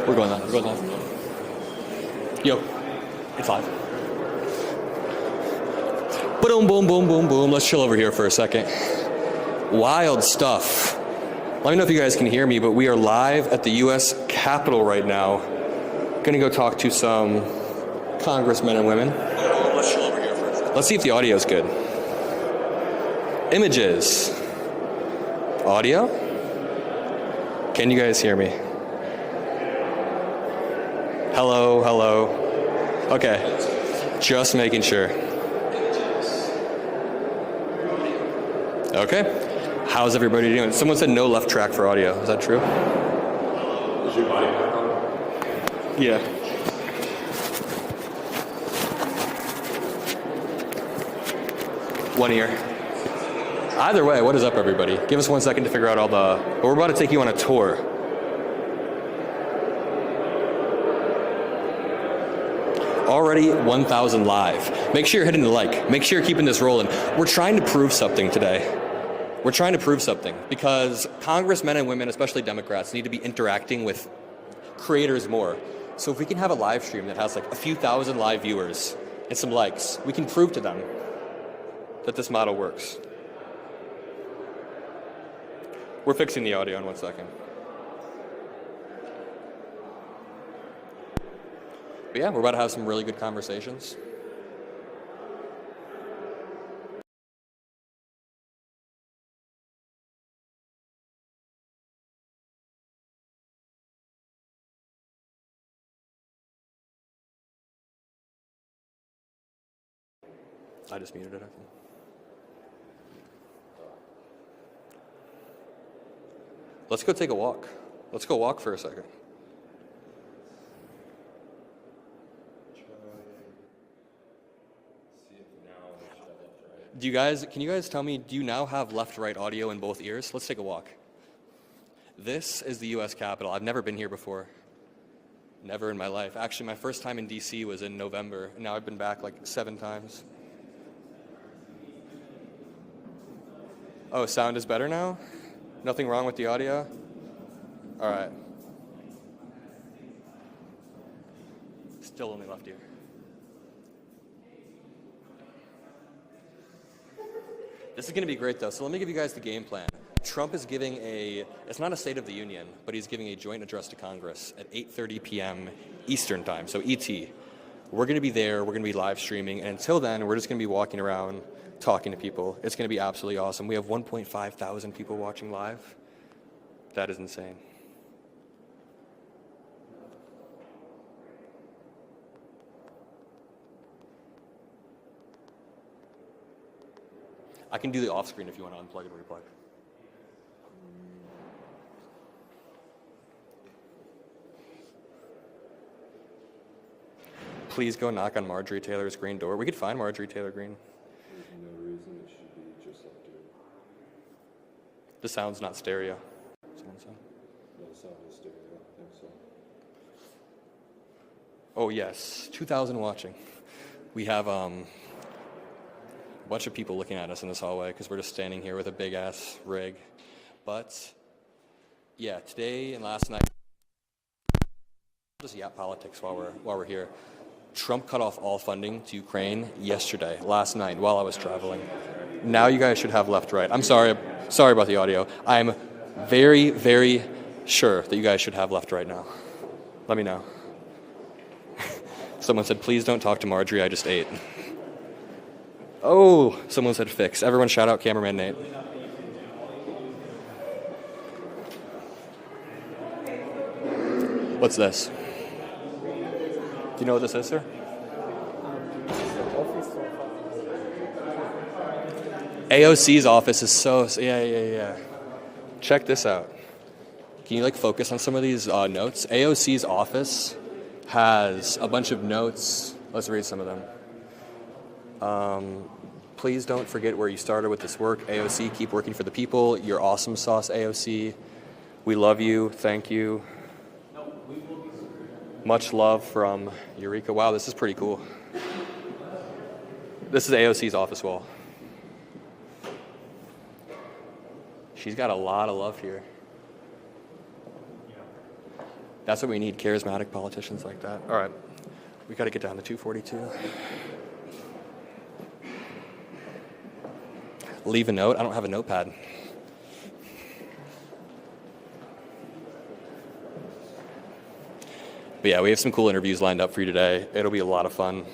We're going on. Yo, it's live. Boom, boom, boom, boom, boom. Let's chill over here for a second. Wild stuff. Let me know if you guys can hear me, but we are live at the U.S. Capitol right now. Gonna go talk to some congressmen and women. Let's chill over here for a second. Let's see if the audio is good. Images. Audio? Can you guys hear me? Hello, hello. Okay, just making sure. Okay, how's everybody doing? Someone said no left track for audio. Is that true? Is your body back on? Yeah. One ear. Either way, what is up, everybody? Give us 1 second to figure out all the... But we're about to take you on a tour. Already 1,000 live. Make sure you're hitting the like. Make sure you're keeping this rolling. We're trying to prove something today. We're trying to prove something because congressmen and women, especially Democrats, need to be interacting with creators more. So if we can have a live stream that has like a few thousand live viewers and some likes, we can prove to them that this model works. We're fixing the audio in 1 second. But yeah, we're about to have some really good conversations. I just muted it, I think. Let's go take a walk. Let's go walk for a second. Can you guys tell me, do you now have left-right audio in both ears? Let's take a walk. This is the U.S. Capitol. I've never been here before. Never in my life. Actually, my first time in D.C. was in November, and now I've been back like 7 times. Oh, sound is better now? Nothing wrong with the audio? All right. Still only left ear. This is going to be great, though. So let me give you guys the game plan. Trump is giving it's not a State of the Union, but he's giving a joint address to Congress at 8:30 p.m. Eastern time, so ET. We're going to be there. We're going to be live streaming. And until then, we're just going to be walking around, talking to people. It's going to be absolutely awesome. We have 1.5 thousand people watching live. That is insane. I can do the off screen if you want to unplug and replug. Please go knock on Marjorie Taylor's green door. We could find Marjorie Taylor Greene. There's no reason it should be just up to it. The sound's not stereo. Someone said. No, the sound is stereo. I think so. Oh yes, 2,000 watching. We have a bunch of people looking at us in this hallway because we're just standing here with a big ass rig. But yeah, today and last night, just yap politics while we're here. Trump cut off all funding to Ukraine last night while I was traveling. Now you guys should have left-right. I'm sorry about the audio. I'm very, very sure that you guys should have left-right now. Let me know. Someone said, please don't talk to Marjorie, I just ate. Oh, someone said fix. Everyone shout out cameraman Nate. What's this? Do you know what this is, sir? AOC's office is yeah. Check this out. Can you focus on some of these notes? AOC's office has a bunch of notes. Let's read some of them. Please don't forget where you started with this work. AOC, keep working for the people. You're awesome sauce, AOC. We love you. Thank you. Much love from Eureka. Wow, this is pretty cool. This is AOC's office wall. She's got a lot of love here. That's what we need, charismatic politicians like that. All right, we got to get down to 242. Leave a note. I don't have a notepad. But yeah, we have some cool interviews lined up for you today. It'll be a lot of fun.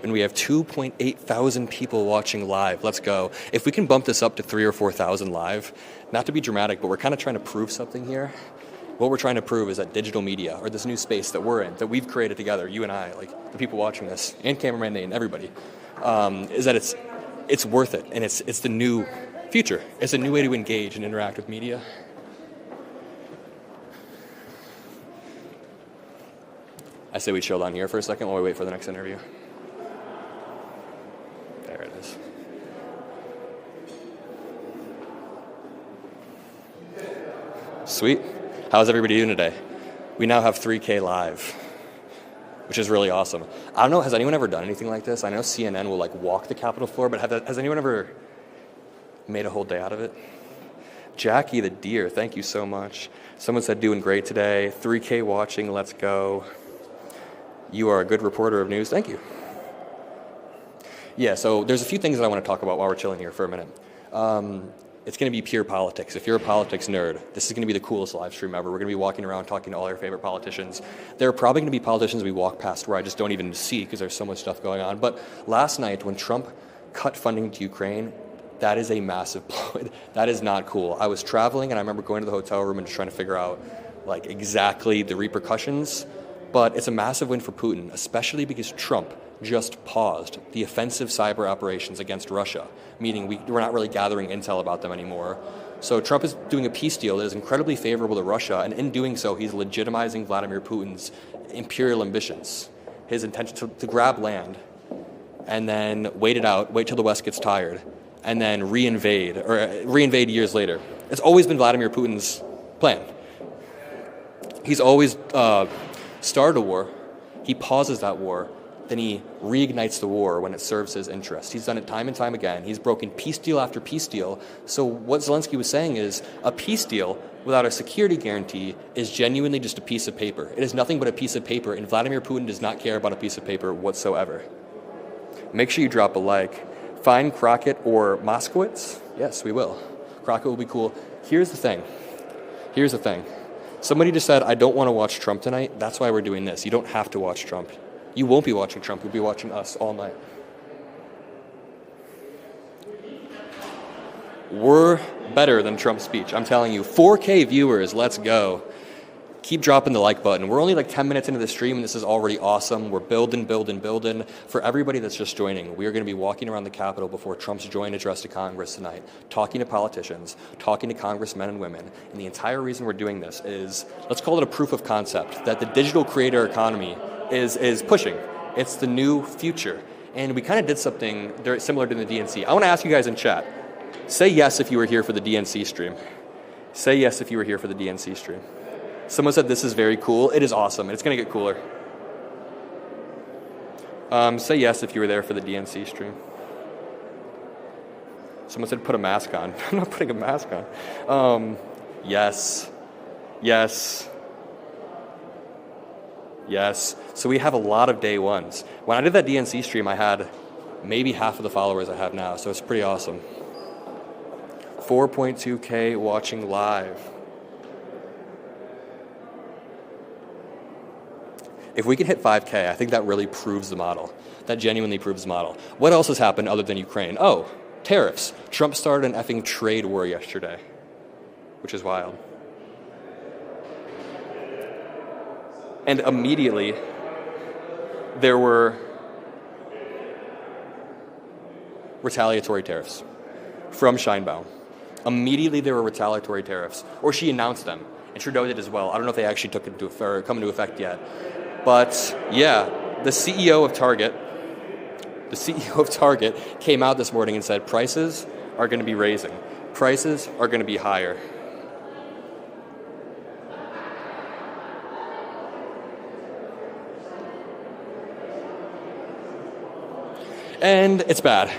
And we have 2.8 thousand people watching live. Let's go. If we can bump this up to 3,000 or 4,000 live, not to be dramatic, but we're kind of trying to prove something here. What we're trying to prove is that digital media, or this new space that we're in, that we've created together, you and I, like the people watching this, and cameraman Nate and everybody, is that it's worth it, and it's the new future. It's a new way to engage and interact with media. I say we chill down here for a second while we wait for the next interview. There it is. Sweet. How's everybody doing today? We now have 3K live, which is really awesome. I don't know, has anyone ever done anything like this? I know CNN will like walk the Capitol floor, but has anyone ever made a whole day out of it? Jackie the deer, thank you so much. Someone said doing great today. 3K watching, let's go. You are a good reporter of news. Thank you. Yeah, so there's a few things that I want to talk about while we're chilling here for a minute. It's going to be pure politics. If you're a politics nerd, this is going to be the coolest live stream ever. We're going to be walking around talking to all your favorite politicians. There are probably going to be politicians we walk past where I just don't even see because there's so much stuff going on. But last night when Trump cut funding to Ukraine, that is a massive blow. That is not cool. I was traveling and I remember going to the hotel room and just trying to figure out like exactly the repercussions. But it's a massive win for Putin, especially because Trump just paused the offensive cyber operations against Russia, meaning we're not really gathering intel about them anymore. So Trump is doing a peace deal that is incredibly favorable to Russia, and in doing so, he's legitimizing Vladimir Putin's imperial ambitions, his intention to grab land, and then wait it out, wait till the West gets tired, and then reinvade years later. It's always been Vladimir Putin's plan. He's always started a war, he pauses that war, then he reignites the war when it serves his interest. He's done it time and time again. He's broken peace deal after peace deal. So what Zelensky was saying is a peace deal without a security guarantee is genuinely just a piece of paper. It is nothing but a piece of paper, and Vladimir Putin does not care about a piece of paper whatsoever. Make sure you drop a like. Find Crockett or Moskowitz? Yes, we will. Crockett will be cool. Here's the thing. Somebody just said, I don't want to watch Trump tonight. That's why we're doing this. You don't have to watch Trump. You won't be watching Trump. You'll be watching us all night. We're better than Trump's speech. I'm telling you. 4K viewers. Let's go. Keep dropping the like button. We're only like 10 minutes into the stream, and this is already awesome. We're building. For everybody that's just joining, we are going to be walking around the Capitol before Trump's joint address to Congress tonight, talking to politicians, talking to congressmen and women. And the entire reason we're doing this is, let's call it a proof of concept, that the digital creator economy is pushing. It's the new future. And we kind of did something similar to the DNC. I want to ask you guys in chat, say yes if you were here for the DNC stream. Say yes if you were here for the DNC stream. Someone said this is very cool. It is awesome. It's going to get cooler. Say yes if you were there for the DNC stream. Someone said put a mask on. I'm not putting a mask on. Yes. Yes. Yes. So we have a lot of day ones. When I did that DNC stream, I had maybe half of the followers I have now, so it's pretty awesome. 4.2K watching live. If we can hit 5K, I think that really proves the model. That genuinely proves the model. What else has happened other than Ukraine? Oh, tariffs. Trump started an effing trade war yesterday, which is wild. And immediately, there were retaliatory tariffs from Scheinbaum. Immediately, there were retaliatory tariffs, or she announced them, and Trudeau did as well. I don't know if they actually took into or come into effect yet, but yeah, the CEO of Target came out this morning and said prices are going to be raising. Prices are going to be higher. And it's bad.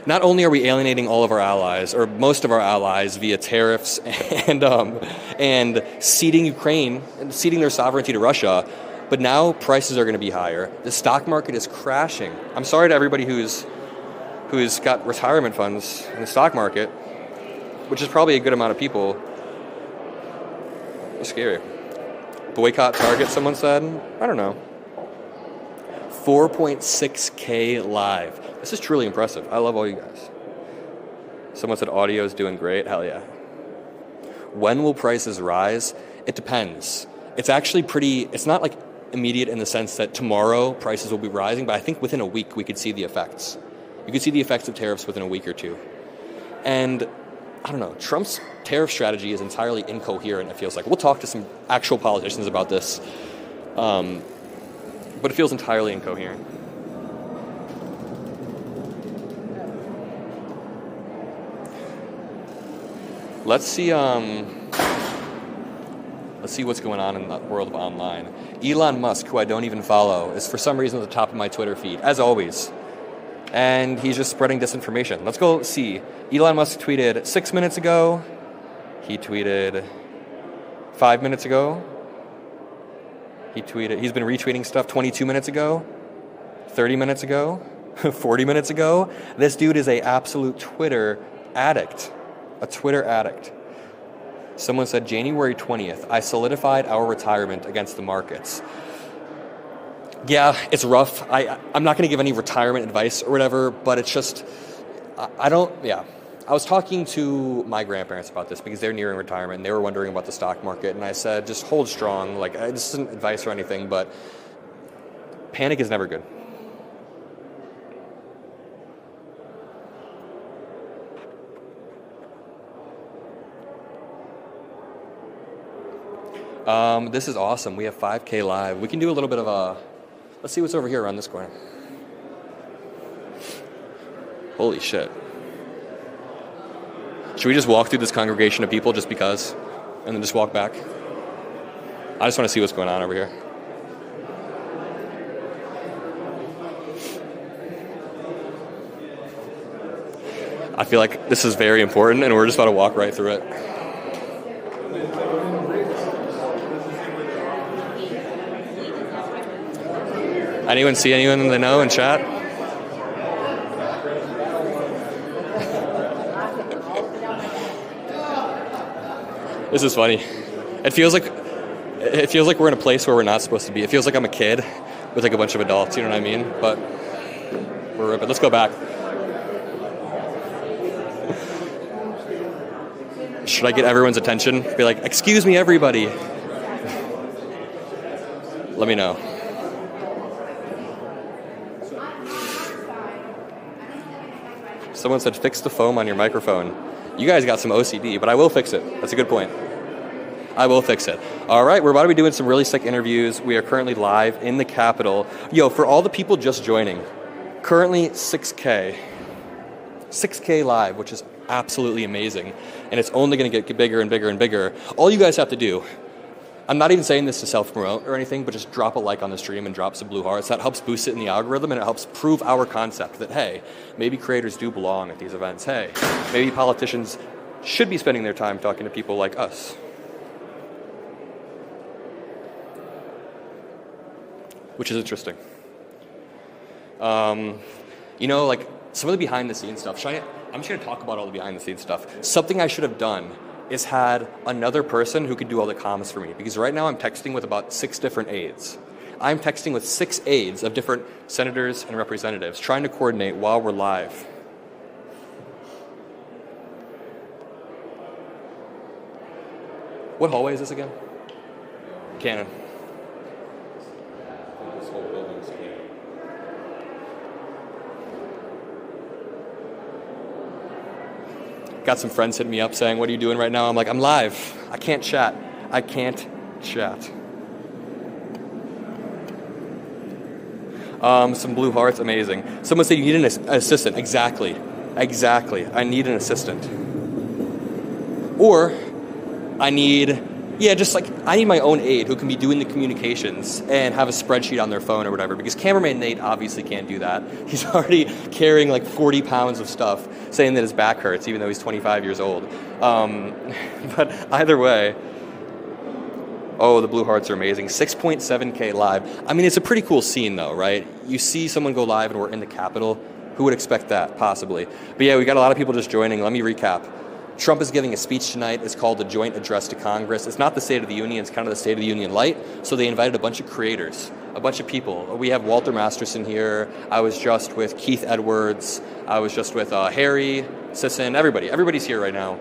not only are we alienating all of our allies, or most of our allies, via tariffs and ceding Ukraine, and ceding their sovereignty to Russia, but now prices are going to be higher. The stock market is crashing. I'm sorry to everybody who's got retirement funds in the stock market, which is probably a good amount of people. It's scary. Boycott Target, someone said. I don't know. 4.6K live. This is truly impressive. I love all you guys. Someone said audio is doing great. Hell yeah. When will prices rise? It depends. It's actually it's not like immediate in the sense that tomorrow prices will be rising, but I think within a week we could see the effects. You could see the effects of tariffs within a week or two. And I don't know, Trump's tariff strategy is entirely incoherent, it feels like. We'll talk to some actual politicians about this, but it feels entirely incoherent. Let's see what's going on in the world of online. Elon Musk, who I don't even follow, is for some reason at the top of my Twitter feed, as always. And he's just spreading disinformation. Let's go see. Elon Musk tweeted 6 minutes ago. He tweeted 5 minutes ago. He's been retweeting stuff 22 minutes ago, 30 minutes ago, 40 minutes ago. This dude is an absolute Twitter addict. A Twitter addict. Someone said, January 20th, I solidified our retirement against the markets. Yeah, it's rough. I'm not going to give any retirement advice or whatever, but it's just, I was talking to my grandparents about this because they're nearing retirement and they were wondering about the stock market, and I said, just hold strong. Like, this isn't advice or anything, but panic is never good. This is awesome. We have 5K live. We can do a little bit of let's see what's over here around this corner. Holy shit. Should we just walk through this congregation of people just because? And then just walk back? I just want to see what's going on over here. I feel like this is very important and we're just about to walk right through it. Anyone see anyone they know in chat? This is funny. It feels like we're in a place where we're not supposed to be. It feels like I'm a kid with like a bunch of adults, you know what I mean? But we're ripping. Let's go back. Should I get everyone's attention? Be like, excuse me, everybody. Let me know. Someone said, fix the foam on your microphone. You guys got some OCD, but I will fix it. That's a good point. I will fix it. All right, we're about to be doing some really sick interviews. We are currently live in the Capitol. Yo, for all the people just joining, currently 6K. 6K live, which is absolutely amazing. And it's only going to get bigger and bigger and bigger. All you guys have to do, I'm not even saying this to self-promote or anything, but just drop a like on the stream and drop some blue hearts. That helps boost it in the algorithm, and it helps prove our concept that, hey, maybe creators do belong at these events. Hey, maybe politicians should be spending their time talking to people like us. Which is interesting. Like some of the behind-the-scenes stuff. I'm just going to talk about all the behind-the-scenes stuff. Something I should have done is had another person who could do all the comms for me. Because right now I'm texting with about 6 different aides. I'm texting with 6 aides of different senators and representatives, trying to coordinate while we're live. What hallway is this again? Cannon. This whole building's Cannon. Got some friends hitting me up saying, what are you doing right now? I'm like, I'm live. I can't chat. Some blue hearts, amazing. Someone said you need an assistant. Exactly. I need an assistant. Or I need Yeah, just like I need my own aide who can be doing the communications and have a spreadsheet on their phone or whatever, because cameraman Nate obviously can't do that. He's already carrying like 40 pounds of stuff, saying that his back hurts, even though he's 25 years old. But either way, oh, the blue hearts are amazing. 6.7K live. I mean, it's a pretty cool scene, though, right? You see someone go live and we're in the Capitol. Who would expect that, possibly? But yeah, we got a lot of people just joining. Let me recap. Trump is giving a speech tonight. It's called the Joint Address to Congress. It's not the State of the Union. It's kind of the State of the Union light. So they invited a bunch of creators, a bunch of people. We have Walter Masterson here. I was just with Keith Edwards. I was just with Harry Sisson. Everybody. Everybody's here right now.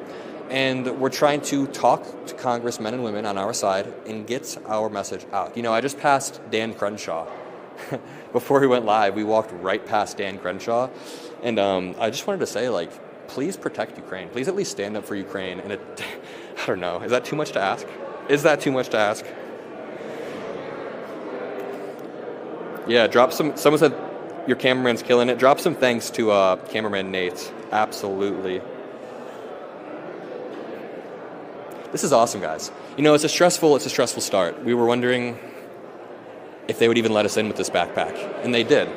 And we're trying to talk to congressmen and women on our side and get our message out. You know, I just passed Dan Crenshaw. Before we went live, we walked right past Dan Crenshaw. And I just wanted to say, like, please protect Ukraine. Please at least stand up for Ukraine. And I don't know, is that too much to ask? Is that too much to ask? Yeah, drop some, someone said your cameraman's killing it. Drop some thanks to cameraman Nate. Absolutely. This is awesome, guys. You know, it's a stressful start. We were wondering if they would even let us in with this backpack, and they did.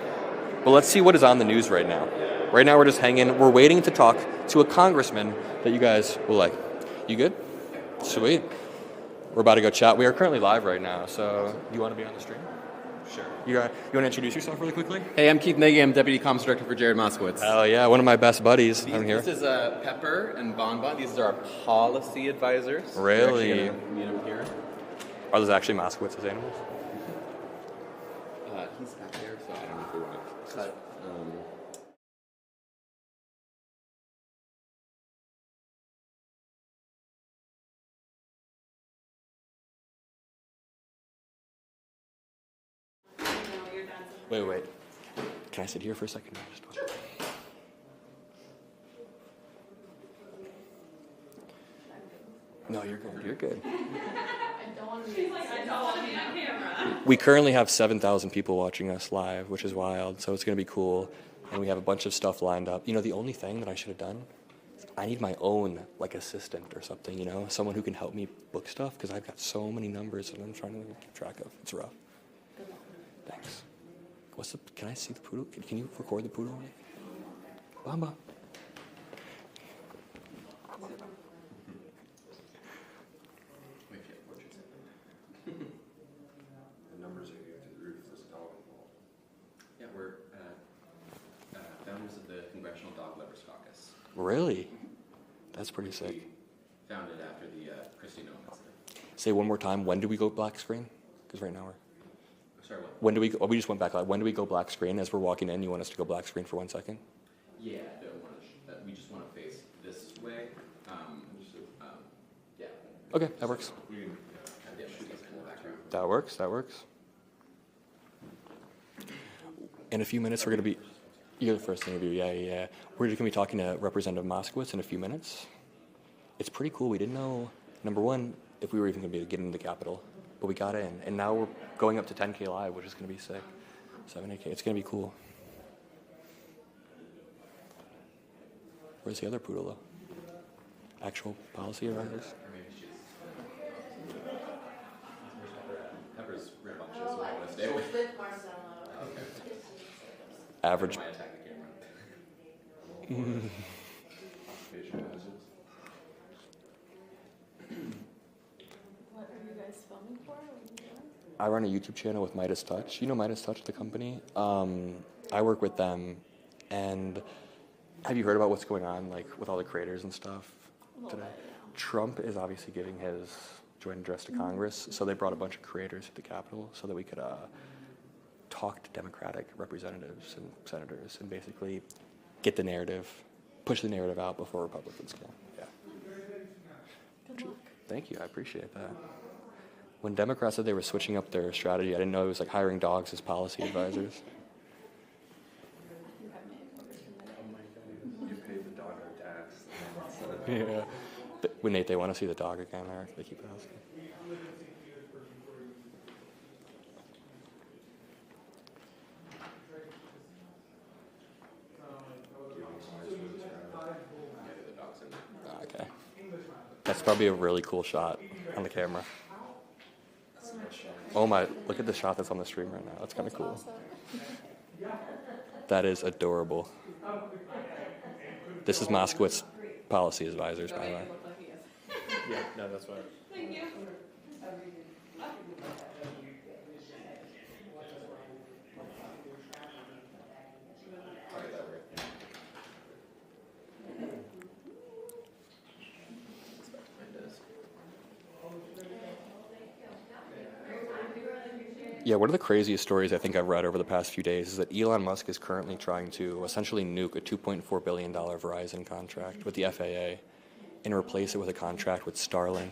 But let's see what is on the news right now. Right now we're just hanging. We're waiting to talk to a congressman that you guys will like. You good? Sweet. We're about to go chat. We are currently live right now, so you want to be on the stream? Sure. You want to introduce yourself really quickly? Hey, I'm Keith Nagy. I'm Deputy Comms Director for Jared Moskowitz. Oh yeah, one of my best buddies. I'm here. This is Pepper and Bonbon. These are our policy advisors. Really? We're actually gonna meet them here. Are those actually Moskowitz's animals? He's back there, so I don't know if we want to cut. Wait. Can I sit here for a second? No, you're good. You're good. I don't want to be on camera. We currently have 7,000 people watching us live, which is wild. So it's going to be cool. And we have a bunch of stuff lined up. You know, the only thing that I should have done, I need my own, like, assistant or something, you know? Someone who can help me book stuff, because I've got so many numbers that I'm trying to keep track of. It's rough. Thanks. Can I see the poodle? Can you record the poodle? Bamba. The numbers are going through the roof. There's a dog involved. Yeah, we're founders of the Congressional Dog Lovers Caucus. Really? That's pretty sick. We founded after the Christine Owens incident. Say one more time, when do we go black screen? Because right now we're... Sorry, what? When do we go? Oh, we just went back live. When do we go black screen? As we're walking in, you want us to go black screen for 1 second? Yeah, don't want to. We just want to face this way. Yeah. Okay, that works. Yeah, shoot this in the background. That works. In a few minutes, we're going to be... You're the first interview, yeah. We're going to be talking to Representative Moskowitz in a few minutes. It's pretty cool. We didn't know, number one, if we were even going to be able to get into the Capitol. But we got in, and now we're going up to 10K live, which is going to be sick. 7K, it's going to be cool. Where's the other poodle, though? Actual policy advisors? Or maybe she's. Pepper's rambunctious, so I want to stay away. With Marcelo. Okay. Average. I might attack the camera. Occupation hazards. What are you guys filming for? What are you doing? I run a YouTube channel with Midas Touch. You know Midas Touch, the company? I work with them, and have you heard about what's going on, like, with all the creators and stuff today? Trump is obviously giving his joint address to Congress, so they brought a bunch of creators to the Capitol so that we could talk to Democratic representatives and senators and basically get the narrative, push the narrative out before Republicans can. Yeah. Good luck. Thank you. I appreciate that. When Democrats said they were switching up their strategy, I didn't know it was like hiring dogs as policy advisors. You paid the dog our tax. Yeah. When they want to see the dog again, or they keep asking. Okay. That's probably a really cool shot. on the camera. Oh my, look at the shot that's on the stream right now. That's kind of cool. That is adorable. This is Moskowitz policy advisors, by the way. Yeah, no, that's right. Thank you. Yeah, one of the craziest stories I think I've read over the past few days is that Elon Musk is currently trying to essentially nuke a $2.4 billion Verizon contract with the FAA and replace it with a contract with Starlink.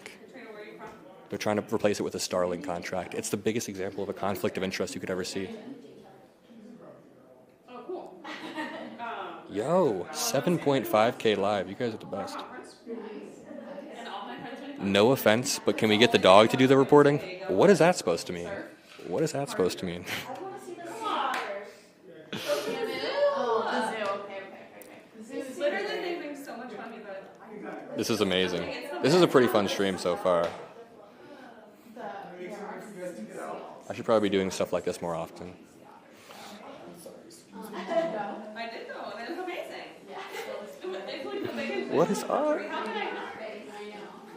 They're trying to replace it with a Starlink contract. It's the biggest example of a conflict of interest you could ever see. Oh, cool. Yo, 7.5K live. You guys are the best. And all my friends are No offense, but can we get the dog to do the reporting? What is that supposed to mean? What is that supposed to mean? literally they bring so much fun about This is amazing. This is a pretty fun stream so far. I should probably be doing stuff like this more often. I did go, and it was amazing. It's like the biggest What is up?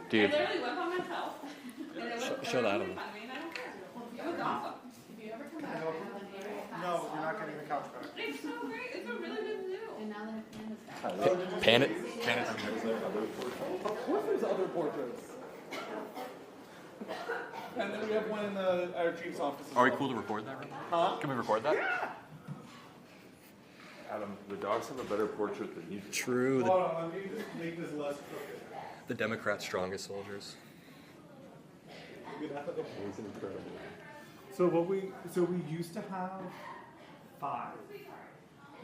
Dude, I literally went by myself. And it was show that really him. fun. I mean, I don't care. It was awesome. No, you're not getting the couch back. It's so great. It's a really good to do. And now they're pandas back. Pan it. Of course there's other portraits. And then we have one in our chief's office. Are we cool to record that right now? Huh? Can we record that? Adam, the dogs have a better portrait than you do. True. Hold on, let me just make this less crooked. The Democrats' strongest soldiers. It's incredible. So we used to have 5.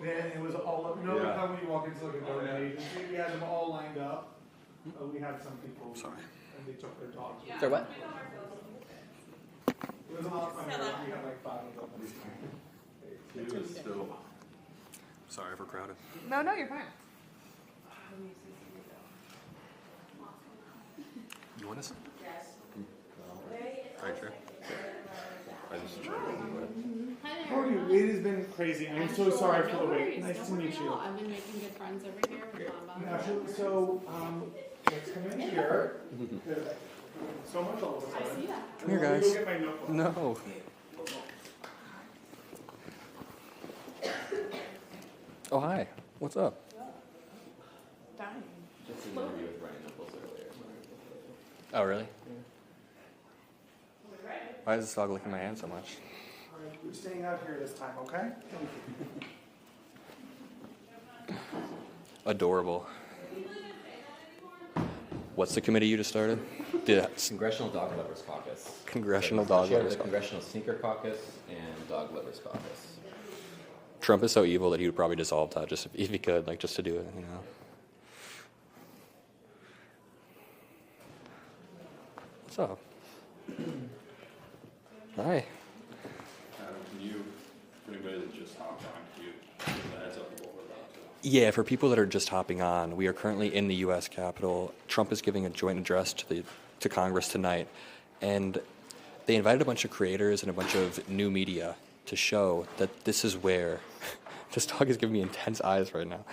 Then it was all, you know, Yeah. how when you walk into like a government agency, we had them all lined up. We had some people. Sorry. And they took their dogs. Sorry, what? It was a lot of fun. We had like 5 of them. He was still. Sorry for crowded. No, you're fine. You want us? Yes. Are you sure? I just tried anyway. Hi How are there. you? It has been crazy. I'm so sorry for No the wait. worries, Nice don't to worry meet at you. all. I've been making good friends over here with Bob. Naturally, so, let's come in here. There's so much all of a I sudden. see that. Come here, Let me guys. go get my notebook. No. Oh, hi. What's up? Dying. Just an interview with Brian Knuckles earlier. Oh, really? Why is this dog licking my hand so much? All right, we're staying out here this time, okay? Adorable. What's the committee you just started? The Congressional Dog Lovers Caucus. Congressional So, Dog chair of Lovers the Caucus. Congressional Sneaker Caucus and Dog Lovers Caucus. Trump is so evil that he would probably dissolve that just if he could, like just to do it, you know. What's up? Hi. Adam, can you, for anybody that just hopped on, can you give the heads up of what we're about to? Yeah, for people that are just hopping on, we are currently in the U.S. Capitol. Trump is giving a joint address to Congress tonight, and they invited a bunch of creators and a bunch of new media to show that this is where this dog is giving me intense eyes right now.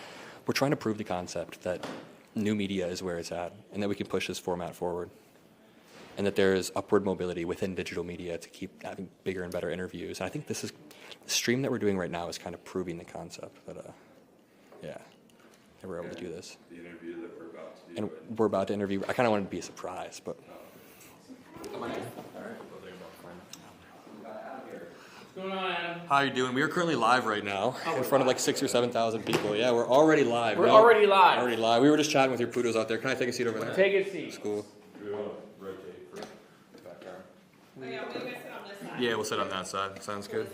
We're trying to prove the concept that new media is where it's at, and that we can push this format forward, and that there is upward mobility within digital media to keep having bigger and better interviews. And I think this is the stream that we're doing right now is kind of proving the concept that yeah, that we're able to do this. The interview that we're about to do. And we're about to interview. I kind of wanted to be a surprise, but Come on in. What's going on, Adam? how you doing? We are currently live right now in front of like 6,000 or 7,000 people. Yeah, we're already live. We're No, already live. Already live. We were just chatting with your poodles out there. Can I take a seat over there? Take a seat. Cool. Do we want to rotate for background? Oh, yeah, will you guys sit on this side? Yeah, we'll sit on that side. Sounds good.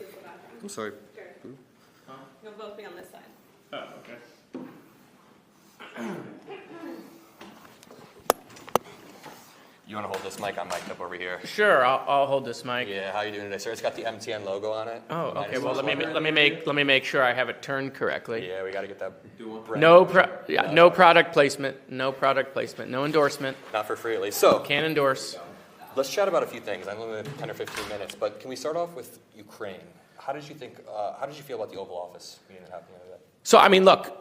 I'm sorry. You'll both be on this side. Oh, okay. You want to hold this mic? I'm mic'd up over here. Sure, I'll hold this mic. Yeah, how you doing today, sir? It's got the MTN logo on it. Oh, Minus okay. Well, this one. let me make sure I have it turned correctly. Yeah, we got to get that. brand. No product placement. No product placement. No endorsement. Not for free, at least. So, Can't endorse. Let's chat about a few things. I'm limited to 10 or 15 minutes, but can we start off with Ukraine? How did you feel about the Oval Office meeting that happened the other day? So, I mean, look,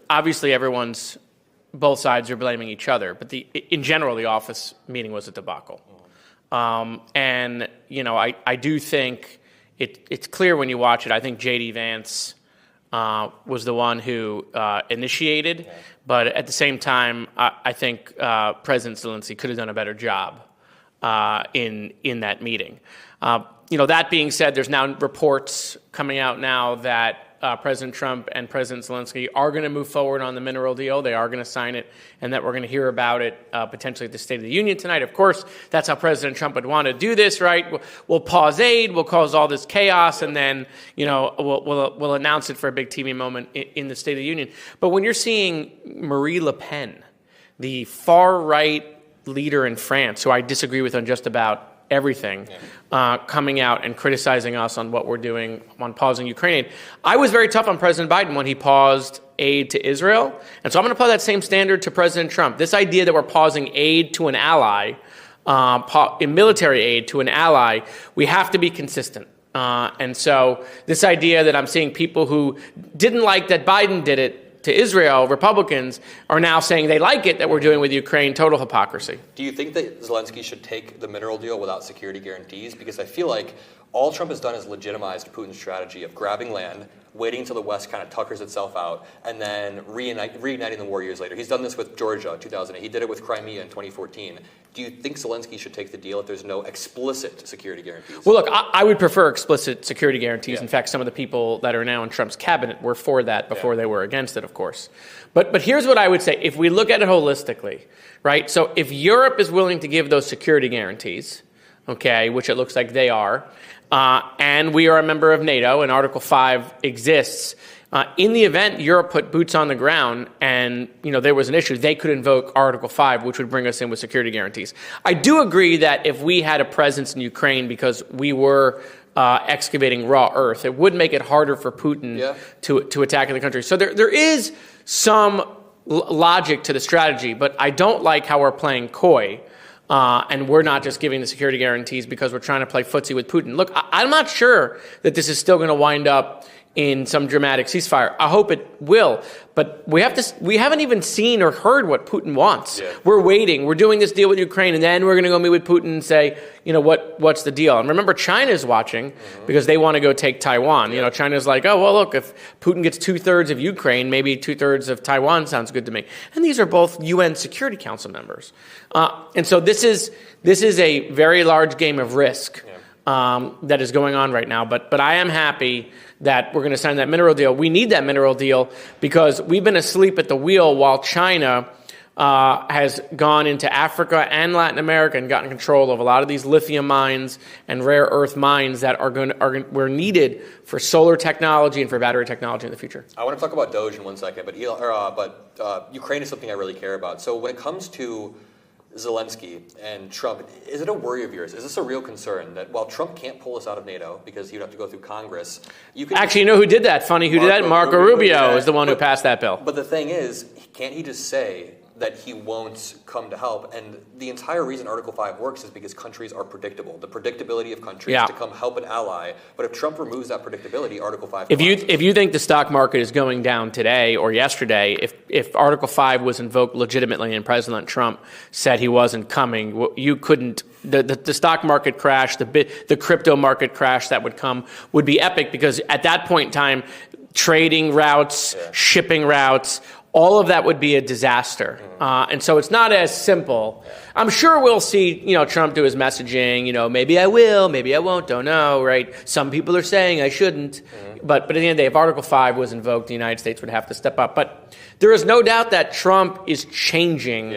obviously both sides are blaming each other, but in general, the office meeting was a debacle. And, I do think it's clear when you watch it. I think J.D. Vance was the one who initiated, but at the same time, I think President Zelensky could have done a better job in that meeting. That being said, there's now reports coming out now that President Trump and President Zelensky are going to move forward on the mineral deal. They are going to sign it, and that we're going to hear about it potentially at the State of the Union tonight. Of course, that's how President Trump would want to do this, right? We'll pause aid, we'll cause all this chaos, and then we'll announce it for a big TV moment in the State of the Union. But when you're seeing Marie Le Pen, the far-right leader in France, who I disagree with on just about everything, coming out and criticizing us on what we're doing on pausing Ukraine aid. I was very tough on President Biden when he paused aid to Israel. And so I'm going to apply that same standard to President Trump. This idea that we're pausing aid to an ally, in military aid to an ally, we have to be consistent. And so this idea that I'm seeing people who didn't like that Biden did it to Israel, Republicans, are now saying they like it that we're doing with Ukraine. Total hypocrisy. Do you think that Zelensky should take the mineral deal without security guarantees? Because I feel like all Trump has done is legitimized Putin's strategy of grabbing land, waiting until the West kind of tuckers itself out, and then reigniting the war years later. He's done this with Georgia in 2008. He did it with Crimea in 2014. Do you think Zelensky should take the deal if there's no explicit security guarantees? Well, look, I would prefer explicit security guarantees. Yeah. In fact, some of the people that are now in Trump's cabinet were for that before they were against it, of course. But here's what I would say. If we look at it holistically, right? So if Europe is willing to give those security guarantees, okay, which it looks like they are, and we are a member of NATO and Article 5 exists, in the event Europe put boots on the ground and there was an issue, they could invoke Article 5, which would bring us in with security guarantees. I do agree that if we had a presence in Ukraine because we were excavating raw earth, it would make it harder for Putin to attack in the country. So there is some logic to the strategy, but I don't like how we're playing coy. And we're not just giving the security guarantees because we're trying to play footsie with Putin. Look, I'm not sure that this is still going to wind up in some dramatic ceasefire. I hope it will. But we haven't even seen or heard what Putin wants. Yeah. We're waiting. We're doing this deal with Ukraine, and then we're going to go meet with Putin and say, what's the deal? And remember, China's watching because they want to go take Taiwan. Yeah. China's like, oh, well, look, if Putin gets 2/3 of Ukraine, maybe 2/3 of Taiwan sounds good to me. And these are both UN Security Council members. And so this is a very large game of risk that is going on right now. But I am happy that we're going to sign that mineral deal. We need that mineral deal because we've been asleep at the wheel while China has gone into Africa and Latin America and gotten control of a lot of these lithium mines and rare earth mines that were needed for solar technology and for battery technology in the future. I want to talk about Doge in 1 second, but Ukraine is something I really care about. So when it comes to Zelensky and Trump, is it a worry of yours? Is this a real concern that while Trump can't pull us out of NATO because he'd have to go through Congress, you can... Actually, who did that? Funny, who did that? Marco Rubio is the one who passed that bill. But the thing is, can't he just say that he won't come to help? And the entire reason Article 5 works is because countries are predictable. The predictability of countries to come help an ally. But if Trump removes that predictability, Article 5... If you think the stock market is going down today or yesterday, if Article 5 was invoked legitimately and President Trump said he wasn't coming, you couldn't... The stock market crash, the crypto market crash that would come would be epic because at that point in time, trading routes, shipping routes, all of that would be a disaster. And so it's not as simple. I'm sure we'll see, Trump do his messaging, maybe I will, maybe I won't, don't know, right? Some people are saying I shouldn't. But at the end of the day, if Article 5 was invoked, the United States would have to step up. But there is no doubt that Trump is changing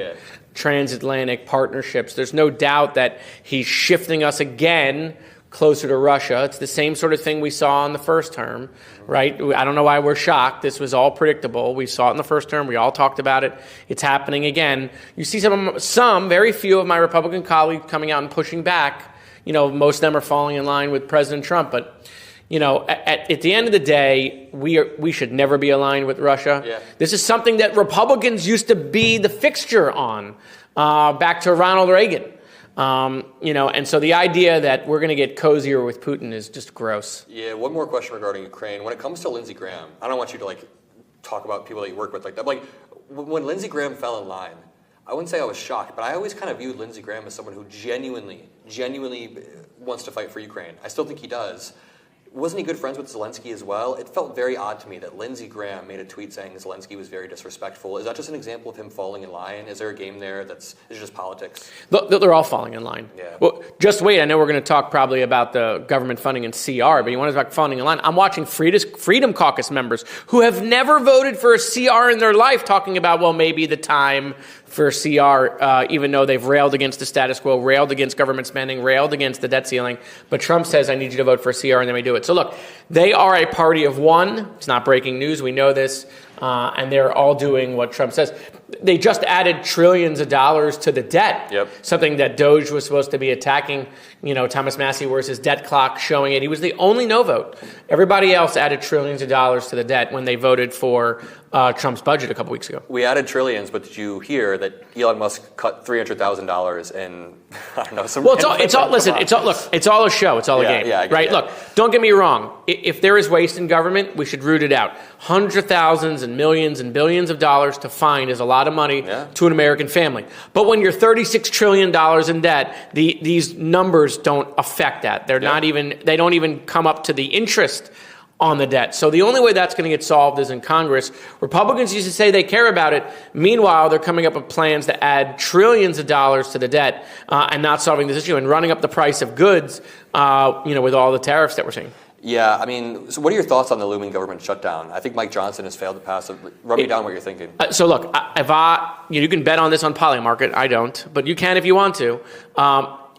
transatlantic partnerships. There's no doubt that he's shifting us again closer to Russia. It's the same sort of thing we saw in the first term, right? I don't know why we're shocked. This was all predictable. We saw it in the first term. We all talked about it. It's happening again. You see some very few of my Republican colleagues coming out and pushing back. Most of them are falling in line with President Trump. But, at the end of the day, we should never be aligned with Russia. Yeah. This is something that Republicans used to be the fixture on back to Ronald Reagan. And so the idea that we're going to get cozier with Putin is just gross. Yeah, one more question regarding Ukraine. When it comes to Lindsey Graham, I don't want you to talk about people that you work with like that. But, when Lindsey Graham fell in line, I wouldn't say I was shocked, but I always kind of viewed Lindsey Graham as someone who genuinely wants to fight for Ukraine. I still think he does. Wasn't he good friends with Zelensky as well? It felt very odd to me that Lindsey Graham made a tweet saying Zelensky was very disrespectful. Is that just an example of him falling in line? Is there a game there is it just politics? They're all falling in line. Yeah. Well, just wait. I know we're going to talk probably about the government funding in CR, but you want to talk about falling in line? I'm watching Freedom Caucus members who have never voted for a CR in their life talking about, well, maybe the time for CR, even though they've railed against the status quo, railed against government spending, railed against the debt ceiling. But Trump says, I need you to vote for a CR, and they may do it. So look, they are a party of one. It's not breaking news. We know this. And they're all doing what Trump says. They just added trillions of dollars to the debt, something that Doge was supposed to be attacking. Thomas Massey, where's his debt clock showing it? He was the only no vote. Everybody else added trillions of dollars to the debt when they voted for Trump's budget a couple weeks ago. We added trillions, but did you hear that Elon Musk cut $300,000 in, I don't know, some... Well, it's all a show. It's all a game, right? Look, don't get me wrong. If there is waste in government, we should root it out. Hundreds of thousands and millions and billions of dollars to find is a lot of money to an American family. But when you're $36 trillion in debt, these numbers don't affect that. They don't even come up to the interest on the debt. So the only way that's going to get solved is in Congress. Republicans used to say they care about it. Meanwhile, they're coming up with plans to add trillions of dollars to the debt and not solving this issue and running up the price of goods, with all the tariffs that we're seeing. Yeah, so what are your thoughts on the looming government shutdown? I think Mike Johnson has failed to pass it. Run me down what you're thinking. So look, you can bet on this on Polymarket. I don't, but you can if you want to.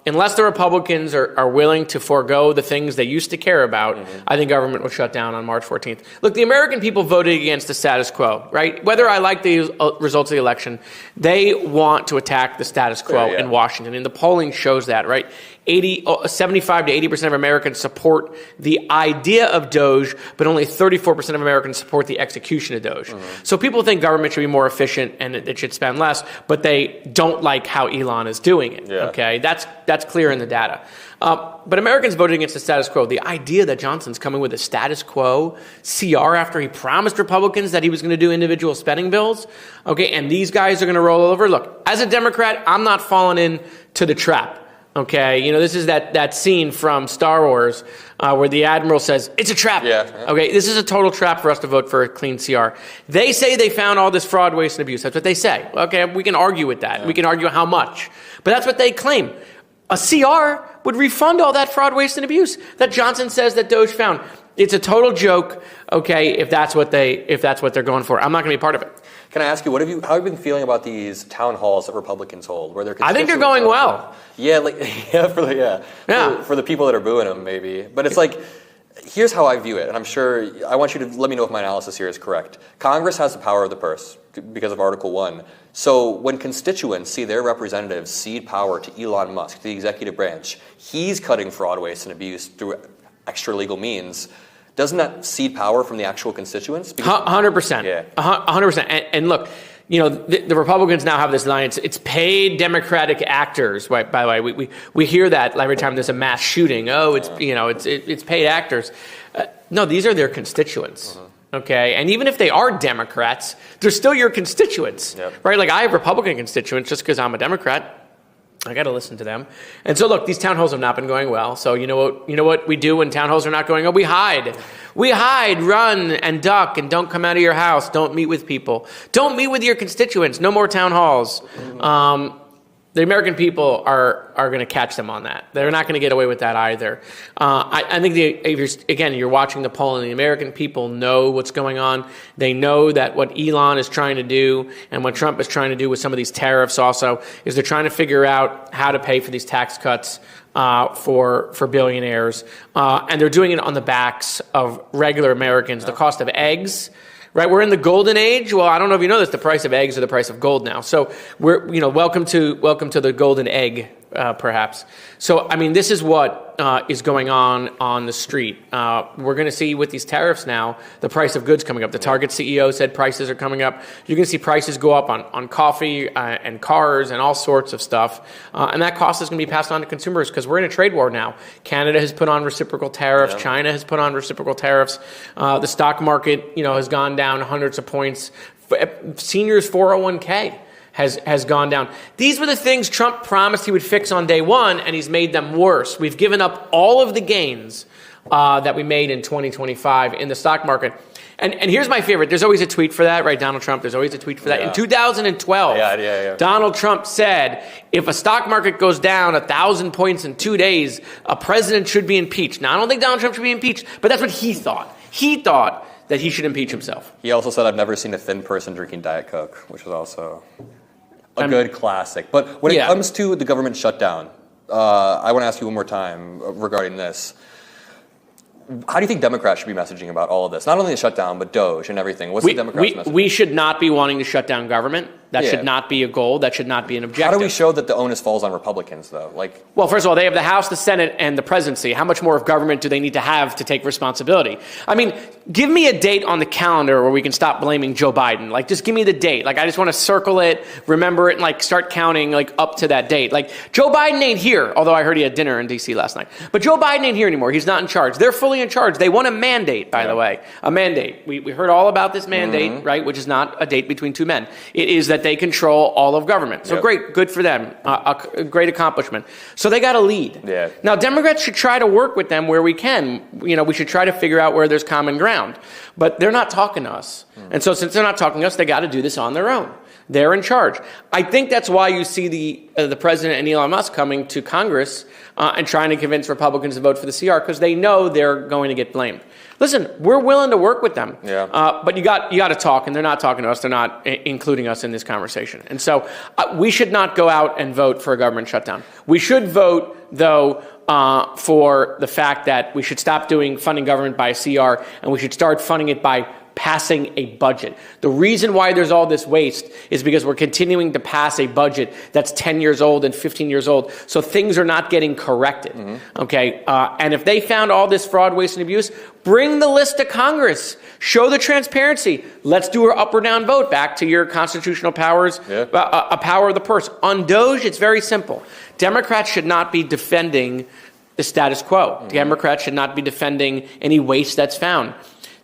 Unless the Republicans are willing to forego the things they used to care about, I think government will shut down on March 14th. Look, the American people voted against the status quo, right? Whether I like the results of the election, they want to attack the status quo in Washington, and the polling shows that, right? 75 to 80% of Americans support the idea of Doge, but only 34% of Americans support the execution of Doge. So people think government should be more efficient and it should spend less, but they don't like how Elon is doing it. Okay, that's clear in the data. But Americans voted against the status quo. The idea that Johnson's coming with a status quo CR after he promised Republicans that he was going to do individual spending bills, and these guys are going to roll over. Look, as a Democrat, I'm not falling into the trap. Okay, this is that scene from Star Wars where the Admiral says, it's a trap. Okay, this is a total trap for us to vote for a clean CR. They say they found all this fraud, waste, and abuse. That's what they say. Okay, we can argue with that. We can argue how much. But that's what they claim. A CR would refund all that fraud, waste, and abuse that Johnson says that Doge found. It's a total joke, if that's what they're going for. I'm not going to be part of it. Can I ask you, how have you been feeling about these town halls that Republicans hold, where they're? I think they're going well. For the people that are booing them, maybe. But it's here's how I view it, and I'm sure I want you to let me know if my analysis here is correct. Congress has the power of the purse because of Article 1. So when constituents see their representatives cede power to Elon Musk, to the executive branch, he's cutting fraud, waste, and abuse through extra legal means. Doesn't that cede power from the actual constituents? 100%. Yeah. 100%. And look, the Republicans now have this line. It's paid Democratic actors. Right? By the way, we hear that every time there's a mass shooting. Oh, it's paid actors. No, these are their constituents. Okay, and even if they are Democrats, they're still your constituents, right? I have Republican constituents just because I'm a Democrat. I got to listen to them. And so, look, these town halls have not been going well. So you know what we do when town halls are not going well? We hide. We hide, run, and duck, and don't come out of your house. Don't meet with people. Don't meet with your constituents. No more town halls. The American people are going to catch them on that. They're not going to get away with that either. I think if you're watching the poll, and the American people know what's going on. They know that what Elon is trying to do and what Trump is trying to do with some of these tariffs also is they're trying to figure out how to pay for these tax cuts for billionaires. And they're doing it on the backs of regular Americans. The cost of eggs. Right, we're in the golden age. Well, I don't know if you know this. The price of eggs are the price of gold now. So we're, welcome to the golden egg perhaps. So, I mean, this is what is going on the street. We're going to see with these tariffs now, the price of goods coming up. The Target CEO said prices are coming up. You're going to see prices go up on coffee and cars and all sorts of stuff. And that cost is going to be passed on to consumers because we're in a trade war now. Canada has put on reciprocal tariffs. China has put on reciprocal tariffs. The stock market, has gone down hundreds of points. Seniors' 401k has gone down. These were the things Trump promised he would fix on day one, and he's made them worse. We've given up all of the gains that we made in 2025 in the stock market. And here's my favorite. There's always a tweet for that, right, Donald Trump? There's always a tweet for that. In 2012, Donald Trump said, if a stock market goes down 1,000 points in 2 days, a president should be impeached. Now, I don't think Donald Trump should be impeached, but that's what he thought. He thought that he should impeach himself. He also said, I've never seen a thin person drinking Diet Coke, which is also a good classic. But when it comes to the government shutdown, I want to ask you one more time regarding this. How do you think Democrats should be messaging about all of this? Not only the shutdown, but DOGE and everything. What's the Democrats' message? We should not be wanting to shut down government. That should not be a goal. That should not be an objective. How do we show that the onus falls on Republicans, though? Well, first of all, they have the House, the Senate, and the presidency. How much more of government do they need to have to take responsibility? I mean, give me a date on the calendar where we can stop blaming Joe Biden. Just give me the date. I just want to circle it, remember it, and start counting up to that date. Joe Biden ain't here, although I heard he had dinner in D.C. last night. But Joe Biden ain't here anymore. He's not in charge. They're fully in charge. They want a mandate, by the way. A mandate. We heard all about this mandate, right, which is not a date between two men. It is that they control all of government. So great, good for them. A great accomplishment. So they got a lead. Yeah. Now, Democrats should try to work with them where we can. We should try to figure out where there's common ground. But they're not talking to us. And so since they're not talking to us, they got to do this on their own. They're in charge. I think that's why you see the president and Elon Musk coming to Congress and trying to convince Republicans to vote for the CR because they know they're going to get blamed. Listen, we're willing to work with them, but you got to talk, and they're not talking to us. They're not including us in this conversation. And so we should not go out and vote for a government shutdown. We should vote, though, for the fact that we should stop funding government by a CR, and we should start funding it by passing a budget. The reason why there's all this waste is because we're continuing to pass a budget that's 10 years old and 15 years old, so things are not getting corrected, okay? And if they found all this fraud, waste, and abuse, bring the list to Congress. Show the transparency. Let's do an up or down vote. Back to your constitutional powers, a power of the purse. On DOGE, it's very simple. Democrats should not be defending the status quo. Democrats should not be defending any waste that's found.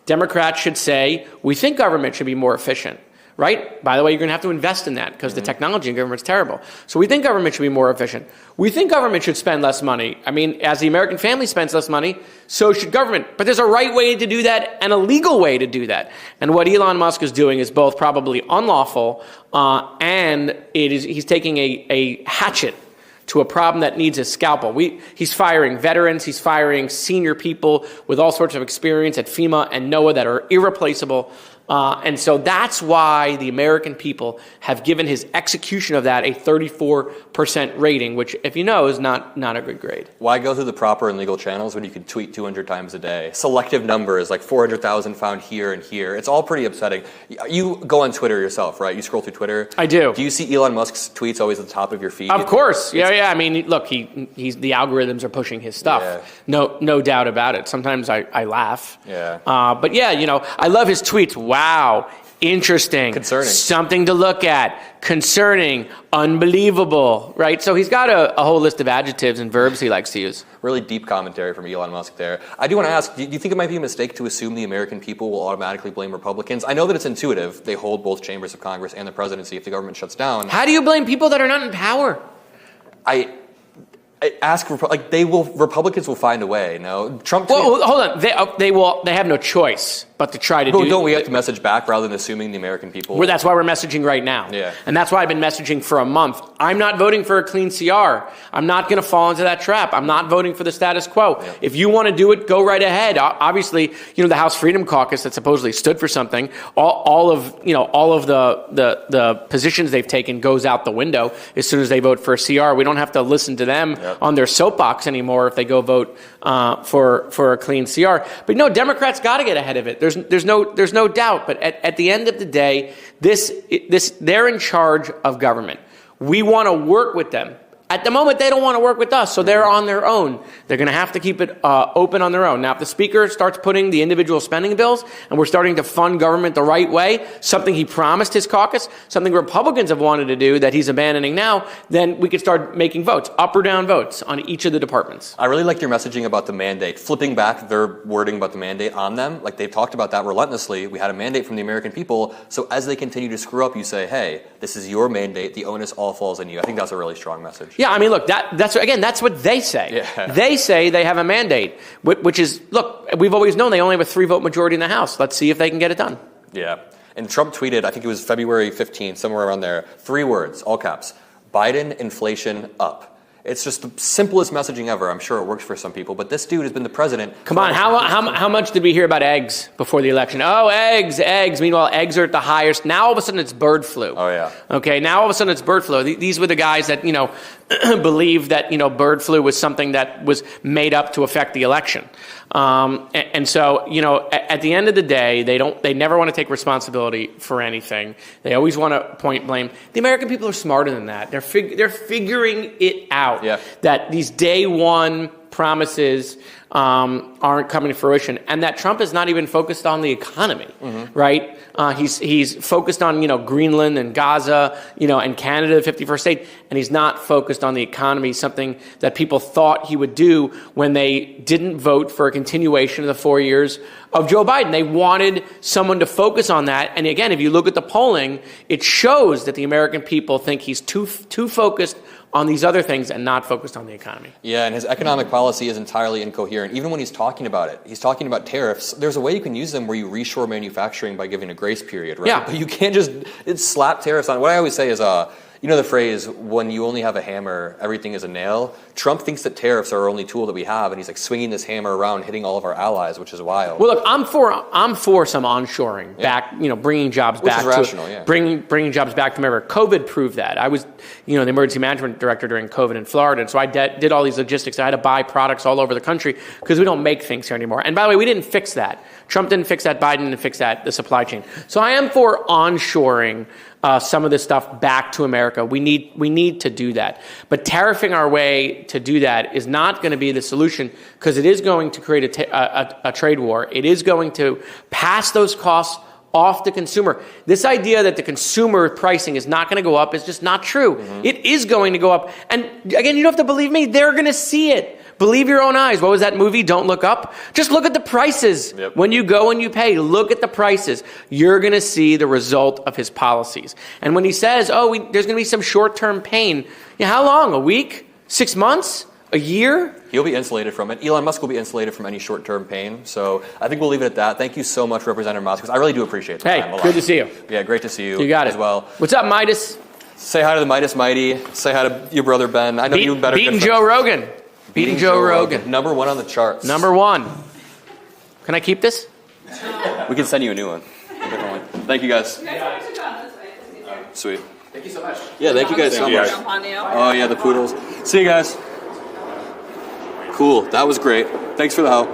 Democrats should say, we think government should be more efficient, right? By the way, you're going to have to invest in that because the technology in government is terrible. So we think government should be more efficient. We think government should spend less money. I mean, as the American family spends less money, so should government. But there's a right way to do that and a legal way to do that. And what Elon Musk is doing is both probably unlawful and he's taking a hatchet to a problem that needs a scalpel. He's firing veterans, he's firing senior people with all sorts of experience at FEMA and NOAA that are irreplaceable. And so that's why the American people have given his execution of that a 34% rating, which, if you know, is not a good grade. Why go through the proper and legal channels when you can tweet 200 times a day? Selective numbers, like 400,000 found here and here. It's all pretty upsetting. You go on Twitter yourself, right? You scroll through Twitter. I do. Do you see Elon Musk's tweets always at the top of your feed? Of course. Yeah. I mean, look, he's the algorithms are pushing his stuff. Yeah. No doubt about it. Sometimes I laugh. Yeah. But yeah, I love his tweets. Wow. Interesting. Concerning. Something to look at. Concerning. Unbelievable. Right? So he's got a whole list of adjectives and verbs he likes to use. Really deep commentary from Elon Musk there. I do want to ask, do you think it might be a mistake to assume the American people will automatically blame Republicans? I know that it's intuitive. They hold both chambers of Congress and the presidency if the government shuts down. How do you blame people that are not in power? I ask, Republicans will find a way. No, Trump. Well, hold on. They have no choice but to try to do. Don't we have to message back rather than assuming the American people? Well, that's why we're messaging right now. Yeah. And that's why I've been messaging for a month. I'm not voting for a clean CR. I'm not going to fall into that trap. I'm not voting for the status quo. Yeah. If you want to do it, go right ahead. Obviously, the House Freedom Caucus that supposedly stood for something, all of the positions they've taken goes out the window as soon as they vote for a CR. We don't have to listen to them on their soapbox anymore if they go vote for a clean CR. But no, Democrats got to get ahead of it. There's no doubt. But at the end of the day, they're in charge of government. We want to work with them. At the moment, they don't want to work with us, so they're on their own. They're going to have to keep it open on their own. Now, if the Speaker starts putting the individual spending bills and we're starting to fund government the right way, something he promised his caucus, something Republicans have wanted to do that he's abandoning now, then we could start making votes, up or down votes on each of the departments. I really like your messaging about the mandate. Flipping back their wording about the mandate on them, like they've talked about that relentlessly. We had a mandate from the American people, so as they continue to screw up, you say, hey, this is your mandate, the onus all falls on you. I think that's a really strong message. Yeah, I mean, look, that's what they say. Yeah. They say they have a mandate, which is, look, we've always known they only have a 3-vote majority in the House. Let's see if they can get it done. Yeah. And Trump tweeted, I think it was February 15th, somewhere around there, 3 words, all caps, Biden, inflation, up. It's just the simplest messaging ever. I'm sure it works for some people, but this dude has been the president. Come on, how much did we hear about eggs before the election? Oh, eggs. Meanwhile, eggs are at the highest. Now all of a sudden it's bird flu. Oh, yeah. Okay, now all of a sudden it's bird flu. These were the guys that, believed that, bird flu was something that was made up to affect the election. And so, at the end of the day, they never want to take responsibility for anything. They always want to point blame. The American people are smarter than that. They're figuring it out. Yeah. That these day one promises aren't coming to fruition, and that Trump is not even focused on the economy, right? He's focused on Greenland and Gaza, and Canada, the 51st state, and he's not focused on the economy, something that people thought he would do when they didn't vote for a continuation of the 4 years of Joe Biden. They wanted someone to focus on that, and again, if you look at the polling, it shows that the American people think he's too focused on these other things and not focused on the economy. Yeah, and his economic policy is entirely incoherent. Even when he's talking about it, he's talking about tariffs. There's a way you can use them where you reshore manufacturing by giving a grace period, right? Yeah. But you can't just slap tariffs on. What I always say is, the phrase, when you only have a hammer, everything is a nail. Trump thinks that tariffs are our only tool that we have, and he's like swinging this hammer around, hitting all of our allies, which is wild. Well, look, I'm for some onshoring back, bringing jobs Which back. is rational, yeah. Bringing jobs back to America. COVID proved that. I was, the emergency management director during COVID in Florida, and so I did all these logistics. I had to buy products all over the country because we don't make things here anymore. And by the way, we didn't fix that. Trump didn't fix that. Biden didn't fix that. The supply chain. So I am for onshoring some of this stuff back to America. We need to do that. But tariffing our way to do that is not going to be the solution because it is going to create a trade war. It is going to pass those costs off the consumer. This idea that the consumer pricing is not going to go up is just not true. It is going to go up. And again, you don't have to believe me. They're going to see it. Believe your own eyes. What was that movie, Don't Look Up? Just look at the prices. Yep. When you go and you pay, look at the prices. You're going to see the result of his policies. And when he says, there's going to be some short-term pain, how long? A week? 6 months? A year? He'll be insulated from it. Elon Musk will be insulated from any short-term pain. So I think we'll leave it at that. Thank you so much, Representative Moskowitz. I really do appreciate the time a lot. Good to see you. Yeah, great to see you. You got it as well. What's up, Midas? Say hi to the Midas Mighty. Say hi to your brother Ben. I know you better. Beating Joe Rogan. Beating Joe Rogan. Number 1 on the charts. Number 1. Can I keep this? We can send you a new one. Definitely. Thank you guys. You guys probably should go on this way. It's easier. Sweet. Thank you so much. Yeah, thank you guys so much. Jump on you. Oh yeah, the poodles. See you guys. Cool. That was great. Thanks for the help.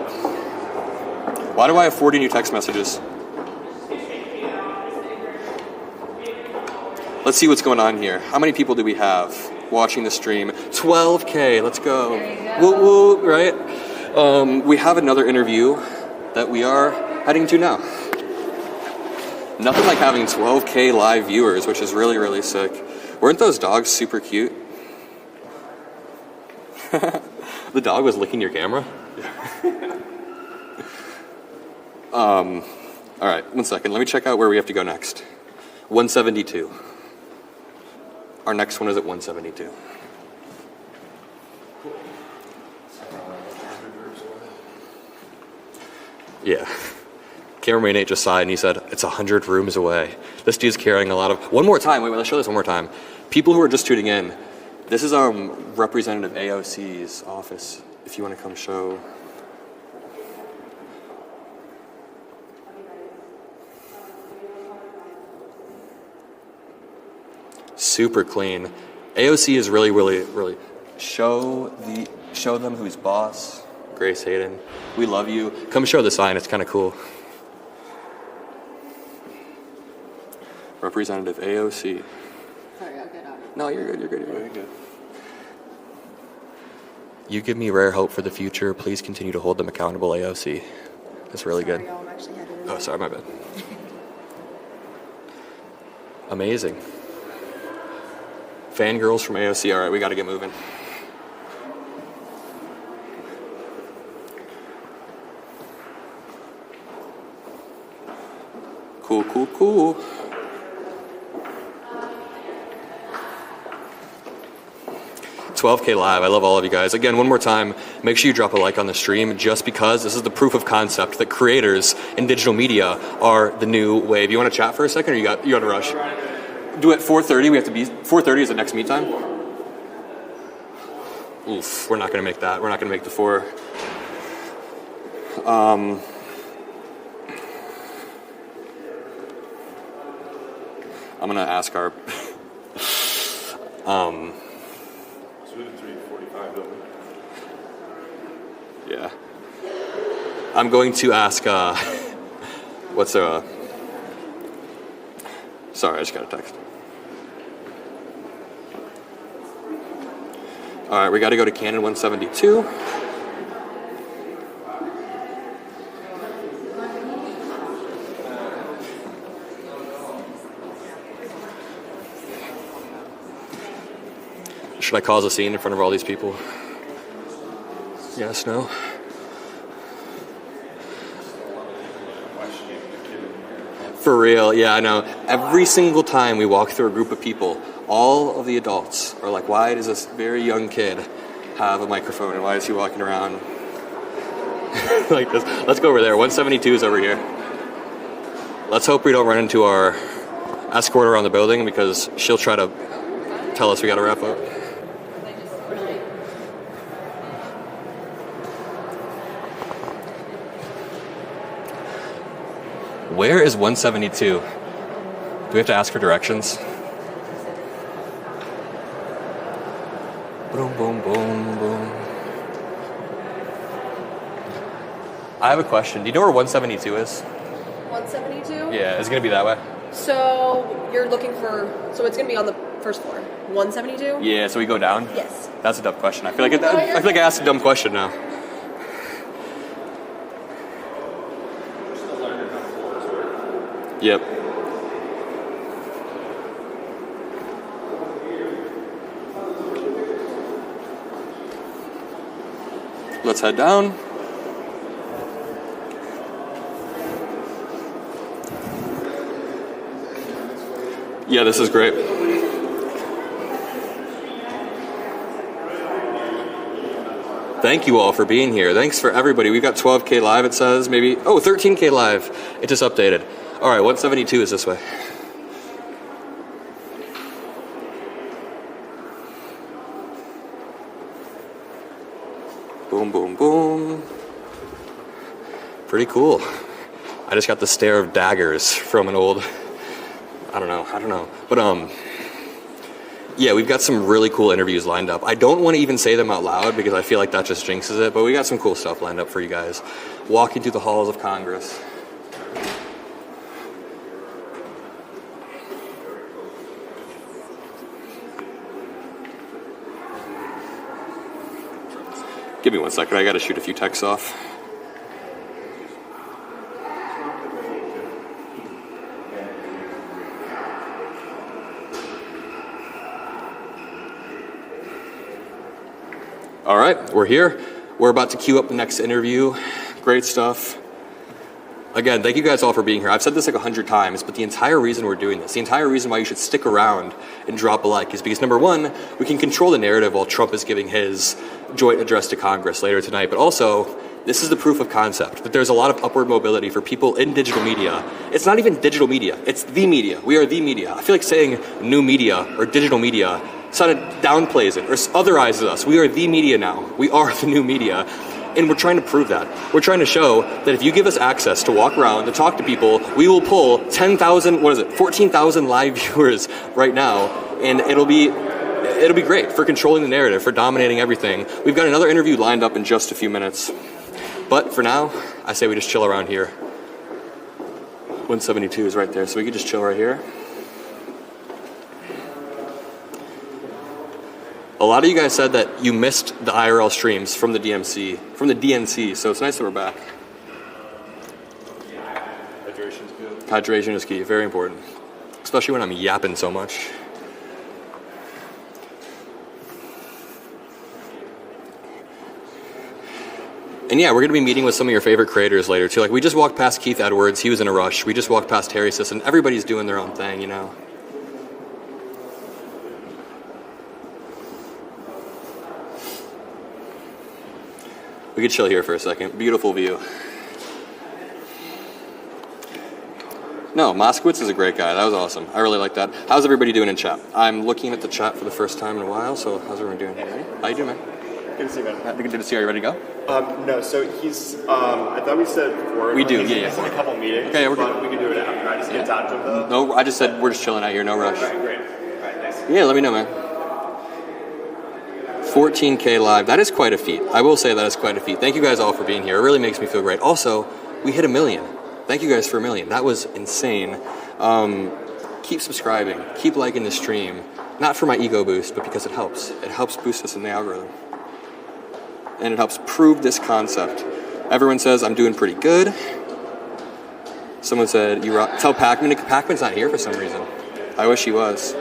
Why do I have 40 new text messages? Let's see what's going on here. How many people do we have watching the stream? 12K. Let's go. Woo woo, right? We have another interview that we are heading to now. Nothing like having 12K live viewers, which is really, really sick. Weren't those dogs super cute? The dog was licking your camera? All right, 1 second. Let me check out where we have to go next. 172. Our next one is at 172. Yeah. Cameraman Nate just sighed and he said, it's 100 rooms away. This dude's carrying a lot of... One more time. Wait, let's show this one more time. People who are just tuning in, this is Representative AOC's office, if you want to come show... Super clean. AOC is really, really, really... Show them who's boss. Grace Hayden. We love you. Come show the sign. It's kind of cool. Representative AOC. Sorry, I'll get out. No, you're good. You're good. You're very good. You give me rare hope for the future. Please continue to hold them accountable, AOC. That's really good. Sorry, y'all, I'm actually headed in. Oh, sorry, my bad. Amazing. Fangirls from AOC. All right, we got to get moving. Cool, cool, cool. $12K live. I love all of you guys. Again, one more time, make sure you drop a like on the stream just because this is the proof of concept that creators in digital media are the new wave. You want to chat for a second or you got to rush? Do it 4:30. We have to be 4:30 is the next meet time. Oof, we're not going to make that. We're not going to make the 4. I'm going to ask our So we have 3:45, don't we? yeah. I'm going to ask what's sorry, I just got a text. All right, we got to go to Canon 172. Should I cause a scene in front of all these people? Yes, no? For real, yeah, I know. Every single time we walk through a group of people, all of the adults are like, why does this very young kid have a microphone and why is he walking around like this? Let's go over there. 172 is over here. Let's hope we don't run into our escort around the building because she'll try to tell us we gotta wrap up. Where is 172? Do we have to ask for directions? Boom, boom, boom, boom. I have a question. Do you know where 172 is? 172? Yeah, is it going to be that way? So you're looking for, so it's going to be on the first floor. 172? Yeah, so we go down? Yes. That's a dumb question. I feel like I asked a dumb question now. Yep. Let's head down. Yeah, this is great. Thank you all for being here. Thanks for everybody. We've got 12K live, it says. Maybe, 13K live. It just updated. All right, 172 is this way. Boom, boom, boom. Pretty cool. I just got the stare of daggers from an old, I don't know. But, yeah, we've got some really cool interviews lined up. I don't want to even say them out loud because I feel like that just jinxes it, but we got some cool stuff lined up for you guys. Walking through the halls of Congress. Give me 1 second, I gotta shoot a few texts off. All right, we're here. We're about to queue up the next interview. Great stuff. Again, thank you guys all for being here. I've said this like 100 times, but the entire reason we're doing this, the entire reason why you should stick around and drop a like is because, number one, we can control the narrative while Trump is giving his joint address to Congress later tonight, but also, this is the proof of concept, that there's a lot of upward mobility for people in digital media. It's not even digital media, it's the media. We are the media. I feel like saying new media or digital media sort of downplays it or otherizes us. We are the media now. We are the new media. And we're trying to prove that. We're trying to show that if you give us access to walk around, to talk to people, we will pull 14,000 live viewers right now, and it'll be great for controlling the narrative, for dominating everything. We've got another interview lined up in just a few minutes. But for now, I say we just chill around here. 172 is right there, so we can just chill right here. lot of you guys said that you missed the IRL streams from the DNC, so it's nice that we're back. Hydration's good. Hydration is key, very important, especially when I'm yapping so much. And yeah, we're going to be meeting with some of your favorite creators later too. Like we just walked past Keith Edwards, he was in a rush. We just walked past Harry Sisson. Everybody's doing their own thing, you know. We could chill here for a second. Beautiful view. No, Moskowitz is a great guy. That was awesome. I really like that. How's everybody doing in chat? I'm looking at the chat for the first time in a while, so how's everyone doing? Ready? How you doing, man? Good to see you, man. Good to see you. Are you ready to go? No, so he's, I thought we said before. We do, he's yeah. in a couple meetings. Okay, we're but good. we can do it after. I just get time to him, No, I just said we're just chilling out here. No rush. All right, great. All right, thanks. Yeah, let me know, man. 14K live. That is quite a feat. I will say that is quite a feat. Thank you guys all for being here. It really makes me feel great. Also, we hit 1 million. Thank you guys for 1 million. That was insane. Keep subscribing. Keep liking the stream. Not for my ego boost, but because it helps. It helps boost us in the algorithm. And it helps prove this concept. Everyone says I'm doing pretty good. Someone said, tell Pacman. Pacman's not here for some reason. I wish he was.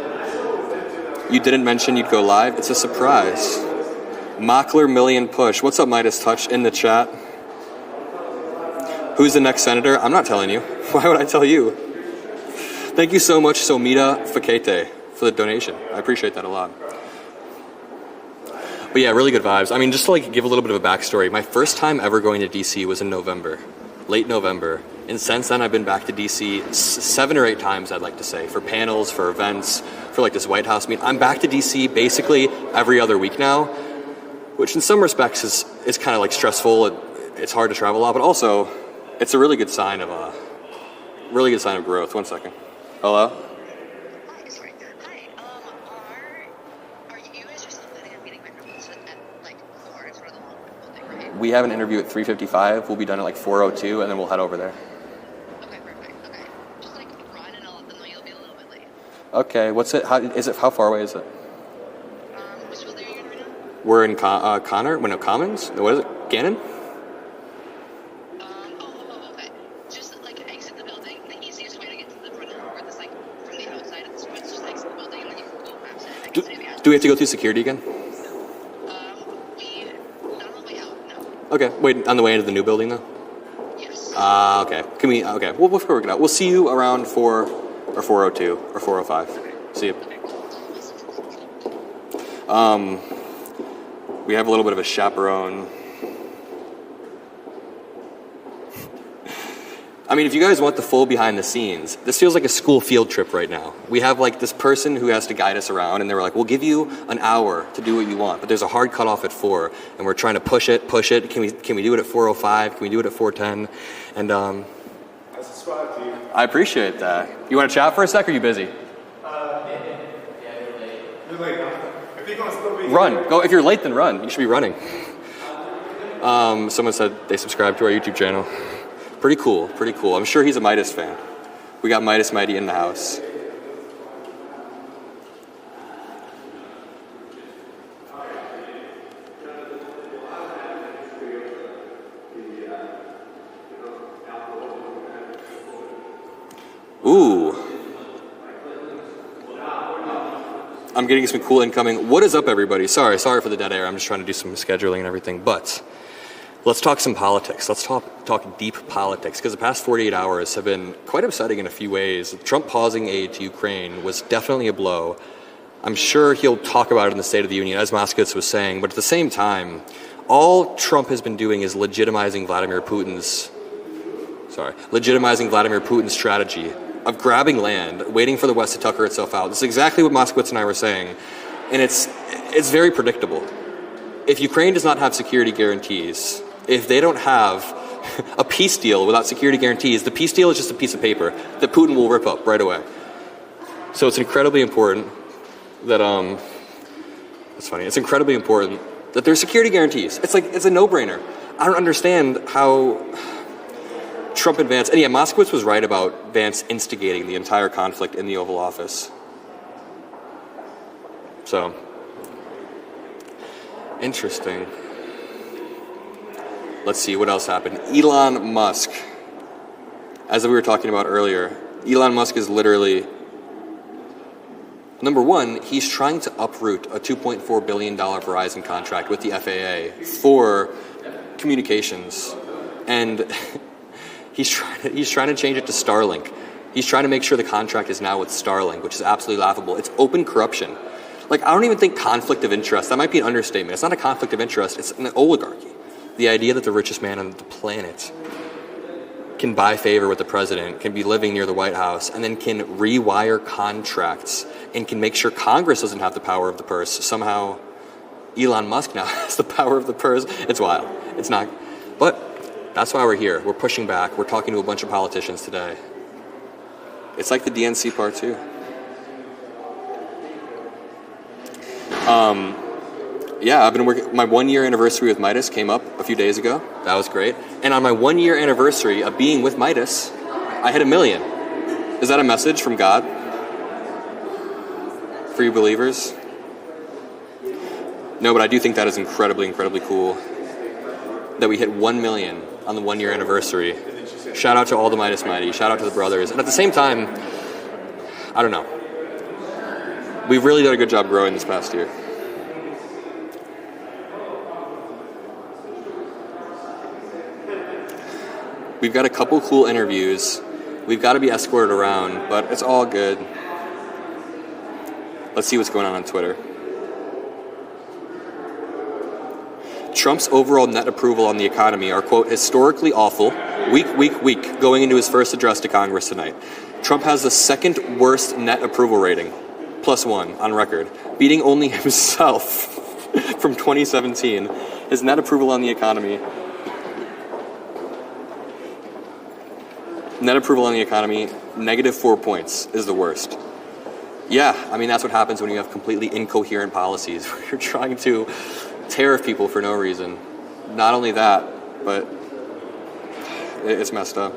You didn't mention you'd go live. It's a surprise. Mockler million push. What's up, Midas Touch in the chat? Who's the next senator? I'm not telling you. Why would I tell you? Thank you so much, Somita Fakete, for the donation. I appreciate that a lot. But yeah, really good vibes. I mean, just to like give a little bit of a backstory, my first time ever going to DC was in November, late November. And since then, I've been back to DC 7 or 8 times, I'd like to say, for panels, for events, for like this White House meet. I'm back to DC basically every other week now, which in some respects is kind of like stressful. It's hard to travel a lot, but also it's a really good sign of growth. 1 second. Hello? Hi, sorry. Hi, are you guys just planning on meeting microphones at like 4 for the long thing, right? We have an interview at 3:55. We'll be done at like 4:02, and then we'll head over there. Okay, perfect. Okay. Just like run and I'll let them know you'll be a little bit late. Okay, what's it? How far away is it? Which building are you in right now? We're in Commons? What is it? Gannon? Okay. Just like exit the building. The easiest way to get to the front door is like from the outside of the street. Just exit the building and then you can go past it. Do we have to go through security again? Not on the way out, no. Okay, wait, on the way into the new building though? Yes. Okay. Okay, we'll figure it out. We'll see you around 4 or 4:02 or 4:05. See you. We have a little bit of a chaperone. I mean, if you guys want the full behind the scenes, this feels like a school field trip right now. We have like this person who has to guide us around, and they were like, we'll give you an hour to do what you want, but there's a hard cutoff at 4, and we're trying to push it. Can we do it at 4:05? Can we do it at 4:10? And I subscribe to you. I appreciate that. You want to chat for a sec, or are you busy? You're late. I think I'll still be Run. Go. If you're late, then run. You should be running. Someone said they subscribed to our YouTube channel. Pretty cool. Pretty cool. I'm sure he's a Midas fan. We got Midas Mighty in the house. Ooh. I'm getting some cool incoming. What is up, everybody? Sorry for the dead air. I'm just trying to do some scheduling and everything. But let's talk some politics. Let's talk deep politics, because the past 48 hours have been quite upsetting in a few ways. Trump pausing aid to Ukraine was definitely a blow. I'm sure he'll talk about it in the State of the Union, as Moskowitz was saying. But at the same time, all Trump has been doing is legitimizing Vladimir Putin's strategy of grabbing land, waiting for the West to tucker itself out. This is exactly what Moskowitz and I were saying, and it's very predictable. If Ukraine does not have security guarantees, if they don't have a peace deal without security guarantees, the peace deal is just a piece of paper that Putin will rip up right away. So it's incredibly important that it's incredibly important that there's security guarantees. It's a no-brainer. I don't understand how Trump and Vance, and yeah, Moskowitz was right about Vance instigating the entire conflict in the Oval Office. So, Interesting. Let's see, what else happened? Elon Musk. As we were talking about earlier, Elon Musk is literally, number one, he's trying to uproot a $2.4 billion Verizon contract with the FAA for communications. And he's trying to change it to Starlink. He's trying to make sure the contract is now with Starlink, which is absolutely laughable. It's open corruption. Like, I don't even think conflict of interest, that might be an understatement. It's not a conflict of interest, it's an oligarchy. The idea that the richest man on the planet can buy favor with the president, can be living near the White House, and then can rewire contracts and can make sure Congress doesn't have the power of the purse. Somehow, Elon Musk now has the power of the purse. It's wild. It's not. But that's why we're here. We're pushing back. We're talking to a bunch of politicians today. It's like the DNC part two. Yeah, I've been working. My 1-year anniversary with Midas came up a few days ago. That was great. And on my 1-year anniversary of being with Midas, I hit 1 million. Is that a message from God for you believers? No, but I do think that is incredibly, incredibly cool that we hit 1 million on the 1-year anniversary. Shout out to all the Midas Mighty. Shout out to the brothers. And at the same time, I don't know. We've really done a good job growing this past year. We've got a couple cool interviews. We've got to be escorted around, but it's all good. Let's see what's going on Twitter. Trump's overall net approval on the economy are, quote, historically awful, weak, going into his first address to Congress tonight. Trump has the second worst net approval rating, +1 on record, beating only himself from 2017. His net approval on the economy. Net approval on the economy, -4 points is the worst. Yeah, I mean, that's what happens when you have completely incoherent policies. You're trying to tariff people for no reason. Not only that, but it's messed up.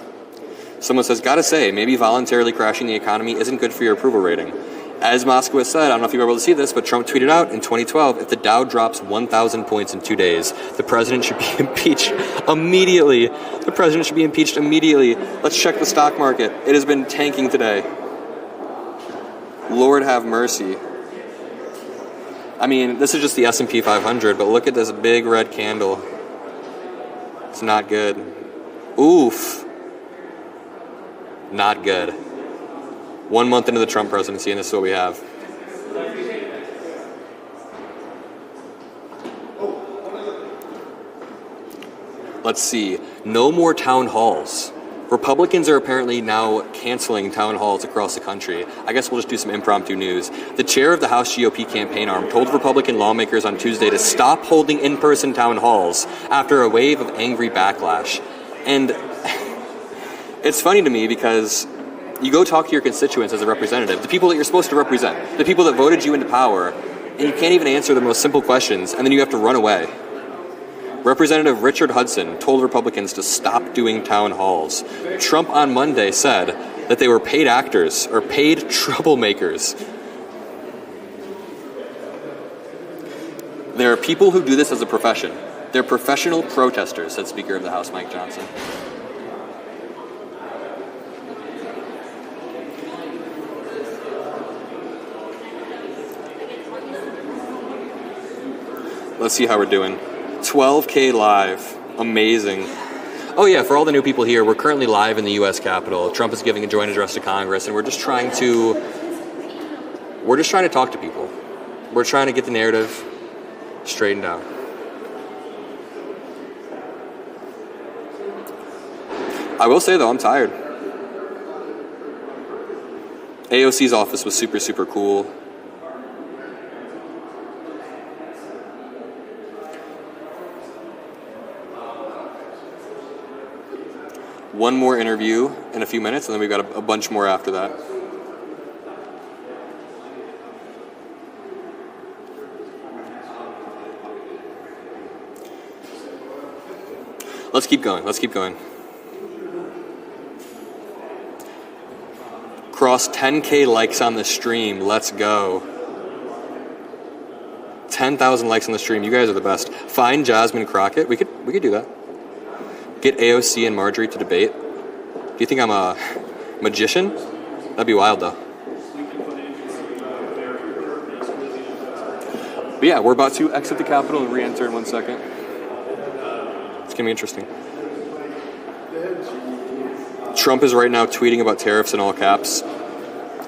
Someone says, gotta say, maybe voluntarily crashing the economy isn't good for your approval rating. As Moskowitz said, I don't know if you were able to see this, but Trump tweeted out in 2012, if the Dow drops 1,000 points in 2 days, the president should be impeached immediately. The president should be impeached immediately. Let's check the stock market. It has been tanking today. Lord have mercy. I mean, this is just the S&P 500, but look at this big red candle. It's not good. Oof. Not good. 1 month into the Trump presidency, and this is what we have. Let's see. No more town halls. Republicans are apparently now canceling town halls across the country. I guess we'll just do some impromptu news. The chair of the House GOP campaign arm told Republican lawmakers on Tuesday to stop holding in-person town halls after a wave of angry backlash. And it's funny to me because you go talk to your constituents as a representative, the people that you're supposed to represent, the people that voted you into power, and you can't even answer the most simple questions, and then you have to run away. Representative Richard Hudson told Republicans to stop doing town halls. Trump on Monday said that they were paid actors or paid troublemakers. There are people who do this as a profession. They're professional protesters, said Speaker of the House Mike Johnson. Let's see how we're doing. 12K live. Amazing. Oh yeah, for all the new people here, we're currently live in the U.S. Capitol. Trump is giving a joint address to Congress, and we're just trying to talk to people. We're trying to get the narrative straightened out. I will say, though, I'm tired. AOC's office was super, super cool. One more interview in a few minutes, and then we've got a bunch more after that. Let's keep going. Let's keep going. Cross 10K likes on the stream. Let's go. 10,000 likes on the stream. You guys are the best. Find Jasmine Crockett. We could do that. Get AOC and Marjorie to debate. Do you think I'm a magician? That'd be wild, though. But yeah, we're about to exit the Capitol and re-enter in 1 second. It's gonna be interesting. Trump is right now tweeting about tariffs in all caps,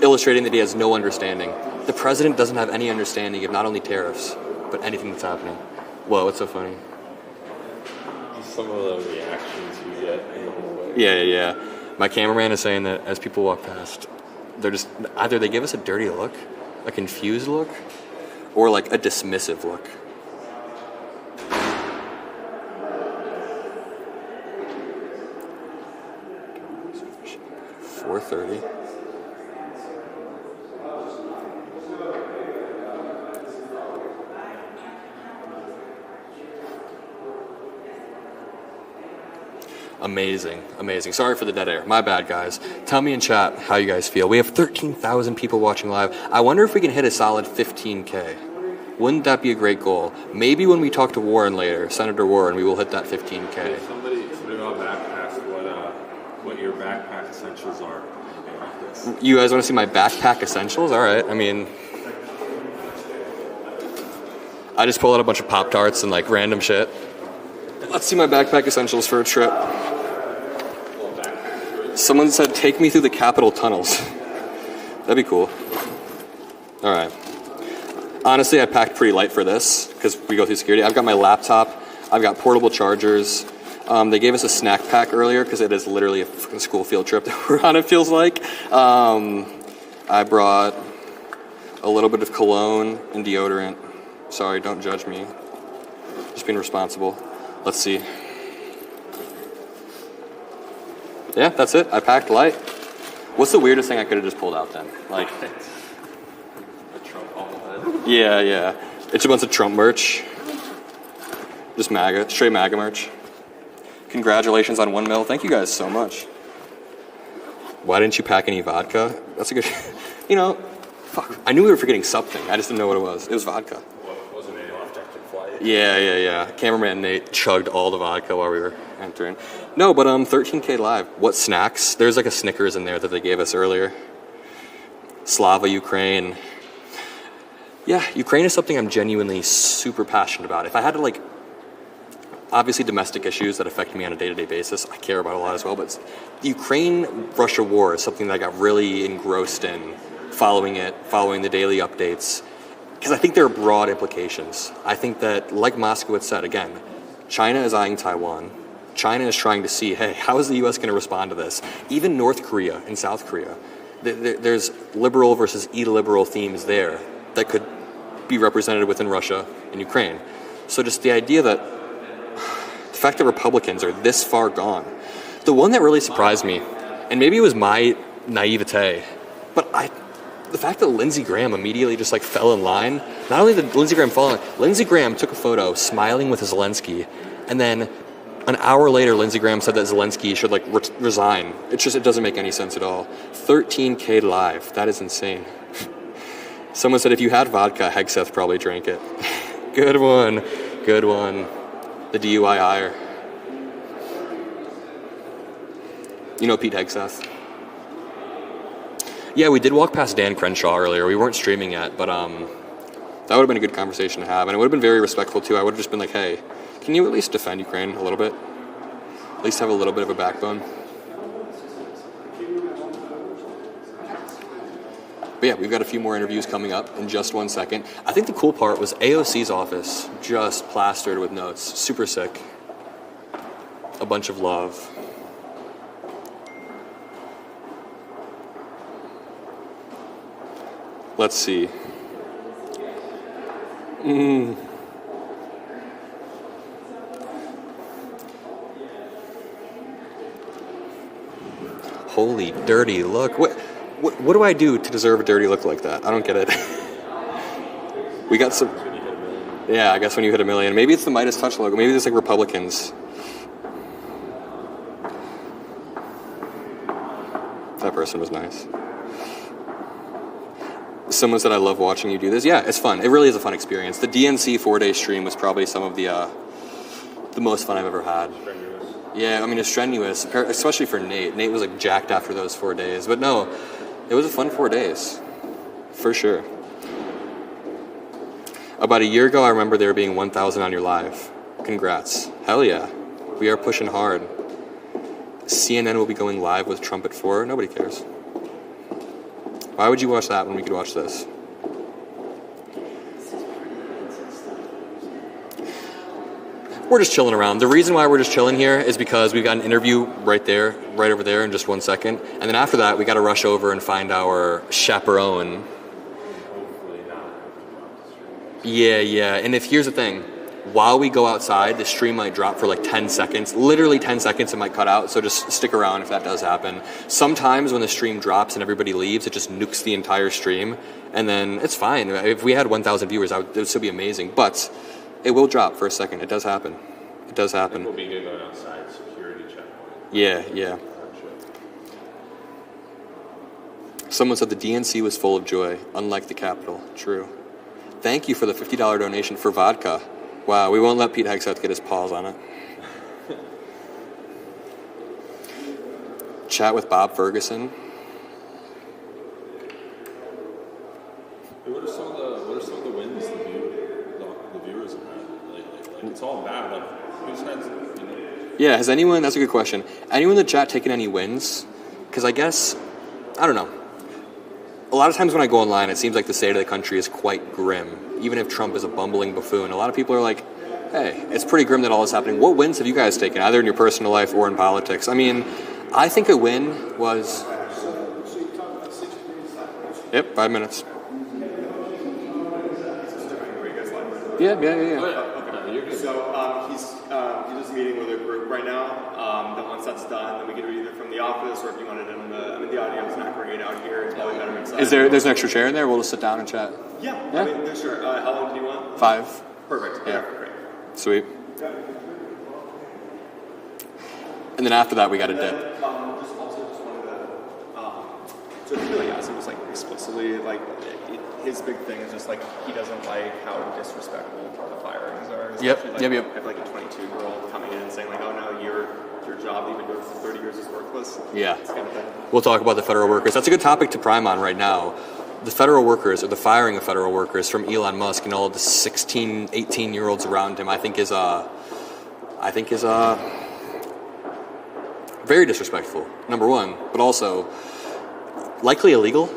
illustrating that he has no understanding. The president doesn't have any understanding of not only tariffs, but anything that's happening. Whoa, what's so funny? Some of the reactions you get in the whole way. Yeah. My cameraman is saying that as people walk past, they're just, either they give us a dirty look, a confused look, or like a dismissive look. $4:30. Amazing. Sorry for the dead air. My bad, guys. Tell me in chat how you guys feel. We have 13,000 people watching live. I wonder if we can hit a solid 15K. Wouldn't that be a great goal? Maybe when we talk to Warren later, Senator Warren, we will hit that 15K. Somebody on backpack asked what your backpack essentials are. You guys want to see my backpack essentials? All right. I mean, I just pull out a bunch of Pop-Tarts and like random shit. Let's see my backpack essentials for a trip. Someone said, take me through the Capitol tunnels. That'd be cool. All right. Honestly, I packed pretty light for this because we go through security. I've got my laptop. I've got portable chargers. They gave us a snack pack earlier because it is literally a fucking school field trip that we're on, it feels like. I brought a little bit of cologne and deodorant. Sorry, don't judge me. Just being responsible. Let's see. Yeah, that's it. I packed light. What's the weirdest thing I could have just pulled out then? Like, A Trump bobblehead. yeah. It's a bunch of Trump merch. Just MAGA, straight MAGA merch. Congratulations on 1 mil. Thank you guys so much. Why didn't you pack any vodka? That's a good, fuck. I knew we were forgetting something. I just didn't know what it was. It was vodka. Wasn't any objective flight. Yeah. Cameraman Nate chugged all the vodka while we were entering. No, but 13K live. What snacks? There's like a Snickers in there that they gave us earlier. Slava, Ukraine. Yeah, Ukraine is something I'm genuinely super passionate about. If I had to obviously domestic issues that affect me on a day-to-day basis, I care about a lot as well, but the Ukraine-Russia war is something that I got really engrossed in, following the daily updates, because I think there are broad implications. I think that, like Moskowitz said, again, China is eyeing Taiwan. China is trying to see, hey, how is the U.S. going to respond to this? Even North Korea and South Korea. There's liberal versus illiberal themes there that could be represented within Russia and Ukraine. So just the idea that the fact that Republicans are this far gone. The one that really surprised me, and maybe it was my naivete, but the fact that Lindsey Graham immediately just fell in line. Not only did Lindsey Graham fall in line, Lindsey Graham took a photo smiling with Zelensky, and then an hour later, Lindsey Graham said that Zelensky should resign. It doesn't make any sense at all. 13K live, that is insane. Someone said if you had vodka, Hegseth probably drank it. Good one. The DUI hire. You know Pete Hegseth? Yeah, we did walk past Dan Crenshaw earlier. We weren't streaming yet, but that would have been a good conversation to have. And it would have been very respectful, too. I would have just been like, hey, can you at least defend Ukraine a little bit? At least have a little bit of a backbone. But yeah, we've got a few more interviews coming up in just 1 second. I think the cool part was AOC's office just plastered with notes. Super sick. A bunch of love. Let's see. Holy dirty look. What do I do to deserve a dirty look like that? I don't get it. We got some... Yeah, I guess when you hit 1 million. Maybe it's the Midas Touch logo. Maybe there's Republicans. That person was nice. Someone said, I love watching you do this. Yeah, it's fun. It really is a fun experience. The DNC 4-day stream was probably some of the most fun I've ever had. Yeah, I mean, it's strenuous, especially for Nate. Nate was like jacked after those 4 days. But no, it was a fun 4 days, for sure. About a year ago, I remember there being 1,000 on your live. Congrats. Hell yeah. We are pushing hard. CNN will be going live with Trump at 4. Nobody cares. Why would you watch that when we could watch this? We're just chilling around. The reason why we're just chilling here is because we've got an interview right over there in just 1 second. And then after that, we got to rush over and find our chaperone. Yeah. And here's the thing. While we go outside, the stream might drop for like 10 seconds. Literally 10 seconds, it might cut out. So just stick around if that does happen. Sometimes when the stream drops and everybody leaves, it just nukes the entire stream. And then it's fine. If we had 1,000 viewers, it would still be amazing. But it will drop for a second. It does happen. It does happen. We'll be good going outside, security checkpoint. Yeah. Someone said the DNC was full of joy, unlike the Capitol. True. Thank you for the $50 donation for vodka. Wow, we won't let Pete Hegseth get his paws on it. Chat with Bob Ferguson. What are some of the wins the viewers have had lately? Like, it's all bad. Like, who's had, Yeah, has anyone, that's a good question. Anyone in the chat taken any wins? Because I guess, I don't know. A lot of times when I go online, it seems like the state of the country is quite grim. Even if Trump is a bumbling buffoon, a lot of people are like, hey, it's pretty grim that all this is happening. What wins have you guys taken, either in your personal life or in politics? I mean, I think a win was... Yep, 5 minutes. Yeah. So he's just meeting with a group right now. That once that's done, then we can do it either from the office or if you wanted it the audio is not bringing it out here. It's probably better inside. There's an extra chair in there? We'll just sit down and chat. Yeah. I mean, sure. How long do you want? 5. Perfect. Yeah. Great. Sweet. And then after that, we got a dip. Just wanted to, so he really asked him just like explicitly, like his big thing is just like he doesn't like how disrespectful the firings are. Yep. Like, have like a 22-year-old coming in and saying like, oh no, your job that you've been doing for 30 years is worthless. Yeah. Kind of thing. We'll talk about the federal workers. That's a good topic to prime on right now. The federal workers, or the firing of federal workers from Elon Musk and all of the 16, 18-year-olds around him, I think is very disrespectful, number one, but also likely illegal.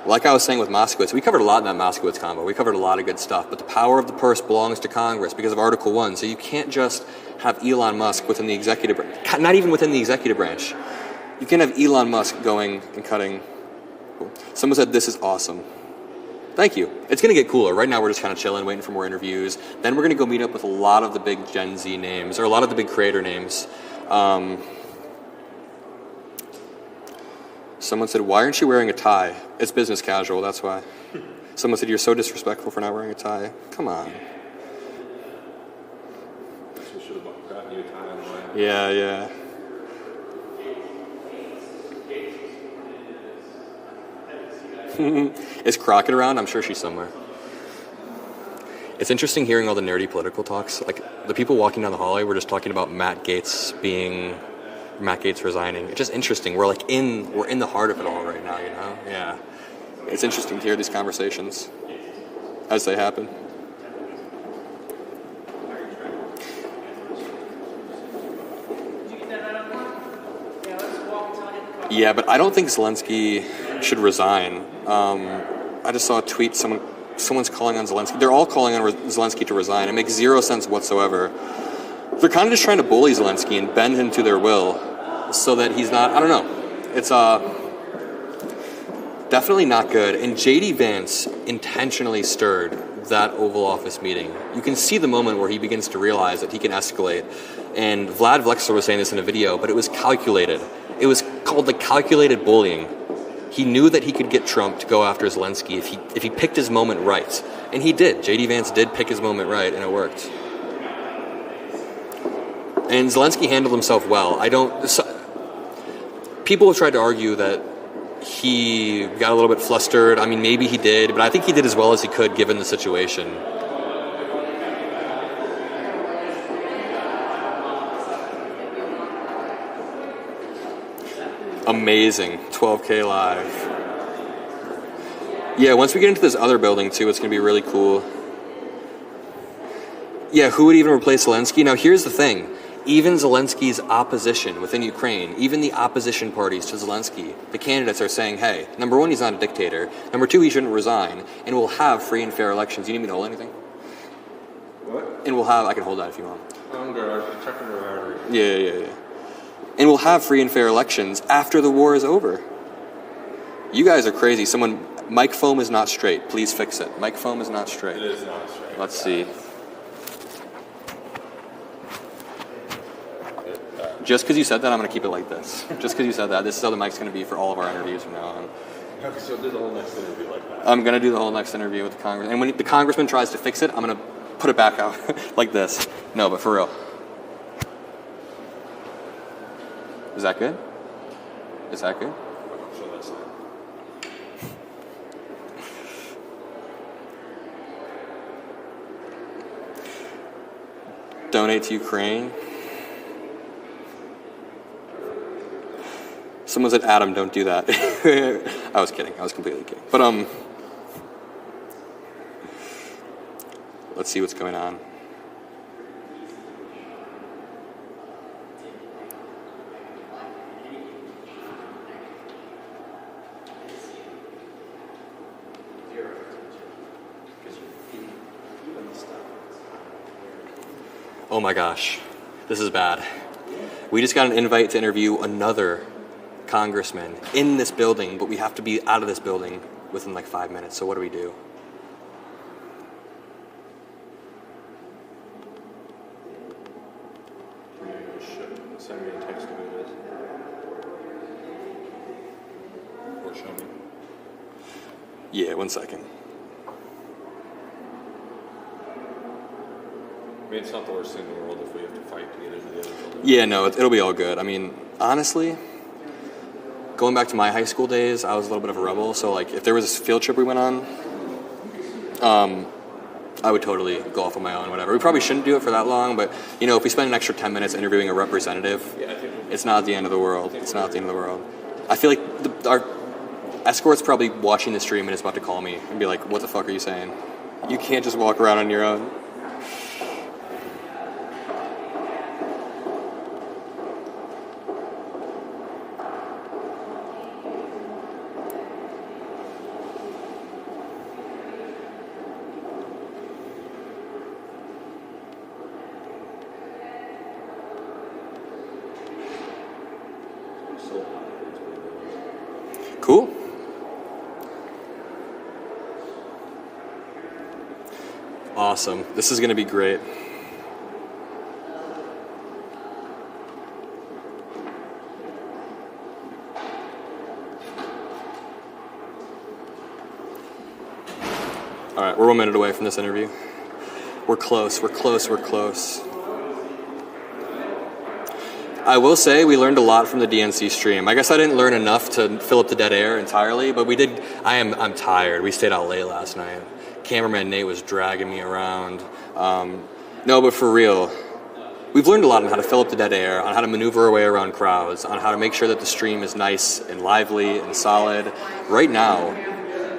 Like I was saying with Moskowitz, we covered a lot in that Moskowitz combo. We covered a lot of good stuff, but the power of the purse belongs to Congress because of Article 1, so you can't just have Elon Musk within the executive branch, not even within the executive branch. You can't have Elon Musk going and cutting. Someone said, this is awesome. Thank you. It's going to get cooler. Right now we're just kind of chilling, waiting for more interviews. Then we're going to go meet up with a lot of the big Gen Z names, or a lot of the big creator names. Someone said, why aren't you wearing a tie? It's business casual, that's why. Someone said, you're so disrespectful for not wearing a tie. Come on. we should have gotten you a tie on the way. Yeah. Is Crockett around? I'm sure she's somewhere. It's interesting hearing all the nerdy political talks. Like, the people walking down the hallway were just talking about Matt Gaetz resigning. It's just interesting. We're in the heart of it all right now, you know? Yeah. It's interesting to hear these conversations as they happen. Yeah, but I don't think Zelensky should resign. I just saw a tweet, someone's calling on Zelensky. They're all calling on Zelensky to resign. It makes zero sense whatsoever. They're kind of just trying to bully Zelensky and bend him to their will so that he's not, I don't know. It's definitely not good. And J.D. Vance intentionally stirred that Oval Office meeting. You can see the moment where he begins to realize that he can escalate. And Vlad Vlexler was saying this in a video, but it was calculated. It was called like calculated bullying. He knew that he could get Trump to go after Zelensky if he picked his moment right. And he did. J.D. Vance did pick his moment right, and it worked. And Zelensky handled himself well. People have tried to argue that he got a little bit flustered. I mean, maybe he did, but I think he did as well as he could given the situation. Amazing. 12K live. Yeah, once we get into this other building, too, it's going to be really cool. Yeah, who would even replace Zelensky? Now, here's the thing. Even Zelensky's opposition within Ukraine, even the opposition parties to Zelensky, the candidates are saying, hey, number one, he's not a dictator. Number two, he shouldn't resign. And we'll have free and fair elections. You need me to hold anything? What? And we'll have, I can hold that if you want. I'm good. I was checking your artery. Yeah. And we'll have free and fair elections after the war is over. You guys are crazy. Mic foam is not straight. Please fix it. Mic foam is not straight. It is not straight. Let's see. Just because you said that, I'm going to keep it like this. Just because you said that, this is how the mic's going to be for all of our interviews from now on. Okay, so do the whole next interview like that. I'm going to do the whole next interview with the Congress. And when the congressman tries to fix it, I'm going to put it back out like this. No, but for real. Is that good? Is that good? So that's it. Donate to Ukraine. Someone said, Adam, don't do that. I was kidding. I was completely kidding. But, let's see what's going on. Oh my gosh, this is bad. We just got an invite to interview another congressman in this building, but we have to be out of this building within like 5 minutes. So what do we do? Send me a text of who it is. Or show me. Yeah, 1 second. I mean, it's not the worst thing in the world if we have to fight to get into the other building. Yeah, no, it'll be all good. I mean, honestly, going back to my high school days, I was a little bit of a rebel. So, like, if there was this field trip we went on, I would totally go off on my own, whatever. We probably shouldn't do it for that long, but, you know, if we spend an extra 10 minutes interviewing a representative, it's not the end of the world. It's not the end of the world. I feel like our escort's probably watching the stream and is about to call me and be like, what the fuck are you saying? You can't just walk around on your own. Cool. Awesome. This is going to be great. All right, we're 1 minute away from this interview. We're close. I will say we learned a lot from the DNC stream. I guess I didn't learn enough to fill up the dead air entirely, but we did. I'm tired. We stayed out late last night. Cameraman Nate was dragging me around. No, but for real, we've learned a lot on how to fill up the dead air, on how to maneuver our way around crowds, on how to make sure that the stream is nice and lively and solid. Right now,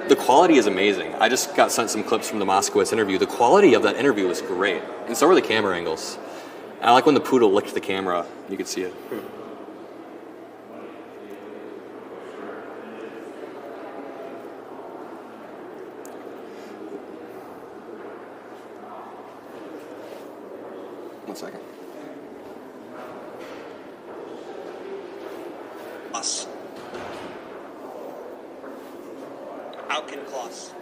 the quality is amazing. I just got sent some clips from the Moskowitz interview. The quality of that interview was great, and so were the camera angles. I like when the poodle licked the camera. You could see it. One second. Us. Auchincloss.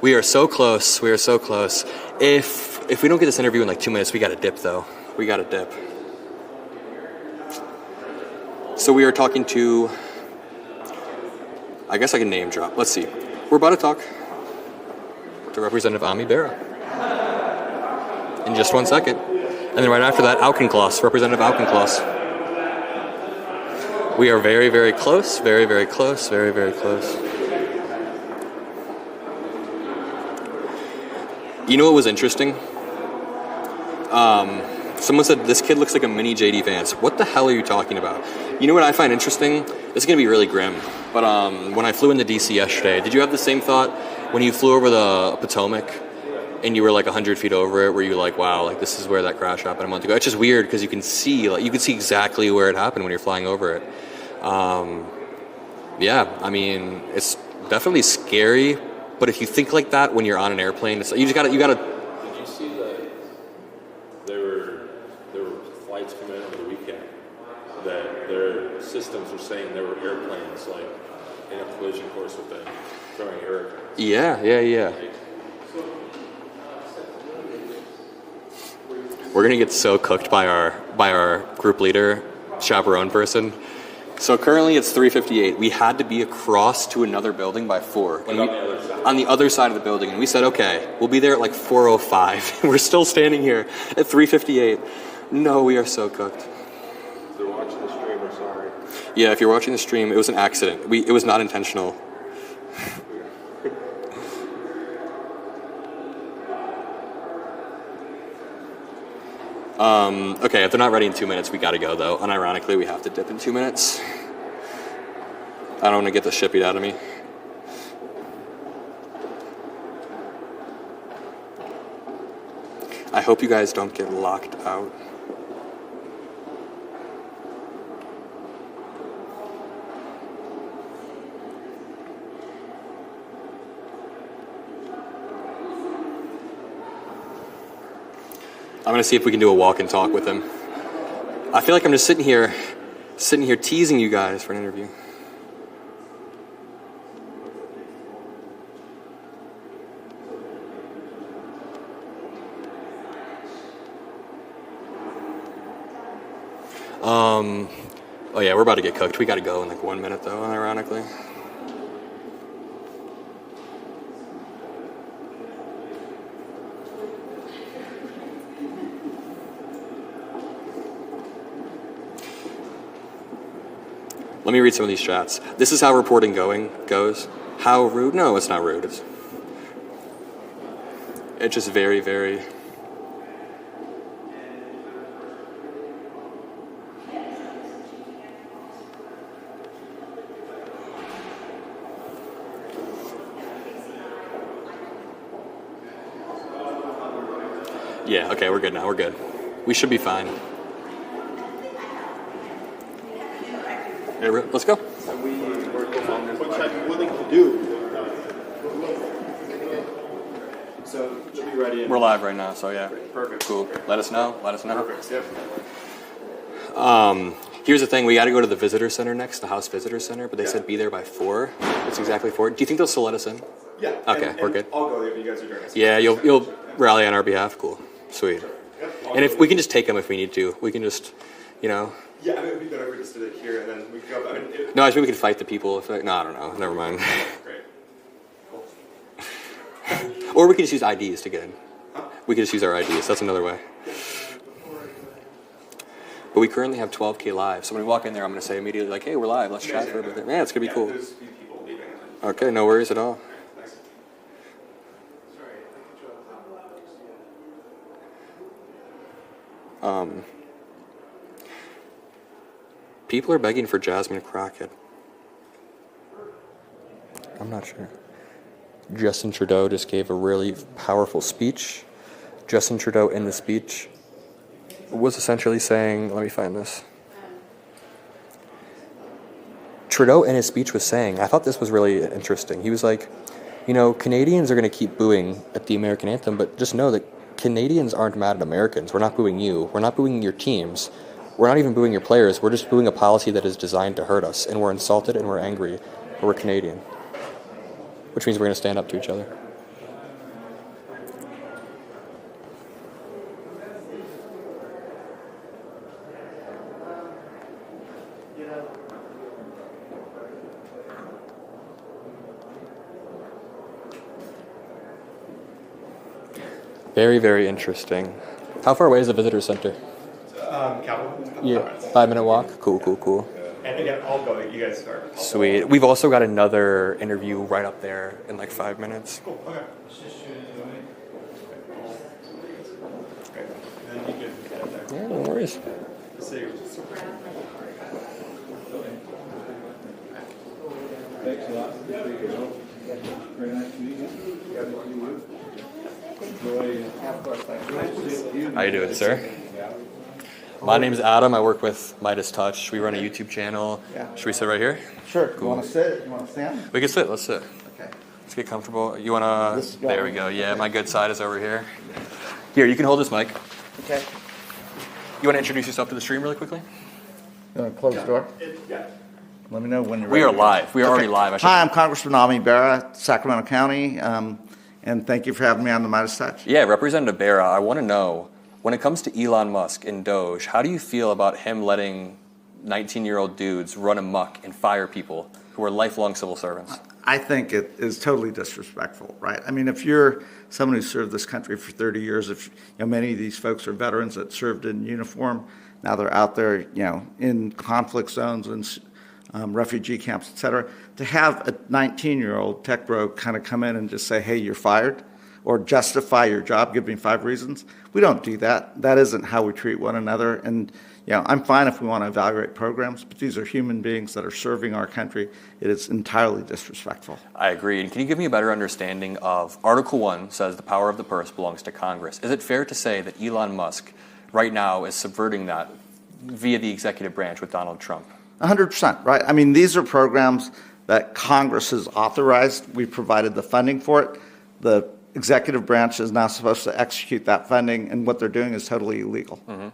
We are so close. We are so close. If we don't get this interview in like 2 minutes, we got to dip, though. We got to dip. So we are talking to, I guess I can name drop. Let's see. We're about to talk to Representative Bera in just 1 second. And then right after that, Auchincloss, Representative Auchincloss. We are very, very close, very, very close, very, very close. You know what was interesting? Someone said, this kid looks like a mini J.D. Vance. What the hell are you talking about? You know what I find interesting? This is going to be really grim, but when I flew into D.C. yesterday, did you have the same thought when you flew over the Potomac and you were like 100 feet over it, were you like, wow, like this is where that crash happened a month ago? It's just weird because you can see exactly where it happened when you're flying over it. Yeah, I mean, it's definitely scary, but if you think like that when you're on an airplane, it's, you gotta. Did you see that there were flights coming in over the weekend that their systems were saying there were airplanes like in a collision course with them throwing hurricanes? Yeah. We're gonna get so cooked by our group leader, chaperone person. So currently it's 3:58. We had to be across to another building by 4. And on the other side of the building, and we said, okay, we'll be there at like 4:05. We're still standing here at 3:58. No, we are so cooked. If they're watching the stream, we're sorry. Yeah, if you're watching the stream, it was an accident. It was not intentional. Okay, if they're not ready in 2 minutes, we gotta go though. Unironically, we have to dip in 2 minutes. I don't want to get the shit beat out of me. I hope you guys don't get locked out. I'm gonna see if we can do a walk and talk with him. I feel like I'm just sitting here teasing you guys for an interview. Oh yeah, we're about to get cooked. We gotta go in like 1 minute though, unironically. Let me read some of these chats. This is how reporting goes. How rude? No, it's not rude. It's just very, very... Yeah, okay, we're good now. We're good. We should be fine. Let's go. Which I'm willing to do. So you'll be ready. We're live right now, so yeah. Perfect. Cool. Let us know. Perfect. Yep. Here's the thing. We got to go to the visitor center next, the House Visitor Center, but they said be there by 4. It's exactly 4. Do you think they'll still let us in? Yeah. Okay, we're good. I'll go if you guys are doing it. Yeah, you'll rally on our behalf. Cool. Sweet. Yep. And if we can just take them if we need to. We can just, Yeah, I mean, it would be better if we just did it here and then we could go. I mean, No, I think we could fight the people. No, I don't know. Never mind. Great. Cool. Or we could just use IDs to get in. We could just use our IDs. That's another way. But we currently have 12K live. So when we walk in there, I'm going to say immediately, like, hey, we're live. Let's chat for a bit. Yeah, it's going to be cool. There's people leaving. Okay, no worries at all. People are begging for Jasmine Crockett. I'm not sure. Justin Trudeau just gave a really powerful speech. Justin Trudeau in the speech was essentially saying, let me find this. Trudeau in his speech was saying, I thought this was really interesting. He was like, Canadians are going to keep booing at the American anthem, but just know that Canadians aren't mad at Americans. We're not booing you. We're not booing your teams. We're not even booing your players. We're just booing a policy that is designed to hurt us, and we're insulted and we're angry, but we're Canadian. Which means we're going to stand up to each other. Very, very interesting. How far away is the visitor center? Capital. Yeah, 5-minute walk. Cool. And again, I'll go. You guys start. Sweet. We've also got another interview right up there in like 5 minutes. Cool. Okay. Great. And then you can Yeah, no worries. see. Thanks a lot. Very nice to meet you. How you doing, sir? My name's Adam. I work with Midas Touch. We run a YouTube channel. Yeah. Should we sit right here? Sure. Cool. You want to sit? You want to stand? We can sit. Let's sit. Okay. Let's get comfortable. You wanna? This guy. There we go. Yeah, my good side is over here. Here, you can hold this mic. Okay. You wanna introduce yourself to the stream really quickly? You want to close the door? Yeah. Let me know when you're We ready. are live. We are already live. Hi, I'm Congressman Bera, Sacramento County, and thank you for having me on the Midas Touch. Yeah, Representative Bera, I want to know, when it comes to Elon Musk and Doge, how do you feel about him letting 19-year-old dudes run amok and fire people who are lifelong civil servants? I think it is totally disrespectful, right? I mean, if you're someone who served this country for 30 years, if many of these folks are veterans that served in uniform, now they're out there, in conflict zones and refugee camps, et cetera, to have a 19-year-old tech bro kind of come in and just say, hey, you're fired, or justify your job, give me 5 reasons. We don't do that. That isn't how we treat one another. And I'm fine if we want to evaluate programs, but these are human beings that are serving our country. It is entirely disrespectful. I agree. And can you give me a better understanding of Article 1 says the power of the purse belongs to Congress. Is it fair to say that Elon Musk right now is subverting that via the executive branch with Donald Trump? 100%, right? I mean, these are programs that Congress has authorized. We provided the funding for it. The executive branch is now supposed to execute that funding, and what they're doing is totally illegal. Mm-hmm.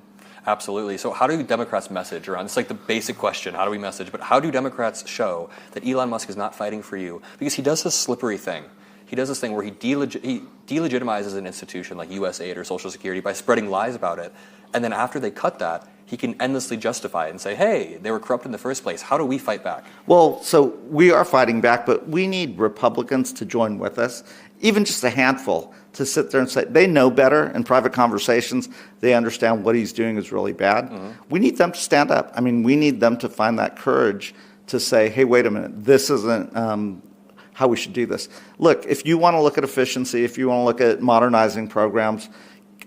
Absolutely. So how do Democrats message around? It's like the basic question, how do we message? But how do Democrats show that Elon Musk is not fighting for you? Because he does this slippery thing. He does this thing where he delegitimizes an institution like USAID or Social Security by spreading lies about it. And then after they cut that, he can endlessly justify it and say, hey, they were corrupt in the first place. How do we fight back? Well, so we are fighting back, but we need Republicans to join with us, even just a handful, to sit there and say they know better in private conversations. They understand what he's doing is really bad. Mm-hmm. We need them to stand up. I mean, we need them to find that courage to say, hey, wait a minute, this isn't how we should do this. Look, if you want to look at efficiency, if you want to look at modernizing programs,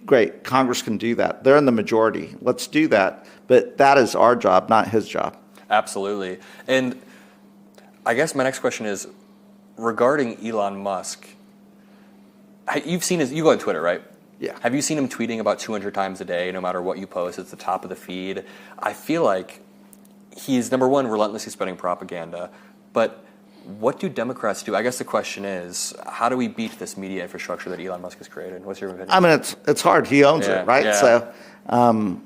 great, Congress can do that. They're in the majority. Let's do that. But that is our job, not his job. Absolutely. And I guess my next question is regarding Elon Musk. You go on Twitter, right? Yeah. Have you seen him tweeting about 200 times a day, no matter what you post? It's the top of the feed. I feel like he's, number one, relentlessly spreading propaganda. But what do Democrats do? I guess the question is, how do we beat this media infrastructure that Elon Musk has created? What's your opinion? I mean, it's hard. He owns it, right? Yeah. So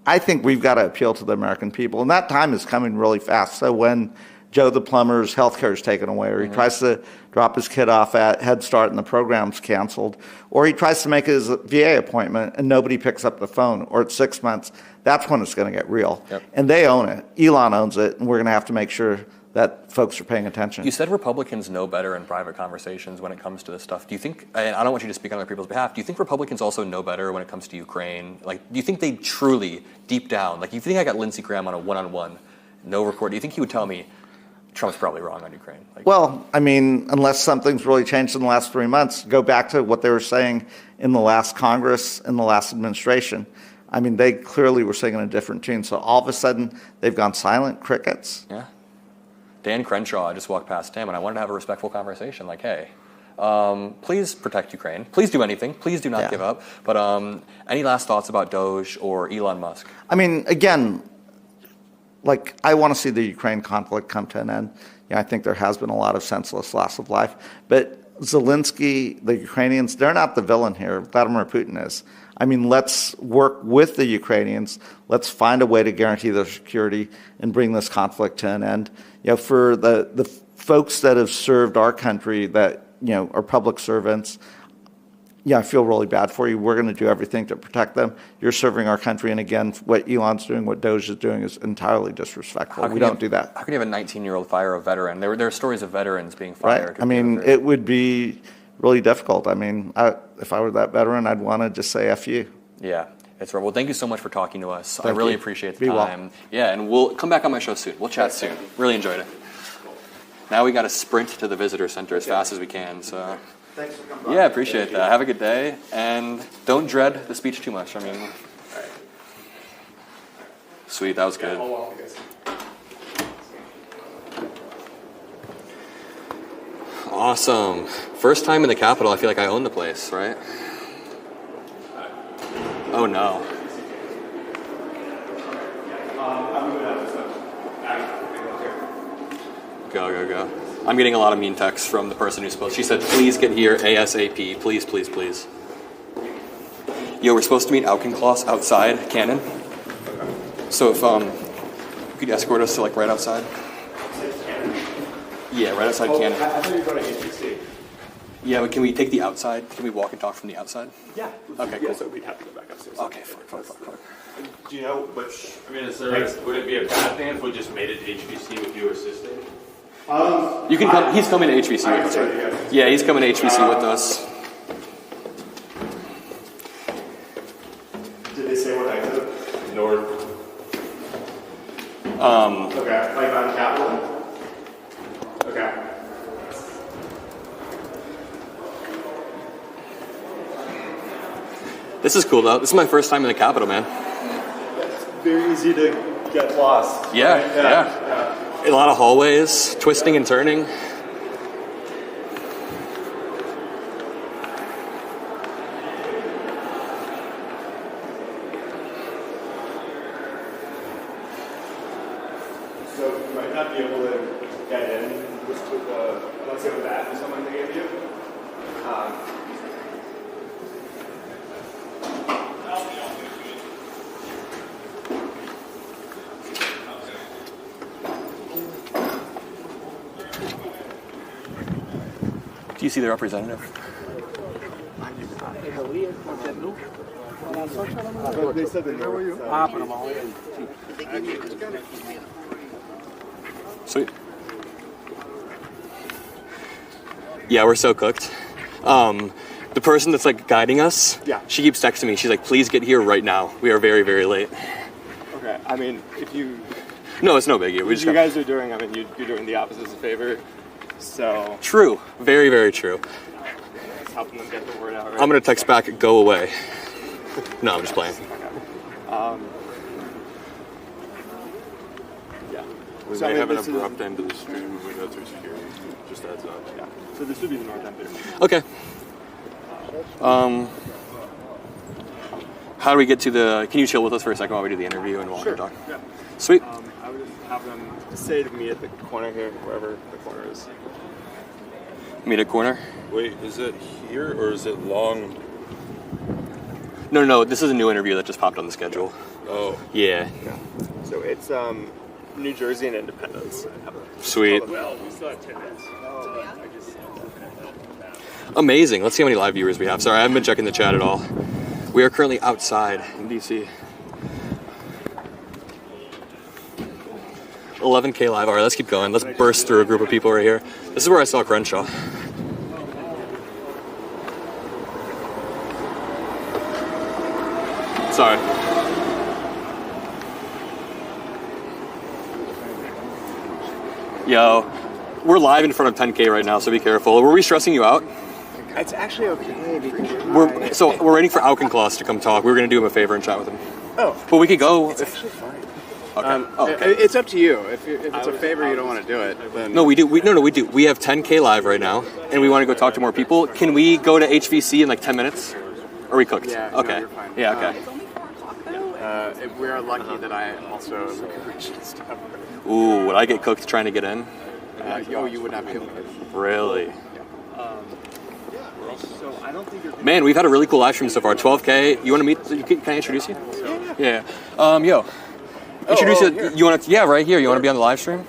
I think we've got to appeal to the American people. And that time is coming really fast. So when Joe the plumber's health care is taken away, or he tries to drop his kid off at Head Start and the program's canceled, or he tries to make his VA appointment and nobody picks up the phone, or it's 6 months, that's when it's going to get real. Yep. And they own it. Elon owns it, and we're going to have to make sure that folks are paying attention. You said Republicans know better in private conversations when it comes to this stuff. Do you think, and I don't want you to speak on other people's behalf, do you think Republicans also know better when it comes to Ukraine? Like, do you think they truly, deep down, like, you think I got Lindsey Graham on a one-on-one, no record, do you think he would tell me Trump's probably wrong on Ukraine? Like, well, I mean, unless something's really changed in the last 3 months, go back to what they were saying in the last Congress, in the last administration. I mean, they clearly were singing a different tune. So all of a sudden, they've gone silent, crickets. Yeah. Dan Crenshaw, I just walked past him, and I wanted to have a respectful conversation. Like, hey, please protect Ukraine. Please do anything. Please do not give up. But any last thoughts about Doge or Elon Musk? I mean, again, like, I want to see the Ukraine conflict come to an end. I think there has been a lot of senseless loss of life. But Zelensky, the Ukrainians, they're not the villain here. Vladimir Putin is. I mean, let's work with the Ukrainians. Let's find a way to guarantee their security and bring this conflict to an end. For the folks that have served our country that, are public servants, I feel really bad for you. We're going to do everything to protect them. You're serving our country. And again, what Elon's doing, what Doge is doing is entirely disrespectful. We don't do that. How can you have a 19-year-old fire a veteran? There are stories of veterans being fired. Right. I mean, it would be really difficult. I mean, if I were that veteran, I'd want to just say F you. Yeah. It's right. Well, thank you so much for talking to us. I Thank really you. appreciate the Be well. time. Yeah, and we'll come back on my show soon. We'll chat soon. Really enjoyed it. Now we got to sprint to the visitor center as fast as we can. So, Thanks for coming by. yeah, appreciate that. Have a good day, and don't dread the speech too much. I mean, sweet, that was good. Awesome. First time in the Capitol, I feel like I own the place, right? Oh no. Go. I'm getting a lot of mean texts from the person who's supposed. She said, please get here ASAP. Please, please, please. Yo, we're supposed to meet Auchincloss outside Cannon. So if you could escort us to like right outside. Yeah, right outside Cannon. I thought you were going to HBC. Yeah, but can we take the outside? Can we walk and talk from the outside? Yeah. Okay, cool. Yeah, so we'd have to go back upstairs. Okay, fine. Do you know which? I mean, would it be a bad thing if we just made it to HBC with you assisting? You can come. He's coming to HVC with us, right? Yeah, he's coming to HVC with us. Did they say what exit? North. Okay, like on Capitol? Okay. This is cool though. This is my first time in the Capitol, man. It's very easy to get lost. Yeah, right? yeah. A lot of hallways, twisting and turning. So you might not be able to get in with let's say with that or someone they gave you. Do you see the representative? They said they were you. Sweet. Yeah, we're so cooked. The person that's like guiding us, Yeah. she keeps texting me. She's like, please get here right now. We are very, very late. Okay, I mean, if you No, it's no biggie. We just you got... guys are doing, I mean, you're doing the opposites a favor. So True. Very, very true. it's helping them get the word out. Right? I'm going to text back, go away. No, I'm just playing. Yeah. We So, I may mean, have an this is- abrupt end to the stream if we go through security. Just heads up. Yeah. So this would be the north end. Okay. How do we get to the... Can you chill with us for a second while we do the interview and walk and talk? Yeah. Sweet. I would just have them say to me at the corner here, wherever the corner is. Meet at corner. Wait, is it here or is it long? No. This is a new interview that just popped on the schedule. Oh. Yeah. Yeah. So it's New Jersey and Independence. Sweet. Well, we still have 10 minutes. Amazing. Let's see how many live viewers we have. Sorry, I haven't been checking the chat at all. We are currently outside in DC. 11K live. All right, let's keep going. Let's burst through a group of people right here. This is where I saw Crenshaw. Sorry. Yo, we're live in front of 10K right now, so be careful. Were we stressing you out? It's actually okay because We're waiting for Auchincloss to come talk. We were going to do him a favor and chat with him. Oh. But we could go. It's actually fine. Okay. It's up to you. If it's a favor, you don't want to do it. Then No, we do. We do. We have 10K live right now, and we want to go talk to more people. Can we go to HVC in like 10 minutes? Are we cooked? Yeah. Okay. No, you're fine. Yeah. Okay. It's only 4 o'clock though. We are lucky that I also stuff. Ooh, would I get cooked trying to get in? You would not be able to. Really? So I don't think you're. Man, we've had a really cool live stream so far. 12K. You want to meet? Can I introduce you? Yeah. Yo. Introduce you. here. You want to? Yeah, right here. You want to be on the live stream?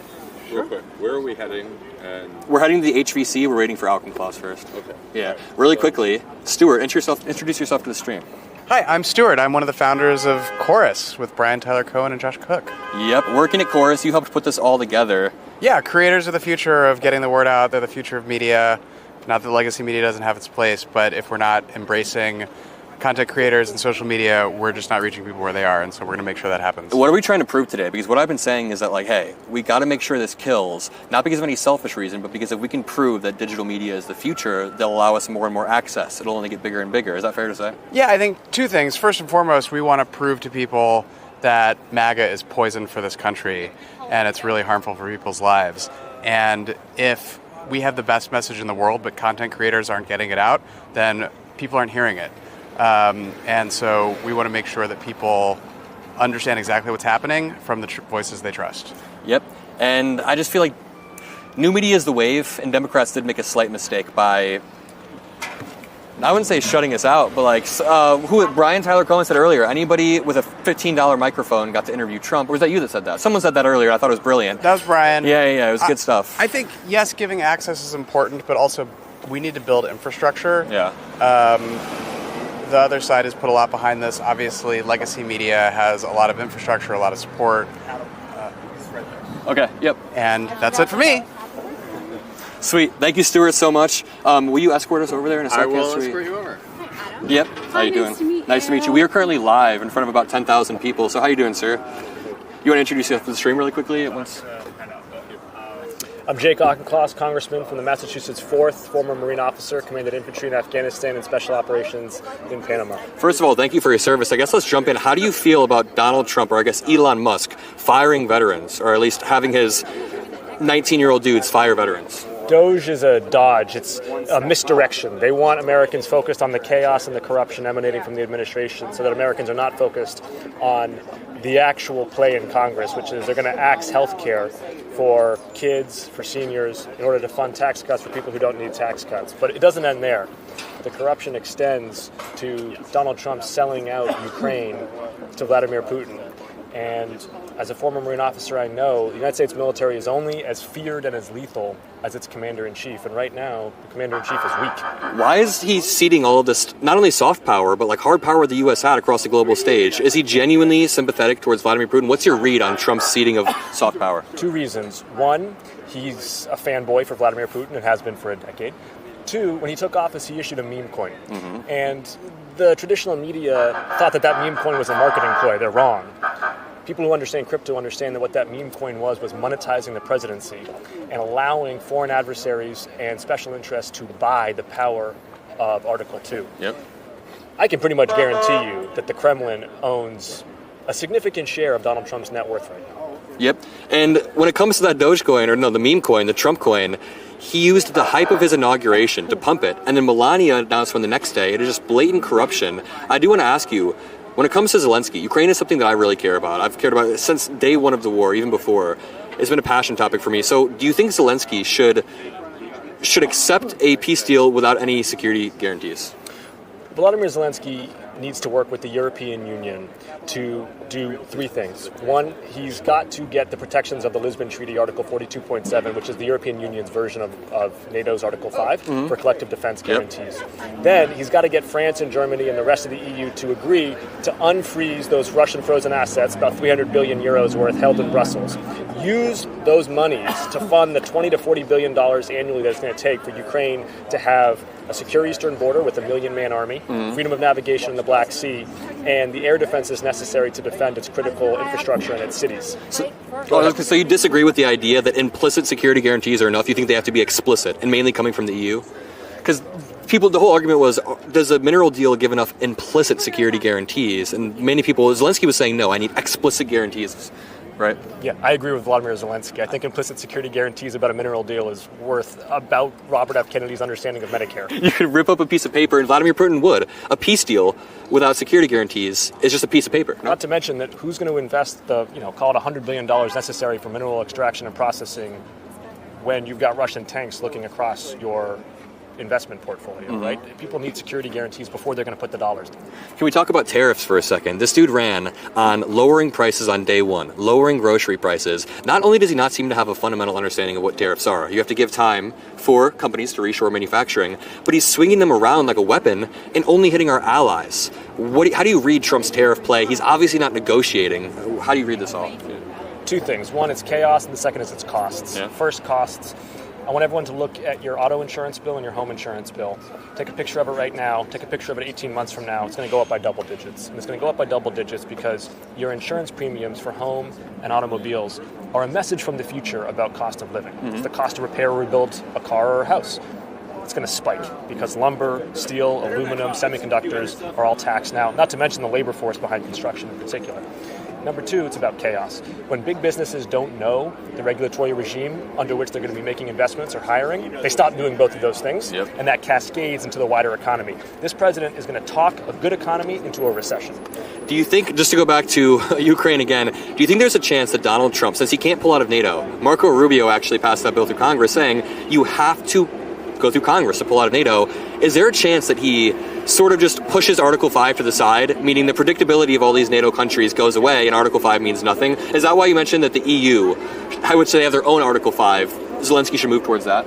Real quick, where are we heading? And We're heading to the HVC. We're waiting for Auchincloss first. okay. Yeah. Really quickly, Stuart, introduce yourself to the stream. Hi, I'm Stuart. I'm one of the founders of Chorus with Brian Tyler Cohen and Josh Cook. Yep. Working at Chorus, you helped put this all together. Yeah, creators are the future of getting the word out. They're the future of media. Not that legacy media doesn't have its place, but if we're not embracing content creators and social media, we're just not reaching people where they are, and so we're going to make sure that happens. What are we trying to prove today? Because what I've been saying is that, like, hey, we got to make sure this kills, not because of any selfish reason, but because if we can prove that digital media is the future, they'll allow us more and more access. It'll only get bigger and bigger. Is that fair to say? Yeah, I think two things. First and foremost, we want to prove to people that MAGA is poison for this country, and it's really harmful for people's lives. And if we have the best message in the world, but content creators aren't getting it out, then people aren't hearing it. And so we want to make sure that people understand exactly what's happening from the voices they trust. Yep. And I just feel like new media is the wave, and Democrats did make a slight mistake by, I wouldn't say shutting us out, but like Brian Tyler Cohen said earlier, anybody with a $15 microphone got to interview Trump. Or was that you that said that? Someone said that earlier. I thought it was brilliant. That was Brian. Yeah, it was good stuff. I think, yes, giving access is important, but also we need to build infrastructure. Yeah. The other side has put a lot behind this. Obviously, legacy media has a lot of infrastructure, a lot of support. Okay, yep. And that's it for me. Sweet. Thank you, Stuart, so much. Will you escort us over there in a second? I will escort you over. Yep. How you doing? Nice to meet you. We are currently live in front of about 10,000 people. So how you doing, sir? You want to introduce yourself to the stream really quickly at once? I'm Jake Auchincloss, Congressman from the Massachusetts 4th, former Marine officer, commanded infantry in Afghanistan and special operations in Panama. First of all, thank you for your service. I guess let's jump in. How do you feel about Donald Trump, or I guess Elon Musk, firing veterans, or at least having his 19-year-old dudes fire veterans? Doge is a dodge. It's a misdirection. They want Americans focused on the chaos and the corruption emanating from the administration so that Americans are not focused on the actual play in Congress, which is they're going to axe health care for kids, for seniors, in order to fund tax cuts for people who don't need tax cuts. But it doesn't end there. The corruption extends to Donald Trump selling out Ukraine to Vladimir Putin. And as a former Marine officer, I know the United States military is only as feared and as lethal as its commander-in-chief. And right now, the commander-in-chief is weak. Why is he ceding all of this, not only soft power, but like hard power the U.S. had across the global stage? Is he genuinely sympathetic towards Vladimir Putin? What's your read on Trump's ceding of soft power? Two reasons. One, he's a fanboy for Vladimir Putin and has been for a decade. Two, when he took office, he issued a meme coin. Mm-hmm. And the traditional media thought that meme coin was a marketing ploy. They're wrong. People who understand crypto understand that what that meme coin was monetizing the presidency and allowing foreign adversaries and special interests to buy the power of Article 2. Yep. I can pretty much guarantee you that the Kremlin owns a significant share of Donald Trump's net worth right now. Yep. And when it comes to that Dogecoin, or no, the meme coin, the Trump coin, he used the hype of his inauguration to pump it, and then Melania announced one the next day. It is just blatant corruption. I do want to ask you, when it comes to Zelensky, Ukraine is something that I really care about. I've cared about it since day one of the war, even before. It's been a passion topic for me. So do you think Zelensky should accept a peace deal without any security guarantees? Volodymyr Zelensky needs to work with the European Union to do three things. One, he's got to get the protections of the Lisbon Treaty, Article 42.7, which is the European Union's version of NATO's Article 5 for collective defense guarantees. Yep. Then he's got to get France and Germany and the rest of the EU to agree to unfreeze those Russian frozen assets, about 300 billion euros worth, held in Brussels. Use those monies to fund the $20 to $40 billion annually that it's going to take for Ukraine to have a secure eastern border with a 1 million-man army, freedom of navigation in the Black Sea, and the air defenses necessary to defend its critical infrastructure and its cities. So you disagree with the idea that implicit security guarantees are enough? You think they have to be explicit, and mainly coming from the EU? Because the whole argument was, does a mineral deal give enough implicit security guarantees? And many people, Zelensky was saying, no, I need explicit guarantees. Right. Yeah, I agree with Vladimir Zelensky. I think implicit security guarantees about a mineral deal is worth about Robert F. Kennedy's understanding of Medicare. You could rip up a piece of paper, and Vladimir Putin would. A peace deal without security guarantees is just a piece of paper. Not to mention that who's going to invest the, call it $100 billion necessary for mineral extraction and processing when you've got Russian tanks looking across your investment portfolio, right? People need security guarantees before they're going to put the dollars down. Can we talk about tariffs for a second? This dude ran on lowering prices on day one, lowering grocery prices. Not only does he not seem to have a fundamental understanding of what tariffs are, you have to give time for companies to reshore manufacturing, but he's swinging them around like a weapon and only hitting our allies. How do you read Trump's tariff play? He's obviously not negotiating. How do you read this all? Two things. One, it's chaos, and the second is its costs. Yeah. First, costs. I want everyone to look at your auto insurance bill and your home insurance bill. Take a picture of it right now. Take a picture of it 18 months from now. It's going to go up by double digits. And it's going to go up by double digits because your insurance premiums for home and automobiles are a message from the future about cost of living. It's the cost to repair or rebuild a car or a house. It's going to spike because lumber, steel, aluminum, semiconductors are all taxed now, not to mention the labor force behind construction in particular. Number two, it's about chaos. When big businesses don't know the regulatory regime under which they're going to be making investments or hiring, they stop doing both of those things, and that cascades into the wider economy. This president is going to talk a good economy into a recession. Do you think, just to go back to Ukraine again, do you think there's a chance that Donald Trump, since he can't pull out of NATO, Marco Rubio actually passed that bill through Congress saying you have to go through Congress to pull out of NATO, is there a chance that he sort of just pushes Article 5 to the side, meaning the predictability of all these NATO countries goes away and Article 5 means nothing? Is that why you mentioned that the EU, I would say, have their own Article 5? Zelensky should move towards that?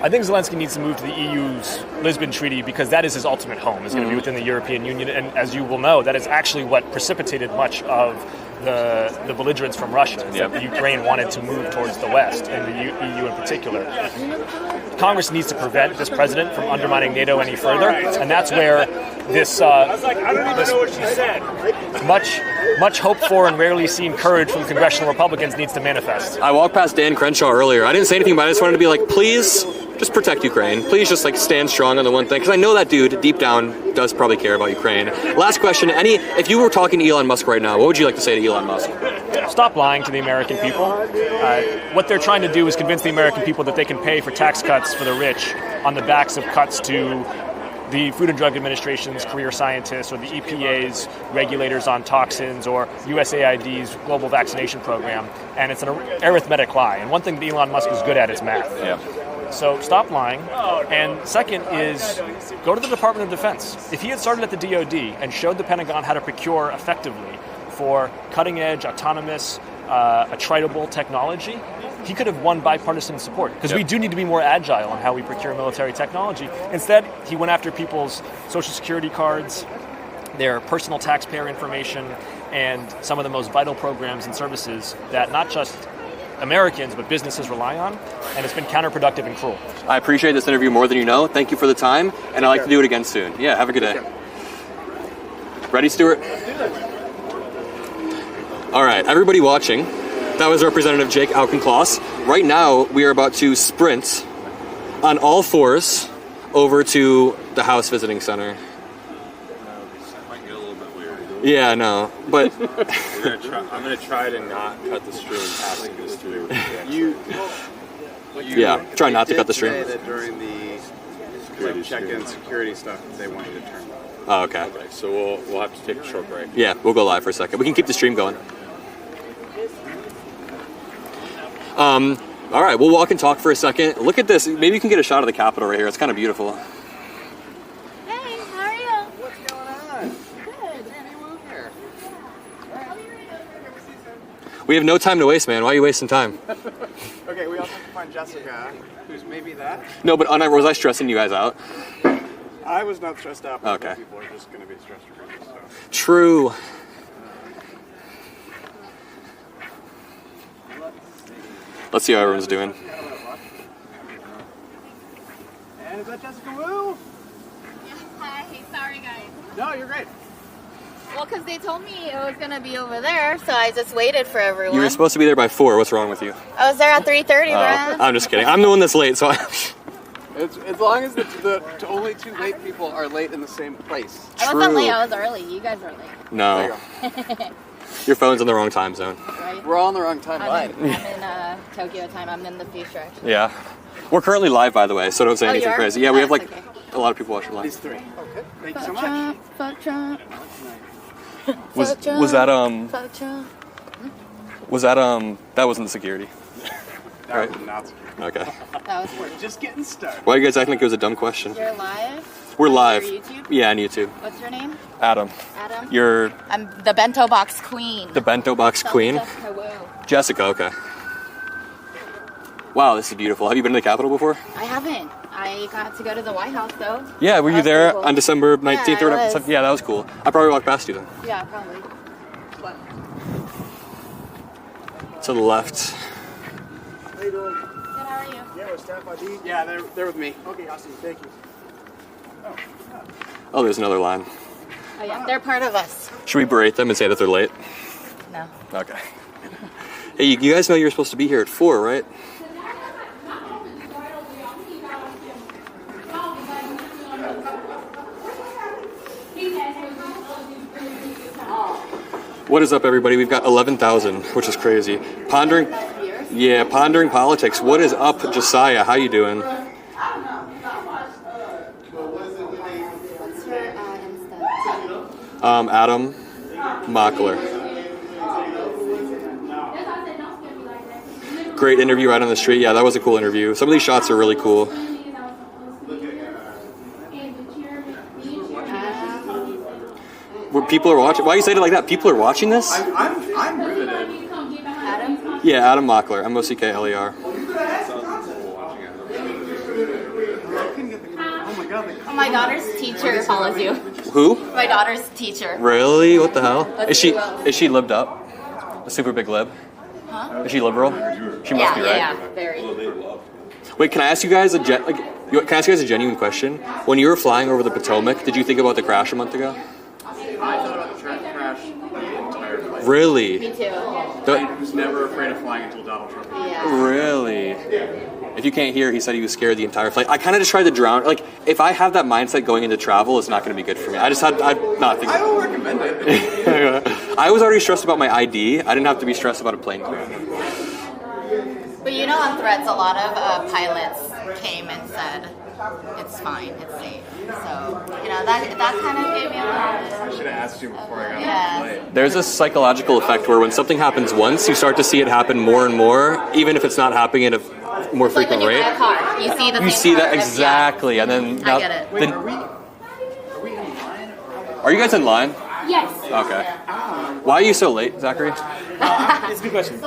I think Zelensky needs to move to the EU's Lisbon Treaty because that is his ultimate home, is going to be within the European Union. And as you will know, that is actually what precipitated much of the belligerence from Russia, is that Ukraine wanted to move towards the West, and the EU in particular. Congress needs to prevent this president from undermining NATO any further, and that's where this much hoped for and rarely seen courage from congressional Republicans needs to manifest. I walked past Dan Crenshaw earlier. I didn't say anything, but I just wanted to be like, please just protect Ukraine. Please just stand strong on the one thing, because I know that dude deep down does probably care about Ukraine. Last question, if you were talking to Elon Musk right now, what would you like to say to Elon Musk? Stop lying to the American people. What they're trying to do is convince the American people that they can pay for tax cuts for the rich on the backs of cuts to the Food and Drug Administration's career scientists or the EPA's regulators on toxins or USAID's global vaccination program. And it's an arithmetic lie. And one thing that Elon Musk is good at is math. So stop lying. And second is go to the Department of Defense. If he had started at the DoD and showed the Pentagon how to procure effectively for cutting-edge, autonomous, attritable technology, he could have won bipartisan support, because we do need to be more agile on how we procure military technology. Instead, he went after people's Social Security cards, their personal taxpayer information, and some of the most vital programs and services that not just Americans but businesses rely on, and it's been counterproductive and cruel. I appreciate this interview more than you know. Thank you for the time, and I'd like to do it again soon. Yeah, have a good day. Ready, Stuart? All right, everybody watching, that was Representative Jake Auchincloss. Right now, we are about to sprint on all fours over to the House Visiting Center. That might get a little bit weird. Yeah, no, but I'm gonna try to not cut the stream passing this through. Try not to cut the stream. That during the check-in security stuff, they want you to turn that. Oh, okay. Okay, so we'll have to take a short break. Yeah, we'll go live for a second. We can keep the stream going. All right, we'll walk and talk for a second. Look at this. Maybe you can get a shot of the Capitol right here. It's kind of beautiful. Hey, how are you? What's going on? Good. Can you move here? We have no time to waste, man. Why are you wasting time? Okay, we also have to find Jessica, who's maybe that. No, but was I stressing you guys out? I was not stressed out, but okay. people are just going to be stressed regardless. So. True. Let's see how everyone's doing. And is that Jessica Wu? Yeah, hi. Sorry, guys. No, you're great. Well, because they told me it was going to be over there, so I just waited for everyone. You were supposed to be there by 4. What's wrong with you? I was there at 3:30, Brad. I'm just kidding. I'm the one that's late, so It's, as long as the only two late people are late in the same place. I wasn't late. I was early. You guys were late. No. Your phone's in the wrong time zone. Right? We're all on the wrong timeline. I'm in Tokyo time. I'm in the future, actually. Yeah. We're currently live, by the way, so don't say anything you are? crazy. Yeah, we have Okay. a lot of people watching live. These three. Okay. Thank you so much. Trump, fuck Trump. Was Fuck Trump, that Fuck Trump. was that that wasn't the security? That right? was not. Okay. That was work. Just getting started. Why are you guys acting like it was a dumb question? You're live? We're On live. your YouTube? Yeah, on YouTube. What's your name? Adam. Adam? You're I'm the Bento Box Queen. the bento box queen. Jessica Wu. Jessica, okay. Wow, this is beautiful. Have you been to the Capitol before? I haven't. I got to go to the White House, though. Yeah, were you That's there cool. on December 19th Yeah, or I whatever? was. Yeah, that was cool. I probably walked past you then. Yeah, probably. To the left. Good, How are you? Yeah, with staff ID. Yeah, they're with me. Okay, I see. Thank you. Oh, there's another line. Oh yeah, they're part of us. Should we berate them and say that they're late? No. Okay. Hey, you guys know you're supposed to be here at 4, right? What is up, everybody? We've got 11,000, which is crazy. Pondering politics. What is up, Josiah? How you doing? Adam Mockler. Great interview out on the street. Yeah, that was a cool interview. Some of these shots are really cool. Where people are watching. Why you say it like that? People are watching this? I'm riveted. Yeah, Adam Mockler. M-O-C-K-L-E-R. Oh, my daughter's teacher follows you. Who? My daughter's teacher. Really? What the hell? Let's Is see who she libbed up? A super big lib? Huh? Is she liberal? She must be, right? Yeah, very. Wait, can I ask you guys can I ask you guys a genuine question? When you were flying over the Potomac, did you think about the crash a month ago? I thought about the crash the entire flight. Really? Me too. I was never afraid of flying until Donald Trump. Yeah. Really? If you can't hear, he said he was scared the entire flight. I kind of just tried to drown. Like, if I have that mindset going into travel, it's not going to be good for me. I'm not thinking. I will recommend it. I was already stressed about my ID. I didn't have to be stressed about a plane crash. But you know, on Threads, a lot of pilots came and said, it's fine, it's safe. So, you know, that kind of gave me a little bit. I should have asked you before I got on the flight. There's a psychological effect where when something happens once, you start to see it happen more and more, even if it's not happening at a more It's like frequent when you rate. buy a car, you see the You same see car that exactly, and then I get it. then- are you guys in line? Yes. Okay. Why are you so late, Zachary? It's a good question.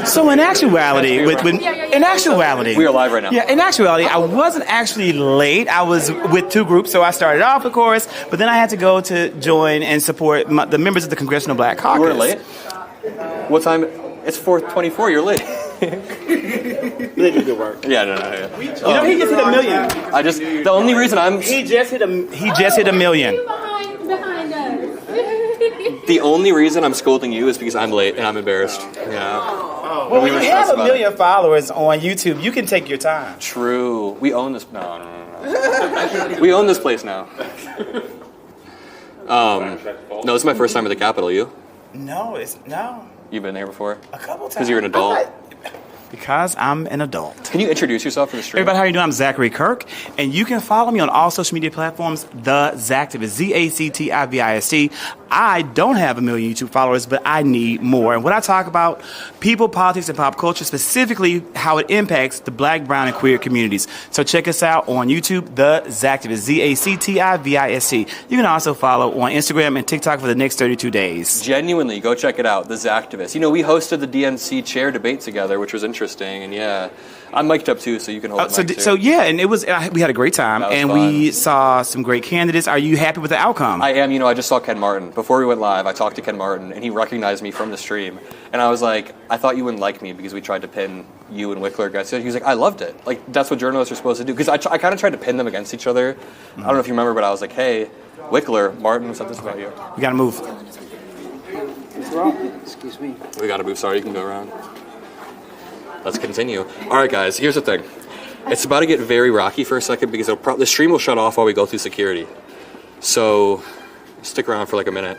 So in actuality, we are live right now. Yeah, in actuality, I wasn't actually late. I was with two groups, so I started off, of course, but then I had to go to join and support the members of the Congressional Black Caucus. You were late? What time? It's 4:24. You're late. They do good work. Yeah, no. You know, he just hit $1 million. The only reason He just hit $1 million. Behind us. The only reason I'm scolding you is because I'm late and I'm embarrassed. Yeah. Well, We when were you have stressed 1 about million followers on YouTube, you can take your time. True. We own this. No. We own this place now. No, this is my first time at the Capitol. You? No. You've been there before? A couple times. Because you're an adult. Because I'm an adult. Can you introduce yourself for the stream? Everybody, how you doing? I'm Zachary Kirk, and you can follow me on all social media platforms, The Zactivist, Z-A-C-T-I-V-I-S-T. I don't have 1 million YouTube followers, but I need more. And what I talk about, people, politics, and pop culture, specifically how it impacts the black, brown, and queer communities. So check us out on YouTube, The Zactivist, Z-A-C-T-I-V-I-S-T. You can also follow on Instagram and TikTok for the next 32 days. Genuinely, go check it out, The Zactivist. You know, we hosted the DNC chair debate together, which was interesting, and yeah. I'm mic'd up too, so you can hold the mic too. So yeah, and it was we had a great time, and fun. we saw some great candidates. Are you happy with the outcome? I am. You know, I just saw Ken Martin. Before we went live, I talked to Ken Martin, and he recognized me from the stream. And I was like, I thought you wouldn't like me because we tried to pin you and Wickler against it. He was like, I loved it. Like, that's what journalists are supposed to do. Because I kind of tried to pin them against each other. I don't know if you remember, but I was like, hey, Wickler, Martin said this about you. We got to move. Excuse me. We got to move. Sorry, you can go around. Let's continue. All right, guys, here's the thing. It's about to get very rocky for a second because the stream will shut off while we go through security. So stick around for like a minute.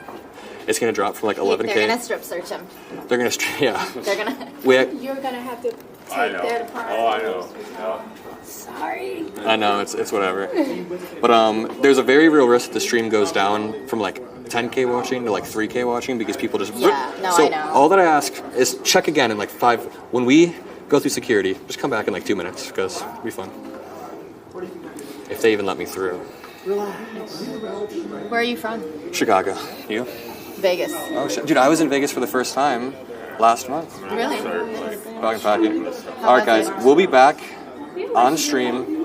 It's going to drop from like 11K. They're going to strip search him. They're going to, yeah. They're going to. You're going to have to take that apart. Oh, I know. Sorry. I know, it's whatever. But there's a very real risk that the stream goes down from like 10K watching to like 3K watching because people just... Yeah, no, so I know. all that I ask is check again in like 5... When we go through security, just come back in like 2 minutes because it'll be fun. If they even let me through. Where are you from? Chicago. You? Vegas. Oh, shit. Dude, I was in Vegas for the first time last month. Really? All right, guys, we'll be back on stream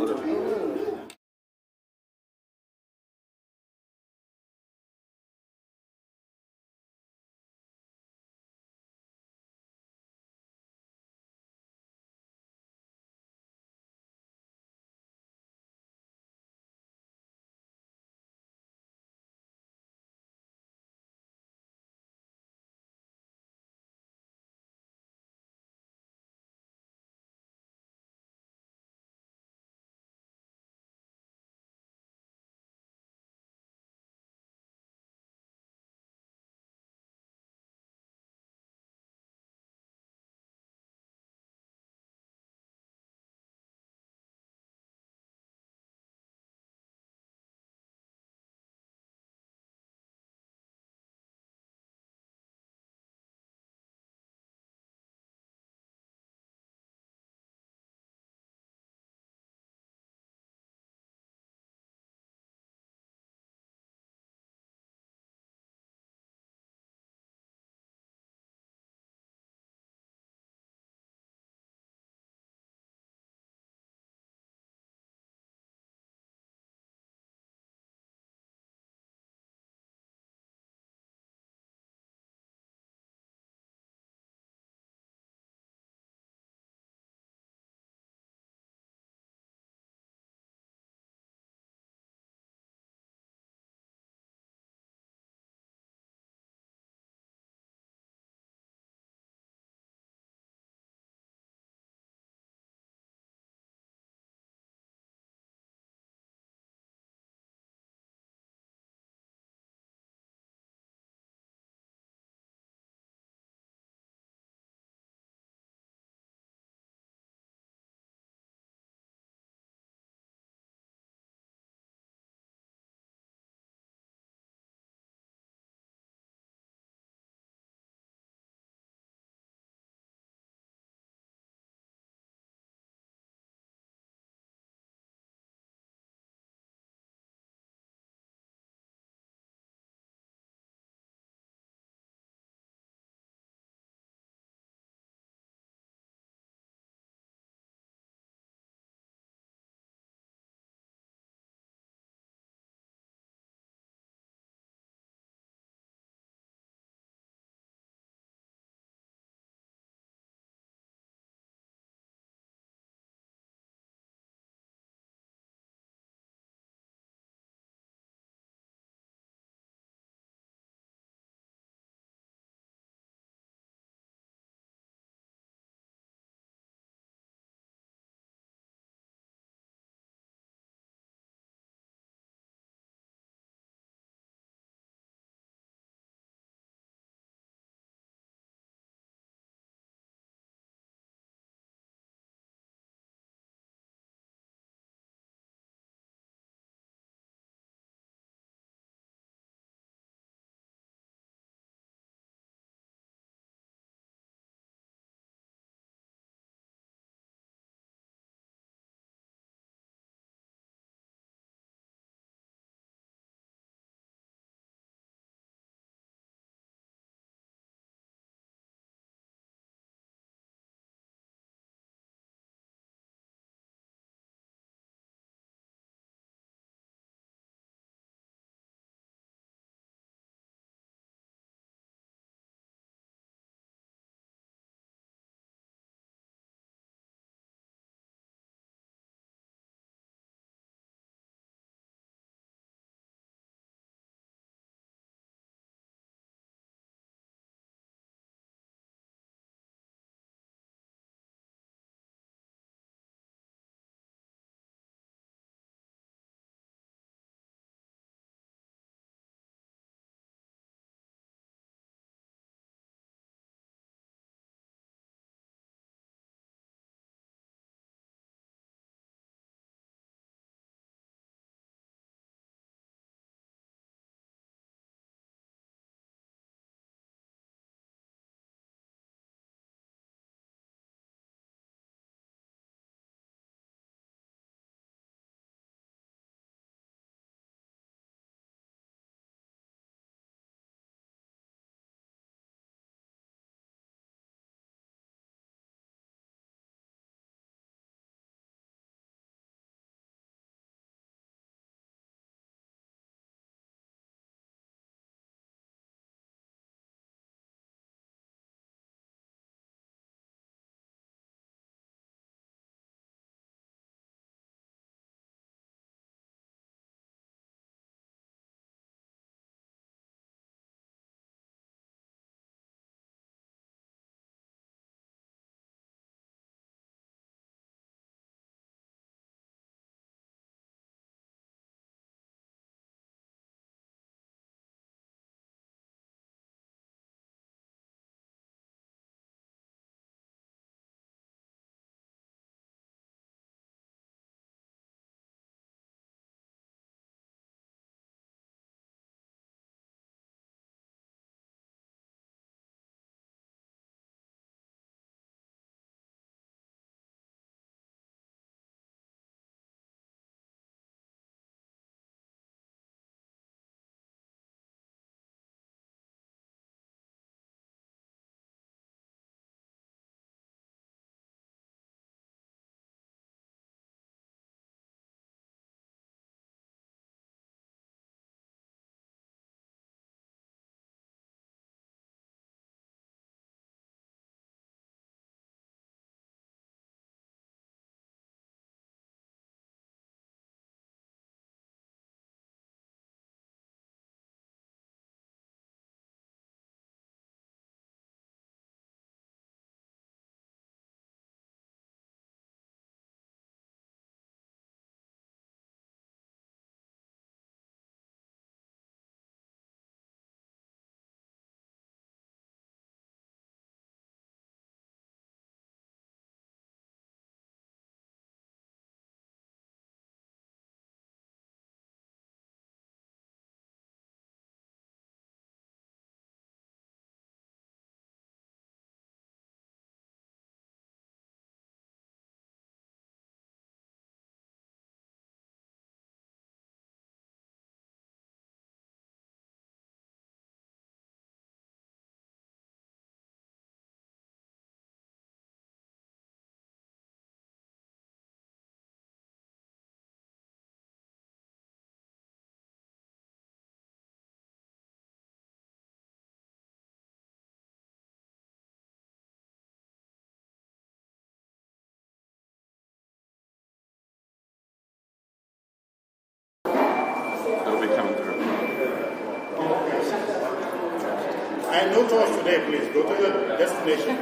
And no tours today, please. Go to your destination.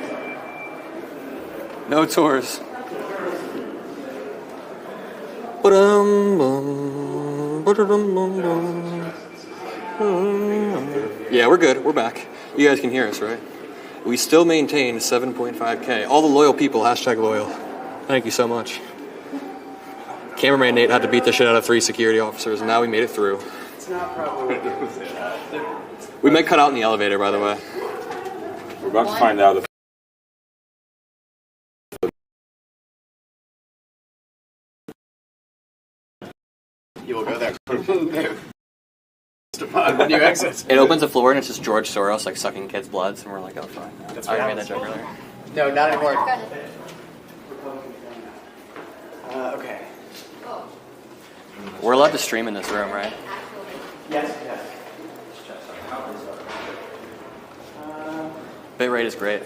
No tours. Yeah, we're good. We're back. You guys can hear us, right? We still maintain 7.5K. All the loyal people, #loyal. Thank you so much. Cameraman Nate had to beat the shit out of 3 security officers, and now we made it through. It's not probably We might cut out in the elevator, by the way. We're about to find out if you will go there. When you exit. It opens the floor and it's just George Soros like sucking kids' bloods, and we're like, oh fine. That's I what made that joke earlier. No, not anymore. Okay. We're allowed to stream in this room, right? Yes. Bitrate is great.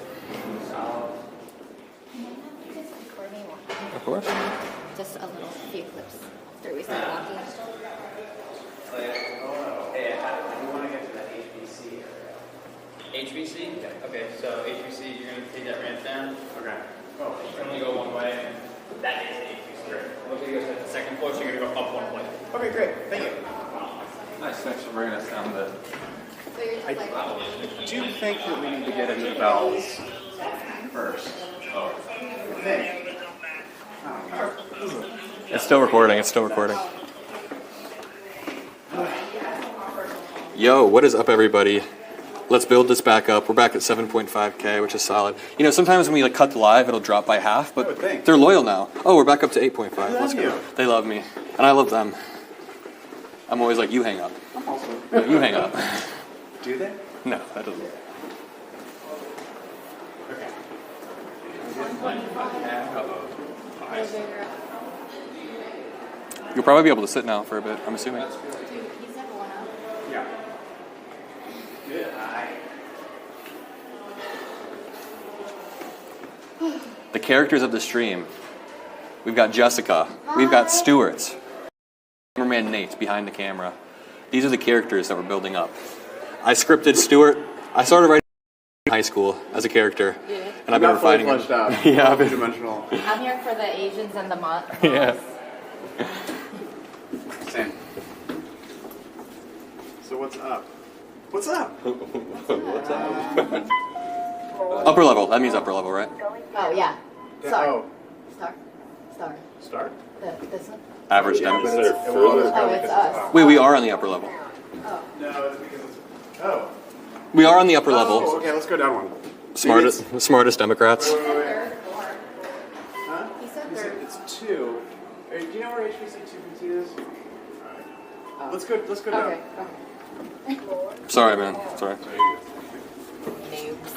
Of course. Just a little few clips after we start walking. Hey, I want to get to that HBC area. HBC? Okay, so HBC, you're going to take that ramp down. Okay. Oh, you can only go one way. That is the HBC. Great. Okay, you go to the second floor, so you're going to go up one flight. Okay, great. Thank you. Nice, thanks for bringing us down the... I do think that we need to get into the bells first. It's still recording. It's still recording. Yo, what is up, everybody? Let's build this back up. We're back at 7.5K, which is solid. You know, sometimes when we like cut the live, it'll drop by half, but they're loyal now. Oh, we're back up to 8.5. Let's go. They love me, and I love them. I'm always like, you hang up. No, you hang up. Do they? No, that doesn't. Okay. You'll probably be able to sit now for a bit, I'm assuming. Yeah. Good eye. The characters of the stream. We've got Jessica. We've got Stuart. Cameraman Nate behind the camera. These are the characters that we're building up. I scripted Stuart. I started writing in high school as a character, and I've been refining it. Yeah, I've been dimensional. I'm here for the Asians and the mods. Yeah. Same. So what's up? What's up? What's up? Upper level. That means upper level, right? Oh, yeah. Star. Oh. Star. This one? Average damage. Oh, it's us. Wait, we are on the upper level. No, it's because it's... Oh. We are on the upper level. Oh, okay, let's go down one. Smartest Democrats. Wait. Huh? He said it's 2. Do you know where HBC 215 is? Alright. Let's go down. Okay. Sorry, man. Sorry. Noobs.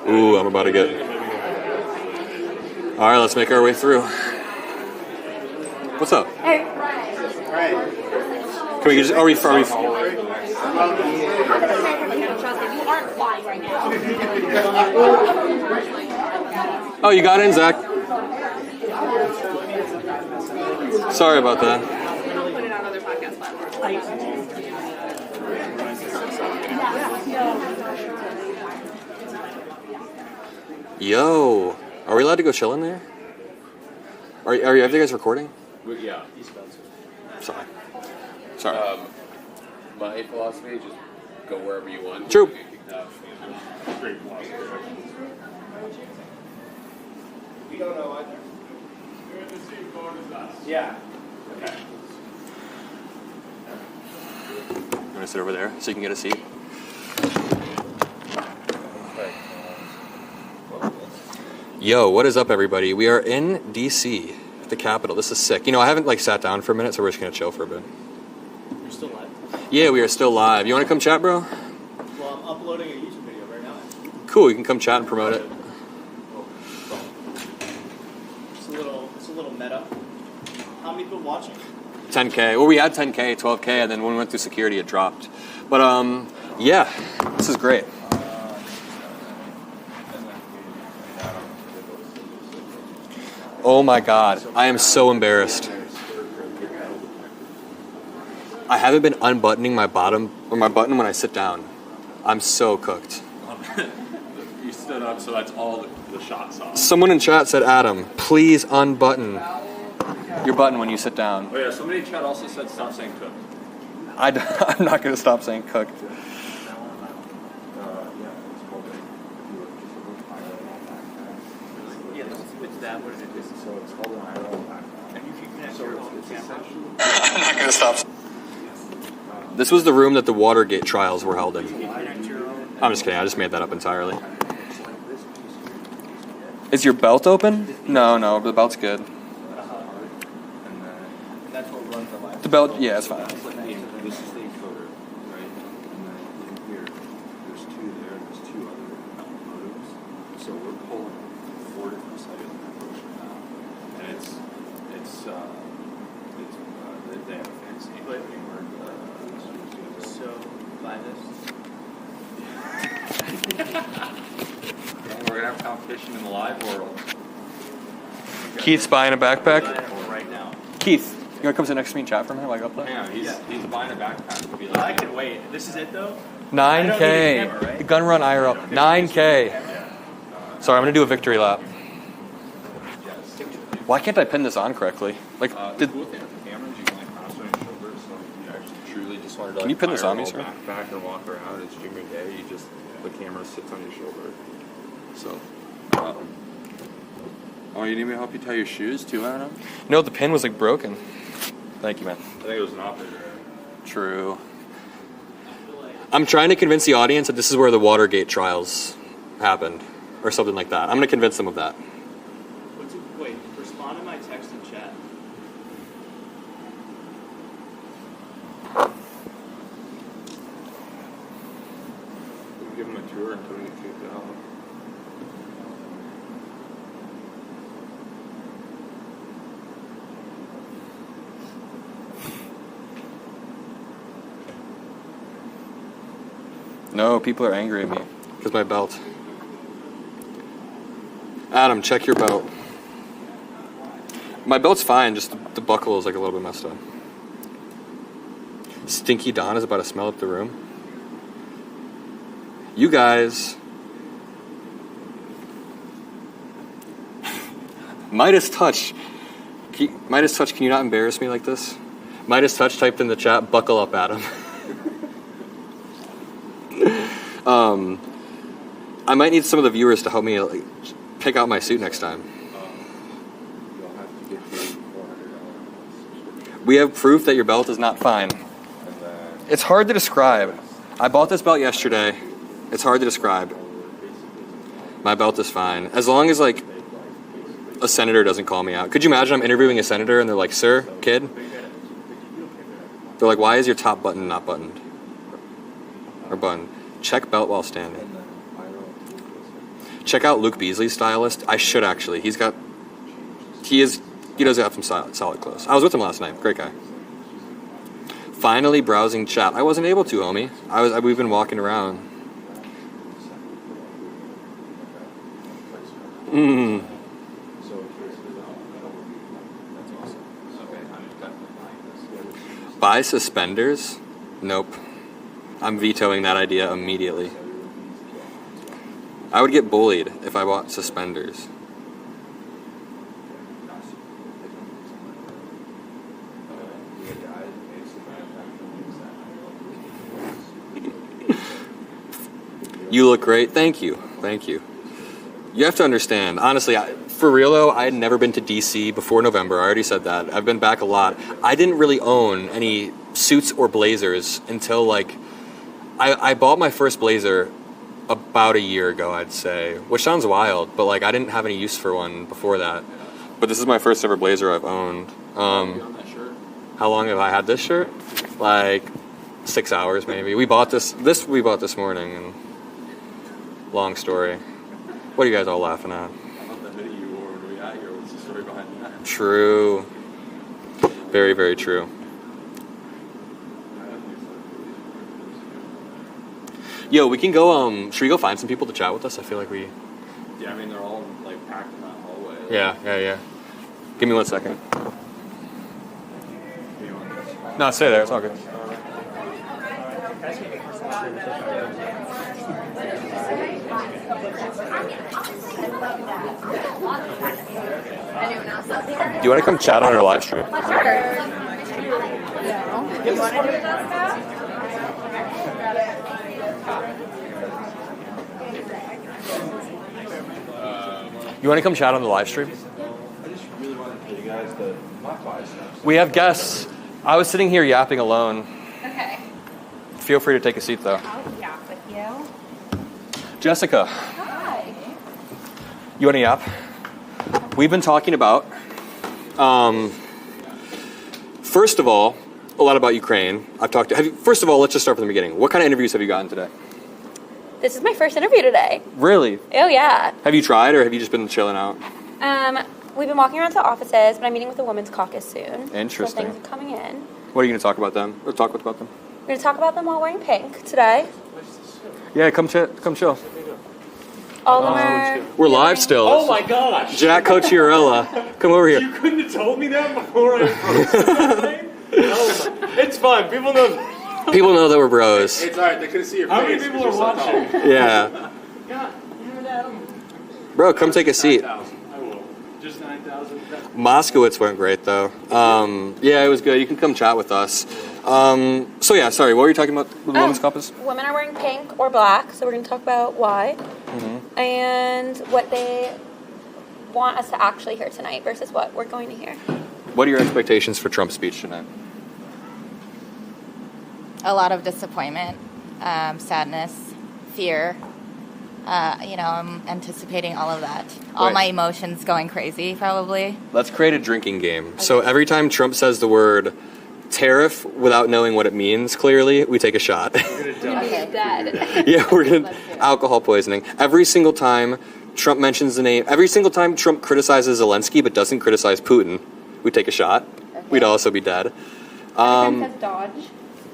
Ooh, I'm about to get... All right, let's make our way through. What's up? Hey. Can we just... Are we... You aren't flying right now. Oh, you got in, Zach. Sorry about that. I'll put it on other podcast platforms. Yo, are we allowed to go chill in there? Are you guys recording? Yeah. Sorry. My philosophy is just go wherever you want. True. Great philosophy. We don't know either. You're in the same boat as us. Yeah. Okay. You want to sit over there so you can get a seat? Yo, what is up, everybody? We are in DC, the Capitol. This is sick. You know, I haven't sat down for a minute, so we're just gonna chill for a bit. You're still live? Yeah, we are still live. You want to come chat, bro? Well, I'm uploading a YouTube video right now. Cool, you can come chat and promote it. It's a little meta. How many people watching? 10K. Well, we had 10K, 12K, and then when we went through security, it dropped. But, yeah, this is great. Oh my God, I am so embarrassed. I haven't been unbuttoning my bottom or my button when I sit down. I'm so cooked. You stood up, so that's all the shots off. Someone in chat said, Adam, please unbutton your button when you sit down. Oh yeah, somebody in chat also said stop saying cooked. I'm not going to stop saying cooked. Yeah, let's switch that. What is it? So it's called an IRL backpack. And you can connect your own camera. I'm not going to stop. This was the room that the Watergate trials were held in. I'm just kidding. I just made that up entirely. Is your belt open? No, the belt's good. That's what runs the live. The belt, yeah, it's fine. This is the encoder, right? And then in here, there's two there, and there's two other modems. So we're pulling 4 different settings in that motion now. And they have a fancy encoding word. So, buy this. And we're going to have competition in the live world. Keith's buying a backpack. Right now. Keith, you want to come sit next to me and chat for a minute while I go up there? Yeah, he's buying a backpack. To be I can wait. This is it though? 9K. The gun run IRL. 9K. Sorry, I'm going to do a victory lap. Why can't I pin this on correctly? Like, the cool thing with the cameras, you can like cross on your shoulder, so if you actually truly just wanted to Can you pin this on me, sir? backpack or walk around, it's junior day, you just, the camera sits on your shoulder. So, oh, you need me to help you tie your shoes too, Adam? No, the pin was like broken. Thank you, man. I think it was an operator. True. I'm trying to convince the audience that this is where the Watergate trials happened, or something like that. I'm going to convince them of that. Wait, respond to my text in chat. We'll give him a tour and tell him to kick it out. No, people are angry at me because my belt. Adam, check your belt. My belt's fine, just the buckle is like a little bit messed up. Stinky Don is about to smell up the room. You guys. Midas Touch. Midas Touch, can you not embarrass me like this? Midas Touch typed in the chat, buckle up, Adam. I might need some of the viewers to help me like, pick out my suit next time. We have proof that your belt is not fine. It's hard to describe. I bought this belt yesterday. It's hard to describe. My belt is fine. As long as, like, a senator doesn't call me out. Could you imagine I'm interviewing a senator and they're like, sir, kid? They're like, why is your top button not buttoned? Or buttoned. Check belt while standing. Check out Luke Beasley's stylist. I should actually. He does have some solid clothes. I was with him last night. Great guy. Finally browsing chat. I wasn't able to, homie. We've been walking around. Buy suspenders? Nope. I'm vetoing that idea immediately. I would get bullied if I bought suspenders. You look great. Thank you. Thank you. You have to understand, honestly, for real though, I had never been to DC before November. I already said that. I've been back a lot. I didn't really own any suits or blazers until like, I bought my first blazer about a year ago, I'd say, which sounds wild, but like I didn't have any use for one before that. But this is my first ever blazer I've owned. How long have I had this shirt? Like 6 hours maybe. We bought this we bought this morning, and long story. What are you guys all laughing at? About the hoodie you wore when we got here. What's the story behind that? True. Very, very true. Yo, we can go, should we go find some people to chat with us? I feel like we... Yeah, I mean, they're all, like, packed in that hallway. Yeah. Give me 1 second. No, stay there. It's all good. Do you want to come chat on our live stream? You want to come chat on the live stream? I just really wanted to tell you guys that my bias. We have guests. I was sitting here yapping alone. Okay. Feel free to take a seat, though. I'll yap with you. Jessica, Hi. you want to yap? We've been talking about, first of all, a lot about Ukraine. First of all, let's just start from the beginning. What kind of interviews have you gotten today? This is my first interview today. Really? Oh, yeah. Have you tried, or have you just been chilling out? We've been walking around to offices, but I'm meeting with the Women's Caucus soon. Interesting. So things are coming in. What are you going to talk about them? Or talk about them? We're going to talk about them while wearing pink today. Yeah, come chill. All of them are... We're live still. Oh my gosh! Jack Cochiarella, come over here. You couldn't have told me that before I posted. It's fine. People know. People know that we're bros. It's alright, they couldn't see your face. How many people are watching? Yeah. Bro, come take a seat. 9,000. I will. Just 9,000. Moskowitz went great, though. Yeah, it was good. You can come chat with us. So, yeah, sorry, what were you talking about with the Women's Caucus? Women are wearing pink or black, so we're going to talk about why. Mm-hmm. And what they want us to actually hear tonight versus what we're going to hear. What are your expectations for Trump's speech tonight? A lot of disappointment, sadness, fear. I'm anticipating all of that. All Right. my emotions going crazy, probably. Let's create a drinking game. So every time Trump says the word tariff without knowing what it means clearly, we take a shot. Okay. Dead. Yeah, we're going to alcohol poisoning. Every single time Trump mentions the name, every single time Trump criticizes Zelensky but doesn't criticize Putin, we take a shot. Okay. We'd also be dead. Every time says Dodge.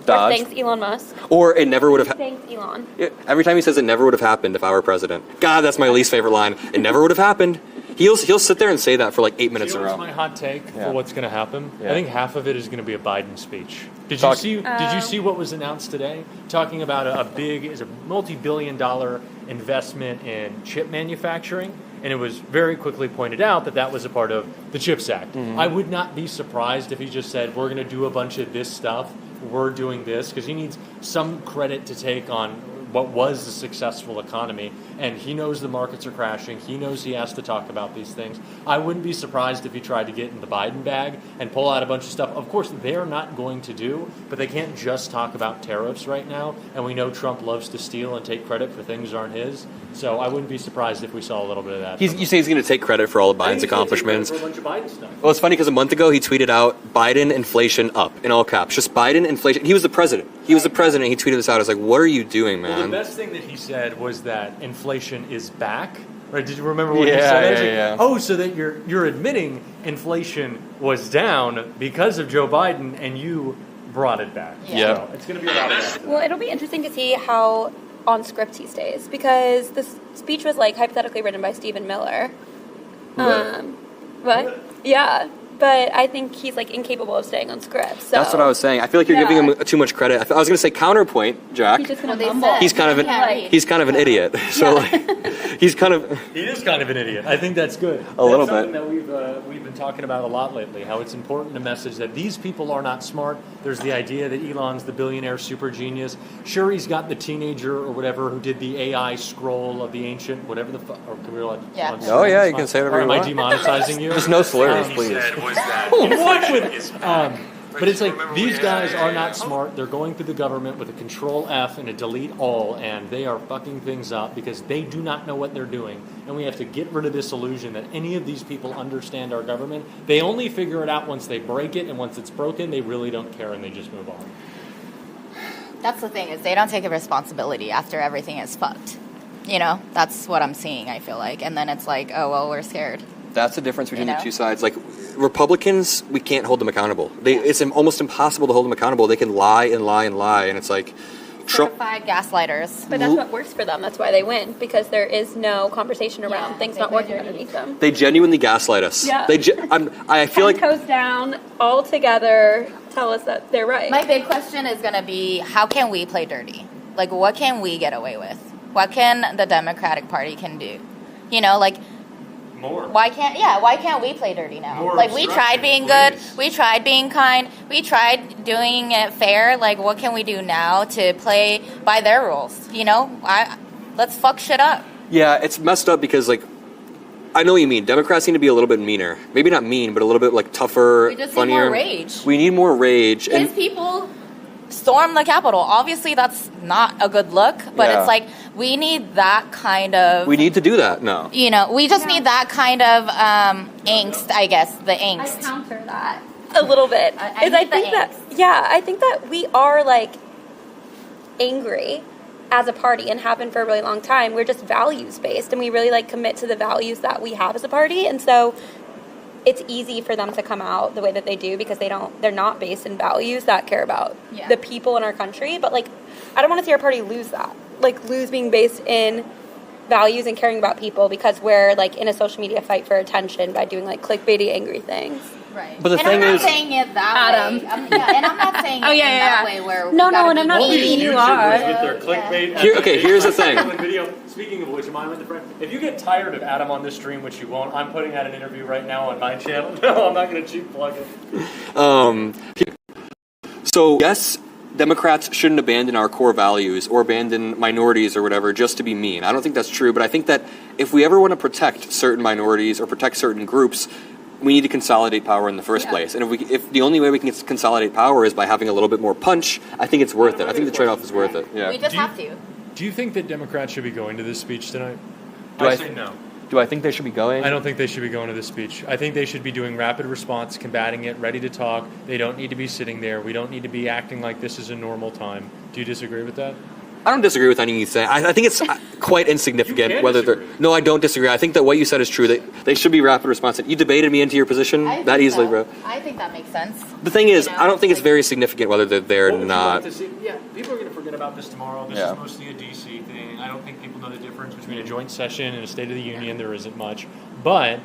Or thanks Elon Musk. Or it never would have Thanks Elon. Every time he says it never would have happened if I were president. God, that's my least favorite line. It never would have happened. He'll sit there and say that for like 8 minutes in a row. What's my hot take Yeah. for what's going to happen? Yeah. I think half of it is going to be a Biden speech. Did you see what was announced today? Talking about a multi-billion-dollar investment in chip manufacturing, and it was very quickly pointed out that was a part of the CHIPS Act. Mm-hmm. I would not be surprised if he just said, we're going to do a bunch of this stuff, we're doing this, because he needs some credit to take on what was a successful economy, and he knows the markets are crashing. He knows he has to talk about these things. I wouldn't be surprised if he tried to get in the Biden bag and pull out a bunch of stuff. Of course, they're not going to do, but they can't just talk about tariffs right now, and we know Trump loves to steal and take credit for things that aren't his, so I wouldn't be surprised if we saw a little bit of that. You say he's going to take credit for all of Biden's accomplishments. For a bunch of Biden stuff. Well, it's funny because a month ago he tweeted out Biden inflation up in all caps. Just Biden inflation. He was the president. He tweeted this out. I was like, what are you doing, man? Well, the best thing that he said was that inflation is back. Right? Did you remember what he said? Yeah. Oh, so that you're admitting inflation was down because of Joe Biden, and you brought it back. Yeah. So it's going to be a lot of that. Well, it'll be interesting to see how on script he stays, because this speech was like hypothetically written by Stephen Miller. What? Yeah. But I think he's like incapable of staying on script. So. That's what I was saying. I feel like you're giving him too much credit. I was going to say counterpoint, Jack. He's just going to mumble. He's kind of an idiot. So he is kind of an idiot. I think that's good. A little That's bit. something that we've been talking about a lot lately. How it's important to message that these people are not smart. There's the idea that Elon's the billionaire super genius. Sure, he's got the teenager or whatever who did the AI scroll of the ancient whatever the fuck. Or can we Oh yeah, you can say whatever you want. Am I demonetizing you? Just no slurs, please. But it's like these guys are not smart. They're going through the government with a Control F and a Delete All, and they are fucking things up because they do not know what they're doing. And we have to get rid of this illusion that any of these people understand our government. They only figure it out once they break it, and once it's broken, they really don't care and they just move on. That's the thing, is they don't take a responsibility after everything is fucked. You know, that's what I'm seeing, I feel like. And then it's like, oh, well, we're scared. That's the difference between the two sides. Like, Republicans, we can't hold them accountable. It's almost impossible to hold them accountable. They can lie and lie and lie, and it's like... Certified gaslighters. But that's what works for them. That's why they win, because there is no conversation around things not working underneath them. They genuinely gaslight us. Yeah. I feel like... toes down, all together, tell us that they're right. My big question is going to be, how can we play dirty? Like, what can we get away with? What can the Democratic Party can do? You know, like... More. Why can't we play dirty now? More Like, we tried being good, we tried being kind, we tried doing it fair. Like, what can we do now to play by their rules? You know, let's fuck shit up. Yeah, it's messed up because, like, I know what you mean. Democrats need to be a little bit meaner. Maybe not mean, but a little bit, like, tougher, We just funnier. need more rage. We need more rage. His people storm the Capitol. Obviously, that's not a good look, but Yeah. it's like, we need that kind of... We need to do that now. You know, we just need that kind of angst, I guess, the angst. I counter that a little bit. I Is need the I think that we are, like, angry as a party and have been for a really long time. We're just values-based, and we really, like, commit to the values that we have as a party, and so it's easy for them to come out the way that they do because they're not based in values that care about the people in our country. But, like, I don't want to see our party lose that. Like, lose being based in values and caring about people because we're, like, in a social media fight for attention by doing, like, clickbaity, angry things. Right. But the and thing I'm not is- saying it that way. And I'm not saying it in that way where No, we gotta and I'm be not mean. saying you YouTubers are. with their clickbait. Here's the thing. Video. Speaking of which, am I with the friend? If you get tired of Adam on this stream, which you won't, I'm putting out an interview right now on my channel. No, I'm not going to cheap plug it. So, yes, Democrats shouldn't abandon our core values or abandon minorities or whatever just to be mean. I don't think that's true, but I think that if we ever want to protect certain minorities or protect certain groups, we need to consolidate power in the first place. And if the only way we can consolidate power is by having a little bit more punch, I think it's worth it. I think the trade-off is worth it. Yeah. We just have to. Do you think that Democrats should be going to this speech tonight? Do I say no. Do I think they should be going? I don't think they should be going to this speech. I think they should be doing rapid response, combating it, ready to talk. They don't need to be sitting there. We don't need to be acting like this is a normal time. Do you disagree with that? I don't disagree with anything you say. I think it's quite insignificant whether they're... No, I don't disagree. I think that what you said is true, that they should be rapid response. You debated me into your position that easily, bro. I think that makes sense. The thing is, I don't think it's very significant whether they're there or not. Yeah, people are going to forget about this tomorrow. This is mostly a D.C. thing. I don't think people know the difference between a joint session and a State of the Union. There isn't much. But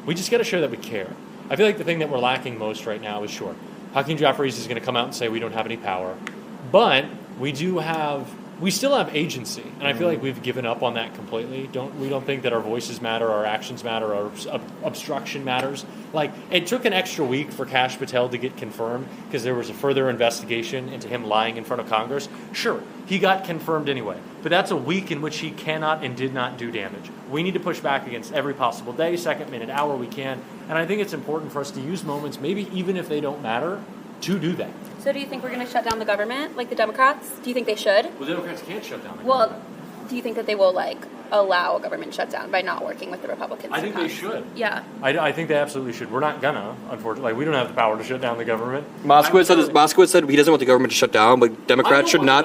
we just got to show that we care. I feel like the thing that we're lacking most right now is, sure, Hakeem Jeffries is going to come out and say we don't have any power. But we still have agency, and I feel like we've given up on that completely. We don't think that our voices matter, our actions matter, our obstruction matters. Like, it took an extra week for Kash Patel to get confirmed because there was a further investigation into him lying in front of Congress. Sure, he got confirmed anyway, but that's a week in which he cannot and did not do damage. We need to push back against every possible day, second, minute, hour we can, and I think it's important for us to use moments, maybe even if they don't matter, to do that. So do you think we're going to shut down the government, like the Democrats? Do you think they should? Well, Democrats can't shut down the Well, government. do you think that they will, like, allow a government shutdown by not working with the Republicans? I think they should. Yeah. I think they absolutely should. We're not gonna, unfortunately. Like, we don't have the power to shut down the government. Moskowitz said he doesn't want the government to shut down, but Democrats should not.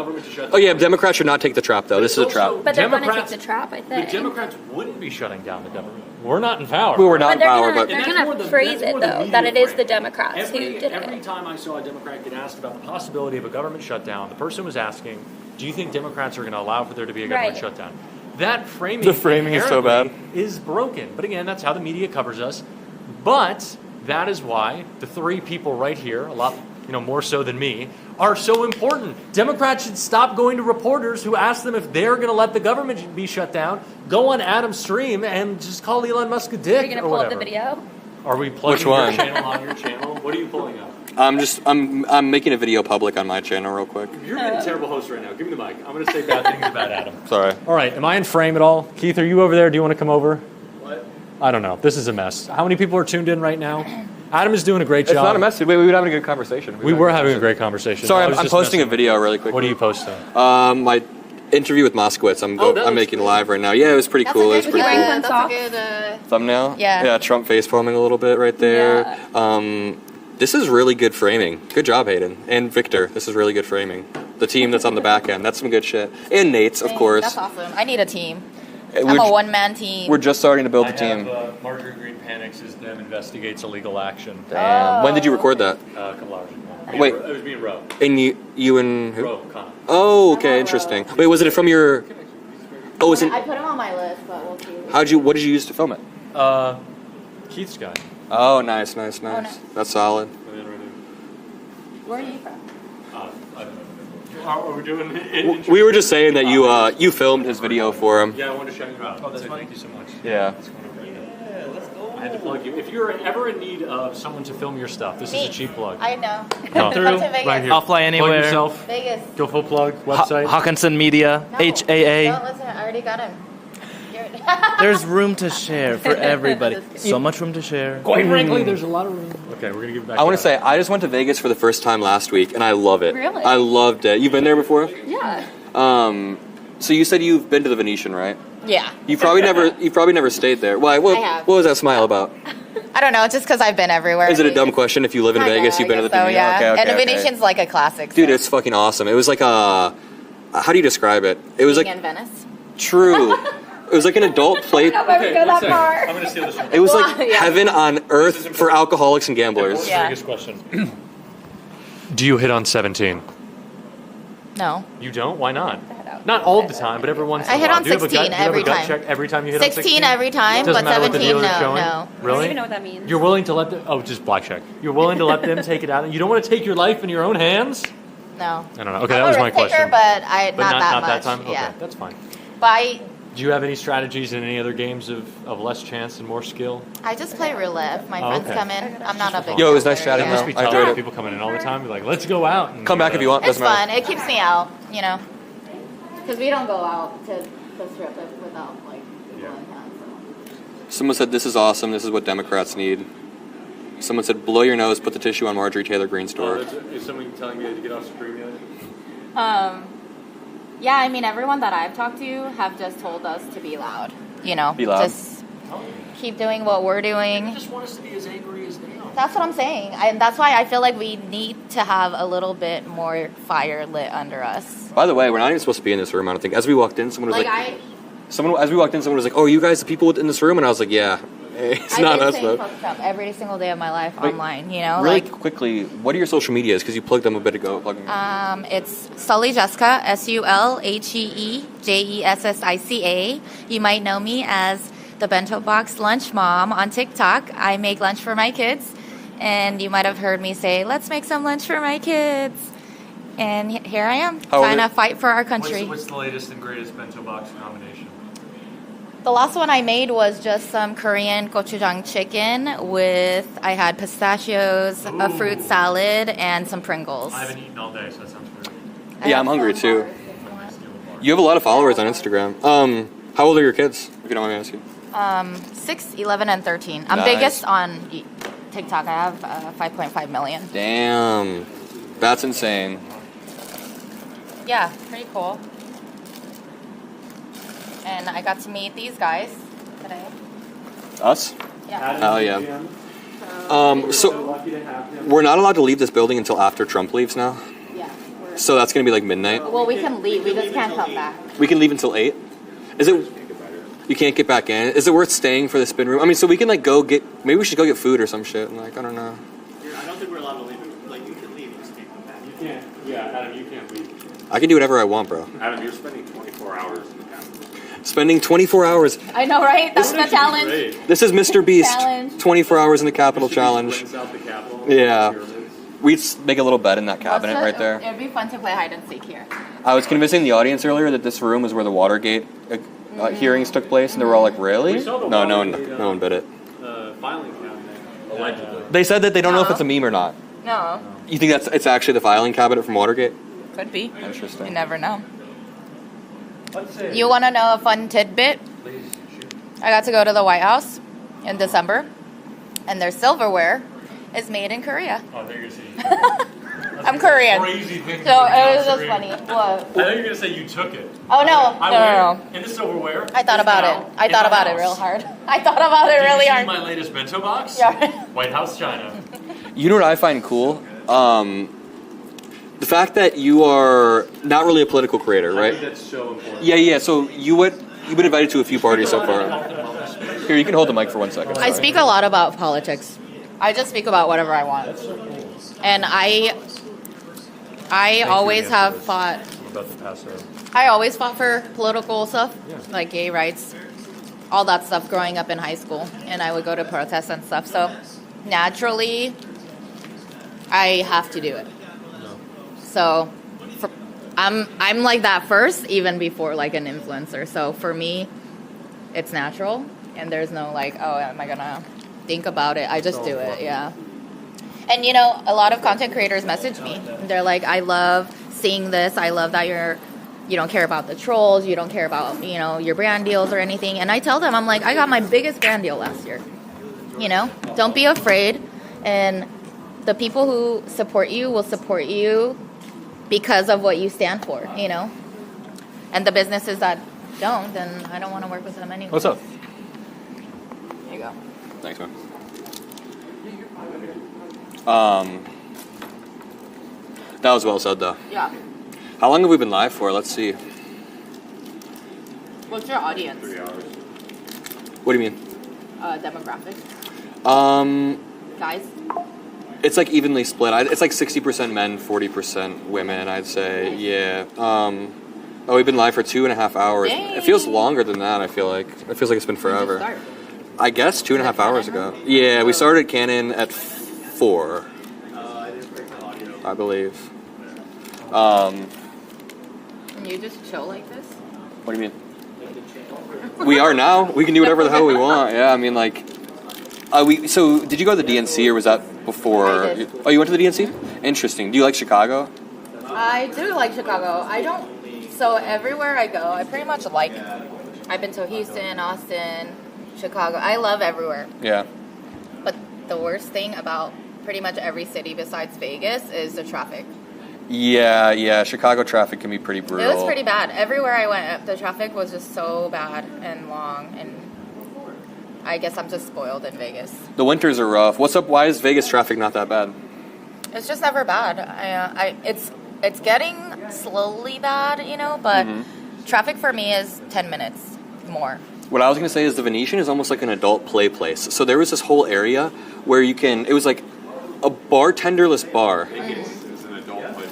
Oh yeah, Democrats should not take the trap though. This is a trap. But they're going to take the trap, I think. The Democrats wouldn't be shutting down the government. We're not in power. We were not in power, but They're going to phrase it, though, that it is the Democrats who did it. Every time I saw a Democrat get asked about the possibility of a government shutdown, the person was asking, do you think Democrats are going to allow for there to be a government shutdown? That framing, The framing is so bad. is broken. But again, that's how the media covers us. But that is why the three people right here, a lot more so than me, are so important. Democrats should stop going to reporters who ask them if they're going to let the government be shut down. Go on Adam's stream and just call Elon Musk a dick. Are you going to pull up the video? Are we plugging Which one? your channel on your channel? What are you pulling up? I'm making a video public on my channel real quick. You're being a terrible host right now. Give me the mic. I'm going to say bad things about Adam. Sorry. All right. Am I in frame at all? Keith, are you over there? Do you want to come over? What? I don't know. This is a mess. How many people are tuned in right now? Adam is doing a great job. It's not a mess. We were having a good conversation. We were having a great conversation. Sorry, I'm posting a video really quick. What are you posting? My interview with Moskowitz. I'm making live right now. Yeah, it was pretty cool. It was pretty cool. That's a good Thumbnail? Yeah. Yeah, Trump face palming a little bit right there. This is really good framing. Good job, Hayden. And Victor, this is really good framing. the team that's on the back end. That's some good shit. And Nate's, of course. That's awesome. I need a team. We're I'm a j- one-man team. We're just starting to build the team. Marjorie Green panics as them investigates illegal action. Damn. When did you record that? A couple hours ago. Wait. It was me and Ro. And you and who? Ro, Connor. Oh, okay, interesting. Wait, was it from your? Oh, was it? I put him on my list, but we'll see. What did you use to film it? Keith's guy. Oh, nice. That's solid. Where are you from? I don't know. Are we doing it? We were just saying that you filmed his video for him. Yeah, I wanted to shout you out. Oh, that's funny. Thank you so much. Yeah. Let's go. I had to plug you. If you're ever in need of someone to film your stuff, this is a cheap plug. I know. Come Come to Vegas. right here. I'll fly anywhere. Plug yourself. Vegas. Go full plug. Website. Hawkinson Media. No, HAA. Don't listen. I already got him. There's room to share for everybody. So much room to share. Quite frankly, there's a lot of room. Okay, we're gonna give it back. I want to say I just went to Vegas for the first time last week, and I love it. Really? I loved it. You've been there before? Yeah. So you said you've been to the Venetian, right? Yeah. You probably never stayed there. Why? What, I have. What was that smile about? I don't know, just because I've been everywhere. Is it a dumb question? If you live in Vegas, you've been to the Venetian. Venetian. Yeah. Okay, And the okay. Venetian's like a classic. Dude, it's fucking awesome. It was like a. How do you describe it? It was Being like in Venice. true. It was like an adult play. I don't know if I would go that far. I'm gonna steal this one. It was like Yeah. heaven on earth for alcoholics and gamblers. Yeah. Biggest question. Do you hit on 17? No. You don't? Why not? Not all the time, but every once in a I while. hit on Do you have a 16 gut, do you have every a gut time. check every time you hit on 16? 16 every time, Doesn't but matter what the 17 dealer's no. showing? No. Really? I don't even know what that means. You're willing to let them... Oh, just blackjack. You're willing to let them take it out? You don't want to take your life in your own hands? No. I don't know. Okay, I'm that was a my risk taker, question. but But not that much. that time? Okay, Yeah. that's fine. But Do you have any strategies in any other games of less chance and more skill? I just play roulette. If my Oh, friends okay. come in, I'm not a big Yo, it was nice gambler, chatting, It yeah. must be I tough enjoyed for it. people coming in all the time. Be like, let's go out. And Come back if you want. It's Doesn't matter. fun. It keeps me out, you know. Because we don't go out to the strip without, like, people in town, so. Someone said this is awesome. This is what Democrats need. Someone said blow your nose, put the tissue on Marjorie Taylor Greene's door. Is someone telling me to get off stream yet? Yeah, I mean, everyone that I've talked to have just told us to be loud. You know, Be loud. just keep doing what we're doing. I just want us to be as angry as they are. That's what I'm saying. And that's why I feel like we need to have a little bit more fire lit under us. By the way, we're not even supposed to be in this room. I don't think. As we walked in, someone was Like, as we walked in, someone was like, "Oh, are you guys the people in this room?" And I was like, "Yeah, it's I not get us saying though." fuck stuff every single day of my life Wait, online. You know, Really like quickly, what are your social medias? Because you plugged them a bit ago. Plugging. it's Sully Jessica, SULHEEJESSICA. You might know me as the Bento Box Lunch Mom on TikTok. I make lunch for my kids, and you might have heard me say, "Let's make some lunch for my kids." And here I am, trying to fight for our country. What's the latest and greatest bento box combination? The last one I made was just some Korean gochujang chicken I had pistachios, a fruit salad, and some Pringles. I haven't eaten all day, so that sounds great. Yeah, I'm hungry too. You have a lot of followers on Instagram. How old are your kids? If you don't mind me asking. 6, 11, and 13. I'm Nice. biggest on TikTok. I have 5.5 million. Damn, that's insane. Yeah, pretty cool. And I got to meet these guys today. Us? Yeah. Hell yeah. So we're not allowed to leave this building until after Trump leaves now. Yeah. So that's gonna be like midnight. Well, we can leave. We just can't come back. We can leave until 8. Is it? You can't get back in. Is it worth staying for the spin room? I mean, so we can like go get. Maybe we should go get food or some shit. Like I don't know. I don't think we're allowed to leave. Like, you can leave, just can't come back. You can't. Yeah, Adam, you can't leave. I can do whatever I want, bro. Adam, you're spending 24 hours in the Capitol. Spending 24 hours. I know, right? That's the challenge. This is Mr. Beast. Challenge. 24 hours in the Capitol challenge. Rents out the Capitol. Yeah. We'd make a little bed in that cabinet Also, right there. It'd be fun to play hide and seek here. I was convincing the audience earlier that this room is where the Watergate hearings took place, and they were all like, "Really?" We saw the No, no Watergate, one bit it. Filing cabinet, allegedly. They said that they don't know if it's a meme or not. No. You think it's actually the filing cabinet from Watergate? Could be. Interesting. You never know. You want to know a fun tidbit? I got to go to the White House in December, and their silverware is made in Korea. Oh, there you see. I'm Korean. Crazy thing. So it was just funny. What? I thought you were gonna say you took it. Oh, no. No. In the silverware. I thought about it. I thought about it real hard. I thought about it really Did you hard. see my latest bento box? Yeah. White House China. You know what I find cool? the fact that you are not really a political creator, right? That's so important. Yeah. So you've been invited to a few parties so far. Here, you can hold the mic for 1 second. I speak a lot about politics. I just speak about whatever I want. And I always have fought. I always fought for political stuff, like gay rights, all that stuff growing up in high school. And I would go to protests and stuff. So naturally, I have to do it. So I'm like that first, even before like an influencer. So for me, it's natural. And there's no like, oh, am I going to think about it? I just do it, yeah. And, you know, a lot of content creators message me. They're like, I love seeing this. I love that you don't care about the trolls. You don't care about, you know, your brand deals or anything. And I tell them, I'm like, I got my biggest brand deal last year. You know, don't be afraid. And the people who support you will support you because of what you stand for, you know. And the businesses that don't, then I don't want to work with them anyway. What's up? There you go. Thanks, man. That was well said, though. Yeah. How long have we been live for? Let's see. What's your audience? 3 hours. What do you mean? Demographic. Guys? It's like evenly split. It's like 60% men, 40% women, I'd say. Yeah. We've been live for 2.5 hours. Dang. It feels longer than that, I feel like. It feels like it's been forever. When did you start? I guess 2.5 hours ago. Yeah, we started Canon at 4, I believe. And you just chill like this? What do you mean? We are now. We can do whatever the hell we want. Yeah, I mean, like... So, did you go to the DNC, or was that before? I did. Oh, you went to the DNC? Interesting. Do you like Chicago? I do like Chicago. I don't... So, everywhere I go, I pretty much like it. I've been to Houston, Austin, Chicago. I love everywhere. Yeah. But the worst thing about pretty much every city besides Vegas is the traffic. Yeah. Chicago traffic can be pretty brutal. It was pretty bad. Everywhere I went, the traffic was just so bad and long, and I guess I'm just spoiled in Vegas. The winters are rough. What's up? Why is Vegas traffic not that bad? It's just never bad. It's getting slowly bad, you know, but traffic for me is 10 minutes more. What I was going to say is the Venetian is almost like an adult play place. So there was this whole area where it was like a bartenderless bar.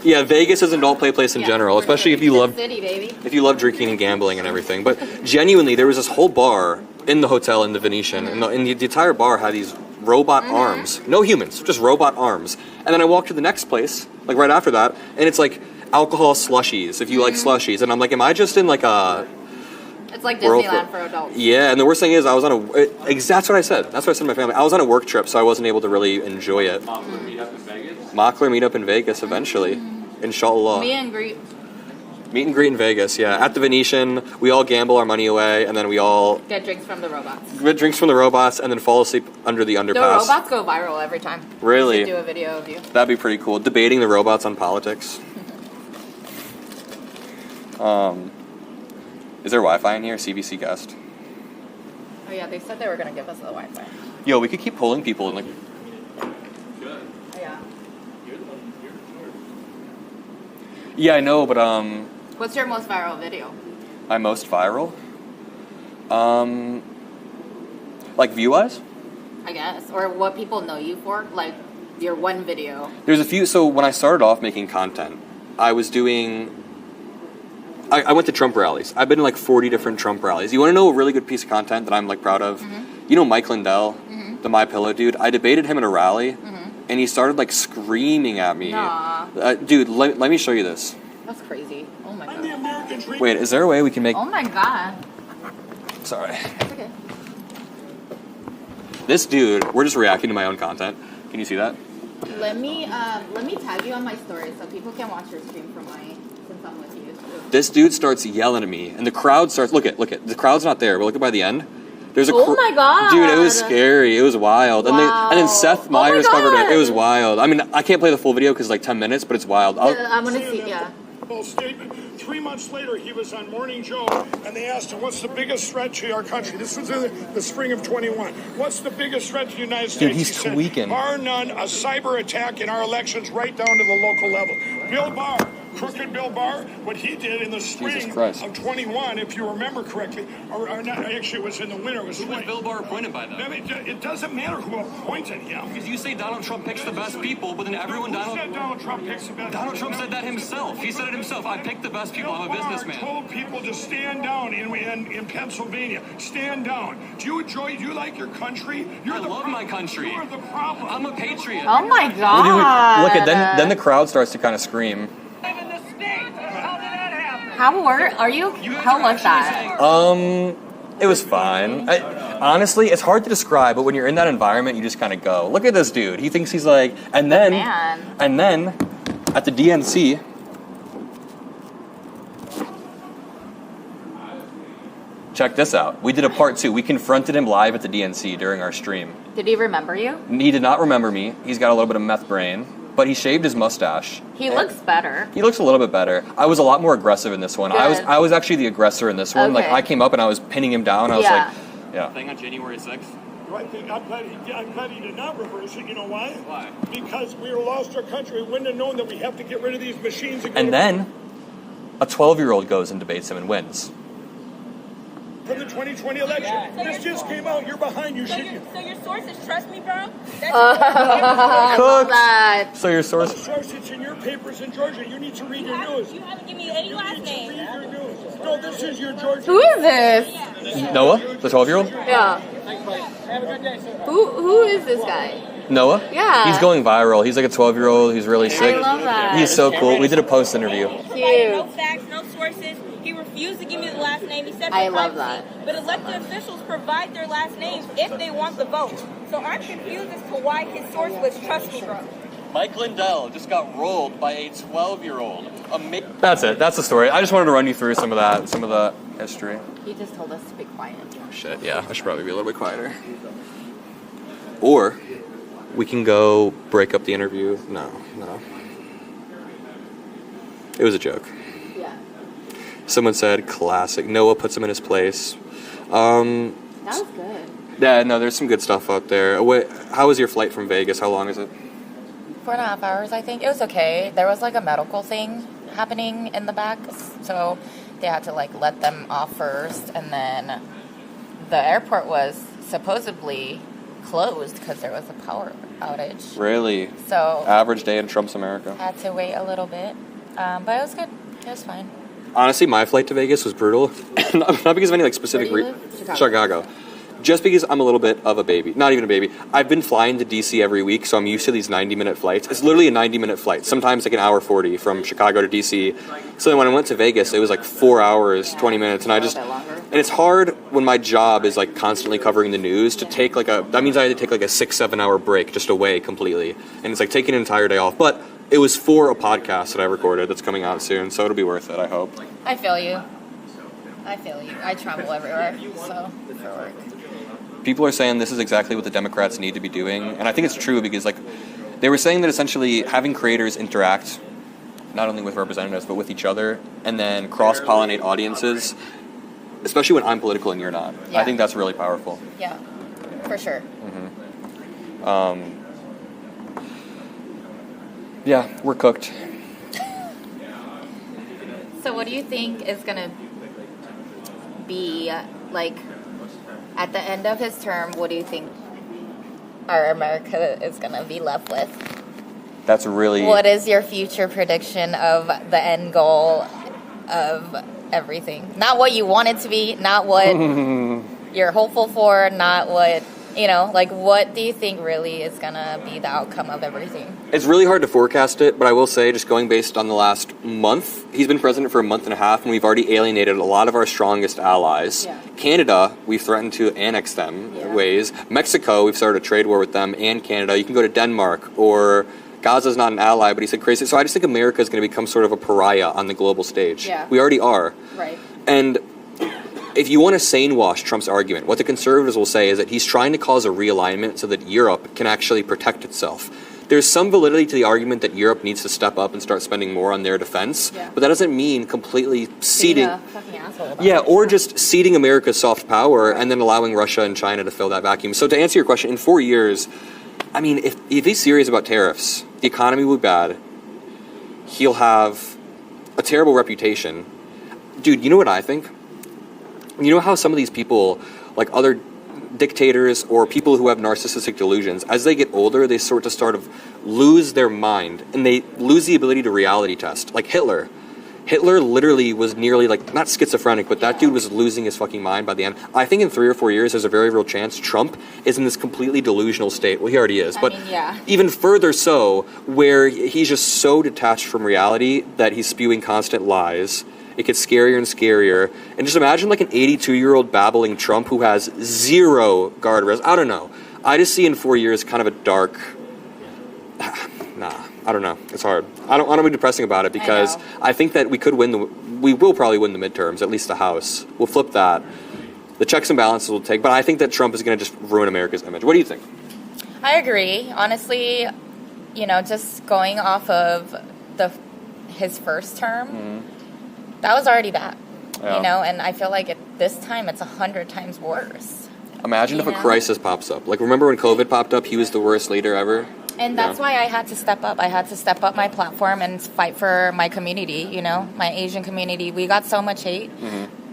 Yeah, Vegas is an adult play place in general, especially if you love city, baby. If you love drinking and gambling and everything. But genuinely, there was this whole bar in the hotel in the Venetian, and the entire bar had these robot arms. No humans, just robot arms. And then I walked to the next place, like right after that, and it's like alcohol slushies, if you like slushies. And I'm like, am I just in like a... It's like Disneyland for adults. Yeah, and the worst thing is I was on that's what I said. That's what I said to my family. I was on a work trip, so I wasn't able to really enjoy it. Mockler meetup in Vegas? Mockler meetup in Vegas eventually. Inshallah. Meet and greet. Meet and greet in Vegas, yeah. At the Venetian, we all gamble our money away, and then we all... Get drinks from the robots. Get drinks from the robots, and then fall asleep under the underpass. The robots go viral every time. Really? We should do a video of you. That'd be pretty cool. Debating the robots on politics. Is there Wi-Fi in here? CBC guest. Oh yeah, they said they were going to give us the Wi-Fi. Yo, we could keep pulling people and like... Yeah. Yeah, I know, but What's your most viral video? my most viral? Like view-wise? I guess. Or what people know you for? Like your one video. There's a few. So when I started off making content, I was doing... I went to Trump rallies. I've been to like 40 different Trump rallies. You want to know a really good piece of content that I'm like proud of? You know Mike Lindell, the My Pillow dude? I debated him in a rally, and he started like screaming at me. Dude, let me show you this. That's crazy. Oh my god. Wait, is there a way we can make... Oh my god. Sorry. That's okay. This dude, we're just reacting to my own content. Can you see that? Let me tag you on my story so people can watch your stream from since I'm with you. This dude starts yelling at me, and the crowd starts... Look at. The crowd's not there, but look at by the end. There's a... Oh my god. Dude, it was scary. It was wild. Wow. And then Seth Meyers covered it. It was wild. I mean, I can't play the full video because it's like 10 minutes, but it's wild. I'm going to see, yeah. terrible statement. 3 months later, he was on Morning Joe, and they asked him, what's the biggest threat to our country? This was in the spring of 21. What's the biggest threat to the United States? He's he tweaking. Said, bar none, a cyber attack in our elections right down to the local level. Bill Barr, crooked Bill Barr, what he did in the spring of 21, if you remember correctly, or not, actually it was in the winter. It was Who was Bill Barr appointed by, though? I mean, it doesn't matter who appointed him. Because you say Donald Trump picks the best people, but then everyone... Who said Donald Trump picks the best people? Donald Trump said that himself. He said it himself. I picked the best people. I'm a businessman. Bill Barr told people to stand down in Pennsylvania. Stand down. Do you like your country? I love my country. You're the problem. I'm a patriot. Oh my God. Look at then the crowd starts to kind of scream. How are you? How was that? It was fine. Honestly, it's hard to describe, but when you're in that environment, you just kind of go, look at this dude. He thinks he's like, and then at the DNC, check this out. We did a part 2. We confronted him live at the DNC during our stream. Did he remember you? He did not remember me. He's got a little bit of meth brain, but he shaved his mustache. He looks better. He looks a little bit better. I was a lot more aggressive in this one. Good. I was actually the aggressor in this one. Okay. Like I came up and I was pinning him down. I was like, yeah. Thing on January 6th. I'm glad he did not reverse it. You know why? Why? Because we lost our country. We wouldn't have known that we have to get rid of these machines. And then a 12-year-old goes and debates him and wins. From the 2020 election. This just came out. You're behind. So your sources trust me, bro? Cooked. So your source. Source, it's in your papers in Georgia. You need to read your news. You haven't given me any last name. No, this is your Georgia. Who is this? Noah, the 12-year-old? Yeah. Have a good day, sir. Who is this guy? Noah? Yeah. He's going viral. He's like a 12-year-old. He's really sick. I love that. He's so cool. We did a post interview. Cute. No facts, no sources. He refused to give me the last name. He said for I love privacy. that. But elected officials provide their last names if they want the vote. So I'm confused as to why his source was trust me, bro. Mike Lindell just got rolled by a 12-year-old. That's it. That's the story. I just wanted to run you through some of the history. He just told us to be quiet. Shit, yeah. I should probably be a little bit quieter. Or we can go break up the interview. No. It was a joke. Yeah. Someone said classic. Noah puts him in his place. That was good. Yeah, no, there's some good stuff out there. How was your flight from Vegas? How long is it? 4.5 hours, I think. It was okay. There was like a medical thing happening in the back, so they had to like let them off first, and then the airport was supposedly closed because there was a power outage. Really? So average day in Trump's America. Had to wait a little bit, but it was good. It was fine. Honestly, my flight to Vegas was brutal. Not because of any like specific Chicago. Just because I'm a little bit of a baby. Not even a baby. I've been flying to DC every week, so I'm used to these 90-minute flights. It's literally a 90-minute flight. Sometimes like an hour 40 from Chicago to DC. So then when I went to Vegas, it was like 4 hours, 20 minutes, and and it's hard when my job is like constantly covering the news to take that means I had to take like a 6-7 hour break just away completely. And it's like taking an entire day off. But it was for a podcast that I recorded that's coming out soon, so it'll be worth it, I hope. I feel you. I travel everywhere, so for work. People are saying this is exactly what the Democrats need to be doing, and I think it's true because like they were saying that essentially having creators interact not only with representatives but with each other and then cross-pollinate audiences, especially when I'm political and you're not. Yeah. I think that's really powerful. Yeah, for sure. Yeah, we're cooked. So what do you think is going to be like at the end of his term? What do you think our America is going to be left with? That's really... What is your future prediction of the end goal of everything? Not what you want it to be, not what you're hopeful for, not what, like what do you think really is going to be the outcome of everything? It's really hard to forecast it, but I will say, just going based on the last month, he's been president for a month and a half, and we've already alienated a lot of our strongest allies. Yeah. Canada, we've threatened to annex them in ways. Mexico, we've started a trade war with them and Canada. You can go to Denmark, or Gaza's not an ally, but he said crazy. So I just think America is going to become sort of a pariah on the global stage. Yeah. We already are. Right. And if you want to sane wash Trump's argument, what the conservatives will say is that he's trying to cause a realignment so that Europe can actually protect itself. there's some validity to the argument that Europe needs to step up and start spending more on their defense, but that doesn't mean completely ceding. Being a fucking asshole about Yeah, it. or just ceding America's soft power and then allowing Russia and China to fill that vacuum. So to answer your question, in 4 years, I mean, if he's serious about tariffs, the economy will be bad. He'll have a terrible reputation. Dude, you know what I think? You know how some of these people, like other dictators or people who have narcissistic delusions, as they get older, they sort of lose their mind and they lose the ability to reality test. Like Hitler. Hitler literally was nearly like, not schizophrenic, but that dude was losing his fucking mind by the end. I think in 3 or 4 years, there's a very real chance Trump is in this completely delusional state. Well, he already is, but even further so, where he's just so detached from reality that he's spewing constant lies. It gets scarier and scarier. And just imagine like an 82-year-old babbling Trump who has zero guardrails. I don't know. I just see in 4 years kind of a dark... I don't know. It's hard. I don't want to be depressing about it because I think that we will probably win the midterms, at least the House. We'll flip that. The checks and balances will take, but I think that Trump is going to just ruin America's image. What do you think? I agree. Honestly, just going off of his first term, that was already bad. Yeah. And I feel like this time it's 100 times worse. Imagine if a crisis pops up. Like, remember when COVID popped up? He was the worst leader ever. And that's why I had to step up. I had to step up my platform and fight for my community, my Asian community. We got so much hate.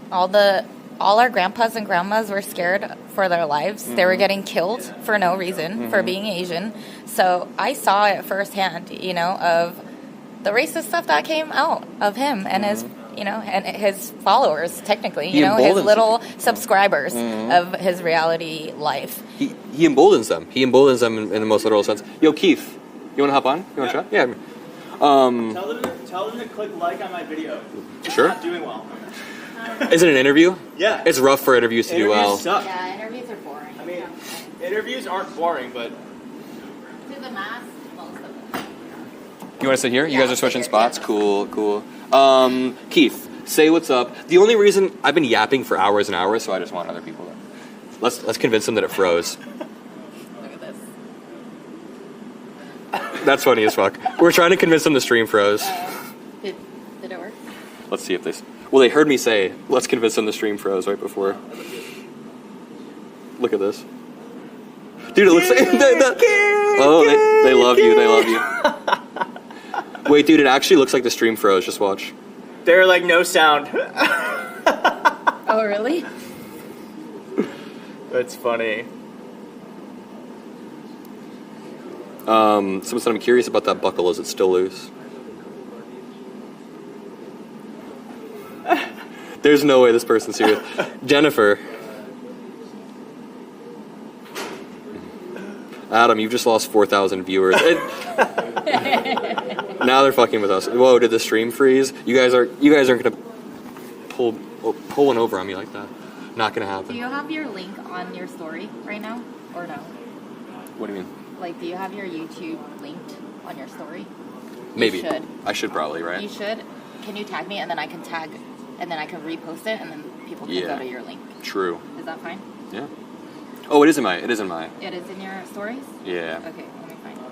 All our grandpas and grandmas were scared for their lives. They were getting killed for no reason for being Asian. So I saw it firsthand, of the racist stuff that came out of him and his, and his followers, technically, his little subscribers of his reality life. He emboldens them. He emboldens them in the most literal sense. Yo, Keith, you want to hop on? You want to try? Yeah. Tell them to click like on my video. Sure. Not doing well. Is it an interview? Yeah. It's rough for interviews to do well. Interviews suck. Yeah, interviews are boring. I mean, interviews aren't boring, but... To the mass, most of them. You want to sit here? You guys are switching spots? Cool. Keith, say what's up. The only reason I've been yapping for hours and hours, so I just want other people to... Let's convince them that it froze. Look at this. That's funny as fuck. We're trying to convince them the stream froze. Did it work? Let's see if they... Well, they heard me say, let's convince them the stream froze right before. Look at this. Dude, it looks like... they love you. They love you. Wait, dude, it actually looks like the stream froze. Just watch. There are like no sound. Oh, really? That's funny. Someone said, I'm curious about that buckle. Is it still loose? There's no way this person's serious. Jennifer. Adam, you've just lost 4,000 viewers. Now they're fucking with us. Whoa, did the stream freeze? You guys aren't gonna pull one over on me like that. Not gonna happen. Do you have your link on your story right now, or no? What do you mean? Like, do you have your YouTube linked on your story? Maybe. You should. I should probably, right? You should. Can you tag me, and then I can tag, and then I can repost it, and then people can go to your link. True. Is that fine? Yeah. Oh, it is in my. It is in your stories? Yeah. Okay, let me find it.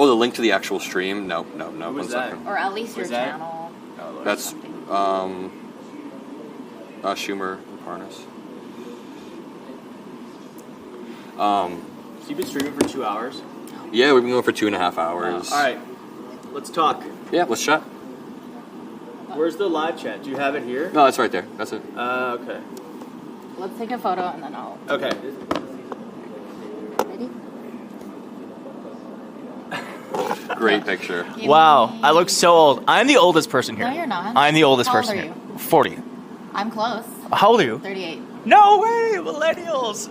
Oh, the link to the actual stream? No. Who's that? Or at least your channel. That's Schumer and Parnas. So you've been streaming for 2 hours? Yeah, we've been going for 2.5 hours. All right, let's talk. Yeah, let's chat. Where's the live chat? Do you have it here? No, it's right there. That's it. Okay. Let's take a photo, and then I'll... Okay. Ready? Great picture. Wow, I look so old. I'm the oldest person here. No, you're not. I'm the oldest How old person are here. you? 40. I'm close. How old are you? 38. No way, millennials.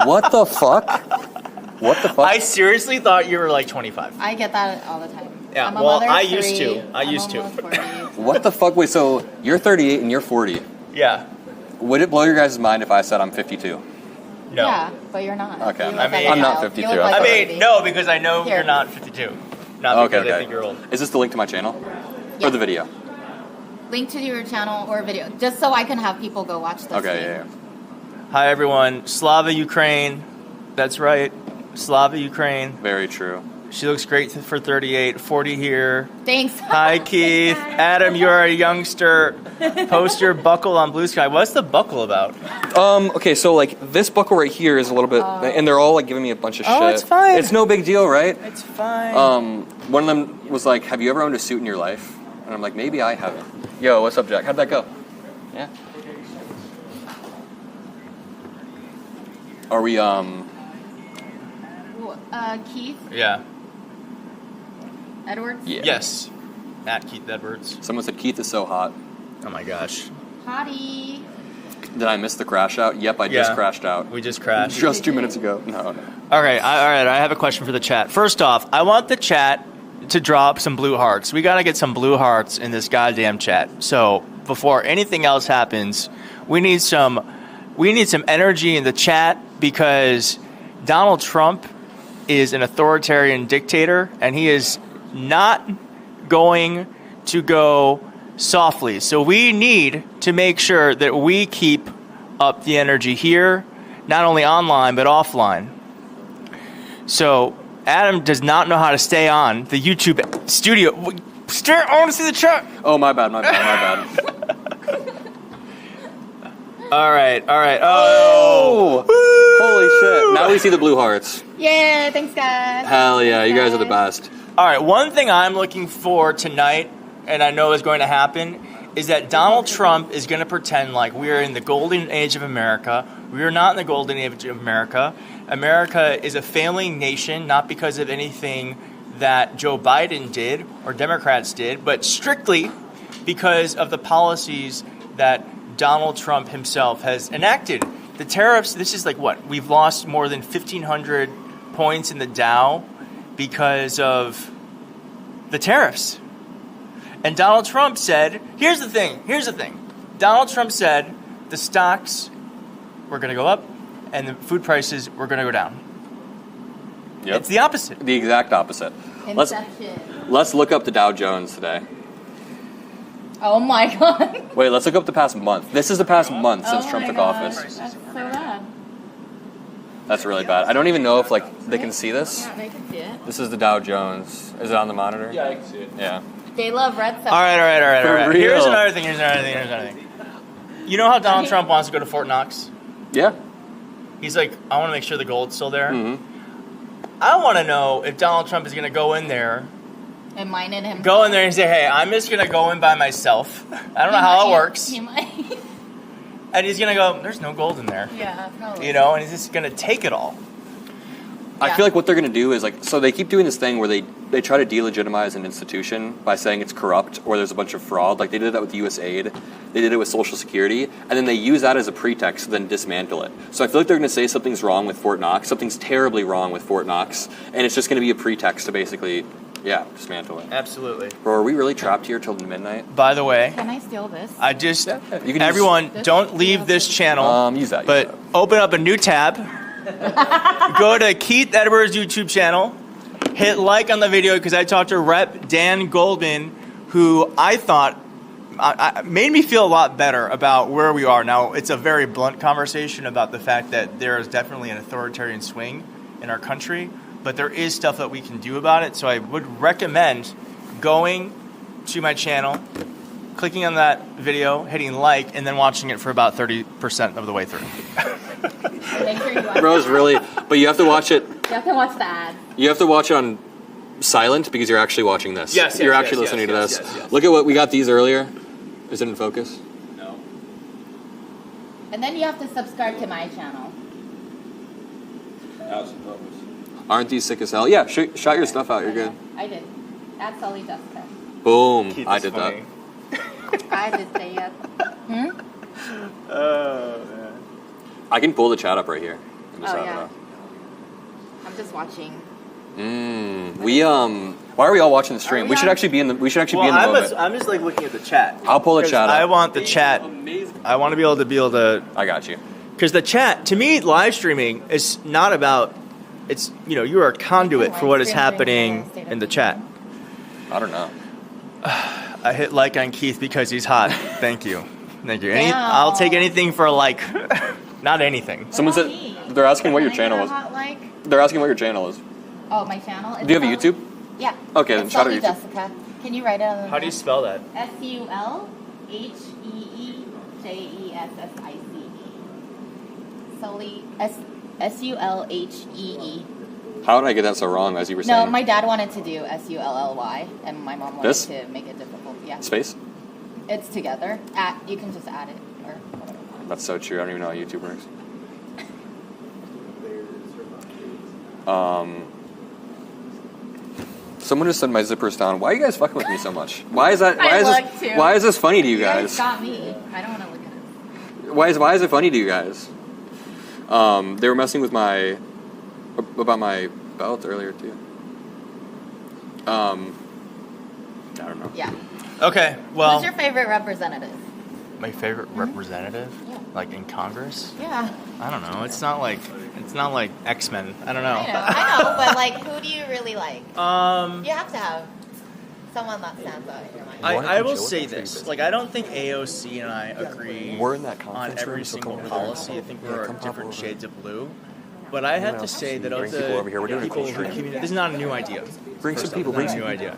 What the fuck? What the fuck? I seriously thought you were like 25. I get that all the time. Yeah, I'm a well, mother of I three. used to. I I'm used to. almost 40. What the fuck? Wait, so you're 38 and you're 40. Yeah. Would it blow your guys' mind if I said I'm 52? No. Yeah, but you're not. Okay. You look I mean, like a I'm not child. 52. You look like I a mean, baby. no, because I know Here. you're not 52. Not because I think you're old. Is this the link to my channel? Yeah. Or the video? Link to your channel or video, just so I can have people go watch this. Okay, yeah. Hi, everyone. Slava Ukraine. That's right. Slava Ukraine. Very true. She looks great for 38, 40 here. Thanks. Hi, Keith. Adam, you're a youngster. Post your buckle on Blue Sky. What's the buckle about? Okay, so like this buckle right here is a little bit, and they're all like giving me a bunch of shit. Oh, it's fine. It's no big deal, right? It's fine. One of them was like, "Have you ever owned a suit in your life?" And I'm like, "Maybe I haven't." Yo, what's up, Jack? How'd that go? Yeah. Are we Keith Yeah. Edwards? Yeah. Yes. At Keith Edwards. Someone said Keith is so hot. Oh my gosh. Hottie. Did I miss the crash out? Yep, I just crashed out. We just crashed. Just 2 minutes ago. No. All right. I have a question for the chat. First off, I want the chat to drop some blue hearts. We got to get some blue hearts in this goddamn chat. So before anything else happens, we need some energy in the chat because Donald Trump is an authoritarian dictator, and he is not going to go softly. So we need to make sure that we keep up the energy here, not only online, but offline. So Adam does not know how to stay on the YouTube studio. I want to see the chat. Oh, my bad. All right. Oh! Holy shit. Now we see the blue hearts. Yeah, thanks, guys. Hell yeah, you guys are the best. All right, one thing I'm looking for tonight, and I know is going to happen, is that Donald Trump is going to pretend like we are in the golden age of America. We are not in the golden age of America. America is a failing nation, not because of anything that Joe Biden did or Democrats did, but strictly because of the policies that Donald Trump himself has enacted. The tariffs, this is like what? We've lost more than 1,500 points in the Dow because of the tariffs. And Donald Trump said, here's the thing. Donald Trump said the stocks were going to go up and the food prices were going to go down. Yep. It's the opposite. The exact opposite. Let's look up the Dow Jones today. Oh my god. Wait, let's look up the past month. This is the past month since Trump took office. That's so bad. That's really bad. I don't even know if like they can see this. Yeah, they can see it. This is the Dow Jones. Is it on the monitor? Yeah, I can see it. Yeah. They love red stuff. All right. For real. Here's another thing. You know how Donald Trump wants to go to Fort Knox? Yeah. He's like, I want to make sure the gold's still there. Mm-hmm. I want to know if Donald Trump is going to go in there. And mine and him. Go in there and say, hey, I'm just going to go in by myself. I don't know how it works. He might. And he's going to go, there's no gold in there. Yeah, probably. You know, and he's just going to take it all. I feel like what they're going to do is like, so they keep doing this thing where they try to delegitimize an institution by saying it's corrupt or there's a bunch of fraud. Like they did that with USAID. They did it with Social Security. And then they use that as a pretext to then dismantle it. So I feel like they're going to say something's wrong with Fort Knox. Something's terribly wrong with Fort Knox. And it's just going to be a pretext to basically, dismantle it. Absolutely. Bro, are we really trapped here till midnight? By the way, Can I steal this? I just, You can everyone, don't leave this channel. Use that. But open up a new tab. Go to Keith Edwards' YouTube channel. Hit like on the video because I talked to Rep. Dan Goldman, who I thought made me feel a lot better about where we are. Now, it's a very blunt conversation about the fact that there is definitely an authoritarian swing in our country, but there is stuff that we can do about it. So I would recommend going to my channel, clicking on that video, hitting like, and then watching it for about 30% of the way through. Make sure you watch Bro's really, but you have to watch it. You have to watch the ad. You have to watch it on silent because you're actually watching this. Yes, you're actually listening to this. Look at what we got these earlier. Is it in focus? No. And then you have to subscribe to my channel. Aren't these sick as hell? Yeah, shout your stuff out. You're good. I did. That's Sully Jessica. Boom. I did that. I did say yes. Man. I can pull the chat up right here. I'm just watching. Why are we all watching the stream? We should actually be in the. We should actually be in the moment. I'm just like looking at the chat. I'll pull the chat up. I want the chat. I want to be able to. I got you. Because the chat, to me, live streaming is not about. It's you are a conduit for what is happening in the chat. I don't know. I hit like on Keith because he's hot. Thank you. I'll take anything for a like. Not anything. Someone said they're asking what your channel was. Hot like? They're asking what your channel is. Oh, my channel? Do you have a YouTube? Yeah. Okay, then it's shout out Sully YouTube. Jessica. Can you write it on the How do you spell that? SULHEEJESSICE. Sully, SULHEE. How did I get that so wrong, as you were saying? No, my dad wanted to do SULLY, and my mom wanted This? to make it difficult. Yeah. Space? It's together. You can just add it or whatever. That's so true. I don't even know how YouTube works. Someone just said my zipper's down. Why are you guys fucking with me so much? Why is that? Why is this funny to you guys? Got me. I don't want to look at it. Why is it funny to you guys? They were messing with about my belt earlier too. I don't know. Yeah. Okay, well. Who's your favorite representative? My favorite representative? Yeah. Like in Congress? Yeah. I don't know. It's not like X-Men. I don't know. I know, but like, who do you really like? You have to have someone that stands out in your mind. I will say this. Like, I don't think AOC and I agree on every single policy. I think we're different shades of blue. But I have to say that of the people who communicate, this is not a new idea. Bring some people. Bring a new idea.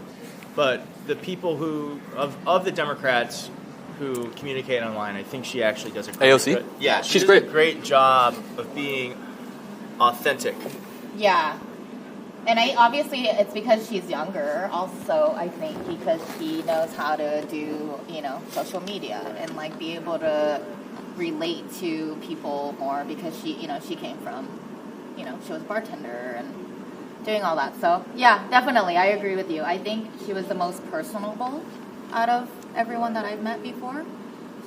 But the people who of the Democrats who communicate online, I think she actually does a great AOC? Yeah, She's does great. a great job of being authentic. Yeah. And obviously it's because she's younger also, I think, because she knows how to do, social media and like be able to relate to people more because she came from, she was a bartender and doing all that. So yeah, definitely. I agree with you. I think she was the most personable out of everyone that I've met before.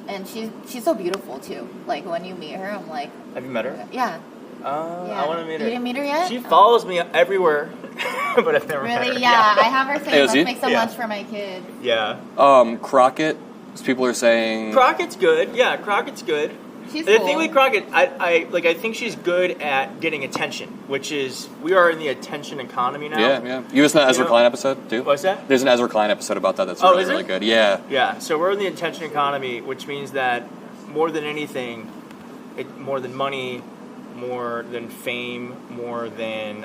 And she's so beautiful too. Like when you meet her, I'm like, Have you met her? yeah. I want to meet her. You didn't meet her yet? She follows me everywhere, but I've never met her. Really? Yeah, I have her saying, AOC? let's make some lunch for my kids. Yeah. Crockett. People are saying Crockett's good. Yeah, Crockett's good. She's the cool. thing with Crockett, I think she's good at getting attention, which is we are in the attention economy now. Yeah. You listen to the Ezra Klein episode too? What's that? There's an Ezra Klein episode about that. That's Is really it? good. Yeah. Yeah. So we're in the attention economy, which means that more than anything, more than money, more than fame, more than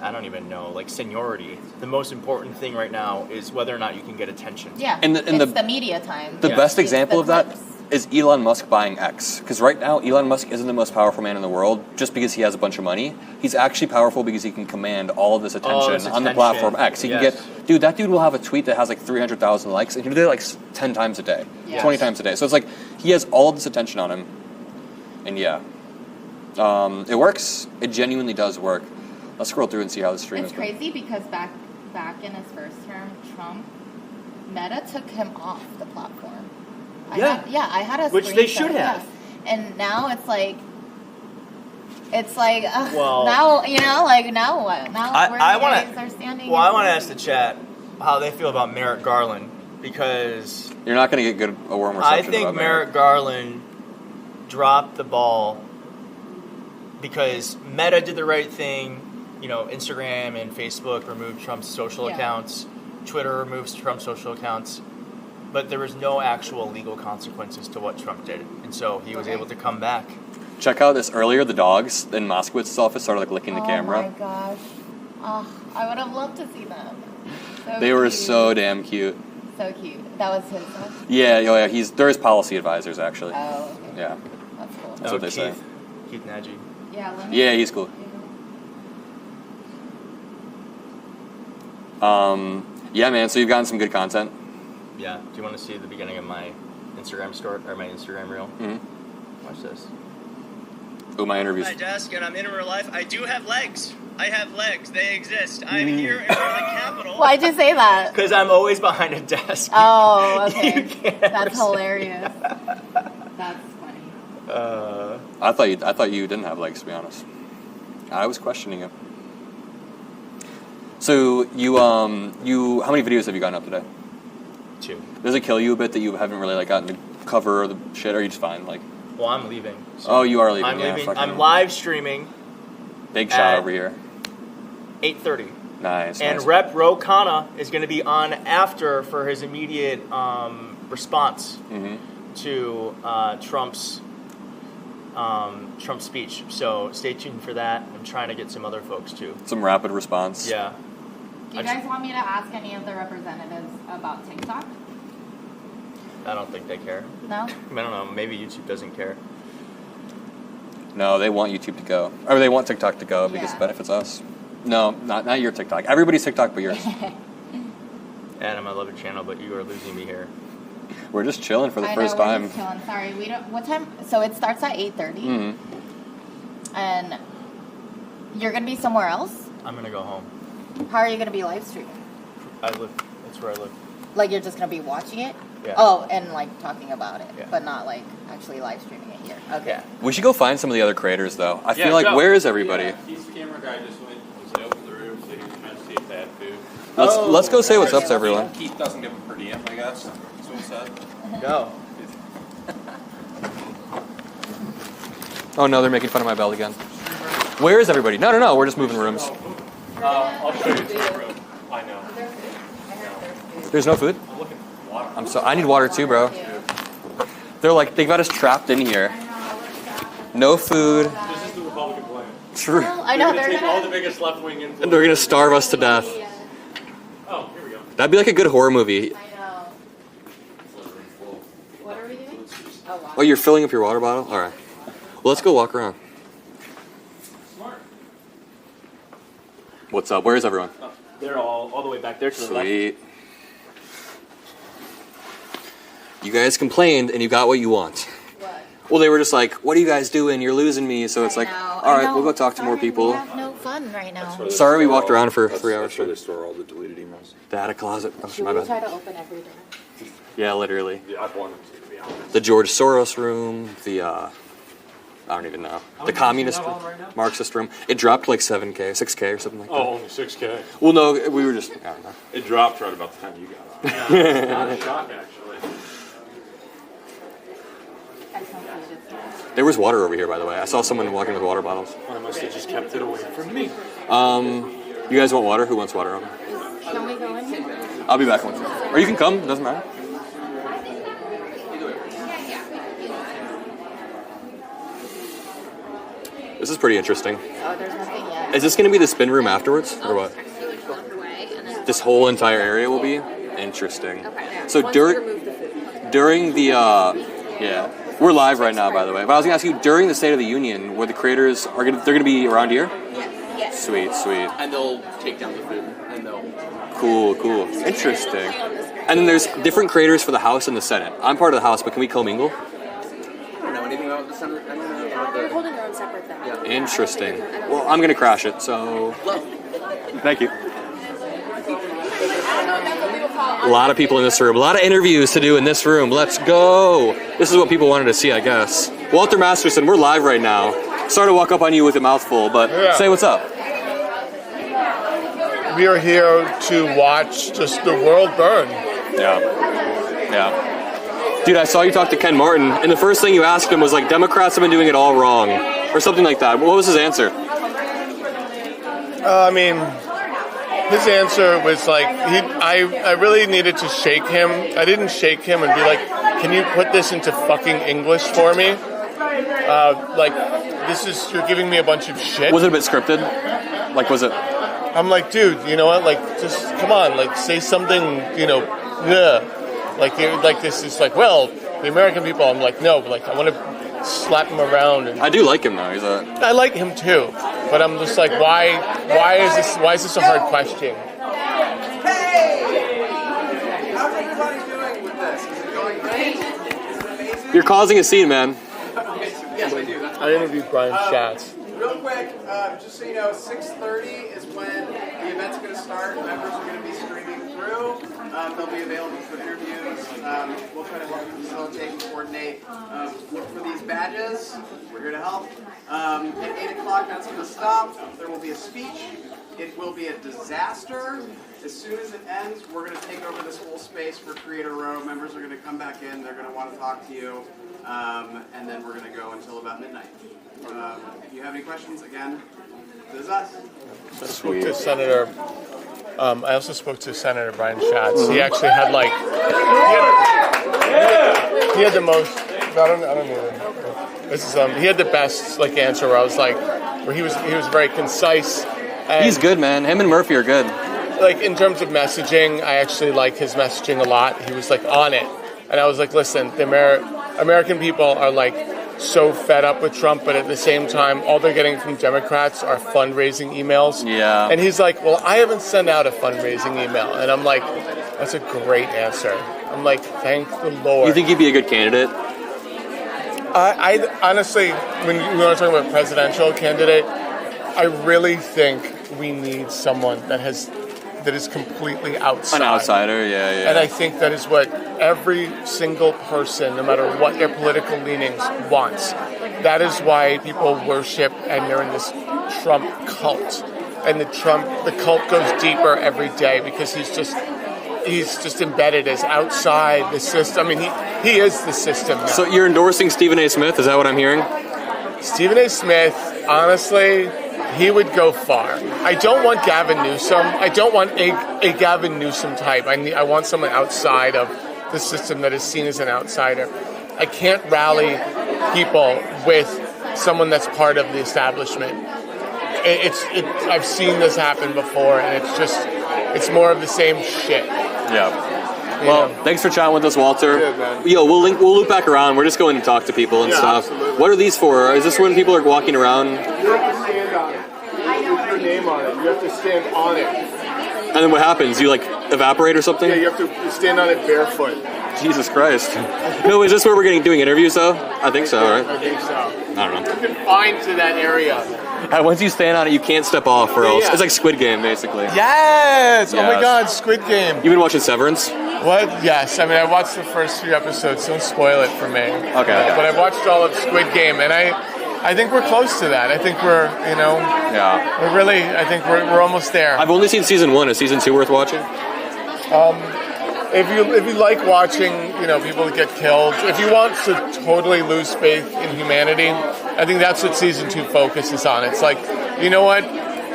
like seniority. The most important thing right now is whether or not you can get attention. Yeah. And it's the media time. The best It's example the of that clips. is Elon Musk buying X. Because right now, Elon Musk isn't the most powerful man in the world just because he has a bunch of money. He's actually powerful because he can command all of this attention on the platform X. He can get, that dude will have a tweet that has like 300,000 likes, and he'll do it like 10 times a day, 20 times a day. So it's like he has all of this attention on him. And yeah. It works. It genuinely does work. Let's scroll through and see how the stream It's is. crazy because back in his first term, Trump, Meta took him off the platform. I had a which they screenshot, should have. yeah. And now it's like Well, now now what? Now I want guys are standing. Well, I want to ask the chat how they feel about Merrick Garland because You're not going to get a warm reception. I think about Merrick Garland dropped the ball because Meta did the right thing. Instagram and Facebook removed Trump's social accounts. Twitter removes Trump's social accounts. But there was no actual legal consequences to what Trump did. And so he was able to come back. Check out this earlier. The dogs in Moskowitz's office started like licking the camera. Oh my gosh. Oh, I would have loved to see them. They were so damn cute. So cute. That was his son? Yeah. They're his policy advisors, actually. Oh, okay. Yeah. That's cool. That's what they say. Keith Nagy. Yeah, he's cool. Yeah, man. So you've gotten some good content. Yeah. Do you want to see the beginning of my Instagram story or my Instagram reel? Mm-hmm. Watch this. Oh, my interviews. My desk, and I'm in real life. I do have legs. I have legs. They exist. I'm here in front of the Capitol. Why'd you say that? Because I'm always behind a desk. Oh, okay. That's hilarious. That's funny. I thought you didn't have legs, to be honest. I was questioning it. So you how many videos have you gotten up today? 2. Does it kill you a bit that you haven't really like gotten to cover the shit? Or are you just fine? Like, well, I'm leaving. So oh, you are leaving. I'm leaving. Fucking I'm live streaming. Big shot over here. 8:30. Nice. And nice. Rep Ro Khanna is going to be on after for his immediate response to Trump's Trump's speech. So stay tuned for that. I'm trying to get some other folks too. Some rapid response. Yeah. Do you guys want me to ask any of the representatives about TikTok? I don't think they care. No? I don't know. Maybe YouTube doesn't care. No, they want YouTube to go. Or they want TikTok to go because it benefits us. No, not your TikTok. Everybody's TikTok but yours. Adam, I love your channel, but you are losing me here. We're just chilling for the I first know, time. we're just chilling. Sorry, we don't. What time? So it starts at 8:30. Mm-hmm. And you're gonna be somewhere else. I'm gonna go home. How are you gonna be live streaming? That's where I live. Like you're just gonna be watching it? Yeah. Oh, and like talking about it, Yeah. but not like actually live streaming it here. Okay. We should go find some of the other creators, though. I feel like, where is everybody? Yeah, he's the camera guy. Just went to open the room so he was trying to see if they had food. Let's go say what's up to everyone. Keith doesn't give him per diem, I guess. That's what he said. Go. Oh no, they're making fun of my belt again. Where is everybody? No, we're just moving rooms. I'll show you to the room. I know. There's no food? I'm looking for water. I need water too, bro. They're like, they've got us trapped in here. No food. This is the Republican plan. True. I know, They're they're take gonna- all the biggest left-wing influence. And they're gonna starve us to death. Oh, here we go. That'd be like a good horror movie. I know. What are we doing? Oh, wow. Oh, you're filling up your water bottle? Alright. Well, let's go walk around. Smart. What's up? Where's everyone? They're all the way back there to the left. Sweet. You guys complained and you got what you want. What? Well, they were just like, what are you guys doing? You're losing me. So it's like, know. alright, we'll go talk to more people. We have no fun right now. Sorry we walked around for 3 hours. That's where they store all the deleted emails. Data closet. Oh, Should my we bad. try to open every door? Yeah, literally. Yeah, I'd want them to be honest. The George Soros room, the, I don't even know. The communist that on right now? Marxist room. It dropped like 7K, 6K or something like that. Oh, only 6K. Well, no, we were just, I don't know. It dropped right about the time you got on. Yeah, not a shock, actually. There was water over here, by the way. I saw someone walking with water bottles. I must have just kept it away from me. You guys want water? Who wants water? Can we go in here? I'll be back in 1 second. Or you can come, it doesn't matter. This is pretty interesting. Oh, there's nothing yet. Is this going to be the spin room afterwards, or what? This whole entire area will be? Interesting. So during the, yeah. We're live right now, by the way. But I was going to ask you, during the State of the Union, where the creators are they're going to be around here? Yes. Sweet. And they'll take down the food. And they'll. Cool. Interesting. And then there's different creators for the House and the Senate. I'm part of the House, but can we commingle? I don't know anything about the Senate. I don't know about They're the. holding their own separate thing. Yeah. Interesting. Well, I'm going to crash it, so... Thank you. A lot of people in this room. A lot of interviews to do in this room. Let's go. This is what people wanted to see, I guess. Walter Masterson, we're live right now. Sorry to walk up on you with a mouthful, but say what's up. We are here to watch just the world burn. Yeah. Dude, I saw you talk to Ken Martin, and the first thing you asked him was like, Democrats have been doing it all wrong, or something like that. What was his answer? I mean, his answer was like, I really needed to shake him. I didn't shake him and be like, can you put this into fucking English for me? You're giving me a bunch of shit. Was it a bit scripted? Like, was it? I'm like, dude, you know what? Like, just come on, like, say something, like you're like this is like, well, the American people. I'm like, no, like I want to slap him around. And I do like him though. I like him too, but I'm just like, why is this a hard question? How's everybody doing with this? Is it going great? Is it amazing? You're causing a scene, man. Yes, I do. I interviewed Brian Schatz. Real quick, just so you know, 6:30 is when the event's going to start. Members are going to be streaming through. They'll be available for interviews. We'll try to help you facilitate and coordinate. Look for these badges. We're here to help. At 8 o'clock, that's going to stop. There will be a speech. It will be a disaster. As soon as it ends, we're going to take over this whole space for Creator Row. Members are going to come back in. They're going to want to talk to you. And then we're going to go until about midnight. If you have any questions, again, this is us. I spoke to Senator. I also spoke to Senator Brian Schatz. He actually had like he had the most I don't need it. This is he had the best answer where I was where he was very concise. And, he's good, man. Him and Murphy are good. In terms of messaging, I actually like his messaging a lot. He was on it, and I was listen, the American people are so fed up with Trump, but at the same time, all they're getting from Democrats are fundraising emails. Yeah. And he's well, I haven't sent out a fundraising email, and I'm that's a great answer. I'm thank the Lord. You think he'd be a good candidate? I honestly, when you want to talk about presidential candidate, I really think we need someone that is completely outside. An outsider, yeah. And I think that is what every single person, no matter what their political leanings, wants. That is why people worship and they're in this Trump cult. And the cult goes deeper every day because he's just embedded as outside the system. I mean, he is the system now. So you're endorsing Stephen A. Smith? Is that what I'm hearing? Stephen A. Smith, honestly, he would go far. I don't want Gavin Newsom. I don't want a Gavin Newsom type. I want someone outside of the system that is seen as an outsider. I can't rally people with someone that's part of the establishment. I've seen this happen before, and it's more of the same shit. Yeah. Well, thanks for chatting with us, Walter. Good, man. Yo, we'll loop back around. We're just going to talk to people and stuff. Absolutely. What are these for? Is this when people are walking around? You have to stand on it. With your name on it. You have to stand on it. And then what happens? You evaporate or something? Yeah, you have to stand on it barefoot. Jesus Christ. No, is this where we're doing interviews though? I think so, right? I think so. I don't know. You're confined to that area. Once you stand on it, you can't step off or else. It's like Squid Game, basically. Yes! Oh my God, Squid Game. You've been watching Severance? What? Yes. I mean, I watched the first few episodes. Don't spoil it for me. Okay. But I watched all of Squid Game, and I think we're close to that. I think we're, Yeah. we're really, I think we're almost there. I've only seen season 1. Is season 2 worth watching? If you like watching, people get killed, if you want to totally lose faith in humanity, I think that's what season 2 focuses on. It's you know what?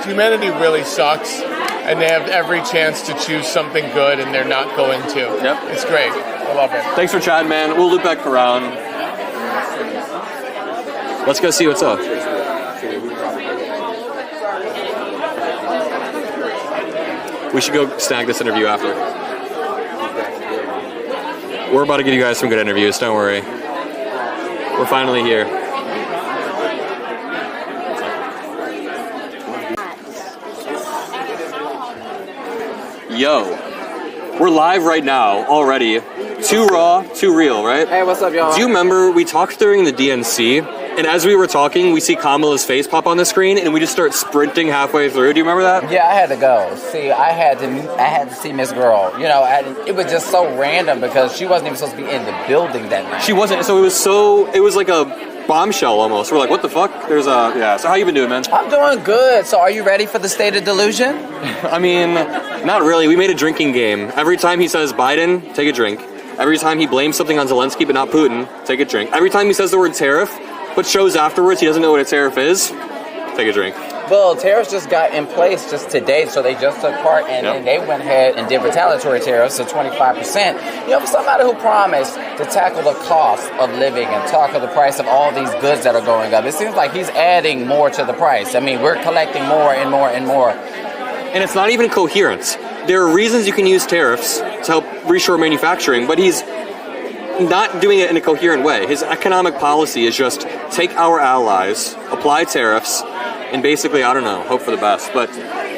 Humanity really sucks, and they have every chance to choose something good, and they're not going to. Yep. It's great. I love it. Thanks for chatting, man. We'll loop back around. Let's go see what's up. We should go snag this interview after. We're about to give you guys some good interviews, don't worry. We're finally here. Yo, we're live right now already. Too raw, too real, right? Hey, what's up, y'all? Do you remember we talked during the DNC, and as we were talking, we see Kamala's face pop on the screen, and we just start sprinting halfway through. Do you remember that? Yeah, I had to go. See, I had to see Miss Girl. And it was just so random because she wasn't even supposed to be in the building that night. She wasn't. So it was like a bombshell almost. We're like, what the fuck? So how you been doing, man? I'm doing good. So are you ready for the State of Delusion? I mean, not really. We made a drinking game. Every time he says Biden, take a drink. Every time he blames something on Zelensky but not Putin, take a drink. Every time he says the word tariff, but shows afterwards he doesn't know what a tariff is, take a drink. Well, tariffs just got in place just today, so they just took part, and then they went ahead and did retaliatory tariffs, so 25%. For somebody who promised to tackle the cost of living and talk of the price of all these goods that are going up, it seems like he's adding more to the price. I mean, we're collecting more and more and more. And it's not even coherent. There are reasons you can use tariffs to help reshore manufacturing, but he's not doing it in a coherent way. His economic policy is just take our allies, apply tariffs, and basically, I don't know, hope for the best. But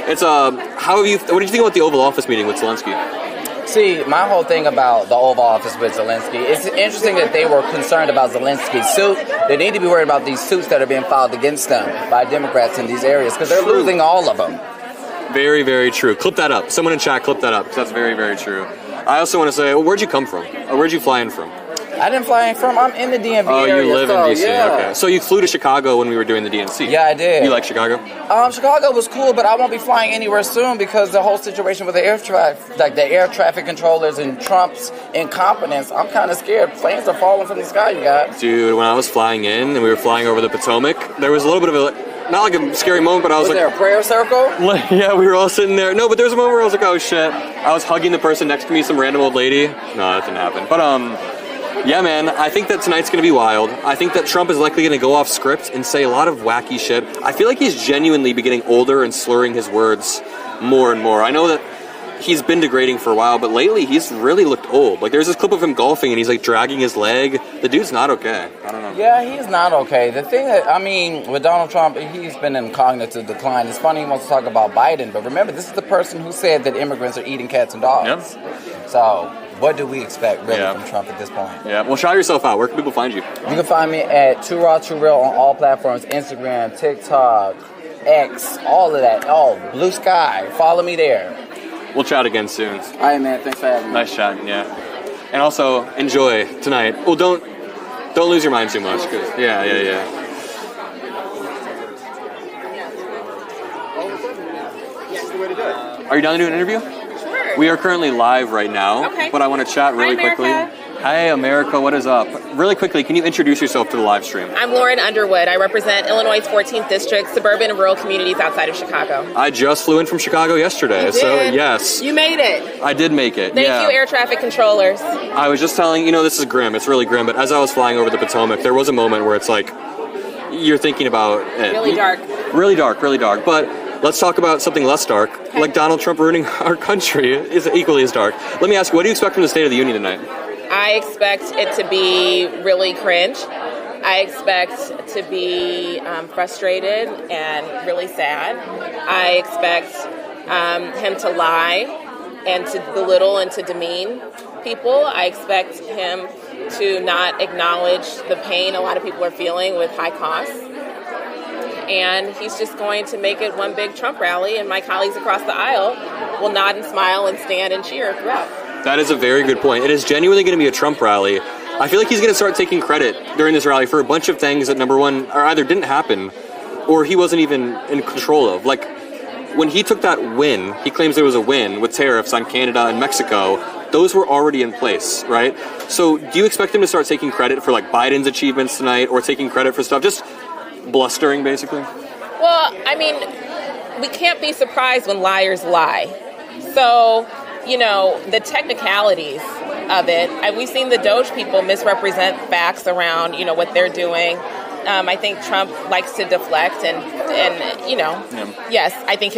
it's what did you think about the Oval Office meeting with Zelensky? See, my whole thing about the Oval Office with Zelensky, it's interesting that they were concerned about Zelensky's suit. They need to be worried about these suits that are being filed against them by Democrats in these areas because they're losing all of them. Very, very true. Clip that up. Someone in chat, clip that up, because that's very, very true. I also want to say, where'd you come from? Or where'd you fly in from? I didn't fly in from. I'm in the DMV area. Oh, you live in D.C. Yeah. Okay. So you flew to Chicago when we were doing the DNC. Yeah, I did. You like Chicago? Chicago was cool, but I won't be flying anywhere soon because the whole situation with the air traffic controllers and Trump's incompetence. I'm kind of scared. Planes are falling from the sky, you guys. Dude, when I was flying in and we were flying over the Potomac, there was a little bit of not like a scary moment, but I was like... Was there a prayer circle? Yeah, we were all sitting there. No, but there was a moment where I was like, oh shit. I was hugging the person next to me, some random old lady. No, that didn't happen. But, Yeah, man, I think that tonight's going to be wild. I think that Trump is likely going to go off script and say a lot of wacky shit. I feel like he's genuinely getting older and slurring his words more and more. I know that he's been degrading for a while, but lately he's really looked old. Like, there's this clip of him golfing and he's like dragging his leg. The dude's not okay. I don't know. Yeah, he's not okay. The thing that, I mean, with Donald Trump, he's been in cognitive decline. It's funny he wants to talk about Biden, but remember, this is the person who said that immigrants are eating cats and dogs. Yep. So, what do we expect really from Trump at this point? Yeah, well, shout yourself out. Where can people find you? You can find me at Too Raw Too Real on all platforms, Instagram, TikTok, X, all of that. Oh, Blue Sky. Follow me there. We'll chat again soon. All right, man. Thanks for having me. Nice chatting, yeah. And also, enjoy tonight. Well, don't lose your mind too much. Yeah. Are you down to do an interview? Sure. We are currently live right now, but I want to chat really quickly. Hi, America. What is up? Really quickly, can you introduce yourself to the live stream? I'm Lauren Underwood. I represent Illinois' 14th District, suburban and rural communities outside of Chicago. I just flew in from Chicago yesterday, You so did? yes. You made it. I did make it, Thank yeah. you, air traffic controllers. I was just telling, this is grim. It's really grim, but as I was flying over the Potomac, there was a moment where it's like, you're thinking about it. Really dark. Really dark. But let's talk about something less dark, like Donald Trump ruining our country is equally as dark. Let me ask you, what do you expect from the State of the Union tonight? I expect it to be really cringe. I expect to be frustrated and really sad. I expect him to lie and to belittle and to demean people. I expect him to not acknowledge the pain a lot of people are feeling with high costs. And he's just going to make it one big Trump rally, and my colleagues across the aisle will nod and smile and stand and cheer throughout. That is a very good point. It is genuinely going to be a Trump rally. I feel like he's going to start taking credit during this rally for a bunch of things that, number one, are either didn't happen or he wasn't even in control of. Like, when he took that win, he claims there was a win with tariffs on Canada and Mexico. Those were already in place, right? So do you expect him to start taking credit for, like, Biden's achievements tonight or taking credit for stuff? Just blustering, basically? Well, I mean, we can't be surprised when liars lie. So, the technicalities of it, we've seen the Doge people misrepresent facts around, what they're doing. I think Trump likes to deflect and yes, I think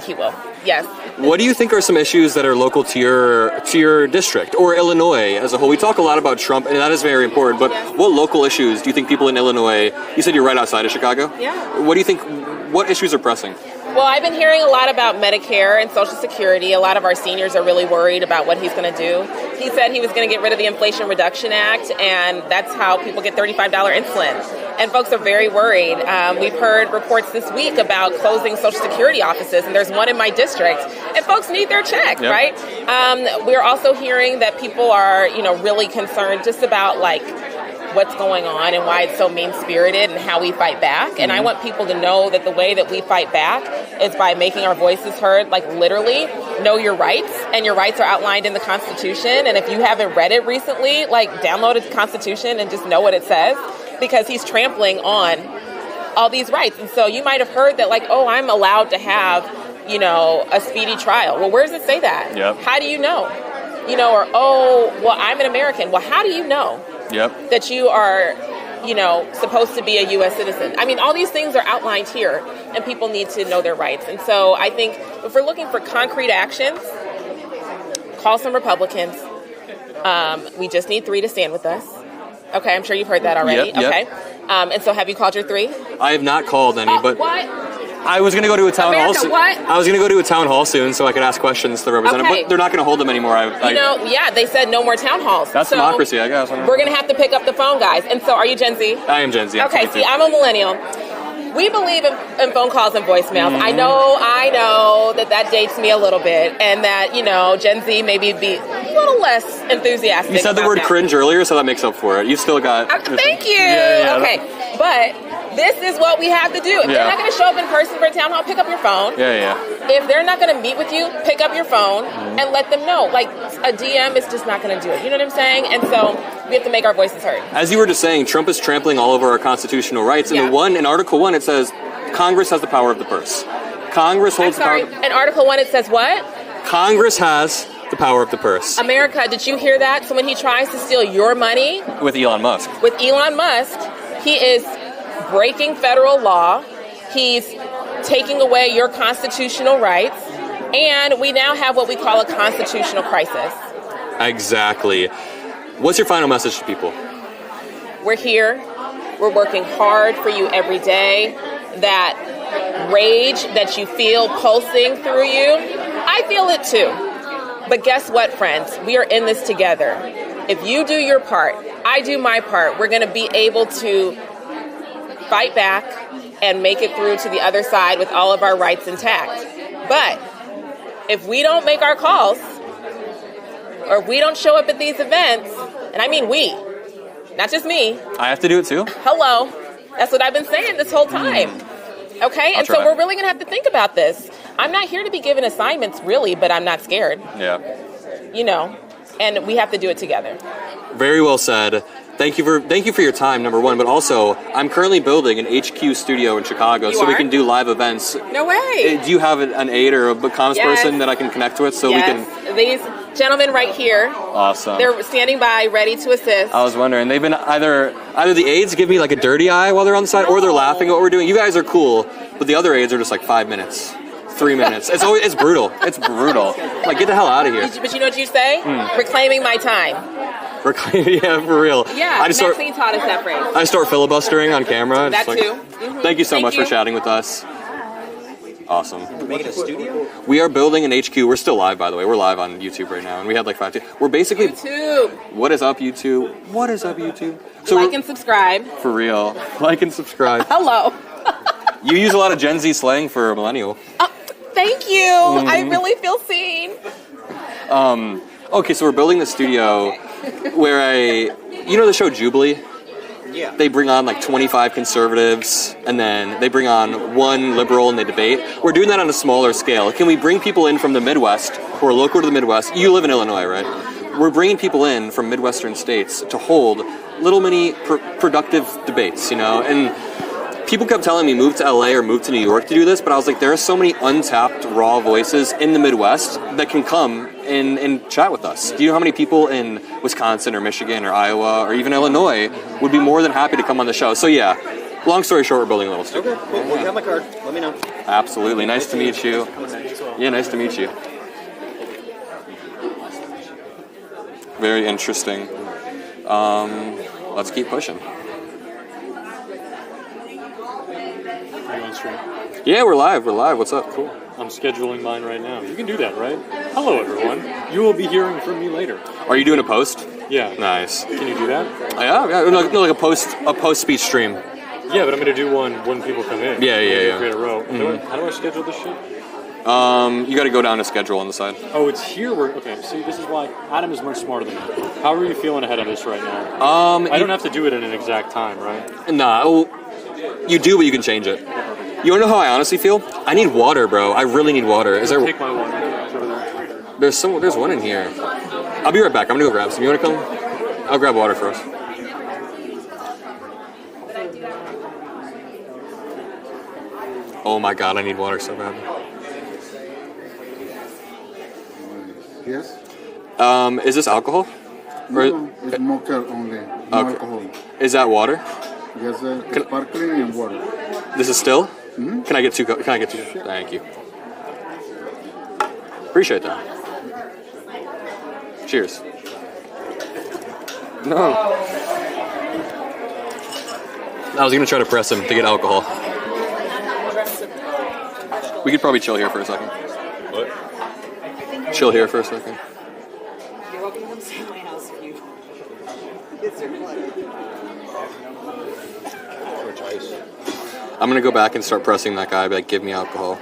he will. Yes. What do you think are some issues that are local to your district or Illinois as a whole? We talk a lot about Trump, and that is very important, but what local issues do you think people in Illinois, you said you're right outside of Chicago? Yeah. What do you think, what issues are pressing? Well, I've been hearing a lot about Medicare and Social Security. A lot of our seniors are really worried about what he's going to do. He said he was going to get rid of the Inflation Reduction Act, and that's how people get $35 insulin. And folks are very worried. We've heard reports this week about closing Social Security offices, and there's one in my district, and folks need their check, right? We're also hearing that people are, really concerned just about, like, what's going on and why it's so mean-spirited and how we fight back. And I want people to know that the way that we fight back is by making our voices heard, like literally know your rights, and your rights are outlined in the Constitution. And if you haven't read it recently, like download the Constitution and just know what it says, because he's trampling on all these rights. And so you might have heard that, like, oh, I'm allowed to have, a speedy trial. Well, where does it say that? Yep. How do you know? Or, oh, well, I'm an American. Well, how do you know? Yep. That you are, supposed to be a U.S. citizen. I mean, all these things are outlined here, and people need to know their rights. And so I think if we're looking for concrete actions, call some Republicans. We just need 3 to stand with us. Okay, I'm sure you've heard that already. Yep. Okay. And so have you called your 3? I have not called any, but what? I was going to go to a town hall soon. What? I was going to go to a town hall soon so I could ask questions to the representative, Okay. but they're not going to hold them anymore. They said no more town halls. That's so democracy, I guess. We're going to have to pick up the phone, guys. And so are you Gen Z? I am Gen Z. Okay, see, I'm a millennial. We believe in phone calls and voicemails. Mm-hmm. I know that dates me a little bit, and that, Gen Z maybe be a little less enthusiastic. You said the about word that. cringe earlier, so that makes up for it. You still got... Thank you. Yeah. Okay, but this is what we have to do. If they're not going to show up in person for a town hall, pick up your phone. Yeah. If they're not going to meet with you, pick up your phone and let them know. Like, a DM is just not going to do it. You know what I'm saying? And so we have to make our voices heard. As you were just saying, Trump is trampling all over our constitutional rights. And in Article 1, it says Congress has the power of the purse. Congress holds I'm sorry, the power. in Article 1 it says what? Congress has The power of the purse. America, did you hear that? So when he tries to steal your money With Elon Musk. with Elon Musk, he is breaking federal law. He's taking away your constitutional rights. And we now have what we call a constitutional crisis. Exactly. What's your final message to people? We're here. We're working hard for you every day. That rage that you feel pulsing through you, I feel it too. But guess what, friends? We are in this together. If you do your part, I do my part, we're going to be able to fight back and make it through to the other side with all of our rights intact. But if we don't make our calls, or if we don't show up at these events, and I mean we, not just me. I have to do it too? Hello. That's what I've been saying this whole time. Okay? And so we're really going to have to think about this. I'm not here to be given assignments, really, but I'm not scared. Yeah. You know, and we have to do it together. Very well said. Thank you for your time, number one, but also I'm currently building an HQ studio in Chicago so we can do live events. No way. Do you have an aide or a comms person that I can connect with so we can? These gentlemen right here. Awesome. They're standing by, ready to assist. I was wondering. They've been either the aides give me like a dirty eye while they're on the side, or they're laughing at what we're doing. You guys are cool, but the other aides are just like 5 minutes, 3 minutes. It's brutal. It's brutal. Like, get the hell out of here. But you know what you say? Reclaiming my time. Yeah, for real. Yeah, Maxine taught us that phrase. I start filibustering on camera. That Just too. Thank you so much for chatting with us. Awesome. We're making a studio? We are building an HQ. We're still live, by the way. We're live on YouTube right now, and we had like 5. We're basically YouTube. What is up, YouTube? What is up, YouTube? So Like and subscribe. For real. Like and subscribe. Hello. You use a lot of Gen Z slang for a millennial. Thank you. I really feel seen. Okay, so we're building the studio where you know the show Jubilee? Yeah. They bring on like 25 conservatives, and then they bring on one liberal and they debate. We're doing that on a smaller scale. Can we bring people in from the Midwest who are local to the Midwest? You live in Illinois, right? We're bringing people in from Midwestern states to hold little mini productive debates, you know? And people kept telling me move to LA or move to New York to do this, but I was like, there are so many untapped raw voices in the Midwest that can come and chat with us. Do you know how many people in Wisconsin or Michigan or Iowa or even Illinois would be more than happy to come on the show? So yeah, long story short, we're building a little studio. Okay, cool. Well, you have my card. Let me know. Absolutely. Nice to meet you. Yeah, nice to meet you. Very interesting. Let's keep pushing. Are you on stream? Yeah, we're live. What's up? Cool. I'm scheduling mine right now. You can do that, right? Hello, everyone. You will be hearing from me later. Are you doing a post? Yeah. Nice. Can you do that? Yeah. No, like a post speech stream. Yeah, but I'm going to do one when people come in. Yeah. Create a row. Mm-hmm. How do I schedule this shit? You got to go down to schedule on the side. Oh, it's here. Okay. See, this is why Adam is much smarter than me. How are you feeling ahead of this right now? I don't have to do it in an exact time, right? Nah. Well, you do, but you can change it. You wanna know how I honestly feel? I need water, bro. I really need water. Is there? Take my water. It's over there. There's one in here. I'll be right back. I'm gonna go grab some. You wanna come? I'll grab water for us. Oh my god, I need water so bad. Yes? Is this alcohol? No, it's Mockler only. No alcohol. Is that water? Yes, sparkling and water. This is still? Mm-hmm. Can I get two? Sure. Thank you. Appreciate that. Cheers. No. I was gonna try to press him to get alcohol. We could probably chill here for a second. What? Chill here for a second. You're welcome to come stay at my house if you. It's your pleasure. I'm gonna go back and start pressing that guy, be like, give me alcohol.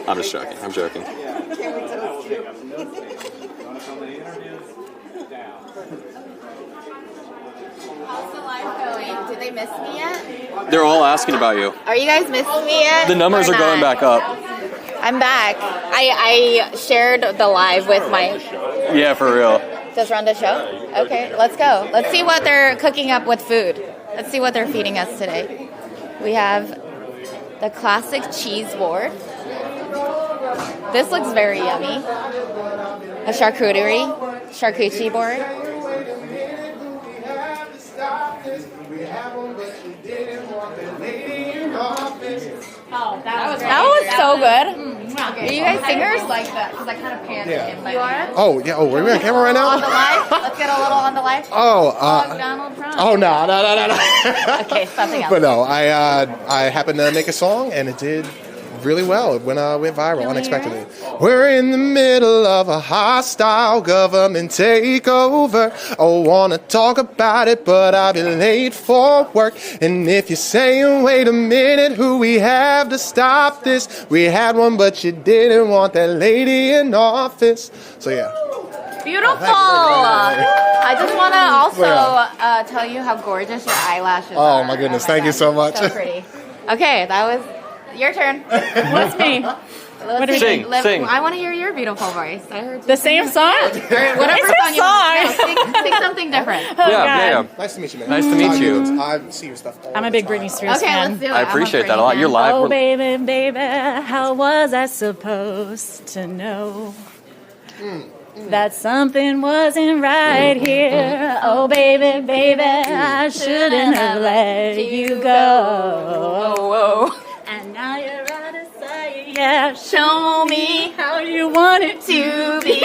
I'm just joking. I'm joking. How's the live going? Did they miss me yet? They're all asking about you. Are you guys missing me yet? The numbers or are going not? back up. I'm back. I shared the live with my. Yeah, for real. Does Rhonda show? Okay, let's go. Let's see what they're cooking up with food. Let's see what they're feeding us today. We have the classic cheese board. This looks very yummy. A charcuterie board. That was so good. Are you guys singers? Like that because I kind of panned him. You are? Oh, yeah. Oh, are we on camera right now? On the live? Let's get a little on the live. Donald Trump. Oh, no. Okay, something else. But no, I happened to make a song, and it did really well. It went viral unexpectedly. We're in the middle of a hostile government takeover. I want to talk about it, but I'll be late for work. And if you're saying, wait a minute, who we have to stop this? We had one, but you didn't want that lady in office. So, yeah. Beautiful. I just want to also tell you how gorgeous your eyelashes are. Oh, my goodness. Thank you so much. So pretty. Okay, that was your turn. What's me? Sing. I want to hear your beautiful voice. I heard the same song. Whatever It's a song. Sing something different. Yeah. Nice to meet you, man. Nice to meet you. I see your stuff. I'm a big Britney Spears fan. Let's do it. I appreciate that a lot. You're live. Oh, baby, how was I supposed to know that something wasn't right here? Oh, baby, I shouldn't have let you go. And now you're out of sight. Yeah, show me how you want it to be.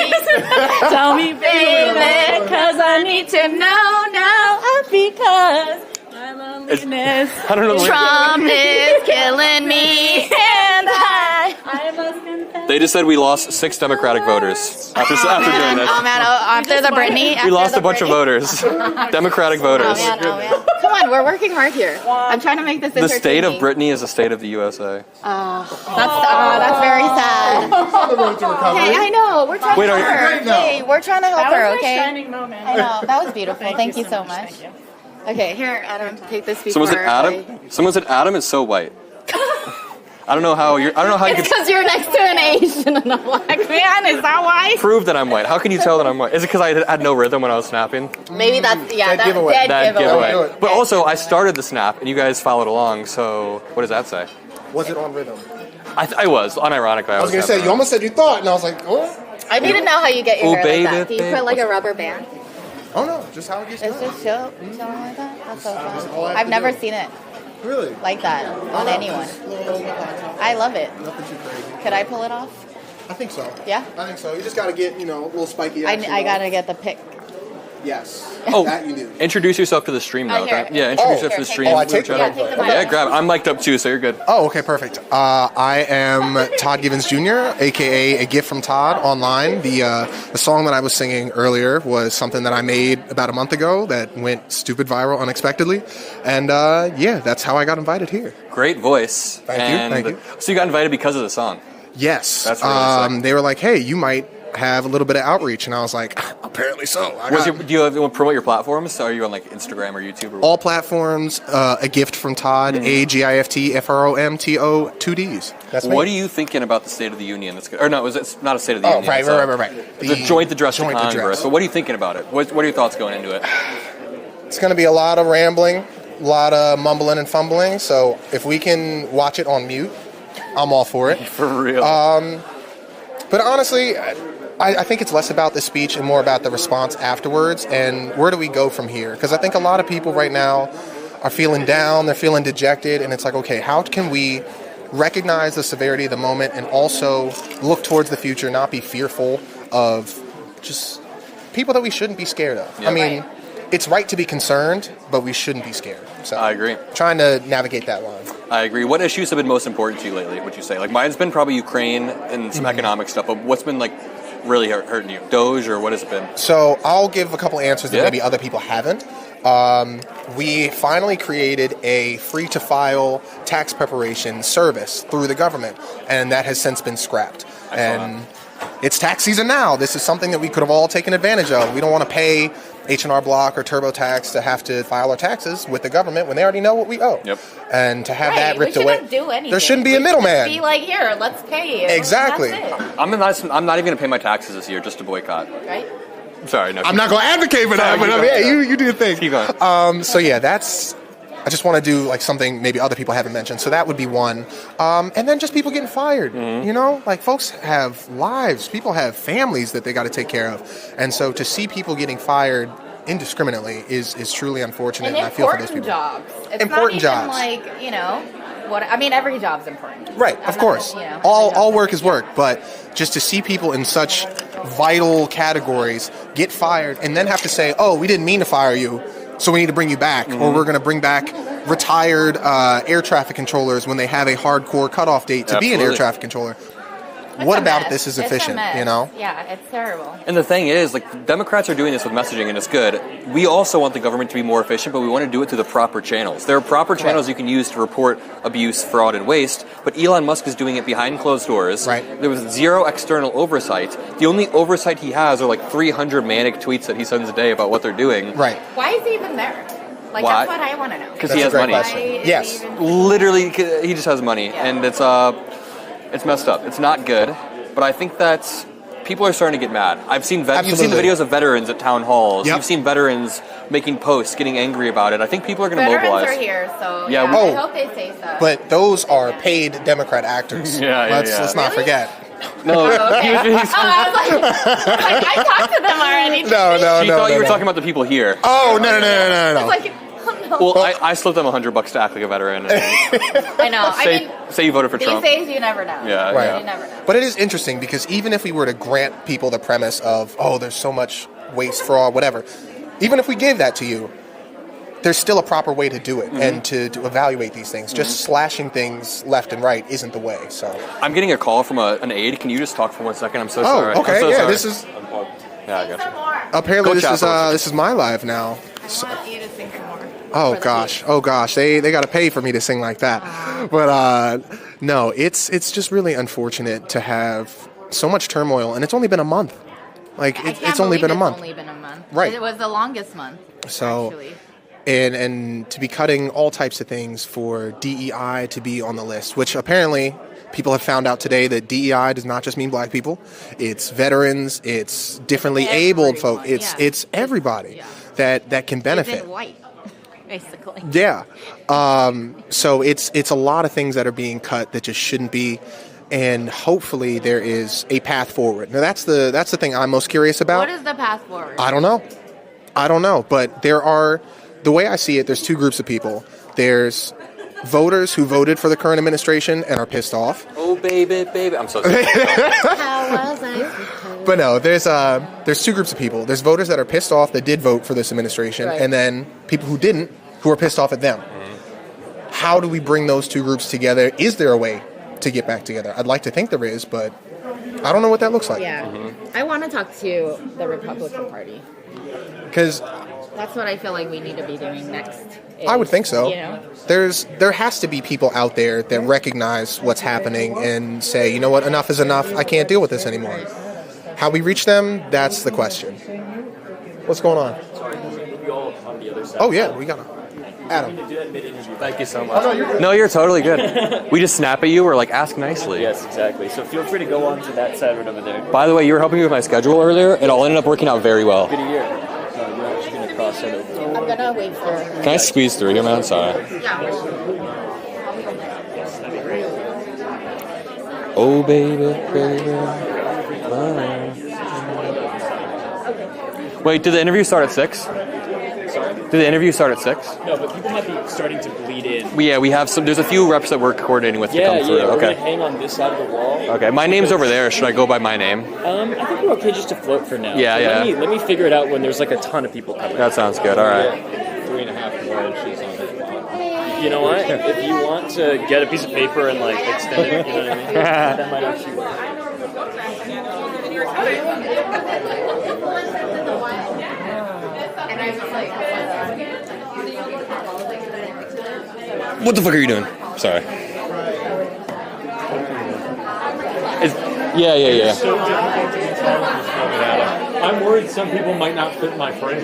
Tell me, baby, because I need to know now. Because my loneliness, I don't know. Trump is killing me, and I must confess. They just said we lost 6 Democratic voters after doing this. Oh man, after the Britney. We lost a bunch of voters. Democratic voters. Oh man. Come on, we're working hard here. I'm trying to make this The state of entertaining. Brittany is the state of the USA. That's very sad. Okay, I know. We're trying Wait, to help her. Hey, we're trying to help That her, was my okay? shining moment. I know. That was beautiful. Thank you so much. Thank you. Okay, here, Adam, take this before. Someone said Adam. Someone said Adam is so white. I don't know how you It's could because you're next to an Asian and a black man. Is that why? prove that I'm white. How can you tell that I'm white? Is it because I had no rhythm when I was snapping? Maybe that's Dead giveaway. Dead giveaway. But also, I started the snap, and you guys followed along. So, what does that say? Was it on rhythm? I was, unironically. I was going to say, you almost said you thought, and I was like, oh. I need to know how you get your Oh, hair baby, like that. Do you baby. put like a rubber band? Oh, no, just how it gets It's done. just chill like that? That's so all I fun. have I've to never do. seen it Really? like that on anyone. I love it. Nothing too crazy. Could I pull it off? I think so. Yeah? I think so. You just got to get, a little spiky action. I gotta get the pick. Yes. Oh, that you do. introduce yourself to the stream, though. here. Okay? Yeah, introduce yourself to the stream. Oh, I take the mic. Yeah, grab it. I'm mic'd up too, so you're good. Oh, okay, perfect. I am Todd Givens Jr., a.k.a. A Gift from Todd online. The song that I was singing earlier was something that I made about a month ago that went stupid viral unexpectedly. And, that's how I got invited here. Great voice. Thank you. So you got invited because of the song? Yes. That's really sick. They were like, hey, you might have a little bit of outreach. And I was like, apparently so. Do you promote your platforms? So are you on like Instagram or YouTube? Or all platforms, A Gift from Todd, AGIFTFROMTO 2 Ds. That's me. What are you thinking about the State of the Union? That's good. Or no, it's not a State of the Union. Right. It's a joint address to Congress. But what are you thinking about it? What are your thoughts going into it? It's going to be a lot of rambling, a lot of mumbling and fumbling. So if we can watch it on mute, I'm all for it. For real. But honestly, I think it's less about the speech and more about the response afterwards and where do we go from here? Because I think a lot of people right now are feeling down, they're feeling dejected, and it's like, okay, how can we recognize the severity of the moment and also look towards the future, not be fearful of just people that we shouldn't be scared of? Yeah. I mean, it's right to be concerned, but we shouldn't be scared. So I agree. Trying to navigate that line. I agree. What issues have been most important to you lately, would you say? Like mine's been probably Ukraine and some economic stuff, but what's been like really hurting you? Doge or what has it been? So I'll give a couple answers that maybe other people haven't. We finally created a free-to-file tax preparation service through the government, and that has since been scrapped. And it's tax season now. This is something that we could have all taken advantage of. We don't want to pay H&R Block or TurboTax to have to file our taxes with the government when they already know what we owe. Yep. And to have that ripped we away. shouldn't do anything. There shouldn't be a middleman. Be like, here, let's pay you. Exactly. That's it. I'm not even going to pay my taxes this year just to boycott. Right? Sorry, no. I'm not going to advocate for that, but yeah, you do your thing. Keep going. So yeah, that's I just want to do like something maybe other people haven't mentioned. So that would be one. And then just people getting fired. You know, like folks have lives. People have families that they got to take care of. And so to see people getting fired indiscriminately is truly unfortunate. And I feel for those people. Jobs. It's Important not even jobs. like, you know, what I mean, every job's important. Right, of course. You know, all work is work, but just to see people in such vital categories get fired and then have to say, oh, we didn't mean to fire you, so we need to bring you back, or we're going to bring back retired air traffic controllers when they have a hardcore cutoff date to be an air traffic controller. What about this is efficient, you know? Yeah, it's terrible. And the thing is, like, Democrats are doing this with messaging, and it's good. We also want the government to be more efficient, but we want to do it through the proper channels. There are proper channels you can use to report abuse, fraud, and waste, but Elon Musk is doing it behind closed doors. Right. There was zero external oversight. The only oversight he has are, like, 300 manic tweets that he sends a day about what they're doing. Right. Why is he even there? Like, Why? that's what I want to know. Because he has money. Yes. Literally, he just has money, and it's messed up. It's not good. But I think that people are starting to get mad. You've seen the videos of veterans at town halls. You've seen veterans making posts, getting angry about it. I think people are going to mobilize. Veterans are here, so Yeah, I hope they say stuff. But those are paid Democrat actors. Let's not forget. No, okay. I was like, I talked to them already. She thought you were talking about the people here. Oh, no. I was like, Well, I slipped them $100 to act like a veteran. And I know. Say you voted for Trump. These days, you never know. Yeah, Right. You never know. But it is interesting because even if we were to grant people the premise of, oh, there's so much waste, fraud, whatever, even if we gave that to you, there's still a proper way to do it and to evaluate these things. Just slashing things left and right isn't the way. So I'm getting a call from an aide. Can you just talk for 1 second? I'm so sorry. okay, I'm so sorry. this is. Yeah, I got you. Apparently, Go this is my live now. So, I want you to sing some more. oh gosh, they got to pay for me to sing like that. But no, it's just really unfortunate to have so much turmoil, and it's only been a month. Like it's only been a month. Only been a month. Right. It was the longest month. So, actually. and to be cutting all types of things for DEI to be on the list, which apparently people have found out today that DEI does not just mean black people. It's veterans. It's differently abled folk. It's everybody that can benefit. Even white, basically. Yeah. So it's a lot of things that are being cut that just shouldn't be. And hopefully there is a path forward. Now that's the thing I'm most curious about. What is the path forward? I don't know. But the way I see it, there's two groups of people. There's voters who voted for the current administration and are pissed off. Oh, baby. I'm so sorry. How was I? But no, there's two groups of people. There's voters that are pissed off that did vote for this administration, and then people who didn't, who are pissed off at them. How do we bring those two groups together? Is there a way to get back together? I'd like to think there is, but I don't know what that looks like. Yeah. I want to talk to the Republican Party. Because that's what I feel like we need to be doing next. I would think so. You know? There has to be people out there that recognize what's happening and say, you know what, enough is enough. I can't deal with this anymore. How we reach them, that's the question. What's going on? Oh, yeah, we got to. Adam. Thank you so much. Oh, no, you're good. No, you're totally good. We just snap at you or like ask nicely. Yes, exactly. So feel free to go on to that side right over there. By the way, you were helping me with my schedule earlier. It all ended up working out very well. Good to hear. So you're actually going to cross that over. I'm gonna wait for. Can I squeeze through you, man? Sorry. Yeah. Oh, baby. Wait, did the interview start at 6? Sorry? Did the interview start at 6? No, but people might be starting to bleed in. We have some. There's a few reps that we're coordinating with to come through. We're Okay. going to hang on this side of the wall. Okay, my name's over there. Should I go by my name? I think we're okay just to float for now. Yeah, So yeah. Let me figure it out when there's like a ton of people coming. That sounds good. All right. 3.5 more inches on it. You know what? If you want to get a piece of paper and like extend it, you know what I mean? That might actually work. And I was like, What the fuck are you doing? Sorry. Yeah. So difficult to control I'm worried some people might not fit my frame.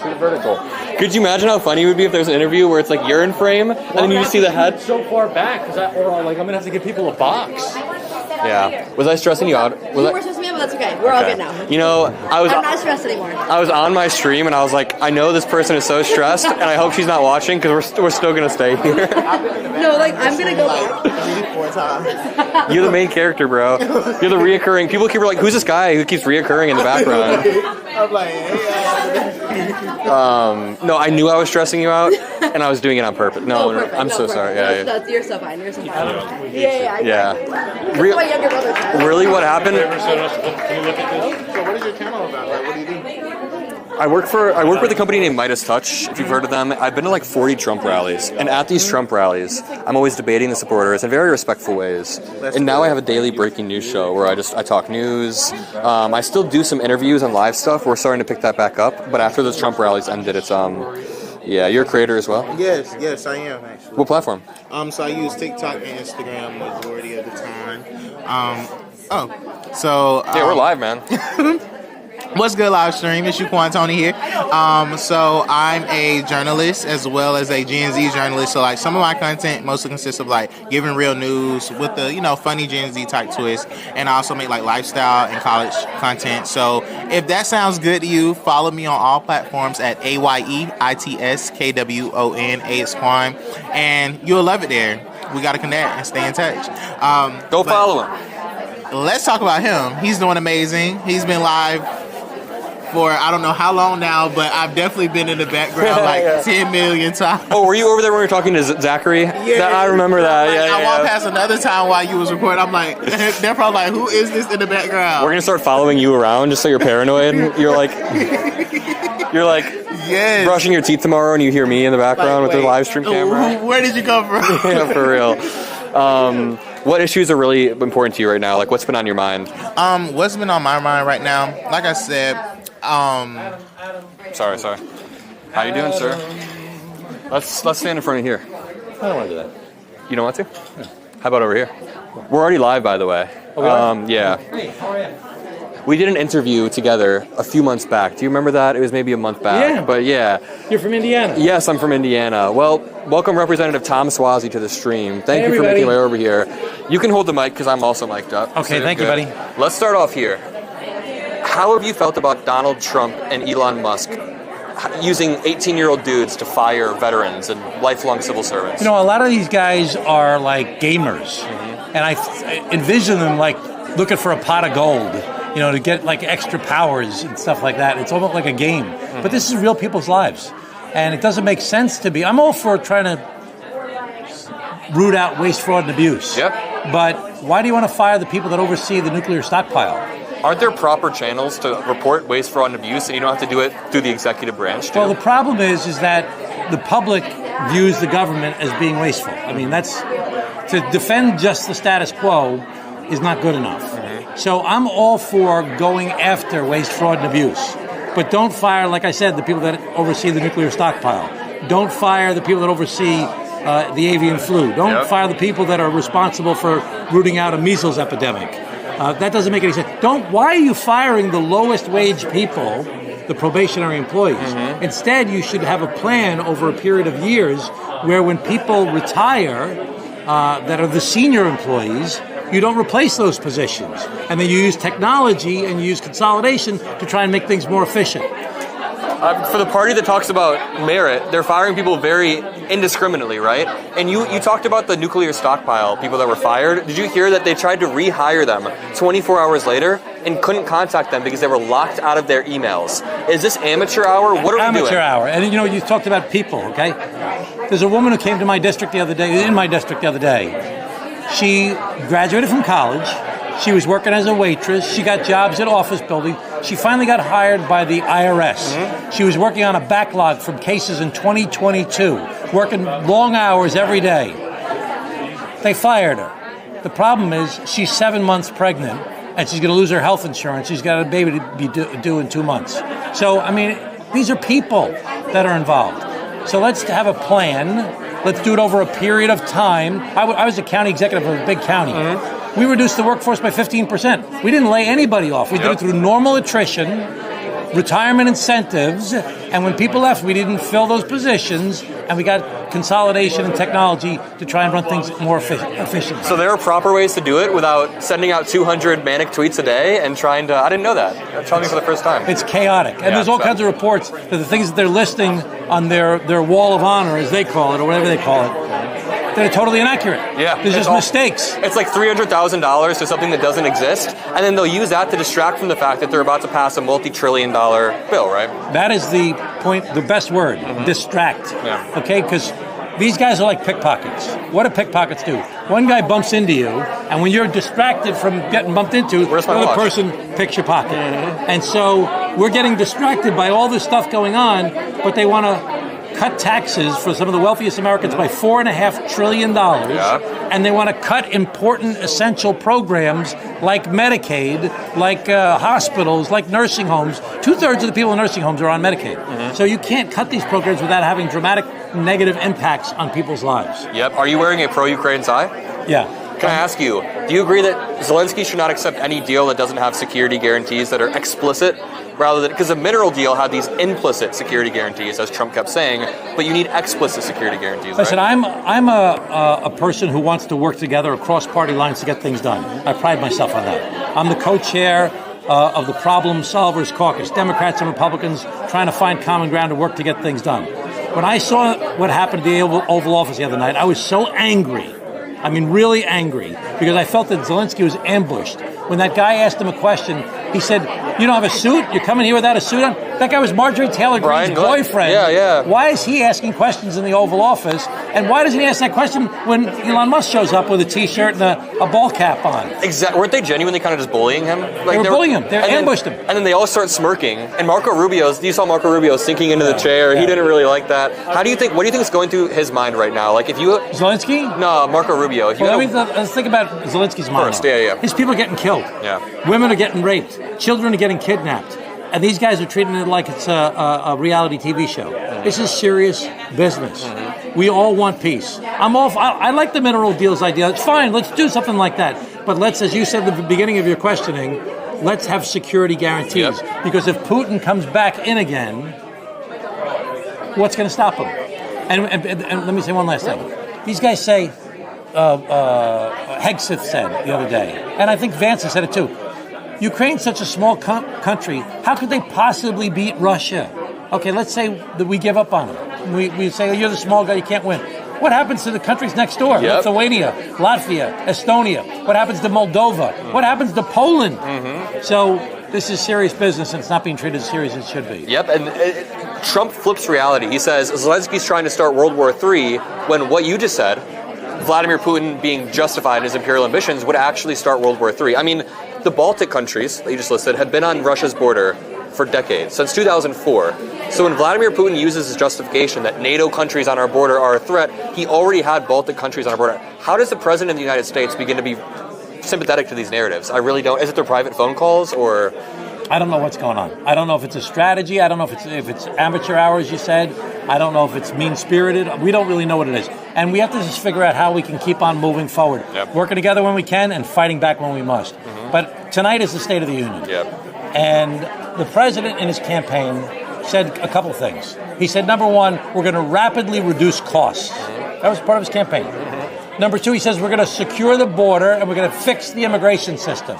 Shoot vertical. Could you imagine how funny it would be if there's an interview where it's like you're in frame and then you just see the head? So far back, or like I'm gonna have to give people a box. Yeah. Was I stressing you out? You were stressing me out, that's okay. We're all good now. You know, I'm not stressed anymore. I was on my stream and I was like, I know this person is so stressed, and I hope she's not watching because we're still gonna stay here. No, like I'm gonna go back. 3-4 times. You're the main character, bro. You're the reoccurring. People keep like, who's this guy who keeps reoccurring in the background? I'm like, hey, No, I knew I was stressing you out, and I was doing it on purpose. No, perfect. I'm so perfect. sorry. That's, you're so fine. You're so fine. Yeah, exactly. Re- My younger brother. really, what happened? So what is your channel about? Like, what do you do? I work with a company named Midas Touch, if you've heard of them. I've been to like 40 Trump rallies, and at these Trump rallies, I'm always debating the supporters in very respectful ways. And now I have a daily breaking news show where I talk news. I still do some interviews and live stuff. We're starting to pick that back up, but after the Trump rallies ended, it's yeah, you're a creator as well? Yes, I am actually. What platform? So I use TikTok and Instagram majority of the time. Yeah, we're live, man. What's good, live stream? It's you, Tony here. So I'm a journalist as well as a Gen Z journalist. So like some of my content mostly consists of like giving real news with the funny Gen Z type twist, and I also make like lifestyle and college content. So if that sounds good to you, follow me on all platforms at AYEITSKWON. A is Quan, and you'll love it there. We gotta connect and stay in touch. Go follow him. Let's talk about him. He's doing amazing. He's been live for I don't know how long now, but I've definitely been in the background like 10 million times. Oh, were you over there when we were talking to Zachary? Yeah. I remember that. I walked past another time while you was recording. I'm like, they're probably like, who is this in the background? We're gonna start following you around just so you're paranoid. You're like yes. brushing your teeth tomorrow and you hear me in the background with the live stream camera. Where did you come from? Yeah, for real. What issues are really important to you right now? Like, what's been on your mind? What's been on my mind right now? Like I said, Sorry. How you doing, sir? Let's stand in front of here. I don't want to do that. You don't want to? Yeah. How about over here? We're already live, by the way. Yeah. Hey, how are you? We did an interview together a few months back. Do you remember that? It was maybe a month back. Yeah. But yeah. You're from Indiana? Yes, I'm from Indiana. Well, welcome Representative Tom Swazi to the stream. Thank you for making my way over here. You can hold the mic because I'm also mic'd up. Okay, thank you, buddy. Let's start off here. How have you felt about Donald Trump and Elon Musk using 18-year-old dudes to fire veterans and lifelong civil servants? You know, a lot of these guys are like gamers. And I envision them like looking for a pot of gold, to get like extra powers and stuff like that. It's almost like a game. But this is real people's lives. And it doesn't make sense to be. I'm all for trying to root out waste, fraud, and abuse. Yep. But why do you want to fire the people that oversee the nuclear stockpile? Aren't there proper channels to report waste, fraud, and abuse, and you don't have to do it through the executive branch, too? Well, the problem is that the public views the government as being wasteful. I mean, to defend just the status quo is not good enough. Mm-hmm. So I'm all for going after waste, fraud, and abuse. But don't fire, like I said, the people that oversee the nuclear stockpile. Don't fire the people that oversee the avian flu. Don't fire the people that are responsible for rooting out a measles epidemic. That doesn't make any sense. Why are you firing the lowest wage people, the probationary employees? Mm-hmm. Instead, you should have a plan over a period of years where when people retire that are the senior employees, you don't replace those positions. And then you use technology and you use consolidation to try and make things more efficient. For the party that talks about merit, they're firing people very indiscriminately, right? And you talked about the nuclear stockpile, people that were fired. Did you hear that they tried to rehire them 24 hours later and couldn't contact them because they were locked out of their emails? Is this amateur hour? What are we doing? Amateur hour. And you talked about people, okay? There's a woman who came to my district the other day, She graduated from college. She was working as a waitress. She got jobs at office buildings. She finally got hired by the IRS. Mm-hmm. She was working on a backlog from cases in 2022, working long hours every day. They fired her. The problem is she's 7 months pregnant, and she's going to lose her health insurance. She's got a baby to be due in 2 months. So, I mean, these are people that are involved. So let's have a plan. Let's do it over a period of time. I was a county executive of a big county. Mm-hmm. We reduced the workforce by 15%. We didn't lay anybody off. We did it through normal attrition, retirement incentives, and when people left, we didn't fill those positions, and we got consolidation and technology to try and run things more efficiently. So there are proper ways to do it without sending out 200 manic tweets a day and trying to... I didn't know that. I'm telling you for the first time. It's chaotic. And there's all kinds of reports that the things that they're listing on their wall of honor, as they call it, or whatever they call it, that are totally inaccurate. Yeah. There's just mistakes. It's like $300,000 to something that doesn't exist, and then they'll use that to distract from the fact that they're about to pass a multi-trillion-dollar bill, right? That is the point, the best word, distract. Yeah. Okay, because these guys are like pickpockets. What do pickpockets do? One guy bumps into you, and when you're distracted from getting bumped into, the other person picks your pocket. And so we're getting distracted by all this stuff going on, but they want to cut taxes for some of the wealthiest Americans by $4.5 trillion, and they want to cut important essential programs like Medicaid, like hospitals, like nursing homes. 2/3 of the people in nursing homes are on Medicaid. So you can't cut these programs without having dramatic negative impacts on people's lives. Yep. Are you wearing a pro-Ukraine tie? Yeah. Can I ask you, do you agree that Zelensky should not accept any deal that doesn't have security guarantees that are explicit, rather than, because the mineral deal had these implicit security guarantees, as Trump kept saying, but you need explicit security guarantees, Listen, right? I'm a person who wants to work together across party lines to get things done. I pride myself on that. I'm the co-chair of the Problem Solvers Caucus, Democrats and Republicans trying to find common ground to work to get things done. When I saw what happened at the Oval Office the other night, I was so angry. I mean, really angry, because I felt that Zelensky was ambushed. When that guy asked him a question, he said, "You don't have a suit? You're coming here without a suit on?" That guy was Marjorie Taylor Greene's boyfriend. Yeah. Why is he asking questions in the Oval Office? And why doesn't he ask that question when Elon Musk shows up with a T-shirt and a ball cap on? Exactly. Weren't they genuinely kind of just bullying him? They were bullying him. They ambushed him. And then they all start smirking. And you saw Marco Rubio sinking into the chair. He didn't really like that. What do you think is going through his mind right now? Like, if you... Zelensky? No, Marco Rubio. Let's think about Zelensky's mind. First, yeah. His people are getting killed. Yeah. Women are getting raped. Children are getting kidnapped. And these guys are treating it like it's a reality TV show. This is serious business. We all want peace. I like the mineral deals idea. It's fine. Let's do something like that. But let's, as you said at the beginning of your questioning, let's have security guarantees. Yep. Because if Putin comes back in again, what's going to stop him? And let me say one last thing. These guys say, Hegseth said the other day, and I think Vance has said it too, Ukraine's such a small country, how could they possibly beat Russia? Okay, let's say that we give up on them. We say, you're the small guy, you can't win. What happens to the countries next door? Yep. Lithuania, Latvia, Estonia. What happens to Moldova? What happens to Poland? So this is serious business, and it's not being treated as serious as it should be. Yep, and Trump flips reality. He says Zelensky's trying to start World War III when what you just said, Vladimir Putin being justified in his imperial ambitions, would actually start World War III. I mean, the Baltic countries that you just listed have been on Russia's border for decades, since 2004. So when Vladimir Putin uses his justification that NATO countries on our border are a threat, he already had Baltic countries on our border. How does the President of the United States begin to be sympathetic to these narratives? I really don't. Is it their private phone calls, or... I don't know what's going on. I don't know if it's a strategy. I don't know if it's amateur hours, you said. I don't know if it's mean-spirited. We don't really know what it is. And we have to just figure out how we can keep on moving forward. Yep. Working together when we can and fighting back when we must. But tonight is the State of the Union. Yep. And the president in his campaign said a couple things. He said, number one, we're going to rapidly reduce costs. That was part of his campaign. Number two, he says we're going to secure the border and we're going to fix the immigration system.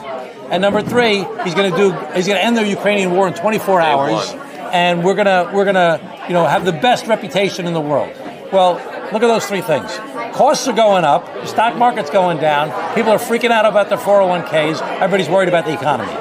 And number three, he's going to end the Ukrainian war in 24 hours, and we're going to have the best reputation in the world. Well, look at those three things. Costs are going up, the stock market's going down, people are freaking out about their 401ks, everybody's worried about the economy.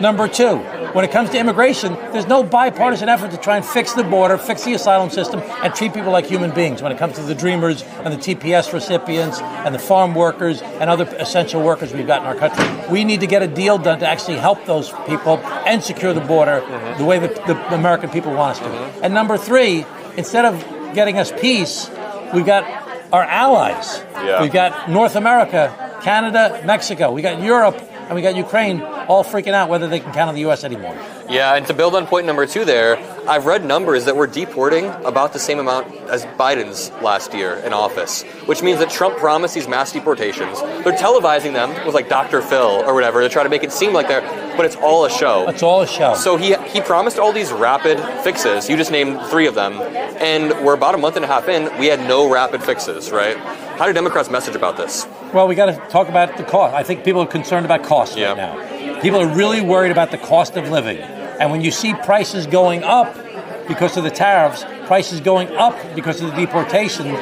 Number two, when it comes to immigration, there's no bipartisan effort to try and fix the border, fix the asylum system, and treat people like human beings when it comes to the Dreamers and the TPS recipients and the farm workers and other essential workers we've got in our country. We need to get a deal done to actually help those people and secure the border the way that the American people want us to. And number three, instead of getting us peace, we've got our allies. Yeah. We've got North America, Canada, Mexico. We got Europe, and we got Ukraine all freaking out whether they can count on the U.S. anymore. Yeah, and to build on point number two there, I've read numbers that we're deporting about the same amount as Biden's last year in office, which means that Trump promised these mass deportations. They're televising them with like Dr. Phil or whatever to try to make it seem like they're... but it's all a show. It's all a show. So he promised all these rapid fixes. You just named 3 of them. And we're about a month and a half in, we had no rapid fixes, right? How do Democrats message about this? Well, we got to talk about the cost. I think people are concerned about costs right now. People are really worried about the cost of living. And when you see prices going up because of the tariffs, prices going up because of the deportation,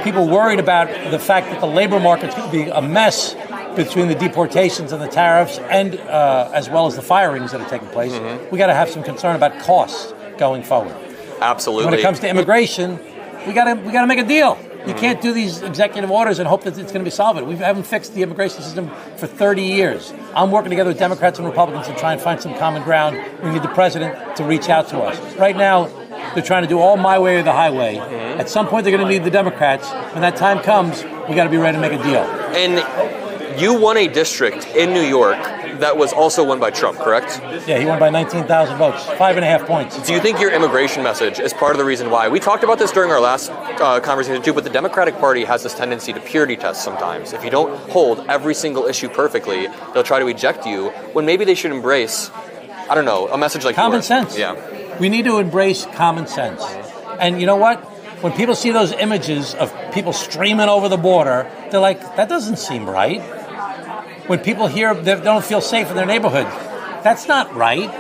people worried about the fact that the labor market's going to be a mess between the deportations and the tariffs, and as well as the firings that are taking place. We got to have some concern about costs going forward. Absolutely. When it comes to immigration, we got to make a deal. You can't do these executive orders and hope that it's going to be solved. We haven't fixed the immigration system for 30 years. I'm working together with Democrats and Republicans to try and find some common ground. We need the president to reach out to us. Right now, they're trying to do all my way or the highway. At some point, they're going to need the Democrats. When that time comes, we got to be ready to make a deal. And you won a district in New York that was also won by Trump, correct? Yeah, he won by 19,000 votes, 5.5 points. Do you think your immigration message is part of the reason why? We talked about this during our last conversation too, but the Democratic Party has this tendency to purity test sometimes. If you don't hold every single issue perfectly, they'll try to eject you, when maybe they should embrace, I don't know, a message like common yours. sense. Yeah. We need to embrace common sense. And you know what? When people see those images of people streaming over the border, they're like, that doesn't seem right. When people hear they don't feel safe in their neighborhood, that's not right.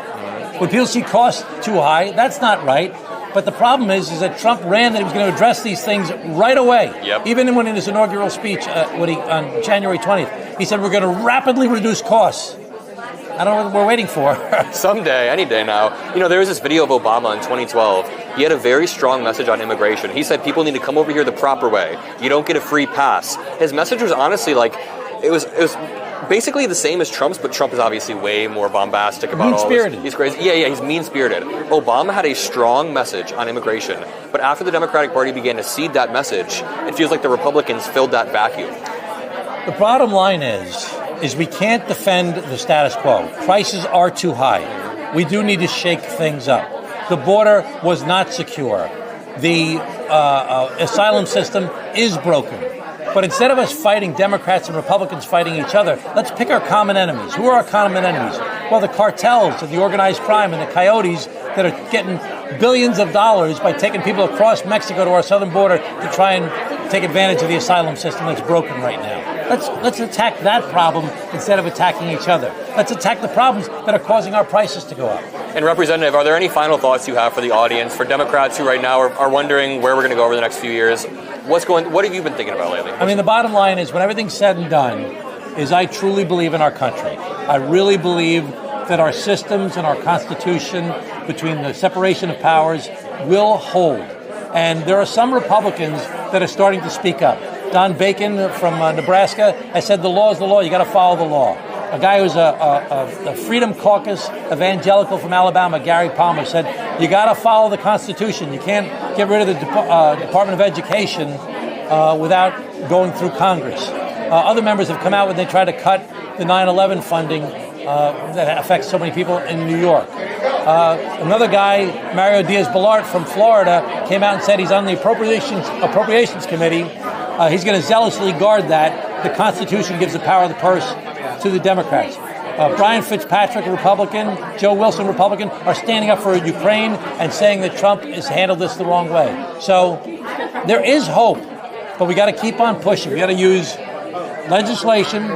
When people see costs too high, that's not right. But the problem is that Trump ran that he was going to address these things right away. Yep. Even when in his inaugural speech on January 20th, he said we're going to rapidly reduce costs. I don't know what we're waiting for. Someday, any day now. You know, there was this video of Obama in 2012. He had a very strong message on immigration. He said people need to come over here the proper way. You don't get a free pass. His message was honestly like, it was basically the same as Trump's, but Trump is obviously way more bombastic about all this. He's crazy. Yeah, he's mean-spirited. Obama had a strong message on immigration, but after the Democratic Party began to cede that message, it feels like the Republicans filled that vacuum. The bottom line is we can't defend the status quo. Prices are too high. We do need to shake things up. The border was not secure. The asylum system is broken. But instead of us fighting Democrats and Republicans fighting each other, let's pick our common enemies. Who are our common enemies? Well, the cartels of the organized crime and the coyotes that are getting billions of dollars by taking people across Mexico to our southern border to try and take advantage of the asylum system that's broken right now. Let's attack that problem instead of attacking each other. Let's attack the problems that are causing our prices to go up. And Representative, are there any final thoughts you have for the audience, for Democrats who right now are wondering where we're going to go over the next few years? What have you been thinking about lately? I mean, the bottom line is, when everything's said and done, is I truly believe in our country. I really believe that our systems and our Constitution, between the separation of powers, will hold. And there are some Republicans that are starting to speak up. Don Bacon from Nebraska has said the law is the law. You got to follow the law. A guy who's a Freedom Caucus evangelical from Alabama, Gary Palmer, said you got to follow the Constitution. You can't get rid of the Department of Education without going through Congress. Other members have come out when they try to cut the 9/11 funding that affects so many people in New York. Another guy, Mario Diaz-Balart from Florida, came out and said he's on the Appropriations Committee. He's going to zealously guard that. The Constitution gives the power of the purse to the Democrats. Brian Fitzpatrick, a Republican, Joe Wilson, Republican, are standing up for Ukraine and saying that Trump has handled this the wrong way. So there is hope, but we got to keep on pushing. We got to use legislation,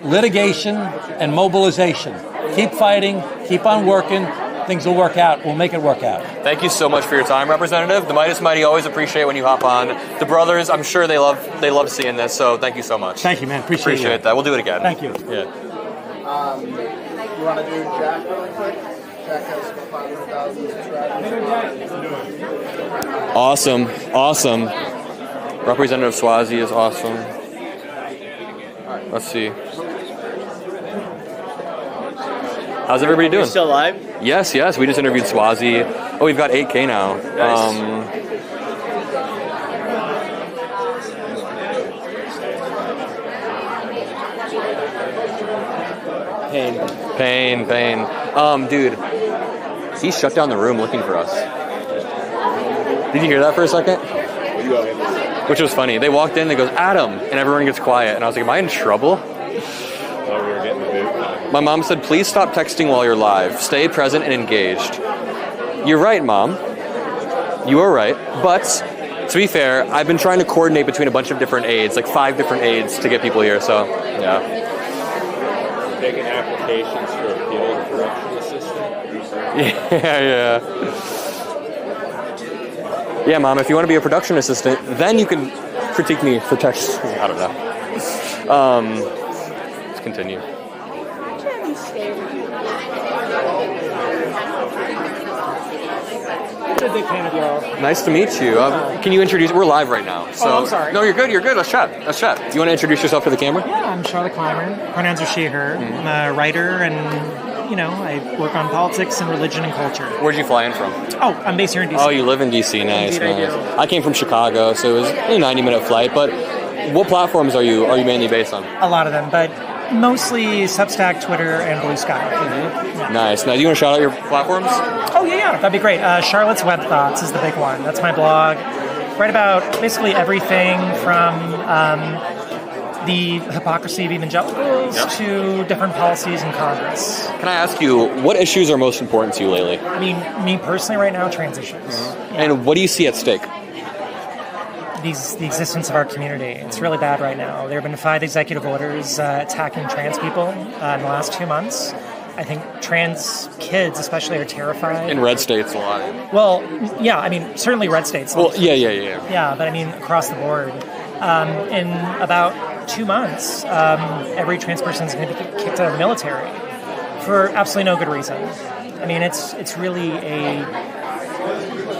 litigation, and mobilization. Keep fighting, keep on working. Things will work out. We'll make it work out. Thank you so much for your time, Representative. The Midas Mighty always appreciate when you hop on. The brothers, I'm sure they love seeing this, so thank you so much. Thank you, man. Appreciate that. We'll do it again. Thank you. Yeah. You want to do Jack really quick? Jack has 500,000 subscribers. Awesome. Representative Swazi is awesome. Let's see. How's everybody doing? You're still live? Yes. We just interviewed Swazi. Oh, we've got 8K now. Nice. Pain. Dude, he shut down the room looking for us. Did you hear that for a second? Which was funny. They walked in, they goes, Adam, and everyone gets quiet. And I was like, am I in trouble? Oh, we were getting the boot. My mom said, please stop texting while you're live. Stay present and engaged. You're right, Mom. You are right. But, to be fair, I've been trying to coordinate between a bunch of different aides, like 5 different aides to get people here, so, yeah. Taking applications for a field production assistant. Yeah. Yeah, Mom, if you want to be a production assistant, then you can critique me for text. I don't know. Let's continue. Nice to meet you. Can you introduce? We're live right now. So, I'm sorry. No, you're good. You're good. Let's chat. You want to introduce yourself to the camera? Yeah, I'm Charlotte Clymer. Pronouns are she, her. I'm a writer, and I work on politics and religion and culture. Where'd you fly in from? Oh, I'm based here in DC. Oh, you live in DC. Nice. Indeed, I do. I came from Chicago, so it was a 90-minute flight. But what platforms are you mainly based on? A lot of them, but mostly Substack, Twitter, and Blue Sky. Mm-hmm. Nice. Now, do you want to shout out your platforms? Oh, yeah. That'd be great. Charlotte's Web Thoughts is the big one. That's my blog. Write about basically everything from the hypocrisy of evangelicals to different policies in Congress. Can I ask you, what issues are most important to you lately? I mean, me personally right now, trans issues. Mm-hmm. And what do you see at stake? The existence of our community. It's really bad right now. There have been 5 executive orders attacking trans people in the last 2 months. I think trans kids especially are terrified. In red states a lot. Well, yeah, I mean, certainly red states. Well, yeah. Yeah, but I mean, across the board. In about 2 months, every trans person is going to be kicked out of the military for absolutely no good reason. I mean, it's really a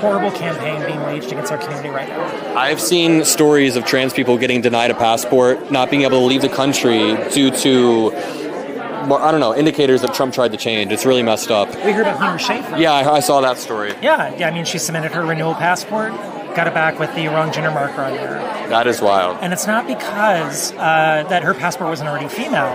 horrible campaign being waged against our community right now. I've seen stories of trans people getting denied a passport, not being able to leave the country due to, I don't know, indicators that Trump tried to change. It's really messed up. We heard about Hunter Schafer. Yeah, I saw that story. Yeah, I mean, she submitted her renewal passport, got it back with the wrong gender marker on there. That is wild. And it's not because that her passport wasn't already female.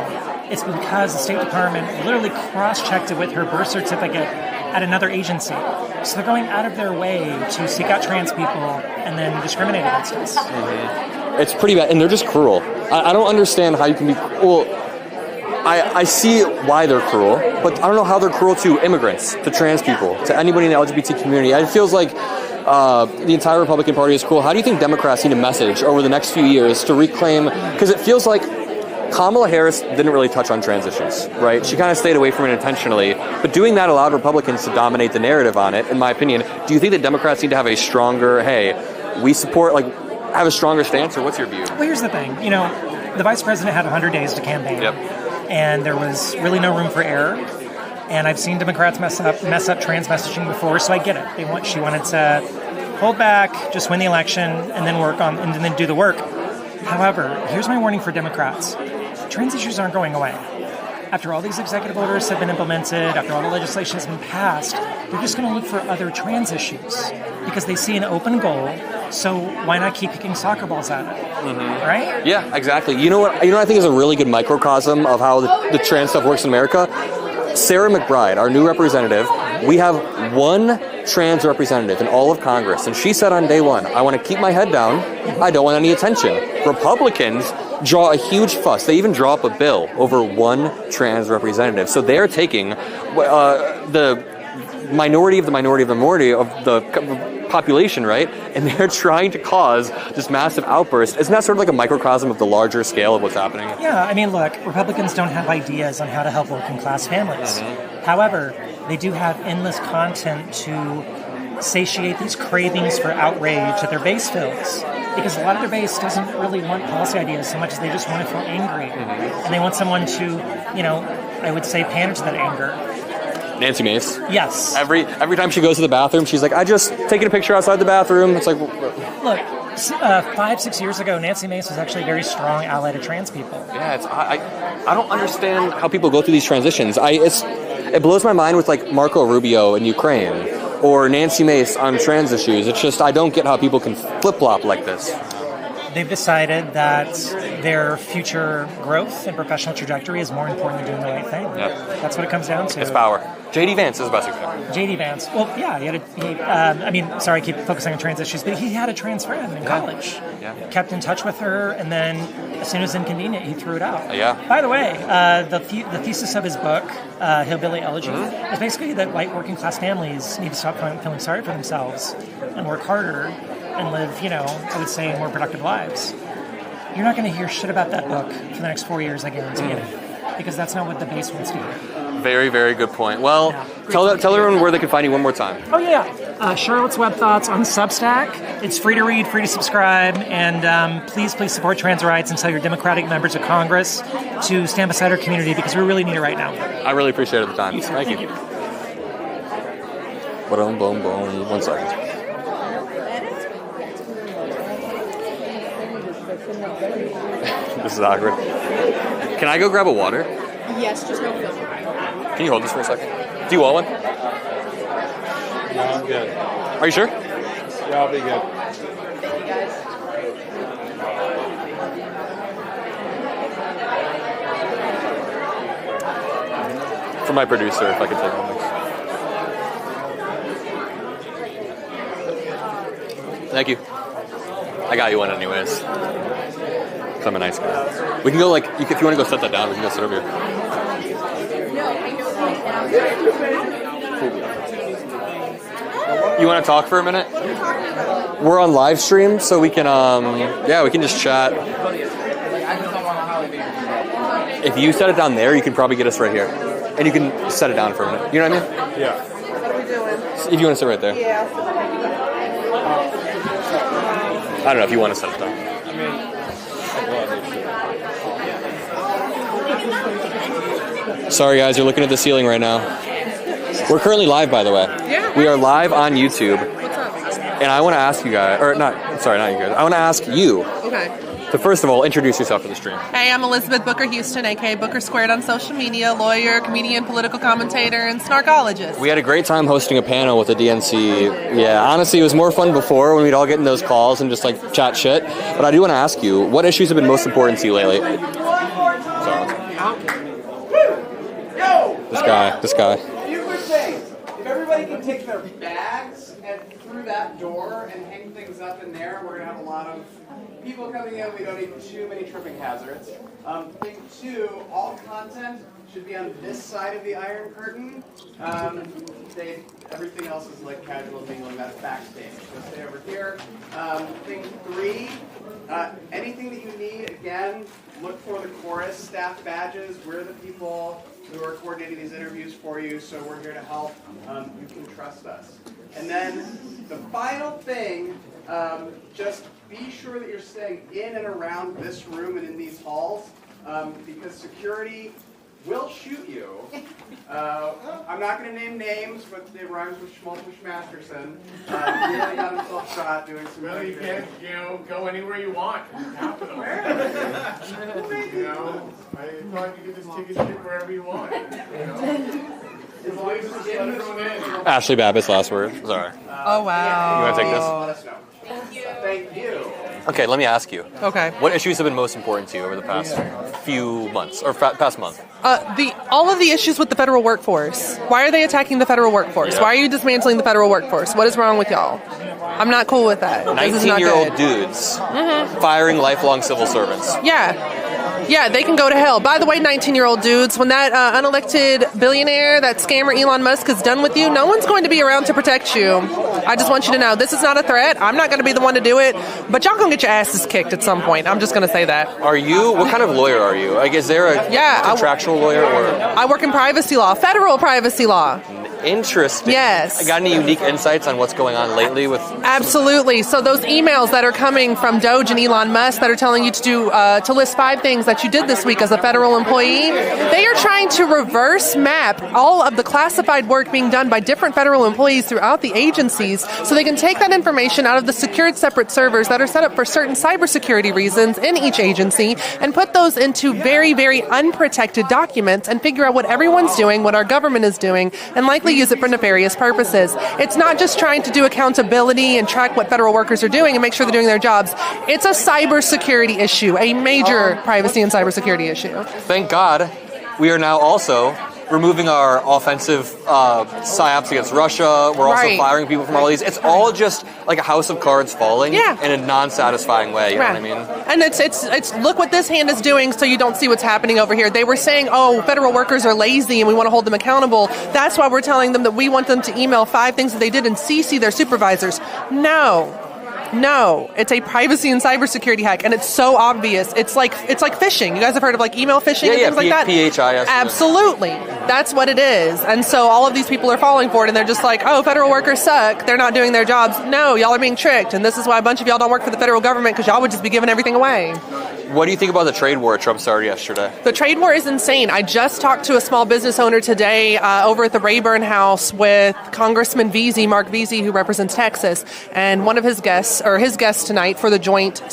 It's because the State Department literally cross-checked it with her birth certificate at another agency. So they're going out of their way to seek out trans people and then discriminate against us. Mm-hmm. It's pretty bad, and they're just cruel. I don't understand how you can be... Well, I see why they're cruel, but I don't know how they're cruel to immigrants, to trans people, to anybody in the LGBT community. It feels like the entire Republican Party is cruel. How do you think Democrats need a message over the next few years to reclaim... Because it feels like Kamala Harris didn't really touch on trans issues, right? She kind of stayed away from it intentionally, but doing that allowed Republicans to dominate the narrative on it, in my opinion. Do you think that Democrats need to have a stronger, we support, have a stronger stance, or what's your view? Well, here's the thing. The vice president had 100 days to campaign, and there was really no room for error. And I've seen Democrats mess up trans messaging before, so I get it. She wanted to hold back, just win the election, and then and then do the work. However, here's my warning for Democrats. Trans issues aren't going away. After all these executive orders have been implemented, after all the legislation has been passed, they're just going to look for other trans issues because they see an open goal. So why not keep kicking soccer balls at it? Mm-hmm. Right? Yeah, exactly. You know what I think is a really good microcosm of how the trans stuff works in America? Sarah McBride, our new representative, we have one trans representative in all of Congress, and she said on day one, I want to keep my head down, I don't want any attention. Republicans draw a huge fuss. They even draw up a bill over one trans representative. So they're taking the minority of the minority of the minority of the population, right? And they're trying to cause this massive outburst. Isn't that sort of like a microcosm of the larger scale of what's happening? Yeah, I mean, look, Republicans don't have ideas on how to help working class families. Mm-hmm. However, they do have endless content to satiate these cravings for outrage that their base fills. Because a lot of their base doesn't really want policy ideas so much as they just want to feel angry. Mm-hmm. And they want someone to, I would say, pander to that anger. Nancy Mace. Yes. Every time she goes to the bathroom, she's like, I just taking a picture outside the bathroom. It's like... Look, 5-6 years ago, Nancy Mace was actually a very strong ally to trans people. Yeah, I don't understand how people go through these transitions. It blows my mind with Marco Rubio in Ukraine or Nancy Mace on trans issues. It's just, I don't get how people can flip-flop like this. They've decided that their future growth and professional trajectory is more important than doing the right thing. Yeah. That's what it comes down to. It's power. J.D. Vance is the best example. J.D. Vance. Well, yeah, I keep focusing on trans issues, but he had a trans friend in college. Yeah. Kept in touch with her, and then as soon as inconvenient, he threw it out. Yeah. By the way, the thesis of his book, Hillbilly Elegy, is basically that white working class families need to stop feeling sorry for themselves and work harder and live, I would say, more productive lives. You're not going to hear shit about that book for the next 4 years, I guarantee you, because that's not what the base wants to hear. Very, very good point. Well, tell everyone where they can find you one more time. Oh, yeah. Charlotte's Web Thoughts on Substack. It's free to read, free to subscribe, and please support trans rights and tell your Democratic members of Congress to stand beside our community because we really need it right now. I really appreciated the time. Thank you. Boom, boom, boom. 1 second. This is awkward. Can I go grab a water? Yes, just no filter. Can you hold this for a second? Do you want one? No, I'm good. Are you sure? Yeah, I'll be good. Thank you, guys. For my producer, if I could take one. Thank you. I got you one anyways. Because I'm a nice guy. We can go, if you want to go set that down, we can go sit over here. You want to talk for a minute? We're on live stream, so we can, we can just chat. If you set it down there, you can probably get us right here. And you can set it down for a minute. You know what I mean? Yeah. What are we doing? If you want to sit right there. Yeah. I don't know if you want to set it down. Sorry, guys, you're looking at the ceiling right now. We're currently live, by the way. Yeah. We are live on YouTube. What's up? And I want to ask you guys, not you guys. I want to ask you Okay. to, first of all, introduce yourself to the stream. Hey, I'm Elizabeth Booker Houston, aka Booker Squared on social media, lawyer, comedian, political commentator, and snarkologist. We had a great time hosting a panel with the DNC. Yeah, honestly, it was more fun before when we'd all get in those calls and just chat shit. But I do want to ask you, what issues have been most important to you lately? This guy. Here's what I'm saying. If everybody can take their bags and through that door and hang things up in there, we're going to have a lot of people coming in. We don't need too many tripping hazards. Thing 2, all content should be on this side of the Iron Curtain. Everything else is casual mingling. That's backstage. So stay over here. Thing 3, anything that you need, again, look for the chorus staff badges. We're the people who are coordinating these interviews for you, so we're here to help. You can trust us. And then the final thing, just be sure that you're staying in and around this room and in these halls, because security will shoot you. I'm not going to name names, but it rhymes with Schmaltish Masterson. He really got himself shot doing some. Well, you can't, go anywhere you want. I thought you could just take a shit wherever you want. As long as it's in this room. Ashley Babbitt's last word. Sorry. Oh, wow. You want to take this? Let us know. Thank you. Okay, let me ask you. Okay. What issues have been most important to you over the past few months, or past month? All of the issues with the federal workforce. Why are they attacking the federal workforce? Yeah. Why are you dismantling the federal workforce? What is wrong with y'all? I'm not cool with that. 19-year-old dudes firing lifelong civil servants. Yeah, they can go to hell. By the way, 19-year-old dudes, when that unelected billionaire, that scammer Elon Musk is done with you, no one's going to be around to protect you. I just want you to know, this is not a threat. I'm not going to be the one to do it, but y'all going to get your asses kicked at some point. I'm just going to say that. Are you, what kind of lawyer are you? Is there a contractual lawyer? Or? I work in privacy law, federal privacy law. Interesting. Yes. Got any unique insights on what's going on lately with? Absolutely. So those emails that are coming from Doge and Elon Musk that are telling you to do to list 5 things that you did this week as a federal employee, they are trying to reverse map all of the classified work being done by different federal employees throughout the agencies, so they can take that information out of the secured separate servers that are set up for certain cybersecurity reasons in each agency and put those into very, very unprotected documents and figure out what everyone's doing, what our government is doing, and likely use it for nefarious purposes. It's not just trying to do accountability and track what federal workers are doing and make sure they're doing their jobs. It's a cybersecurity issue, a major privacy and cybersecurity issue. Thank God we are now also removing our offensive psyops against Russia. We're also Right. firing people from all these. It's all just like a house of cards falling in a non-satisfying way. You know what I mean? And it's look what this hand is doing, so you don't see what's happening over here. They were saying, oh, federal workers are lazy and we want to hold them accountable. That's why we're telling them that we want them to email 5 things that they did and CC their supervisors. No, it's a privacy and cybersecurity hack, and it's so obvious. It's like phishing. You guys have heard of like email phishing and things like that? PHIS. Absolutely. That's what it is. And so all of these people are falling for it, and they're just like, oh, federal workers suck. They're not doing their jobs. No, y'all are being tricked, and this is why a bunch of y'all don't work for the federal government, because y'all would just be giving everything away. What do you think about the trade war Trump started yesterday? The trade war is insane. I just talked to a small business owner today over at the Rayburn House with Congressman Veazey, Mark Veazey, who represents Texas, and one of his guests, or his guest tonight for the joint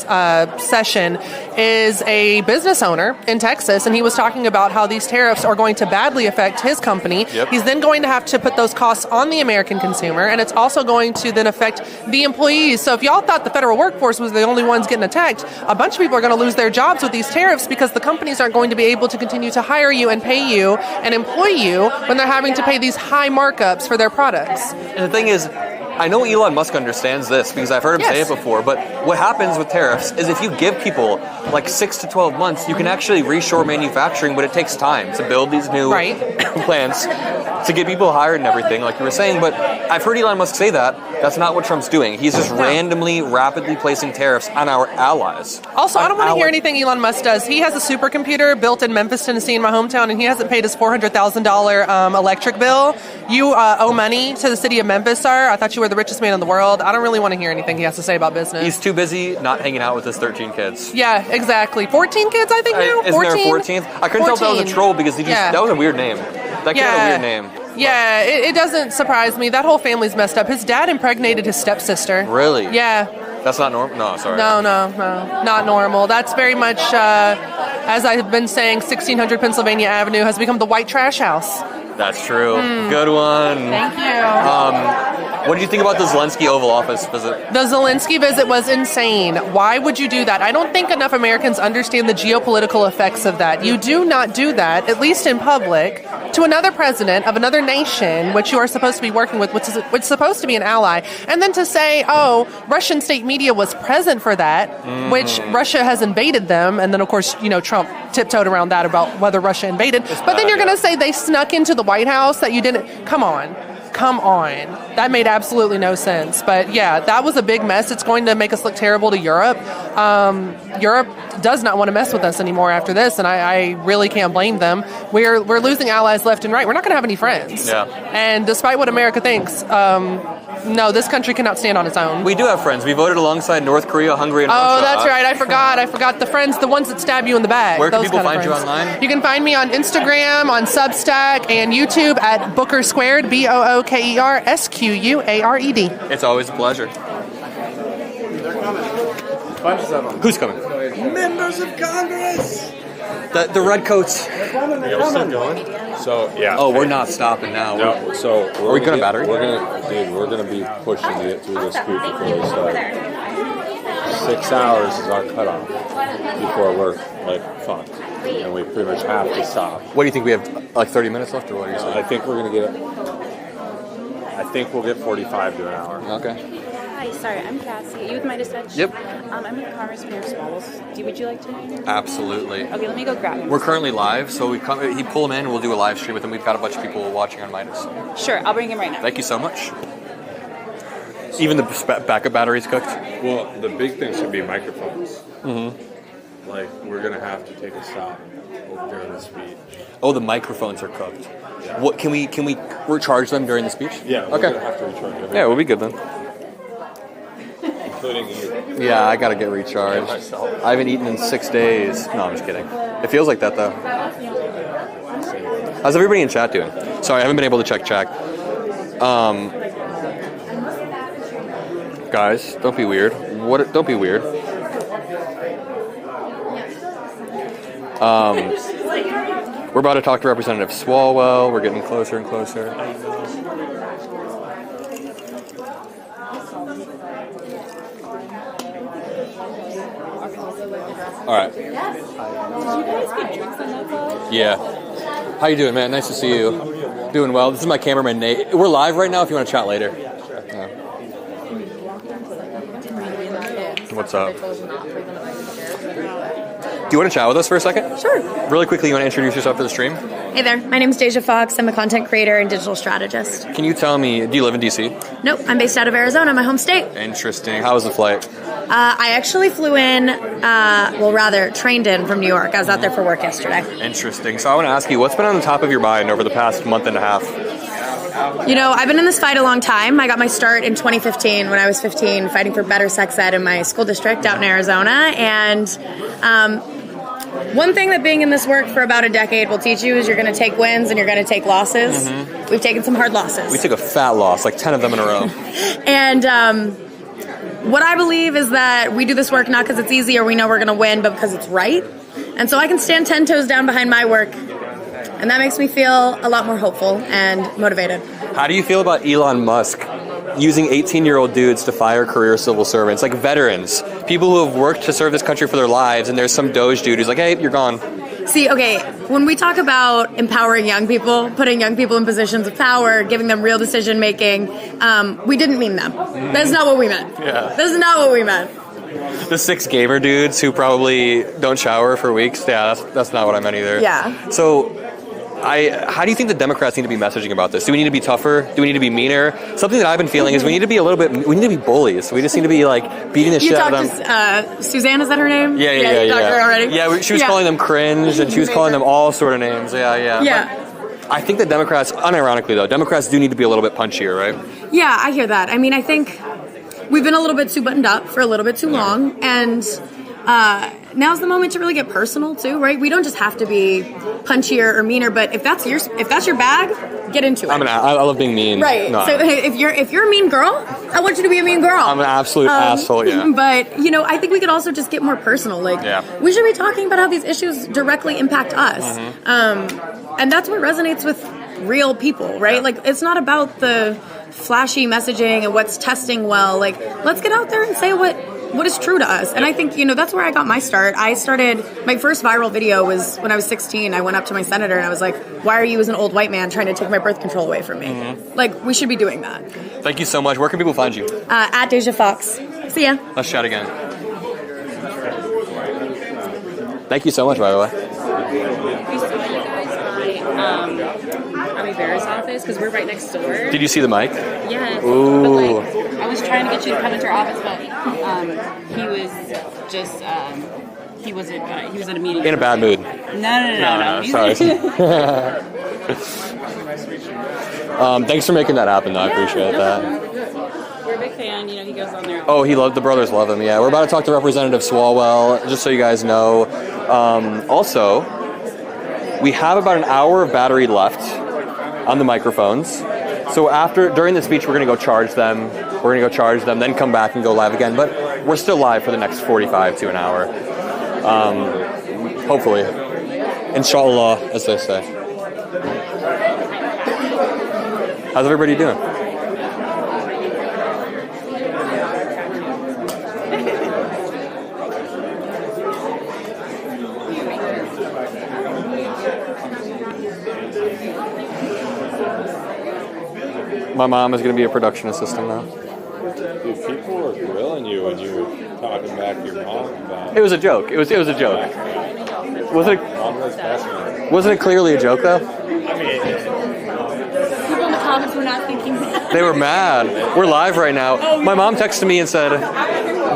session, is a business owner in Texas, and he was talking about how these tariffs are going to badly affect his company. Yep. He's then going to have to put those costs on the American consumer, and it's also going to then affect the employees. So if y'all thought the federal workforce was the only ones getting attacked, a bunch of people are going to lose their jobs with these tariffs because the companies aren't going to be able to continue to hire you and pay you and employ you when they're having to pay these high markups for their products. And the thing is, I know Elon Musk understands this because I've heard him say it before, but what happens with tariffs is if you give people like 6 to 12 months, you can actually reshore manufacturing, but it takes time to build these new plants, to get people hired and everything, like you were saying. But I've heard Elon Musk say that. That's not what Trump's doing. He's just randomly, rapidly placing tariffs on our allies. Also, I don't want to hear anything Elon Musk does. He has a supercomputer built in Memphis, Tennessee, in my hometown, and he hasn't paid his $400,000 electric bill. You owe money to the city of Memphis, sir. I thought you were the richest man in the world. I don't really want to hear anything he has to say about business. He's too busy not hanging out with his 13 kids. Yeah, exactly. 14 kids, I think now? Isn't there a 14th? I couldn't tell if that was a troll because he just that was a weird name. That kid had a weird name. Yeah, it doesn't surprise me. That whole family's messed up. His dad impregnated his stepsister. Really? Yeah. That's not normal? No, sorry. No, not normal. That's very much, as I've been saying, 1600 Pennsylvania Avenue has become the white trash house. That's true. Good one. Thank you. What do you think about the Zelensky Oval Office visit? The Zelensky visit was insane. Why would you do that? I don't think enough Americans understand the geopolitical effects of that. You do not do that, at least in public, to another president of another nation, which you are supposed to be working with, which is supposed to be an ally, and then to say, oh, Russian state media was present for that, which Russia has invaded them, and then, of course, Trump tiptoed around that about whether Russia invaded. But then you're going to say they snuck into the White House, that you didn't. Come on. That made absolutely no sense. But yeah, that was a big mess. It's going to make us look terrible to Europe. Europe does not want to mess with us anymore after this, and I really can't blame them. We're losing allies left and right. We're not going to have any friends. Yeah. And despite what America thinks, no, this country cannot stand on its own. We do have friends. We voted alongside North Korea, Hungary, and Russia. Oh, that's right. I forgot the friends, the ones that stab you in the back. Where can those people kind of find you friends. online? You can find me on Instagram, on Substack, and YouTube at Booker Squared, BOOKER SQUARED. It's always a pleasure. Bunches of them. Who's coming? Members of Congress. The redcoats. We're still going. So yeah. Oh, we're not stopping now. No. So are we going to battery? We're gonna be pushing to get through this group before we start. 6 hours is our cutoff before we're fucked, and we pretty much have to stop. What do you think? We have like 30 minutes left, or what are you saying? I think we're gonna get. I think we'll get 45 to an hour. Okay. Hi, sorry, I'm Cassie. Are you with my dispatch? Yep. I'm with Congressman of Smalls. Would you like to? Absolutely. Okay, let me go grab him. We're currently live, so he pull him in, and we'll do a live stream with him. We've got a bunch of people watching on Midas. Sure, I'll bring him right now. Thank you so much. Even the backup battery's cooked? Well, the big thing should be microphones. Mm-hmm. We're going to have to take a stop during the speech. Oh, the microphones are cooked. Yeah. What can we recharge them during the speech? Yeah, we're okay. going to have to recharge them. Yeah, we'll be good then. Including you. Yeah, I gotta get recharged. I haven't eaten in 6 days. No, I'm just kidding. It feels like that though. How's everybody in chat doing? Sorry, I haven't been able to check chat. Guys, don't be weird. Don't be weird. We're about to talk to Representative Swalwell. We're getting closer and closer. All right. Did you guys get drinks on that call? Yeah. How you doing, man? Nice to see you. Doing well. This is my cameraman, Nate. We're live right now if you want to chat later. Yeah. What's up? Do you want to chat with us for a second? Sure. Really quickly, you want to introduce yourself to the stream? Hey there, my name is Deja Fox. I'm a content creator and digital strategist. Can you tell me, do you live in D.C.? Nope, I'm based out of Arizona, my home state. Interesting. How was the flight? I actually flew in, trained in from New York. I was out there for work yesterday. Interesting. So I want to ask you, what's been on the top of your mind over the past month and a half? You know, I've been in this fight a long time. I got my start in 2015 when I was 15, fighting for better sex ed in my school district out in Arizona. And one thing that being in this work for about a decade will teach you is you're going to take wins and you're going to take losses. Mm-hmm. We've taken some hard losses. We took a fat loss, like 10 of them in a row. And what I believe is that we do this work not because it's easy or we know we're going to win, but because it's right. And so I can stand 10 toes down behind my work. And that makes me feel a lot more hopeful and motivated. How do you feel about Elon Musk using 18-year-old dudes to fire career civil servants, like veterans, people who have worked to serve this country for their lives, and there's some Doge dude who's like, hey, you're gone. See, okay, when we talk about empowering young people, putting young people in positions of power, giving them real decision-making, we didn't mean them. That's not what we meant. Yeah. That's not what we meant. The 6 gamer dudes who probably don't shower for weeks, yeah, that's not what I meant either. Yeah. So how do you think the Democrats need to be messaging about this? Do we need to be tougher? Do we need to be meaner? Something that I've been feeling is we need to be we need to be bullies. We just need to be like beating the shit out of them. You talked to Suzanne, is that her name? Yeah. You talked to her already? Yeah, she was calling them cringe, and she was calling them all sort of names. Yeah. But I think the Democrats, unironically though, Democrats do need to be a little bit punchier, right? Yeah, I hear that. I mean, I think we've been a little bit too buttoned up for a little bit too long, and now's the moment to really get personal too, right? We don't just have to be punchier or meaner, but if that's your bag, get into it. I love being mean. Right. No, so if you're a mean girl, I want you to be a mean girl. I'm an absolute asshole. Yeah. But I think we could also just get more personal. We should be talking about how these issues directly impact us, and that's what resonates with real people, right? Yeah. Like it's not about the flashy messaging and what's testing well. Like let's get out there and say what is true to us. And I think, that's where I got my start. My first viral video was when I was 16. I went up to my senator and I was like, why are you as an old white man trying to take my birth control away from me? Mm-hmm. Like, we should be doing that. Thank you so much. Where can people find you? At Deja Fox. See ya. Let's chat again. Thank you so much, by the way. We saw you guys by Bera's office because we're right next door. Did you see the mic? Yes. Ooh. But I was trying to get you to come into our office, but he was just he was at a meeting. In a bad mood. No. Sorry. Thanks for making that happen, though. I appreciate that. We're a big fan. He goes on there. Oh, the brothers love him. Yeah, we're about to talk to Representative Swalwell, just so you guys know. Also, we have about an hour of battery left on the microphones. So during the speech, we're going to go charge them. We're going to go charge them, then come back and go live again. But we're still live for the next 45 to an hour. Hopefully. Inshallah, as they say. How's everybody doing? My mom is going to be a production assistant now. Dude, people were grilling you when you were talking back to your mom about... It was a joke. It was a joke. Wasn't it clearly a joke, though? People in the comments were not thinking that. They were mad. We're live right now. My mom texted me and said,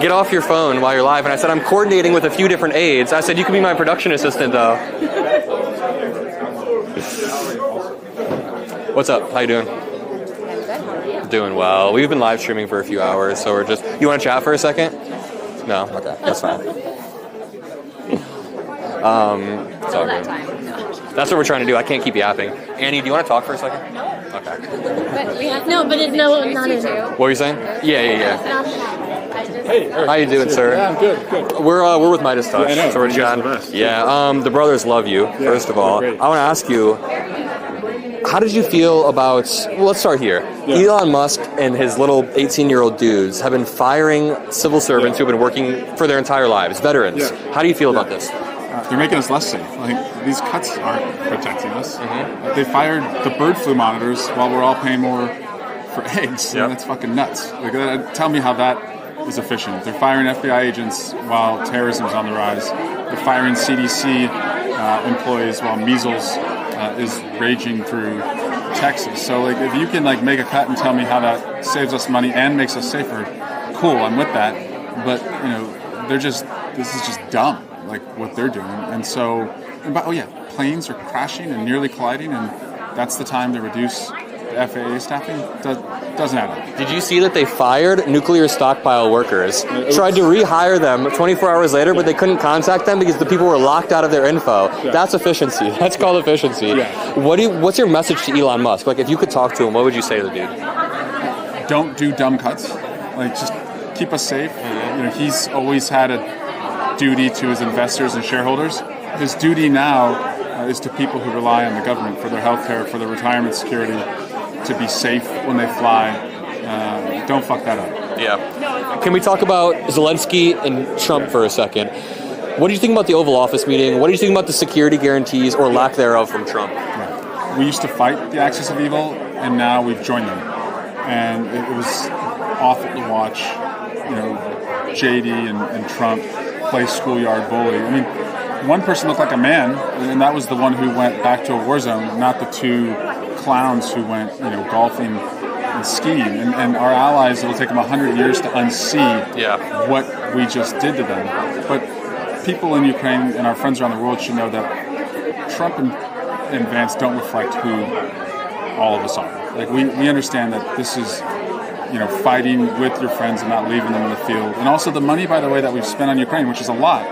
get off your phone while you're live. And I said, I'm coordinating with a few different aides. I said, you can be my production assistant, though. What's up? How you doing? Doing well. We've been live streaming for a few hours, so we're just... You want to chat for a second? No? Okay, that's fine. It's all good. That's what we're trying to do. I can't keep yapping. Annie, do you want to talk for a second? No. Okay. But we have not in. What were you saying? Yeah. Hey, how you doing, sir? Yeah, I'm good. We're with Midas Touch, Yeah, I know. so we're chatting. Yeah, the brothers love you, first of all. Great. I want to ask you, how did you feel about... Well, let's start here. Yeah. Elon Musk and his little 18-year-old dudes have been firing civil servants who have been working for their entire lives, veterans. Yeah. How do you feel about this? they're making us less safe. Like, these cuts aren't protecting us. They fired the bird flu monitors while we're all paying more for eggs. And that's fucking nuts. Like, tell me how that is efficient. They're firing FBI agents while terrorism is on the rise. They're firing CDC employees while measles is raging through Texas. So, like, if you can like make a cut and tell me how that saves us money and makes us safer, cool, I'm with that. But you know, this is just dumb, like what they're doing. And so, planes are crashing and nearly colliding, and that's the time to reduce the FAA staffing. Doesn't add up. Did you see that they fired nuclear stockpile workers? Tried to rehire them 24 hours later, but they couldn't contact them because the people were locked out of their info. Yeah. That's efficiency. That's called efficiency. Yeah. What's your message to Elon Musk? Like, if you could talk to him, what would you say to the dude? Don't do dumb cuts. Like, just keep us safe. You know, he's always had a duty to his investors and shareholders. His duty now is to people who rely on the government for their health care, for their retirement security, to be safe when they fly. Don't fuck that up. Yeah. Can we talk about Zelensky and Trump for a second? What do you think about the Oval Office meeting? What do you think about the security guarantees or lack thereof from Trump? Right. We used to fight the axis of evil, and now we've joined them. And it was awful to watch, you know, JD and Trump play schoolyard bully. I mean, one person looked like a man, and that was the one who went back to a war zone, not the two clowns who went, you know, golfing and skiing. And our allies, it'll take them 100 years to unsee what we just did to them. But people in Ukraine and our friends around the world should know that Trump and Vance don't reflect who all of us are. Like, we understand that this is, you know, fighting with your friends and not leaving them in the field. And also the money, by the way, that we've spent on Ukraine, which is a lot,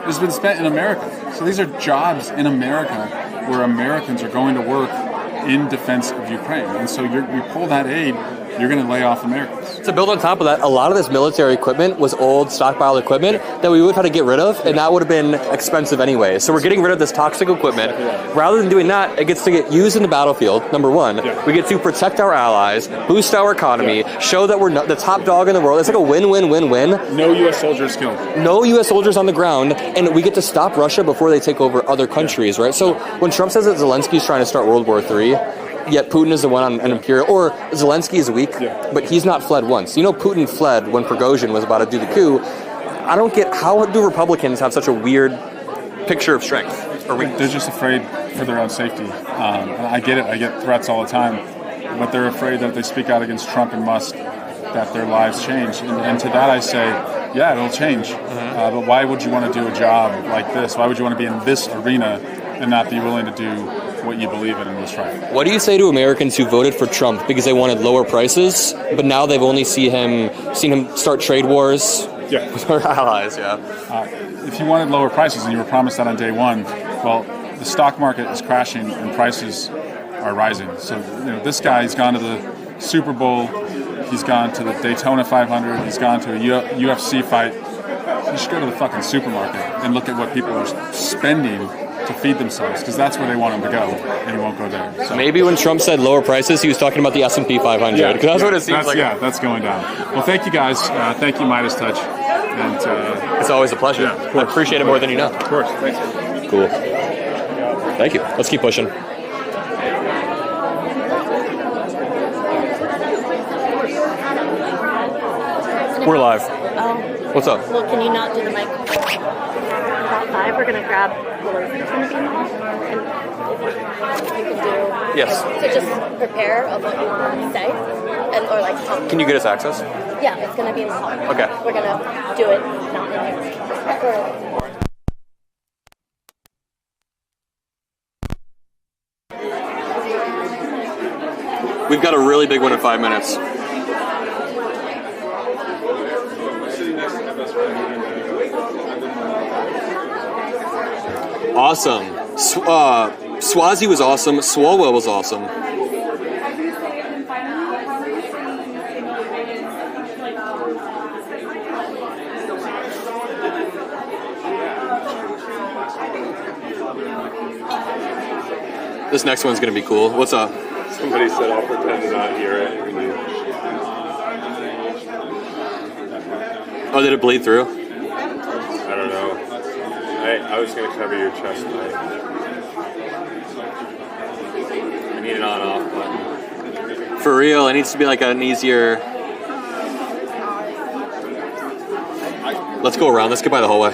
has been spent in America. So these are jobs in America where Americans are going to work in defense of Ukraine. And so you pull that aid, you're going to lay off Americans. To build on top of that, a lot of this military equipment was old stockpile equipment that we would have had to get rid of, and that would have been expensive anyway. So we're getting rid of this toxic equipment. Rather than doing that, it gets to get used in the battlefield, number one. We get to protect our allies, boost our economy, show that we're the top dog in the world. It's like a win-win-win-win. No U.S. soldiers killed. No U.S. soldiers on the ground, and we get to stop Russia before they take over other countries, right? So when Trump says that Zelensky's trying to start World War III, yet Putin is the one on an imperial, or Zelensky is weak, but he's not fled once. You know, Putin fled when Prigozhin was about to do the coup. I don't get, how do Republicans have such a weird picture of strength or weakness? They're just afraid for their own safety. I get it. I get threats all the time, but they're afraid that if they speak out against Trump and Musk, that their lives change. And to that I say, yeah, it'll change. But why would you want to do a job like this? Why would you want to be in this arena and not be willing to do what you believe in and what's right? What do you say to Americans who voted for Trump because they wanted lower prices, but now they've only seen him start trade wars with our allies? If you wanted lower prices and you were promised that on day one, well, the stock market is crashing and prices are rising. So, you know, this guy, he's gone to the Super Bowl, he's gone to the Daytona 500, he's gone to a UFC fight. You should go to the fucking supermarket and look at what people are spending to feed themselves, because that's where they want them to go, and he won't go there. So. Maybe when Trump said lower prices, he was talking about the S&P 500, because that's what it seems like. Yeah, that's going down. Well, thank you guys. Thank you, Midas Touch. And it's always a pleasure. I appreciate it more than you know. Of course. Thanks. Cool. Thank you. Let's keep pushing. We're live. What's up? Well, can you not do the microphone? About 5, we're going to grab the list that's going to be in the hall. And if you can do... Yes. So just prepare of what you want to say. Or like... Can you get us access? Yeah, it's going to be in the hall. Okay. We're going to do it not in here. We've got a really big one in 5 minutes. Awesome. Swazi was awesome. Swalwell was awesome. This next one's going to be cool. What's up? Somebody said I'll pretend to not hear it. Oh, did it bleed through? I don't know. I was going to cover your chest light. I need an on-off button. For real, it needs to be like an easier... Let's go around. Let's get by the hallway.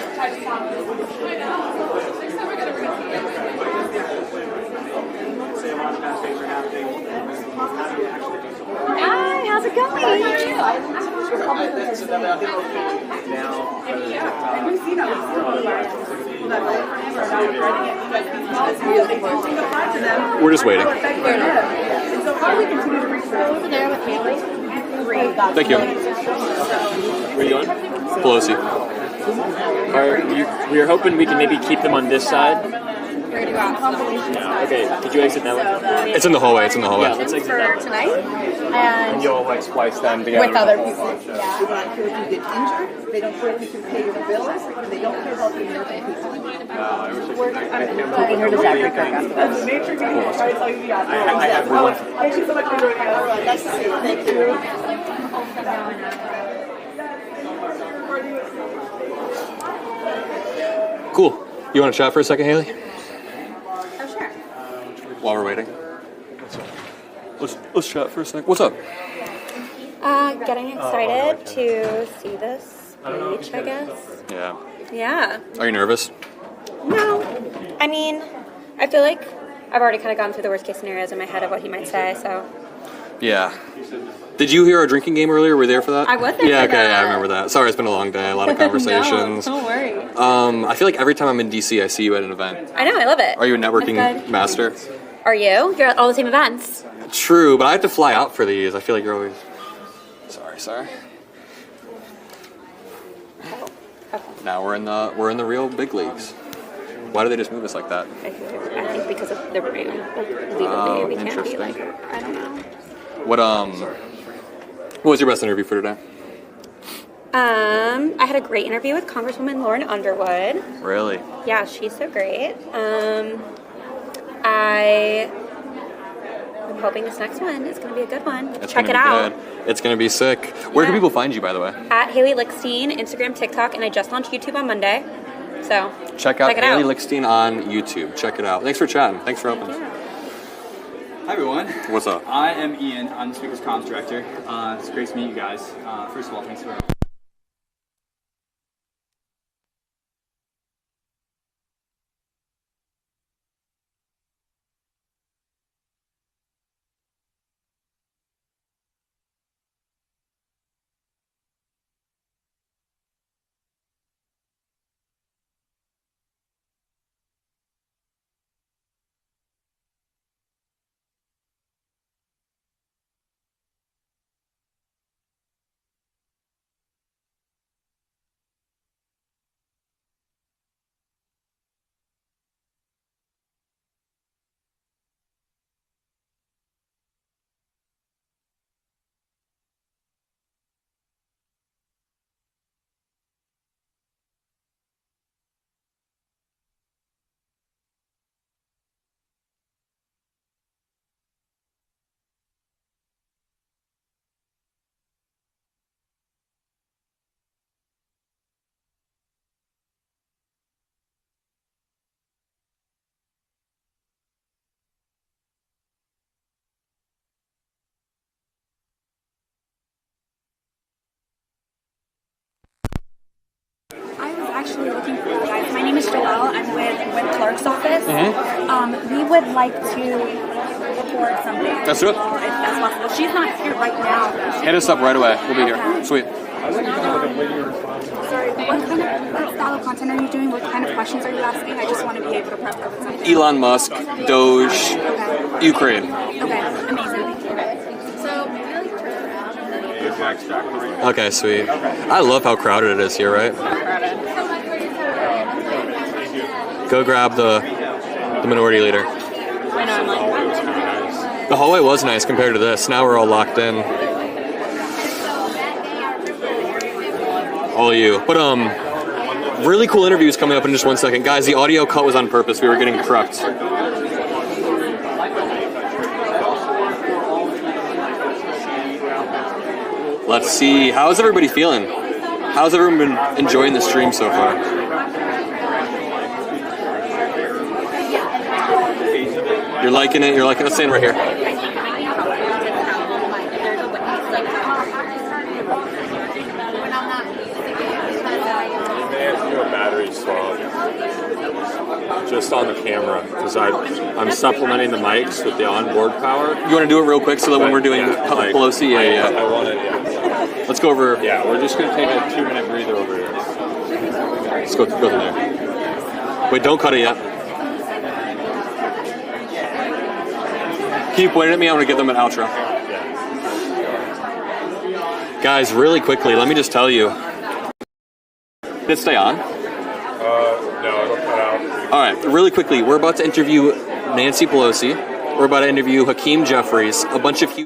Hi, how's it going? We're just waiting. Over there with Haley. Thank you. Where are you going? Pelosi. We are hoping we can maybe keep them on this side. Okay, could you exit that way? It's in the hallway. It's in the hallway. Yeah, let's exit that way. Tonight. And you'll like splice them together. With other people. They don't care if you get injured. They don't care if you can pay your bills. And they don't care about the American people. Here to Zachary Kirk after this. Thank you so much for joining us. Nice to see you. Thank you. Cool. You want to chat for a second, Haley? Oh, sure. While we're waiting. Let's chat for a second. What's up? Getting excited to see this beach, I guess. Yeah. Yeah. Are you nervous? No. I mean, I feel like I've already kind of gone through the worst case scenarios in my head of what he might say, so. Yeah. Did you hear our drinking game earlier? Were you there for that? I was there Yeah, for okay, that. yeah, I remember that. Sorry, it's been a long day, a lot of conversations. No, don't worry. I feel like every time I'm in DC, I see you at an event. I know, I love it. Are you a networking That's good. master? Are you? You're at all the same events. True, but I have to fly out for these. I feel like you're always... Sorry. Now we're in the real big leagues. Why do they just move us like that? I think because of the room. Oh, We can't be interesting. like, I don't know. What was your best interview for today? I had a great interview with Congresswoman Lauren Underwood. Really? Yeah, she's so great. I'm hoping this next one is going to be a good one. It's Check it gonna be out. good. It's going to be sick. Where can people find you, by the way? At Haley Lickstein, Instagram, TikTok, and I just launched YouTube on Monday. So Check out it Haley out. Lickstein on YouTube. Check it out. Thanks for chatting. Thanks for opening. Hi everyone. What's up? I am Ian. I'm the Speakers Comms Director. It's great to meet you guys. First of all, thanks for I was actually looking for you guys. My name is Joelle. I'm with Clark's office. We would like to record something. Let's do it. If that's possible. She's not here right now. Hit us up right away. We'll be here. Sweet. Sorry, what style of content are you doing? What kind of questions are you asking? I just want to be able to prep her with something. Elon Musk, Doge, Ukraine. Okay, amazing. So, Okay, sweet. I love how crowded it is here, right? Go grab the minority leader. The hallway was nice compared to this. Now we're all locked in. All you. But really cool interviews coming up in just 1 second. Guys, the audio cut was on purpose. We were getting corrupt. Let's see. How's everybody feeling? How's everyone been enjoying the stream so far? You're liking it. You're liking it. Let's stand right here. May have to do a battery swap just on the camera because I'm supplementing the mics with the onboard power. You want to do it real quick so that when we're doing Pelosi, I want it. Let's go over. Yeah, we're just gonna take a 2-minute breather over here. Let's go through there. Wait, don't cut it yet. Keep pointing at me. I'm gonna give them an outro. Guys, really quickly, let me just tell you. Did it stay on? No, it'll cut out. All right, really quickly, we're about to interview Nancy Pelosi. We're about to interview Hakeem Jeffries, a bunch of huge.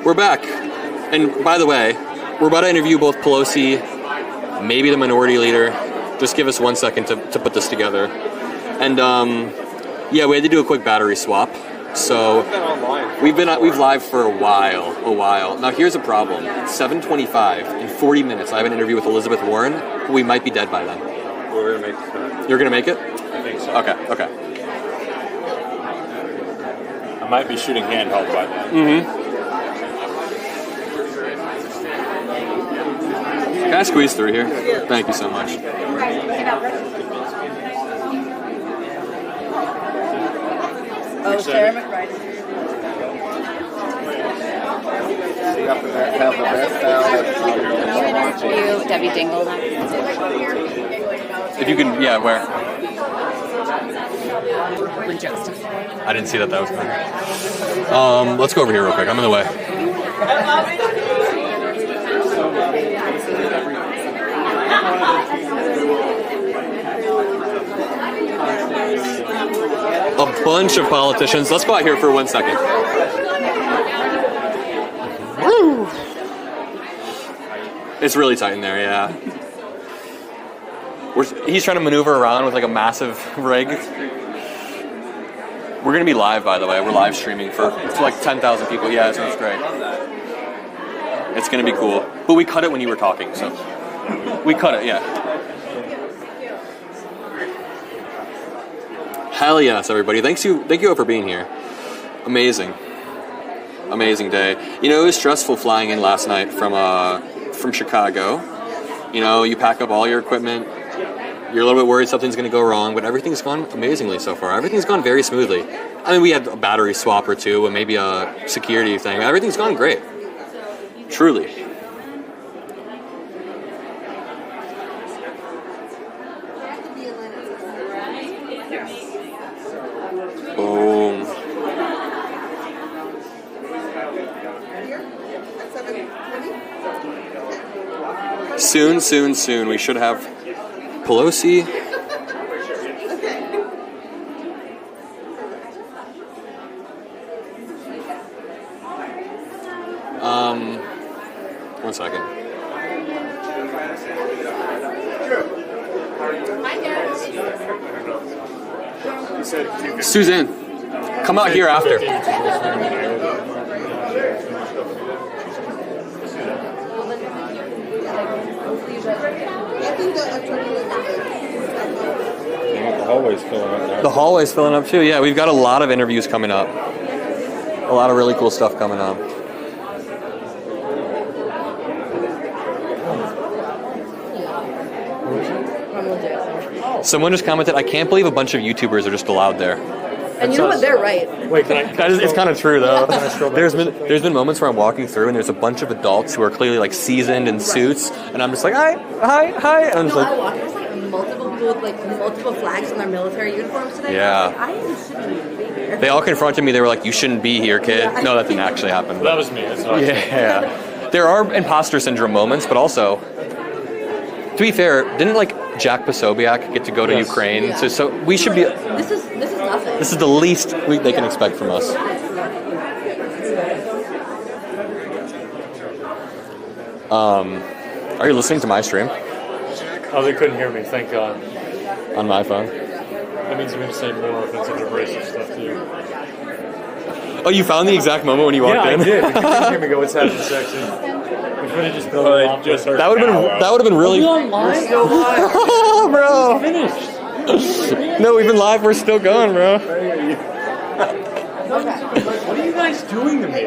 We're back. And by the way, we're about to interview both Pelosi, maybe the minority leader. Just give us 1 second to put this together. And yeah, we had to do a quick battery swap. So we've live for a while. Now here's a problem. 7:25 in 40 minutes. I have an interview with Elizabeth Warren. We might be dead by then. We're gonna make it. You're gonna make it? I think so. Okay. I might be shooting handheld by then. Mm-hmm. Can I squeeze through here? Thank you so much. Oh, Sarah McBride. You interview Debbie Dingle next. If you can, yeah, where? Justin. I didn't see that was coming. Let's go over here real quick. I'm in the way. A bunch of politicians. Let's go out here for 1 second. Woo! It's really tight in there, yeah. He's trying to maneuver around with like a massive rig. We're going to be live, by the way. We're live streaming for like 10,000 people. Yeah, so it's great. It's going to be cool. But we cut it when you were talking, so. We cut it, yeah. Hell yes, everybody. Thank you all for being here. Amazing day. You know, it was stressful flying in last night from Chicago. You know, you pack up all your equipment. You're a little bit worried something's going to go wrong, but everything's gone amazingly so far. Everything's gone very smoothly. I mean, we had a battery swap or two and maybe a security thing. Everything's gone great. Truly. Boom. soon, we should have Pelosi. One second. Suzanne, come out here after. The hallway's filling up now. The hallway's filling up too. Yeah, we've got a lot of interviews coming up. A lot of really cool stuff coming up. Someone just commented, I can't believe a bunch of YouTubers are just allowed there. And you know what? They're right. Wait, it's kind of true though. There's been moments where I'm walking through and there's a bunch of adults who are clearly like seasoned in suits, and I'm just like, hi, and I'm just like, I walked. There's like multiple people with like multiple flags in their military uniforms today. Yeah. I shouldn't be here. They all confronted me. They were like, you shouldn't be here, kid. Yeah. No, that didn't actually happen. That was me. That's what Yeah. There are imposter syndrome moments, but also, to be fair, didn't like Jack Posobiec get to go to Ukraine? Yeah. So we should be. This is nothing. This is the least they can expect from us. Are you listening to my stream? Oh, they couldn't hear me. Thank God. On my phone. That means I'm going to say more offensive and abrasive stuff to you. Oh, you found the exact moment when you walked in? Yeah, I did. If you couldn't hear me go, what's happening, sexy? Which would have just been that would have been really. Are we on live? We're still live. Bro. Finished. No, we've been live. We're still going, bro. What are you guys doing to me?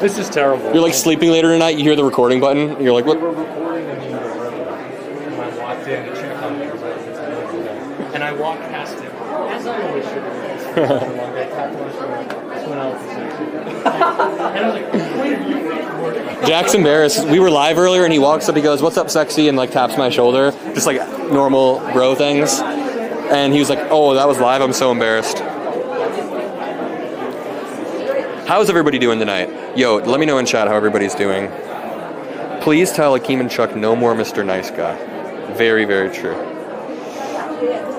This is terrible. You're like sleeping later tonight. You hear the recording button. And you're like, what? We were recording in the room. And I walked in to check on it. And I walked past him. As I always should. And I was like, wait, you recording? Jack's embarrassed. We were live earlier, and he walks up. He goes, "What's up, sexy?" and like taps my shoulder, just like normal bro things. And he was like, "Oh, that was live. I'm so embarrassed." How's everybody doing tonight? Yo, let me know in chat how everybody's doing. Please tell Akeem and Chuck no more Mr. Nice Guy. Very, very true.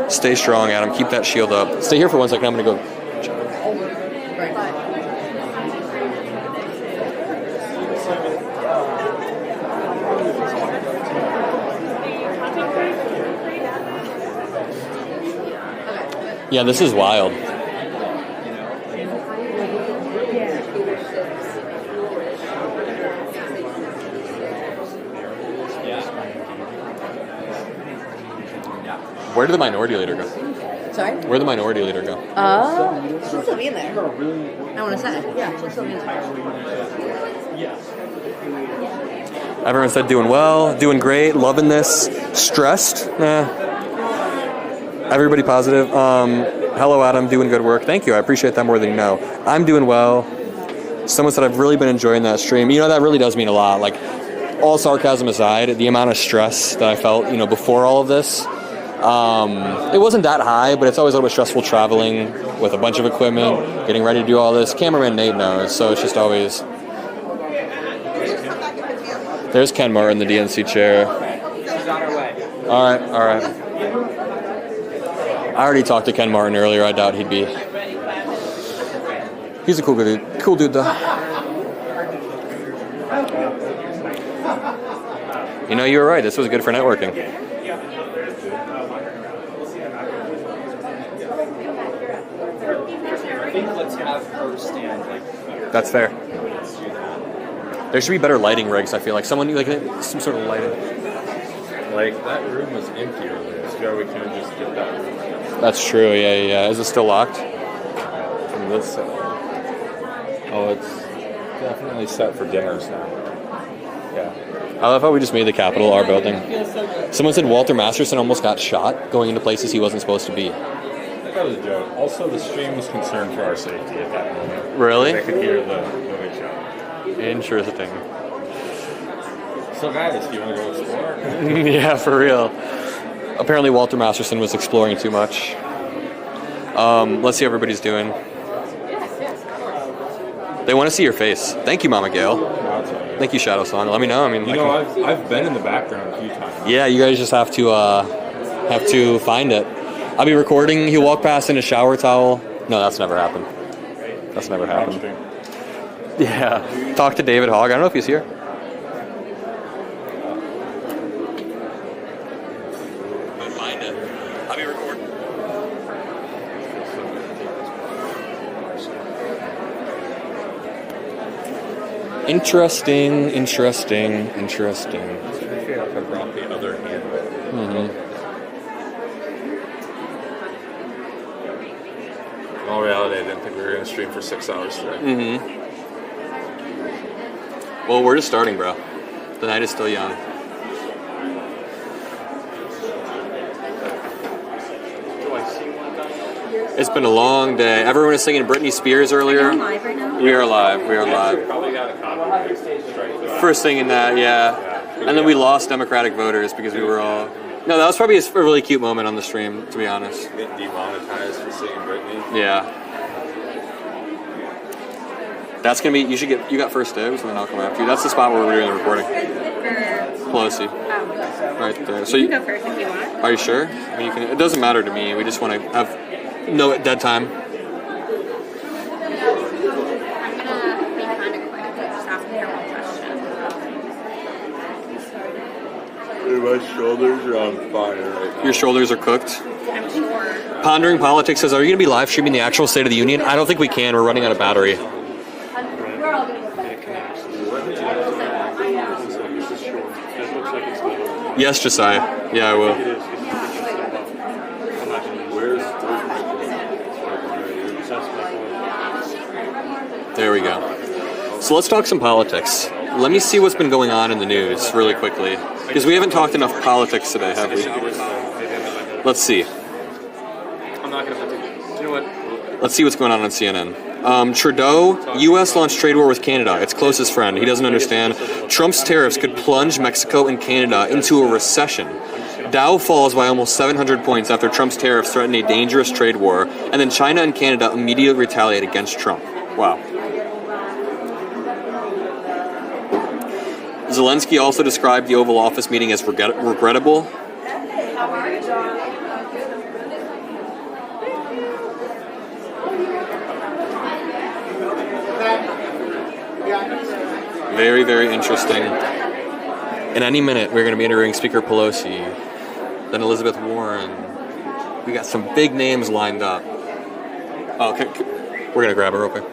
Stay strong, Adam. Keep that shield up. Stay here for 1 second. I'm going to go. Yeah, this is wild. Where did the minority leader go? Sorry? Where'd the minority leader go? She'll still be in there. I want to say. Yeah, she'll still be in there. Everyone said doing well, doing great, loving this. Stressed? Nah. Everybody positive. Hello, Adam, doing good work. Thank you. I appreciate that more than you know. I'm doing well. Someone said I've really been enjoying that stream. You know, that really does mean a lot. Like, all sarcasm aside, the amount of stress that I felt, before all of this, it wasn't that high, but it's always a little bit stressful traveling with a bunch of equipment, getting ready to do all this. Cameraman Nate knows, so it's just always... There's Ken Martin, the DNC chair. She's on her way. All right. I already talked to Ken Martin earlier. I doubt he'd be... He's a cool dude. Cool dude, though. You were right. This was good for networking. I think let's have her stand like here. That's fair. There should be better lighting rigs, I feel like. Someone, like, some sort of lighting. Like, that room was empty earlier, so we can just get that room. That's true, yeah. Is it still locked? From this side. Oh, it's definitely set for dinners now. Yeah. I love how we just made the Capitol our building. Someone said Walter Masterson almost got shot going into places he wasn't supposed to be. That was a joke. Also, the stream was concerned for our safety at that moment. Really? They could hear the moving shot. Interesting. So, guys, do you want to go explore? Yeah, for real. Apparently, Walter Masterson was exploring too much. Let's see how everybody's doing. They want to see your face. Thank you, Mama Gail. Thank you, Shadow Song. Let me know. I mean, I've been in the background a few times. Yeah, you guys just have to find it. I'll be recording. He'll walk past in a shower towel. No, that's never happened. That's never happened. Yeah. Talk to David Hogg. I don't know if he's here. Find it. I'll be recording. Interesting. I feel like I brought the other hand. In all reality, I didn't think we were going to stream for 6 hours today. Well, we're just starting, bro. The night is still young. It's been a long day. Everyone was singing Britney Spears earlier. Are you live right now? We are live. Probably got a copy strike. First singing that, yeah. And then we lost Democratic voters because we were all... No, that was probably a really cute moment on the stream, to be honest. Getting demonetized for singing Britney. Yeah. That's going to be... You got first dibs, and then I'll come after you. That's the spot where we're doing the recording. Pelosi. Right there. So you can go first if you want. Are you sure? I mean, it doesn't matter to me. We just want to have no dead time. I'm gonna be kind of quick. Just ask me one question. My shoulders are on fire right now. Your shoulders are cooked. I'm sure. Pondering Politics says, are you going to be live streaming the actual State of the Union? I don't think we can. We're running out of battery. We're all gonna go back. Yes, Josiah. Yeah, I will. There we go. So let's talk some politics. Let me see what's been going on in the news really quickly. Because we haven't talked enough politics today, have we? Let's see. I'm not going to put it. You know what? Let's see what's going on CNN. Trudeau, U.S. launched trade war with Canada, its closest friend. He doesn't understand. Trump's tariffs could plunge Mexico and Canada into a recession. Dow falls by almost 700 points after Trump's tariffs threaten a dangerous trade war. And then China and Canada immediately retaliate against Trump. Wow. Zelensky also described the Oval Office meeting as regrettable. Very, very interesting. In any minute, we're going to be interviewing Speaker Pelosi, then Elizabeth Warren. We got some big names lined up. Oh, okay. We're going to grab her real quick.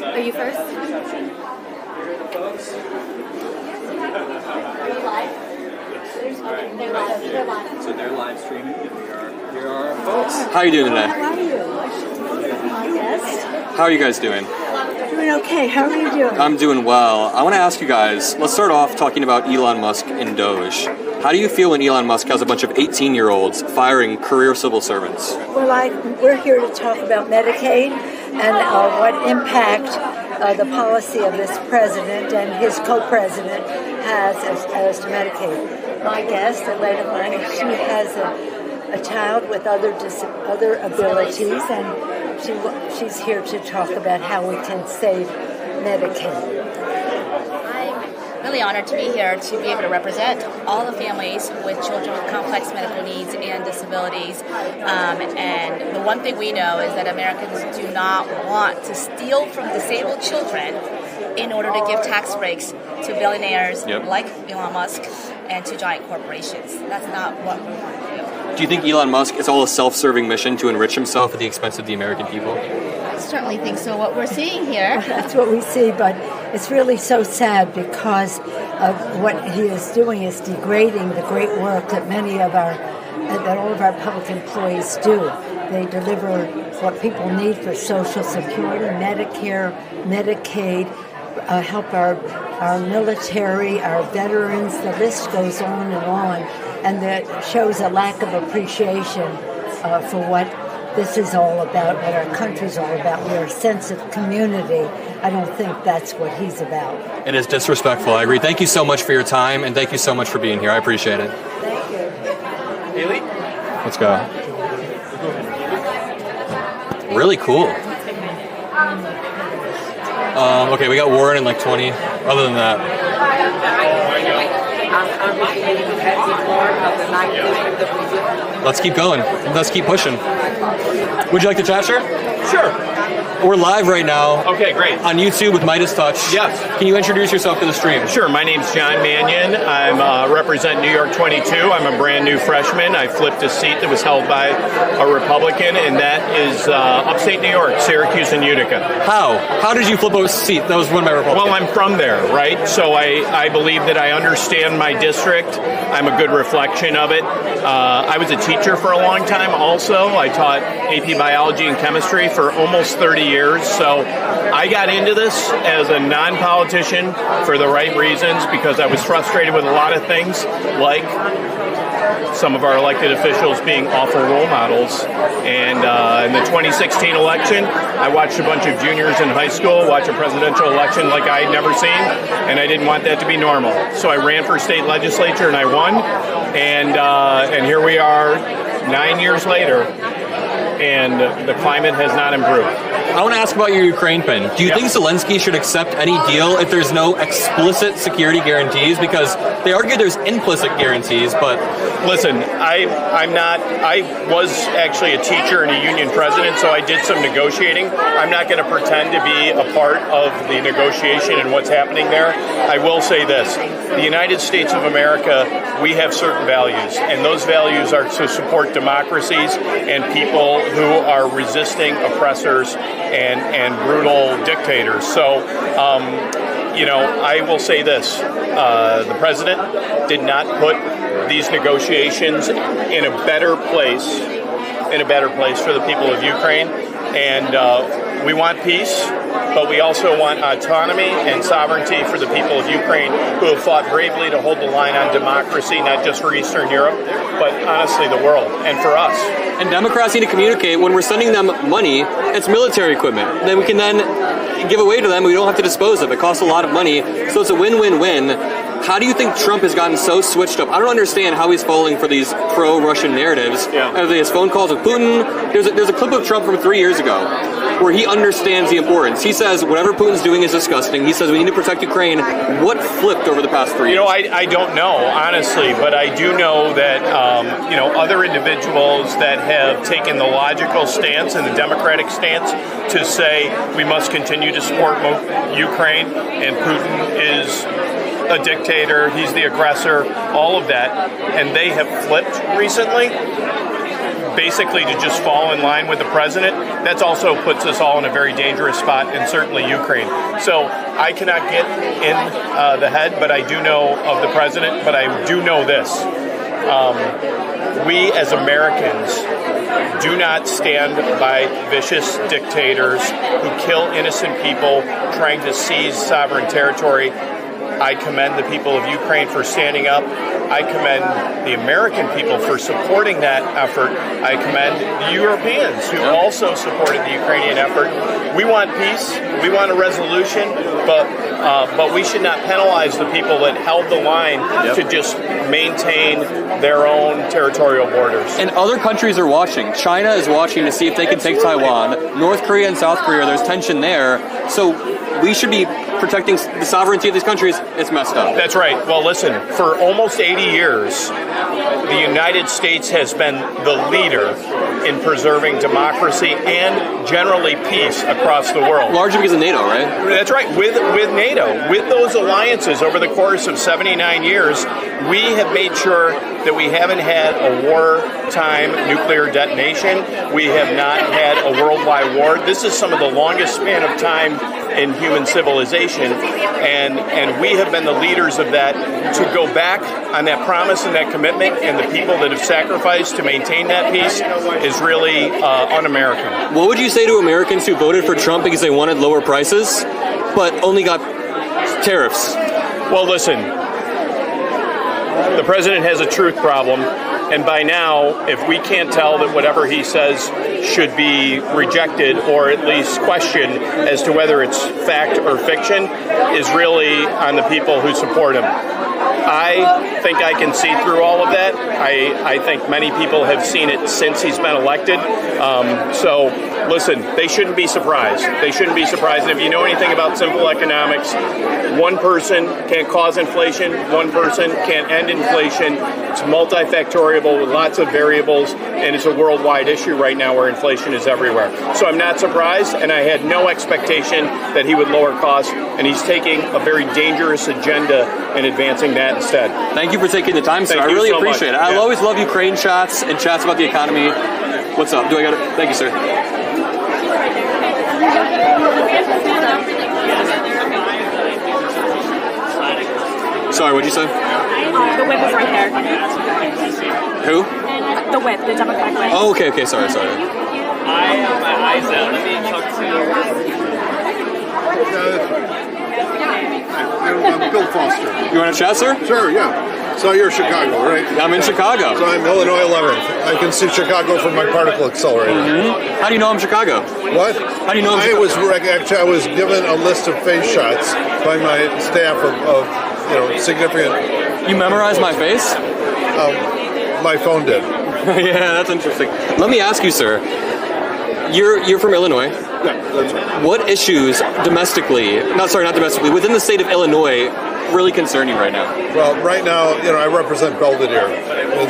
Are you first? Are you live? They're live. So they're live streaming, and here are our folks. How are you doing today? How are you? Yes. How are you guys doing? Doing okay. How are you doing? I'm doing well. I want to ask you guys, let's start off talking about Elon Musk and Doge. How do you feel when Elon Musk has a bunch of 18-year-olds firing career civil servants? Well, we're here to talk about Medicaid and what impact the policy of this president and his co-president has as to Medicaid. My guest, Elena Money, she has a child with other abilities, and she's here to talk about how we can save Medicaid. I'm really honored to be here to be able to represent all the families with children with complex medical needs and disabilities. And the one thing we know is that Americans do not want to steal from disabled children in order to give tax breaks to billionaires like Elon Musk and to giant corporations. That's not what we want to do. Do you think Elon Musk is all a self-serving mission to enrich himself at the expense of the American people? I certainly think so. What we're seeing here. That's what we see, but it's really so sad because of what he is doing is degrading the great work that that all of our public employees do. They deliver what people need for Social Security, Medicare, Medicaid, help our military, our veterans, the list goes on, and that shows a lack of appreciation for what this is all about, what our country's all about. We're a sense of community. I don't think that's what he's about. It is disrespectful, I agree. Thank you so much for your time, and thank you so much for being here. I appreciate it. Thank you. Haley? Let's go. Really cool. Okay, we got Warren in like 20. Other than that, let's keep going. Let's keep pushing. Would you like to chat, sir? Sure. We're live right now. Okay, great. On YouTube with Midas Touch. Yes. Can you introduce yourself to the stream? Sure. My name's John Mannion. I'm represent New York 22. I'm a brand new freshman. I flipped a seat that was held by a Republican, and that is upstate New York, Syracuse and Utica. How? How did you flip a seat? That was won by Republican. Well, I'm from there, right? So I believe that I understand my district. I'm a good reflection of it. I was a teacher for a long time also. I taught AP Biology and Chemistry for almost 30 years. So I got into this as a non-politician for the right reasons because I was frustrated with a lot of things, like some of our elected officials being awful role models. And in the 2016 election, I watched a bunch of juniors in high school watch a presidential election like I had never seen, and I didn't want that to be normal. So I ran for state legislature and I won. And here we are 9 years later, and the climate has not improved. I want to ask about your Ukraine pin. Do you think Zelensky should accept any deal if there's no explicit security guarantees? Because they argue there's implicit guarantees, but... Listen, I was actually a teacher and a union president, so I did some negotiating. I'm not going to pretend to be a part of the negotiation and what's happening there. I will say this. The United States of America, we have certain values, and those values are to support democracies and people who are resisting oppressors and brutal dictators. So, I will say this. The president did not put these negotiations in a better place for the people of Ukraine. And we want peace, but we also want autonomy and sovereignty for the people of Ukraine who have fought bravely to hold the line on democracy, not just for Eastern Europe, but honestly the world, and for us. And Democrats need to communicate when we're sending them money, it's military equipment. Then we can then give away to them, we don't have to dispose of it. It costs a lot of money, so it's a win-win-win. How do you think Trump has gotten so switched up? I don't understand how he's falling for these pro-Russian narratives. Yeah. His phone calls with Putin. There's a clip of Trump from 3 years ago where he understands the importance. He says whatever Putin's doing is disgusting. He says we need to protect Ukraine. What flipped over the past 3 years? I don't know, honestly, but I do know that, other individuals that have taken the logical stance and the democratic stance to say we must continue to support Ukraine and Putin is a dictator, he's the aggressor, all of that, and they have flipped recently, basically to just fall in line with the president. That also puts us all in a very dangerous spot, and certainly Ukraine. So I cannot get in the head, but I do know of the president, but I do know this. We as Americans do not stand by vicious dictators who kill innocent people trying to seize sovereign territory. I commend the people of Ukraine for standing up. I commend the American people for supporting that effort. I commend the Europeans who also supported the Ukrainian effort. We want peace. We want a resolution, but we should not penalize the people that held the line to just maintain their own territorial borders. And other countries are watching. China is watching to see if they can take Taiwan. North Korea and South Korea, there's tension there. So we should be protecting the sovereignty of these countries. It's messed up. That's right. Well, listen, for almost 80 years, the United States has been the leader in preserving democracy and generally peace across the world. Largely because of NATO, right? That's right. With NATO, with those alliances over the course of 79 years, we have made sure that we haven't had a wartime nuclear detonation. We have not had a worldwide war. This is some of the longest span of time in human civilization, and we have been the leaders of that. To go back on that promise and that commitment and the people that have sacrificed to maintain that peace is really un-American. What would you say to Americans who voted for Trump because they wanted lower prices, but only got tariffs? Well, listen, the president has a truth problem, and by now, if we can't tell that whatever he says should be rejected or at least questioned as to whether it's fact or fiction, is really on the people who support him. I think I can see through all of that. I think many people have seen it since he's been elected. So, listen, they shouldn't be surprised. They shouldn't be surprised. And if you know anything about simple economics, one person can't cause inflation, one person can't end inflation. It's multifactorial with lots of variables, and it's a worldwide issue right now where inflation is everywhere. So I'm not surprised, and I had no expectation that he would lower costs, and he's taking a very dangerous agenda and advancing that instead. Thank you for taking the time, sir. I really appreciate it. I always love Ukraine chats and chats about the economy. What's up? Do I got it? Thank you, sir. Sorry, what'd you say? The whip is right there. Who? The whip, the Democratic whip. Oh, okay, sorry. I have my eyes out. Let me talk I'm Bill Foster. You want to chat, sir? Sure, yeah. So you're Chicago, right? I'm in Chicago. So I'm Illinois 11th. I can see Chicago from my particle accelerator. Mm-hmm. How do you know I'm Chicago? What? How do you know I'm Chicago? I was given a list of face shots by my staff of significant. You memorized my face? My phone did. Yeah, that's interesting. Let me ask you, sir. You're from Illinois. Yeah, that's right. What issues domestically, not domestically, within the state of Illinois really concern you right now? Well, right now, I represent Belvedere,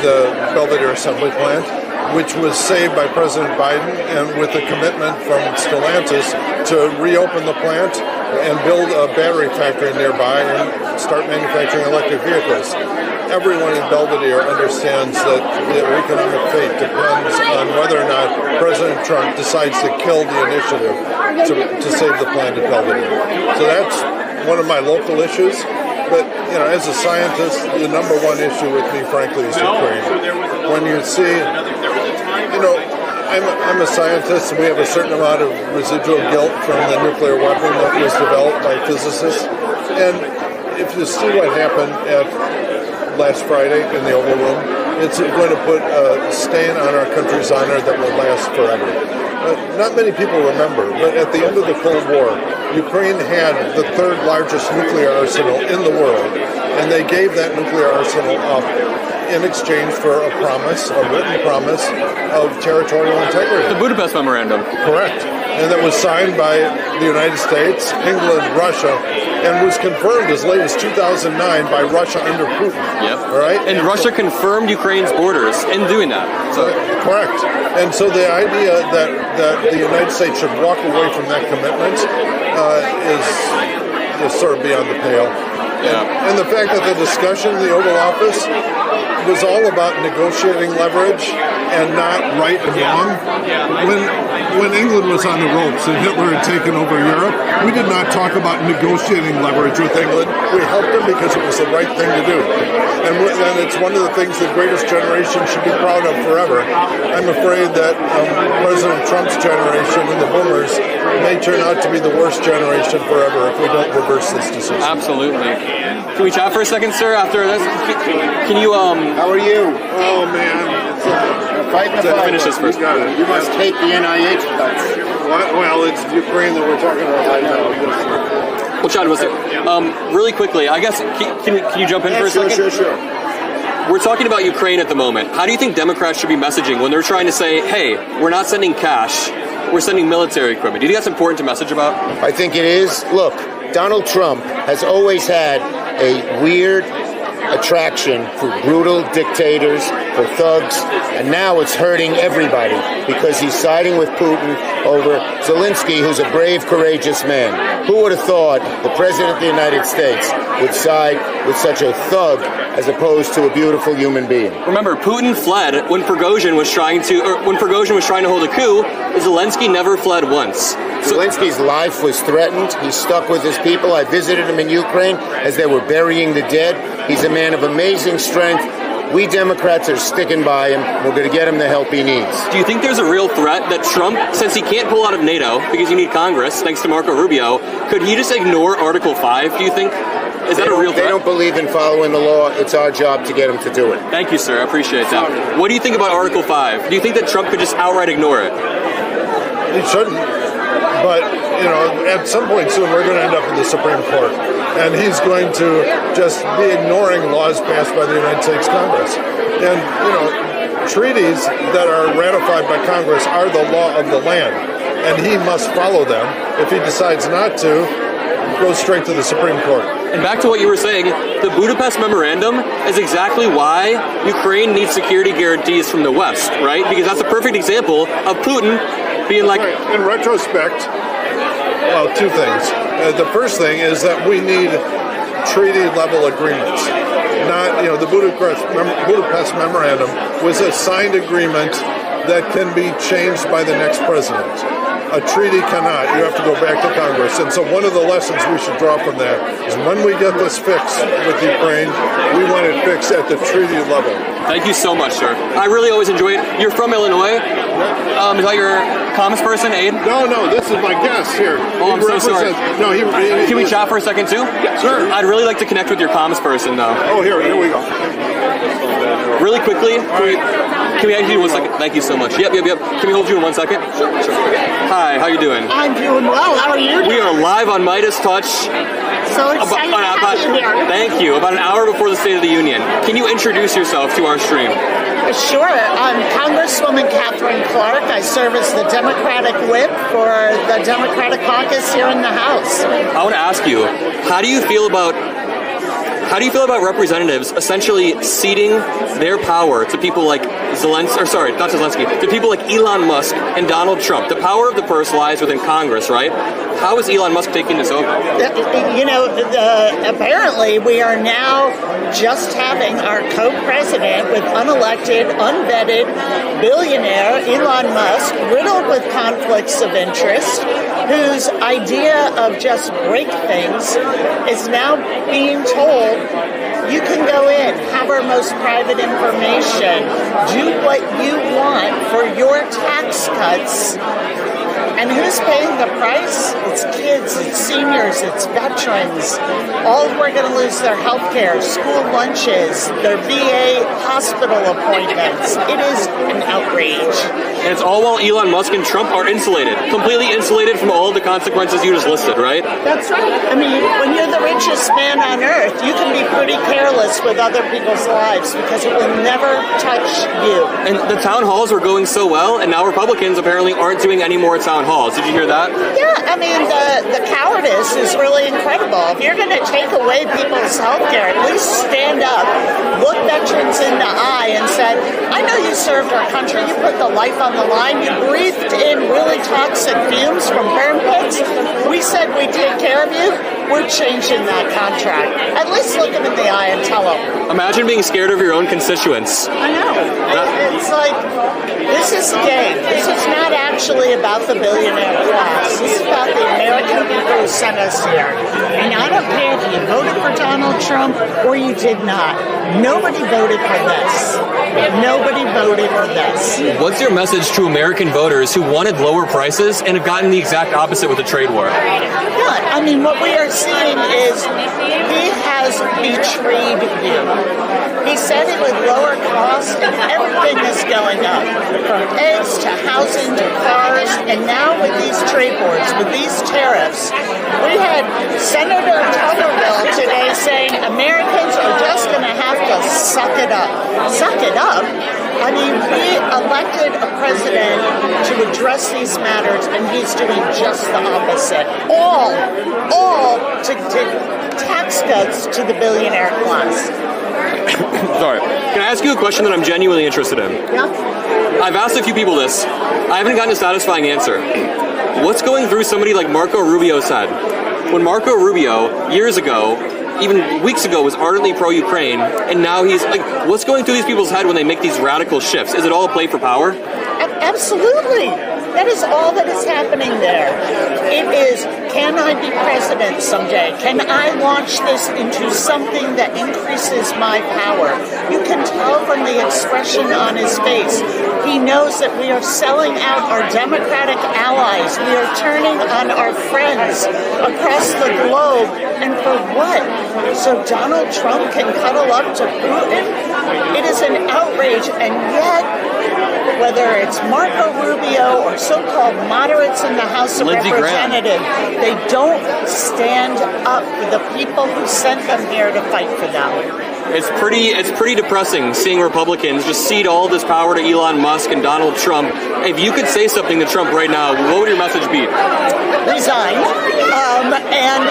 the Belvedere Assembly Plant, which was saved by President Biden and with a commitment from Stellantis to reopen the plant and build a battery factory nearby and start manufacturing electric vehicles. Everyone in Belvedere understands that their economic fate depends on whether or not President Trump decides to kill the initiative to save the plant at Belvedere. So that's one of my local issues. But, as a scientist, the number one issue with me, frankly, is Ukraine. When you see, I'm a scientist, and we have a certain amount of residual guilt from the nuclear weapon that was developed by physicists. And if you see what happened at last Friday in the Oval Room, it's going to put a stain on our country's honor that will last forever. Not many people remember, but at the end of the Cold War, Ukraine had the third largest nuclear arsenal in the world, and they gave that nuclear arsenal up in exchange for a written promise of territorial integrity. The Budapest Memorandum. Correct. And that was signed by the United States, England, Russia, and was confirmed as late as 2009 by Russia under Putin. Yep. All right? And Russia confirmed Ukraine's borders in doing that. So correct. And so the idea that the United States should walk away from that commitment is sort of beyond the pale. Yeah. And the fact that the discussion in the Oval Office was all about negotiating leverage and not right and wrong. When England was on the ropes and Hitler had taken over Europe, we did not talk about negotiating leverage with England. We helped them because it was the right thing to do. And it's one of the things the greatest generation should be proud of forever. I'm afraid that President Trump's generation and the boomers may turn out to be the worst generation forever if we don't reverse this decision. Absolutely. Can we chat for a second, sir? After this, can you How are you? Oh man, fighting the fight. Finish this first. You must hate the NIH cuts. Well, it's Ukraine that we're talking about right now. Well, Chad, really quickly, I guess, can you jump in for a second? Sure. We're talking about Ukraine at the moment. How do you think Democrats should be messaging when they're trying to say, hey, we're not sending cash, we're sending military equipment? Do you think that's important to message about? I think it is. Look, Donald Trump has always had a weird attraction for brutal dictators, for thugs, and now it's hurting everybody because he's siding with Putin over Zelensky, who's a brave, courageous man. Who would have thought the President of the United States would side with such a thug as opposed to a beautiful human being? Remember, Putin fled when Prigozhin was trying to hold a coup. Zelensky never fled once. Zelensky's life was threatened. He's stuck with his people. I visited him in Ukraine as they were burying the dead. He's a man of amazing strength. We Democrats are sticking by him. We're going to get him the help he needs. Do you think there's a real threat that Trump, since he can't pull out of NATO because you need Congress, thanks to Marco Rubio, could he just ignore Article 5, do you think? Is that a real threat? They don't believe in following the law. It's our job to get them to do it. Thank you, sir. I appreciate that. What do you think about Article 5? Do you think that Trump could just outright ignore it? He shouldn't. But, at some point soon, we're going to end up in the Supreme Court. And he's going to just be ignoring laws passed by the United States Congress. And, treaties that are ratified by Congress are the law of the land, and he must follow them. If he decides not to, go straight to the Supreme Court. And back to what you were saying, the Budapest Memorandum is exactly why Ukraine needs security guarantees from the West, right? Because that's a perfect example of Putin being like... In retrospect, well, two things. The first thing is that we need treaty-level agreements. Not, the Budapest Memorandum was a signed agreement that can be changed by the next president. A treaty cannot. You have to go back to Congress. And so one of the lessons we should draw from that is when we get this fixed with Ukraine, we want it fixed at the treaty level. Thank you so much, sir. I really always enjoy it. You're from Illinois. Is that your congressperson, Abe? No, this is my guest here. Oh, I'm so sorry. No, Can we chat for a second, too? Yeah, sure. I'd really like to connect with your congressperson, though. Oh, here we go. Really quickly, can we actually 1 second? Thank you so much. Yep. Can we hold you in 1 second? Sure. Hi, how you doing? I'm doing well. How are you doing? We are live on Midas Touch. So excited to have you here. Thank you. About an hour before the State of the Union. Can you introduce yourself to our stream? Sure. I'm Congresswoman Catherine Clark. I serve as the Democratic whip for the Democratic caucus here in the House. I want to ask you, how do you feel about representatives essentially ceding their power to people like to people like Elon Musk and Donald Trump? The power of the purse lies within Congress, right? How is Elon Musk taking this over? Apparently we are now just having our co-president with unelected, unvetted billionaire Elon Musk, riddled with conflicts of interest, whose idea of just break things is now being told, you can go in, have our most private information, do what you want for your tax cuts. And who's paying the price? It's kids, it's seniors, it's veterans. All who are going to lose their health care, school lunches, their VA hospital appointments. It is an outrage. And it's all while Elon Musk and Trump are insulated, completely insulated from all of the consequences you just listed, right? That's right. I mean, when you're the richest man on earth, you can be pretty careless with other people's lives because it will never touch you. And the town halls were going so well, and now Republicans apparently aren't doing any more town halls. Did you hear that? Yeah, I mean, the cowardice is really incredible. If you're going to take away people's health care, at least stand up, look veterans in the eye and said, I know you served our country, you put the life on the line, you breathed in really toxic fumes from burn pits. We said we'd take care of you. We're changing that contract. At least look them in the eye and tell them. Imagine being scared of your own constituents. I know. It's like, this is a game. This is not actually about the billionaire class. This is about the American people who sent us here. And I don't care if you voted for Donald Trump or you did not. Nobody voted for this. Nobody voted for this. What's your message to American voters who wanted lower prices and have gotten the exact opposite with the trade war? Yeah, I mean, what we are seeing is he has betrayed you. He said it would lower costs, and everything is going up, from eggs to housing to cars, and now with these trade wars, with these tariffs. We had Senator Tuberville today saying Americans are just going to have to suck it up. Suck it up? I mean, we elected a president to address these matters, and he's doing just the opposite. All to tax cuts to the billionaire class. Sorry. Can I ask you a question that I'm genuinely interested in? Yeah. I've asked a few people this. I haven't gotten a satisfying answer. What's going through somebody like Marco Rubio's head? When Marco Rubio, years ago, even weeks ago, was ardently pro-Ukraine, and now he's like, what's going through these people's head when they make these radical shifts? Is it all a play for power? Absolutely. That is all that is happening there. It is, can I be president someday? Can I launch this into something that increases my power? You can tell from the expression on his face. He knows that we are selling out our Democratic allies. We are turning on our friends across the globe. And for what? So Donald Trump can cuddle up to Putin? It is an outrage. And yet, whether it's Marco Rubio or so-called moderates in the House of Representatives, they don't stand up for the people who sent them here to fight for them. It's pretty depressing seeing Republicans just cede all this power to Elon Musk and Donald Trump. If you could say something to Trump right now, what would your message be? Resign and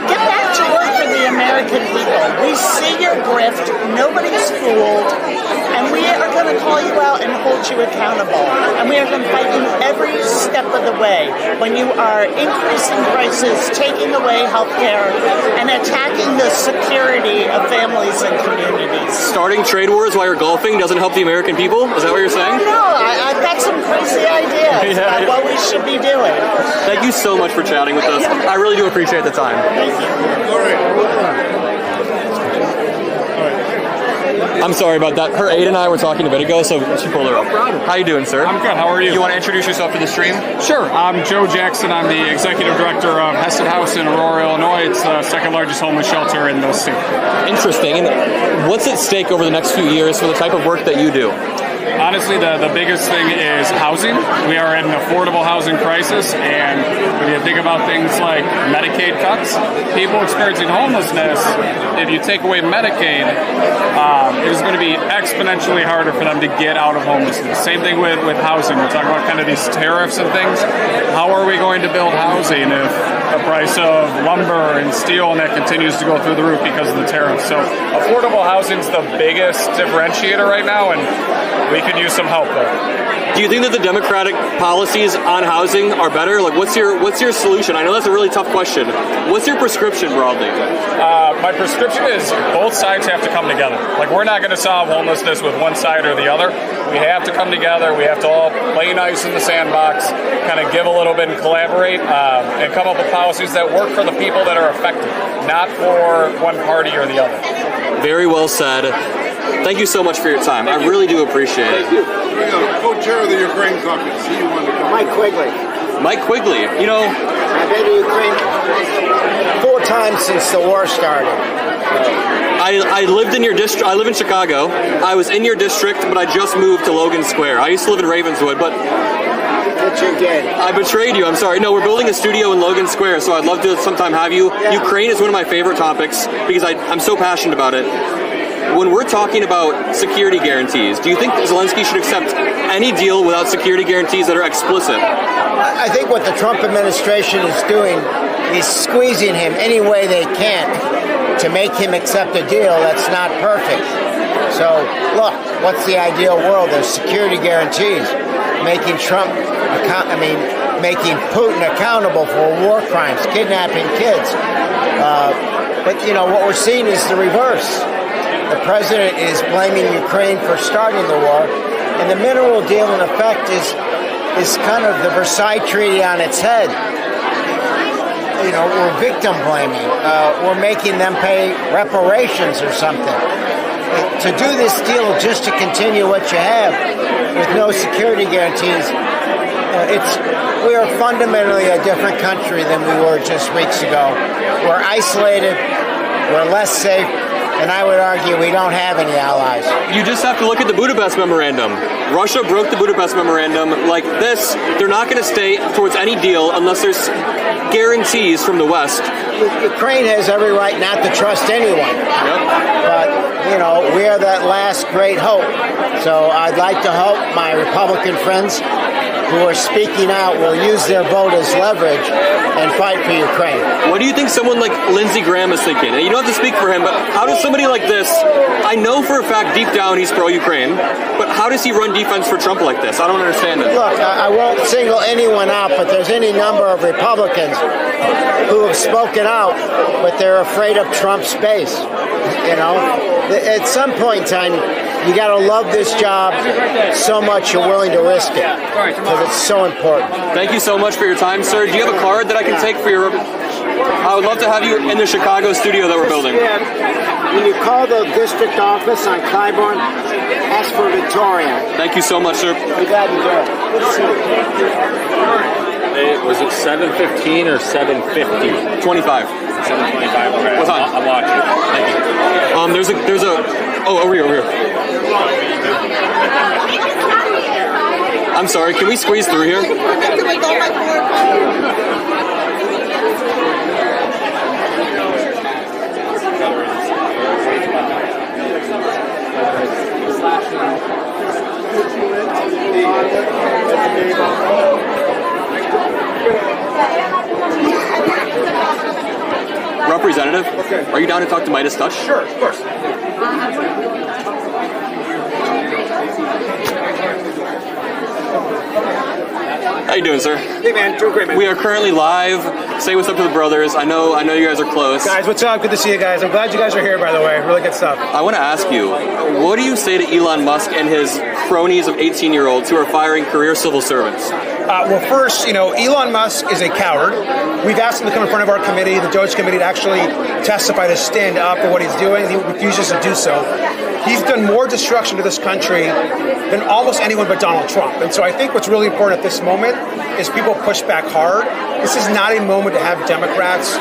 get back to work for the American people. We see your grift. Nobody's fooled. And we are going to call you out and hold you accountable. And we are going to fight you every step of the way when you are increasing prices, taking away health care, and attacking the security of families and communities. Starting trade wars while you're golfing doesn't help the American people? Is that what you're saying? No, I've got some crazy ideas about what we should be doing. Thank you so much for chatting with us. I really do appreciate the time. Thank you. I'm sorry about that. Her aide and I were talking a bit ago, so she pulled her up. How you doing, sir? I'm good. How are you? You want to introduce yourself to the stream? Sure. I'm Joe Jackson. I'm the executive director of Hesed House in Aurora, Illinois. It's the second largest homeless shelter in the state. Interesting. And what's at stake over the next few years for the type of work that you do? Honestly, the biggest thing is housing. We are in an affordable housing crisis, and when you think about things like Medicaid cuts, people experiencing homelessness, if you take away Medicaid, it is going to be exponentially harder for them to get out of homelessness. Same thing with housing. We're talking about kind of these tariffs and things. How are we going to build housing if the price of lumber and steel and that continues to go through the roof because of the tariffs? So affordable housing is the biggest differentiator right now, and we could use some help there. Do you think that the Democratic policies on housing are better? Like, what's your solution? I know that's a really tough question. What's your prescription broadly? My prescription is both sides have to come together. Like, we're not going to solve homelessness with one side or the other. We have to come together. We have to all play nice in the sandbox, kind of give a little bit and collaborate, and come up with policies that work for the people that are affected, not for one party or the other. Very well said. Thank you so much for your time. I really do appreciate it. Thank you. Co-chair of the Ukraine caucus. See you on the Mike Quigley. Mike Quigley. You know, I've been to Ukraine 4 times since the war started. I lived in your district. I live in Chicago. I was in your district, but I just moved to Logan Square. I used to live in Ravenswood, but you did. I betrayed you. I'm sorry. No, we're building a studio in Logan Square, so I'd love to sometime have you. Yeah. Ukraine is one of my favorite topics because I'm so passionate about it. When we're talking about security guarantees, do you think Zelensky should accept any deal without security guarantees that are explicit? I think what the Trump administration is doing is squeezing him any way they can to make him accept a deal that's not perfect. So, look, what's the ideal world? There's security guarantees, making making Putin accountable for war crimes, kidnapping kids. But, what we're seeing is the reverse. The president is blaming Ukraine for starting the war, and the mineral deal, in effect, is kind of the Versailles Treaty on its head. We're victim blaming. We're making them pay reparations or something. To do this deal just to continue what you have with no security guarantees, we are fundamentally a different country than we were just weeks ago. We're isolated. We're less safe. And I would argue we don't have any allies. You just have to look at the Budapest Memorandum. Russia broke the Budapest Memorandum. Like this, they're not going to stay towards any deal unless there's guarantees from the West. Ukraine has every right not to trust anyone. Yep. But, we are that last great hope. So I'd like to hope my Republican friends who are speaking out will use their vote as leverage and fight for Ukraine. What do you think someone like Lindsey Graham is thinking? And you don't have to speak for him, but how does somebody like this, I know for a fact deep down he's pro-Ukraine, but how does he run defense for Trump like this? I don't understand it. Look, I won't single anyone out, but there's any number of Republicans who have spoken out, but they're afraid of Trump's base. At some point in time, you got to love this job so much you're willing to risk it because it's so important. Thank you so much for your time, sir. Do you have a card that I can take for your... I would love to have you in the Chicago studio that we're building. When you call the district office on Clybourne, ask for Victoria. Thank you so much, sir. I'm glad you did. Good to see you. Was it 7:15 or 7:50? 25. 7:25. Okay. What time? I'm watching. Thank you. There's a. Oh, over here. I'm sorry. Can we squeeze through here? Representative, are you down to talk to Midas Touch? Sure, of course. How you doing, sir? Hey, man. Doing great, man. We are currently live. Say what's up to the brothers. I know you guys are close. Guys, what's up? Good to see you guys. I'm glad you guys are here, by the way. Really good stuff. I want to ask you, what do you say to Elon Musk and his cronies of 18-year-olds who are firing career civil servants? Well, first, Elon Musk is a coward. We've asked him to come in front of our committee, the Doge Committee, to actually testify, to stand up for what he's doing. He refuses to do so. He's done more destruction to this country than almost anyone but Donald Trump. And so I think what's really important at this moment is people push back hard. This is not a moment to have Democrats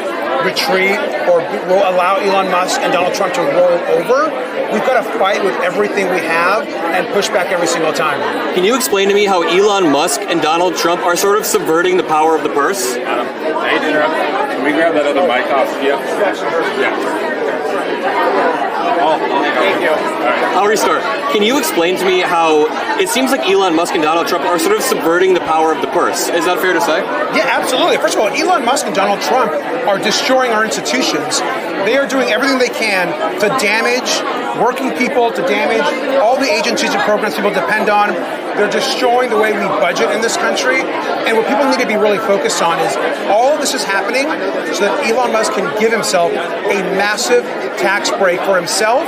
retreat or allow Elon Musk and Donald Trump to roll over. We've got to fight with everything we have and push back every single time. Can you explain to me how Elon Musk and Donald Trump are sort of subverting the power of the purse? Adam, I hate to interrupt. Can we grab that other mic off? Yeah. Oh, thank you. I'll restart. Can you explain to me how it seems like Elon Musk and Donald Trump are sort of subverting the power of the purse? Is that fair to say? Yeah, absolutely. First of all, Elon Musk and Donald Trump are destroying our institutions. They are doing everything they can to damage working people, to damage all the agencies and programs people depend on. They're destroying the way we budget in this country. And what people need to be really focused on is all of this is happening so that Elon Musk can give himself a massive tax break for himself,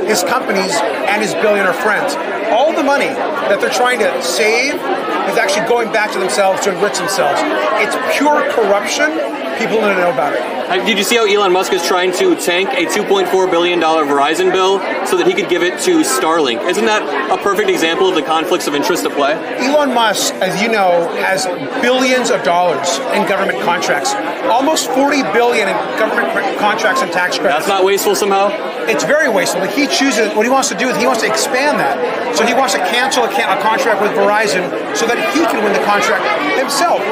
his companies, and his billionaire friends. All the money that they're trying to save is actually going back to themselves to enrich themselves. It's pure corruption. People need to know about it. Did you see how Elon Musk is trying to tank a $2.4 billion Verizon bill so that he could give it to Starlink? Isn't that a perfect example of the conflicts of interest at play? Elon Musk, as you know, has billions of dollars in government contracts. Almost $40 billion in government contracts and tax credits. That's not wasteful somehow? It's very wasteful. He chooses, what he wants to do is he wants to expand that. So he wants to cancel a contract with Verizon so that he can win the contract himself.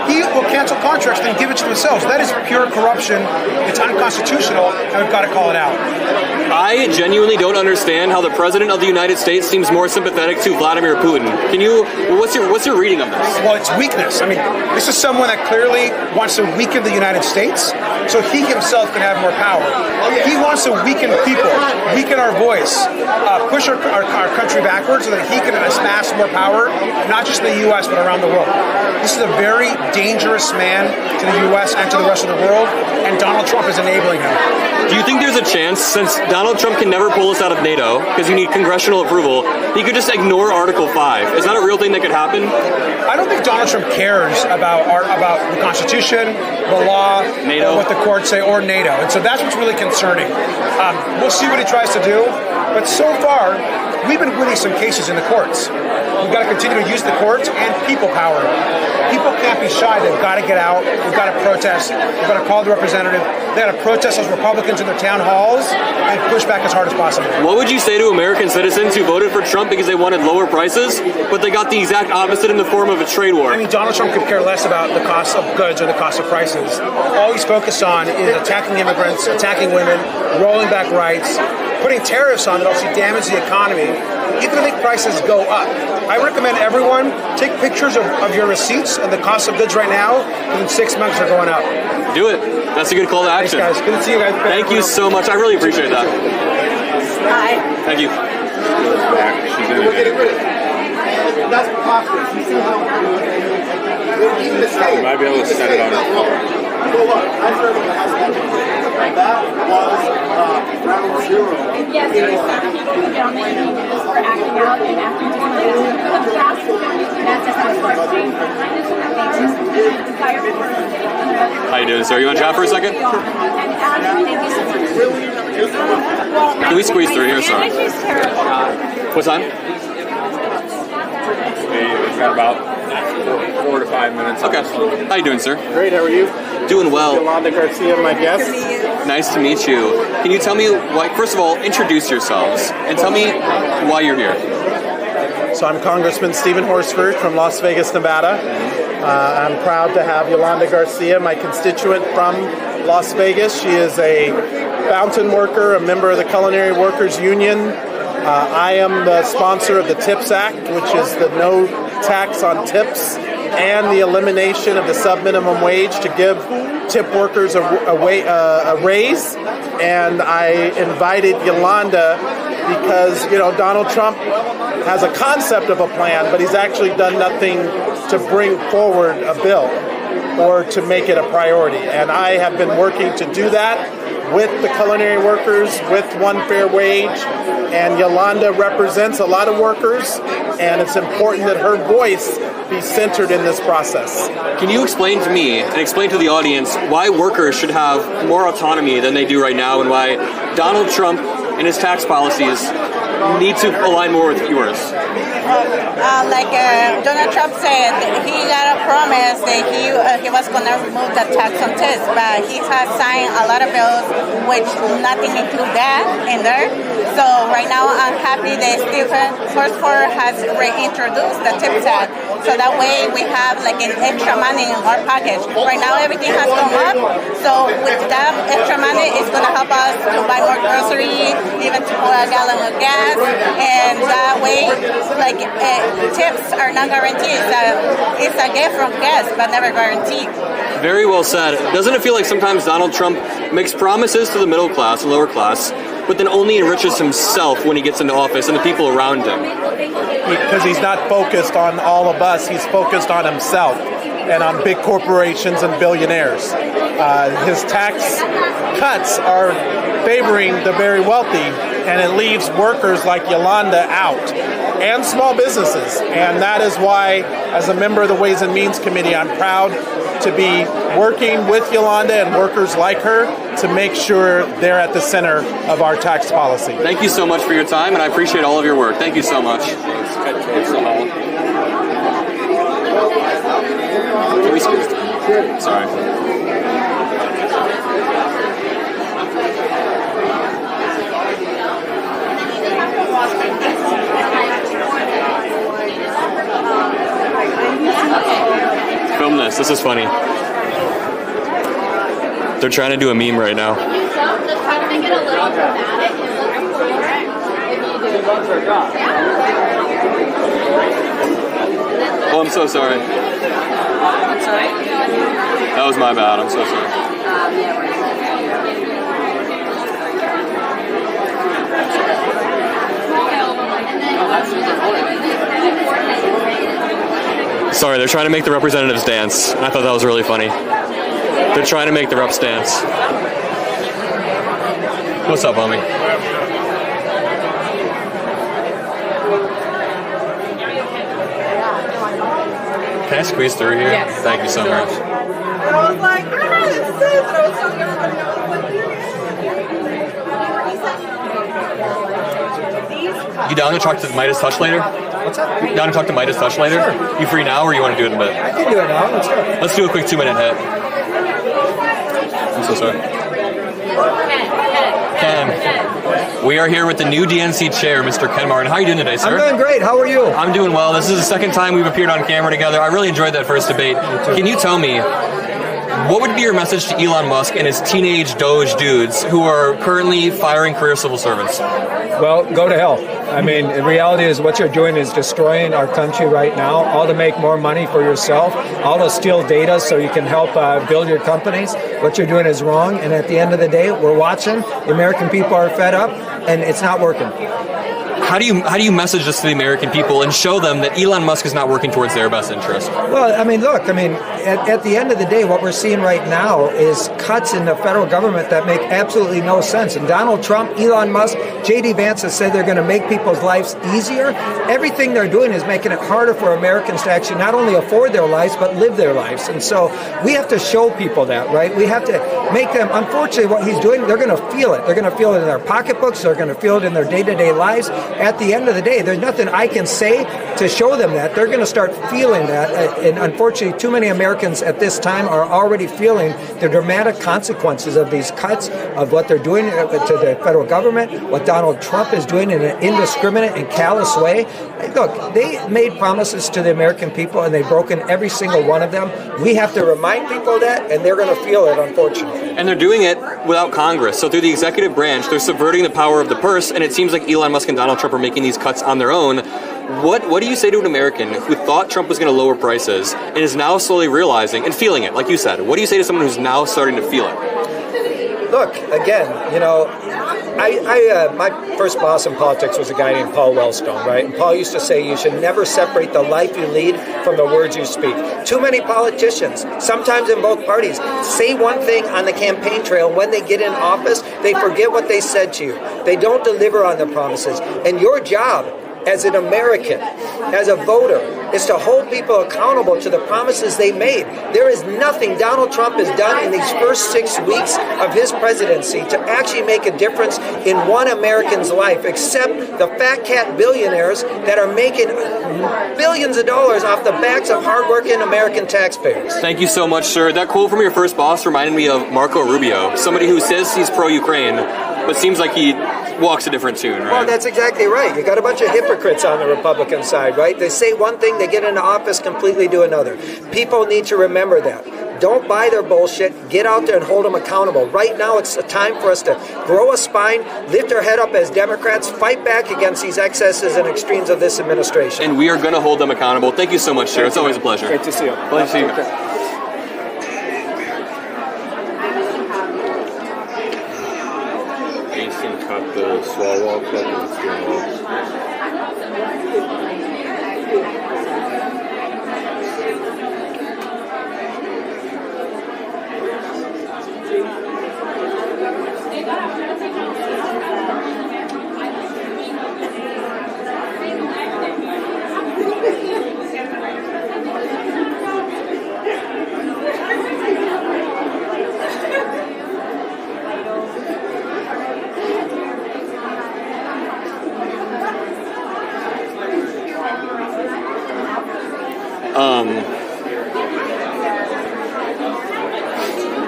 He will cancel contracts and give it to themselves. That is pure corruption. It's unconstitutional, and we've got to call it out. I genuinely don't understand how the President of the United States seems more sympathetic to Vladimir Putin. What's your reading of this? Well, it's weakness. I mean, this is someone that clearly wants to weaken the United States so he himself can have more power. He wants to weaken people, weaken our voice, push our country backwards so that he can amass more power, not just in the U.S., but around the world. This is a very dangerous man to the U.S. and to the rest of the world, and Donald Trump is enabling him. Do you think there's a chance, since Donald Trump can never pull us out of NATO, because you need congressional approval, he could just ignore Article 5? Is that a real thing that could happen? I don't think Donald Trump cares about the Constitution, the law, NATO, or what the courts say, or NATO. And so that's what's really concerning. We'll see what he tries to do, but so far, we've been winning some cases in the courts. We've got to continue to use the courts and people power. People can't be shy. They've got to get out. We've got to protest. We've got to call the representative. They've got to protest those Republicans in their town halls and push back as hard as possible. What would you say to American citizens who voted for Trump because they wanted lower prices, but they got the exact opposite in the form of a trade war? I mean, Donald Trump could care less about the cost of goods or the cost of prices. All he's focused on is attacking immigrants, attacking women, rolling back rights, putting tariffs on that also damage the economy. He's going to make prices go up. I recommend everyone take pictures of your receipts and the cost of goods right now, and in 6 months they're going up. Do it. That's a good call to action. Thanks, guys. Good to see you guys. Thank you so much. I really appreciate that. Hi. Thank you. That's preposterous. You see how You might be able to set it on the floor. Well, look, I served in the House of Representatives. That was round zero. Yes, there are some people who don't make news for acting out and acting discrimination. For the past 50 years, that's just how it works. How you doing, sir? You want to chat for a second? Can we squeeze through here? Sorry. What time? We've got about 4 to 5 minutes. Okay. How you doing, sir? Great, how are you? Doing well. Yolanda Garcia, my guest. Nice to meet you. Can you tell me, first of all, introduce yourselves and tell me why you're here. So I'm Congressman Stephen Horsford from Las Vegas, Nevada. I'm proud to have Yolanda Garcia, my constituent from Las Vegas. She is a fountain worker, a member of the Culinary Workers Union. I am the sponsor of the TIPS Act, which is the no tax on tips and the elimination of the sub-minimum wage to give tip workers a raise. And I invited Yolanda because, Donald Trump has a concept of a plan, but he's actually done nothing to bring forward a bill or to make it a priority. And I have been working to do that with the culinary workers, with One Fair Wage, and Yolanda represents a lot of workers, and it's important that her voice be centered in this process. Can you explain to me and explain to the audience why workers should have more autonomy than they do right now, and why Donald Trump and his tax policies need to align more with yours? Like Donald Trump said, he got a promise that he was going to remove the tax on tips, but he has signed a lot of bills which nothing include that in there. So right now I'm happy that Stephen Horsford has reintroduced the tip tax. So that way we have like an extra money in our package. Right now everything has gone up, so with that extra money it's going to help us to buy more groceries, even to put a gallon of gas, and that way like tips are not guaranteed. It's a gift from guests, but never guaranteed. Very well said. Doesn't it feel like sometimes Donald Trump makes promises to the middle class and lower class, but then only enriches himself when he gets into office and the people around him? Because he's not focused on all of us, he's focused on himself and on big corporations and billionaires. His tax cuts are favoring the very wealthy, and it leaves workers like Yolanda out, and small businesses. And that is why, as a member of the Ways and Means Committee, I'm proud to be working with Yolanda and workers like her to make sure they're at the center of our tax policy. Thank you so much for your time, and I appreciate all of your work. Thank you so much. Can we squeeze through? Sorry. Film this. This is funny. They're trying to do a meme right now. Just try to make it a little dramatic and look cooler if you do. Oh, I'm so sorry. I'm sorry? That was my bad. I'm so sorry. Sorry, they're trying to make the representatives dance. I thought that was really funny. They're trying to make the reps dance. What's up, homie? Can I squeeze through here? Yes. Thank you so much. And I was like, this is it. And I was telling everybody, I was like, You down to talk to Midas Touch later? What's up? You down to talk to Midas Touch later? Sure. You free now, or you want to do it in a bit? I can do it now. Let's go. Let's do a quick 2-minute hit. I'm so sorry. Ken, we are here with the new DNC chair, Mr. Ken Martin. How are you doing today, sir? I'm doing great. How are you? I'm doing well. This is the second time we've appeared on camera together. I really enjoyed that first debate. Can you tell me, what would be your message to Elon Musk and his teenage Doge dudes who are currently firing career civil servants? Well, go to hell. I mean, the reality is what you're doing is destroying our country right now, all to make more money for yourself, all to steal data so you can help build your companies. What you're doing is wrong, and at the end of the day, we're watching. The American people are fed up, and it's not working. How do you message this to the American people and show them that Elon Musk is not working towards their best interest? Well, I mean, look, at the end of the day, what we're seeing right now is cuts in the federal government that make absolutely no sense. And Donald Trump, Elon Musk, J.D. Vance has said they're going to make people's lives easier. Everything they're doing is making it harder for Americans to actually not only afford their lives, but live their lives. And so we have to show people that, right? We have to make them, unfortunately, what he's doing, they're going to feel it. They're going to feel it in their pocketbooks. They're going to feel it in their day-to-day lives. At the end of the day, there's nothing I can say to show them that. They're going to start feeling that. And unfortunately, too many Americans Americans at this time are already feeling the dramatic consequences of these cuts, of what they're doing to the federal government, what Donald Trump is doing in an indiscriminate and callous way. Look, they made promises to the American people, and they've broken every single one of them. We have to remind people of that, and they're going to feel it, unfortunately. And they're doing it without Congress. So through the executive branch, they're subverting the power of the purse, and it seems like Elon Musk and Donald Trump are making these cuts on their own. What do you say to an American who thought Trump was going to lower prices and is now slowly realizing and feeling it, like you said? What do you say to someone who's now starting to feel it? Look, again, my first boss in politics was a guy named Paul Wellstone, right? And Paul used to say you should never separate the life you lead from the words you speak. Too many politicians, sometimes in both parties, say one thing on the campaign trail. When they get in office, they forget what they said to you. They don't deliver on their promises. And your job as an American, as a voter, is to hold people accountable to the promises they made. There is nothing Donald Trump has done in these first 6 weeks of his presidency to actually make a difference in one American's life, except the fat cat billionaires that are making billions of dollars off the backs of hardworking American taxpayers. Thank you so much, sir. That quote from your first boss reminded me of Marco Rubio, somebody who says he's pro-Ukraine, but seems like he walks a different tune, right? Well, that's exactly right. You got a bunch of hypocrites on the Republican side, right? They say one thing, they get into office, completely do another. People need to remember that. Don't buy their bullshit. Get out there and hold them accountable. Right now, it's a time for us to grow a spine, lift our head up as Democrats, fight back against these excesses and extremes of this administration. And we are going to hold them accountable. Thank you so much, sir. It's always a pleasure. Great to see you. Pleasure to see you. Cut the swallow wall cut and it's doing well.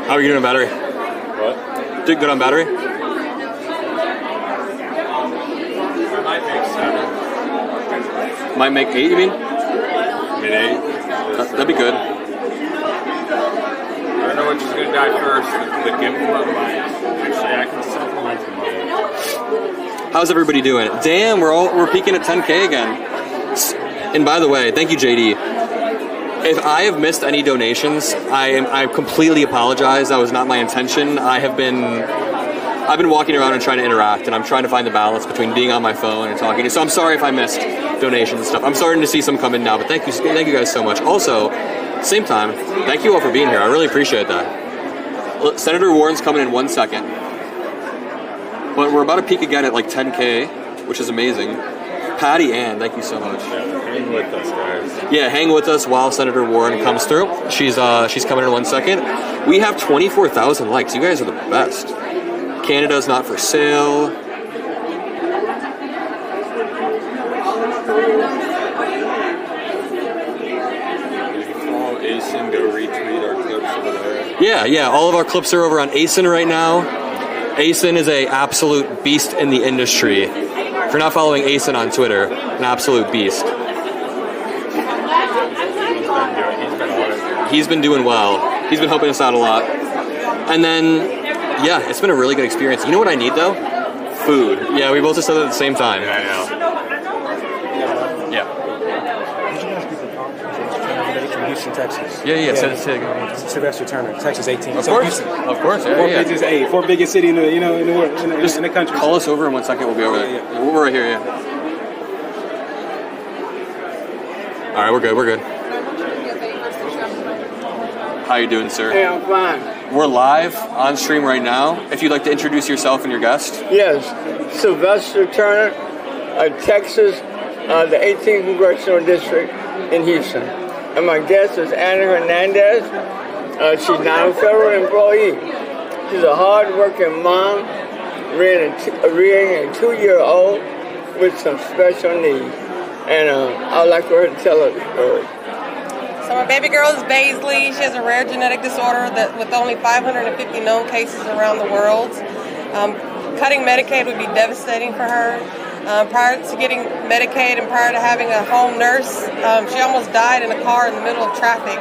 How are you doing on battery? What? Did good on battery? I might make 7. Might make 8, you mean? I mean 8. That'd be good. I don't know which is going to die first, the gimbal or the mic. Actually, I can supplement the mic. How's everybody doing? Damn, we're peaking at 10K again. And by the way, thank you, JD. If I have missed any donations, I completely apologize. That was not my intention. I've been walking around and trying to interact, and I'm trying to find the balance between being on my phone and talking. So I'm sorry if I missed donations and stuff. I'm starting to see some come in now, but thank you guys so much. Also, same time, thank you all for being here. I really appreciate that. Senator Warren's coming in 1 second, but we're about to peak again at like 10K, which is amazing. Patty Ann, thank you so much. Hang with us, guys. Yeah, hang with us while Senator Warren comes through. She's coming in 1 second. We have 24,000 likes. You guys are the best. Canada's not for sale. Follow ASIN, go retweet our clips over there. Yeah, all of our clips are over on ASIN right now. ASIN is an absolute beast in the industry. If you're not following ASIN on Twitter, an absolute beast. He's been doing well. He's been helping us out a lot. And then, yeah, it's been a really good experience. You know what I need, though? Food. Yeah, we both just said that at the same time. Yeah, I know. From Houston, Texas. Yeah. Sylvester Turner, Texas 18. Of course. Yeah. Fourth biggest city in the world, in the country. Call us over in 1 second. We'll be over there. Yeah. We're right here. Yeah. All right, we're good. How you doing, sir? Hey, I'm fine. We're live on stream right now. If you'd like to introduce yourself and your guest. Yes, Sylvester Turner, Texas, the 18th Congressional District in Houston. And my guest is Anna Hernandez. She's not a federal employee. She's a hard-working mom, rearing a 2-year-old with some special needs. And I'd like for her to tell us the story. So my baby girl is Baisley. She has a rare genetic disorder that with only 550 known cases around the world. Cutting Medicaid would be devastating for her. Prior to getting Medicaid and prior to having a home nurse, she almost died in a car in the middle of traffic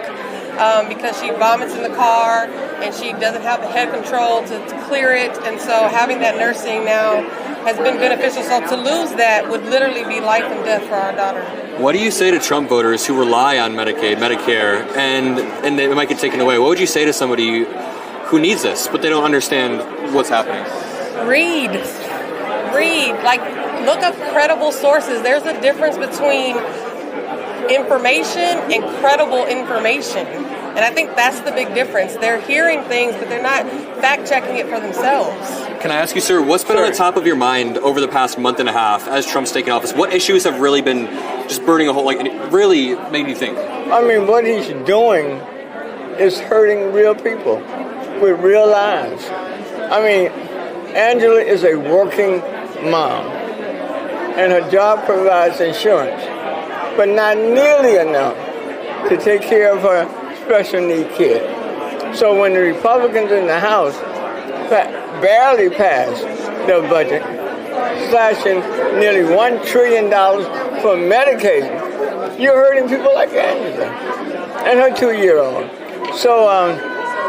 because she vomits in the car and she doesn't have the head control to clear it. And so having that nursing now has been beneficial. So to lose that would literally be life and death for our daughter. What do you say to Trump voters who rely on Medicaid, Medicare, and it might get taken away? What would you say to somebody who needs this, but they don't understand what's happening? Read. Like, look up credible sources. There's a difference between information and credible information. And I think that's the big difference. They're hearing things, but they're not fact-checking it for themselves. Can I ask you, sir, what's been on the top of your mind over the past month and a half as Trump's taken office? What issues have really been just burning a hole, like, really made you think? I mean, what he's doing is hurting real people with real lives. I mean, Angela is a working mom, and her job provides insurance, but not nearly enough to take care of her special need kid. So when the Republicans in the House barely passed their budget, slashing nearly $1 trillion for Medicaid, you're hurting people like Angela and her 2-year-old. So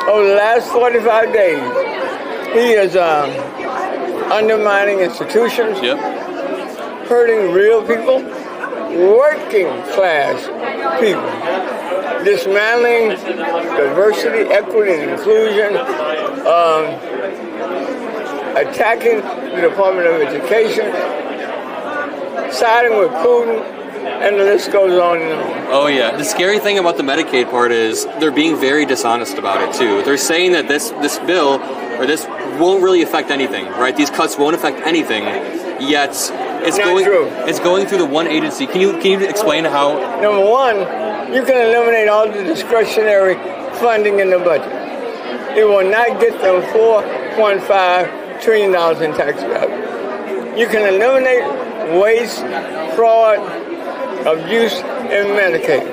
over the last 45 days, he is undermining institutions, hurting real people, working class people, dismantling diversity, equity, and inclusion, attacking the Department of Education, siding with Putin, and the list goes on and on. Oh, yeah. The scary thing about the Medicaid part is they're being very dishonest about it, too. They're saying that this bill, or this won't really affect anything, right? These cuts won't affect anything, yet it's going through the one agency. Can you explain how? Number one, you can eliminate all the discretionary funding in the budget. It will not get them $4.5 trillion in tax revenue. You can eliminate waste, fraud, abuse in Medicaid.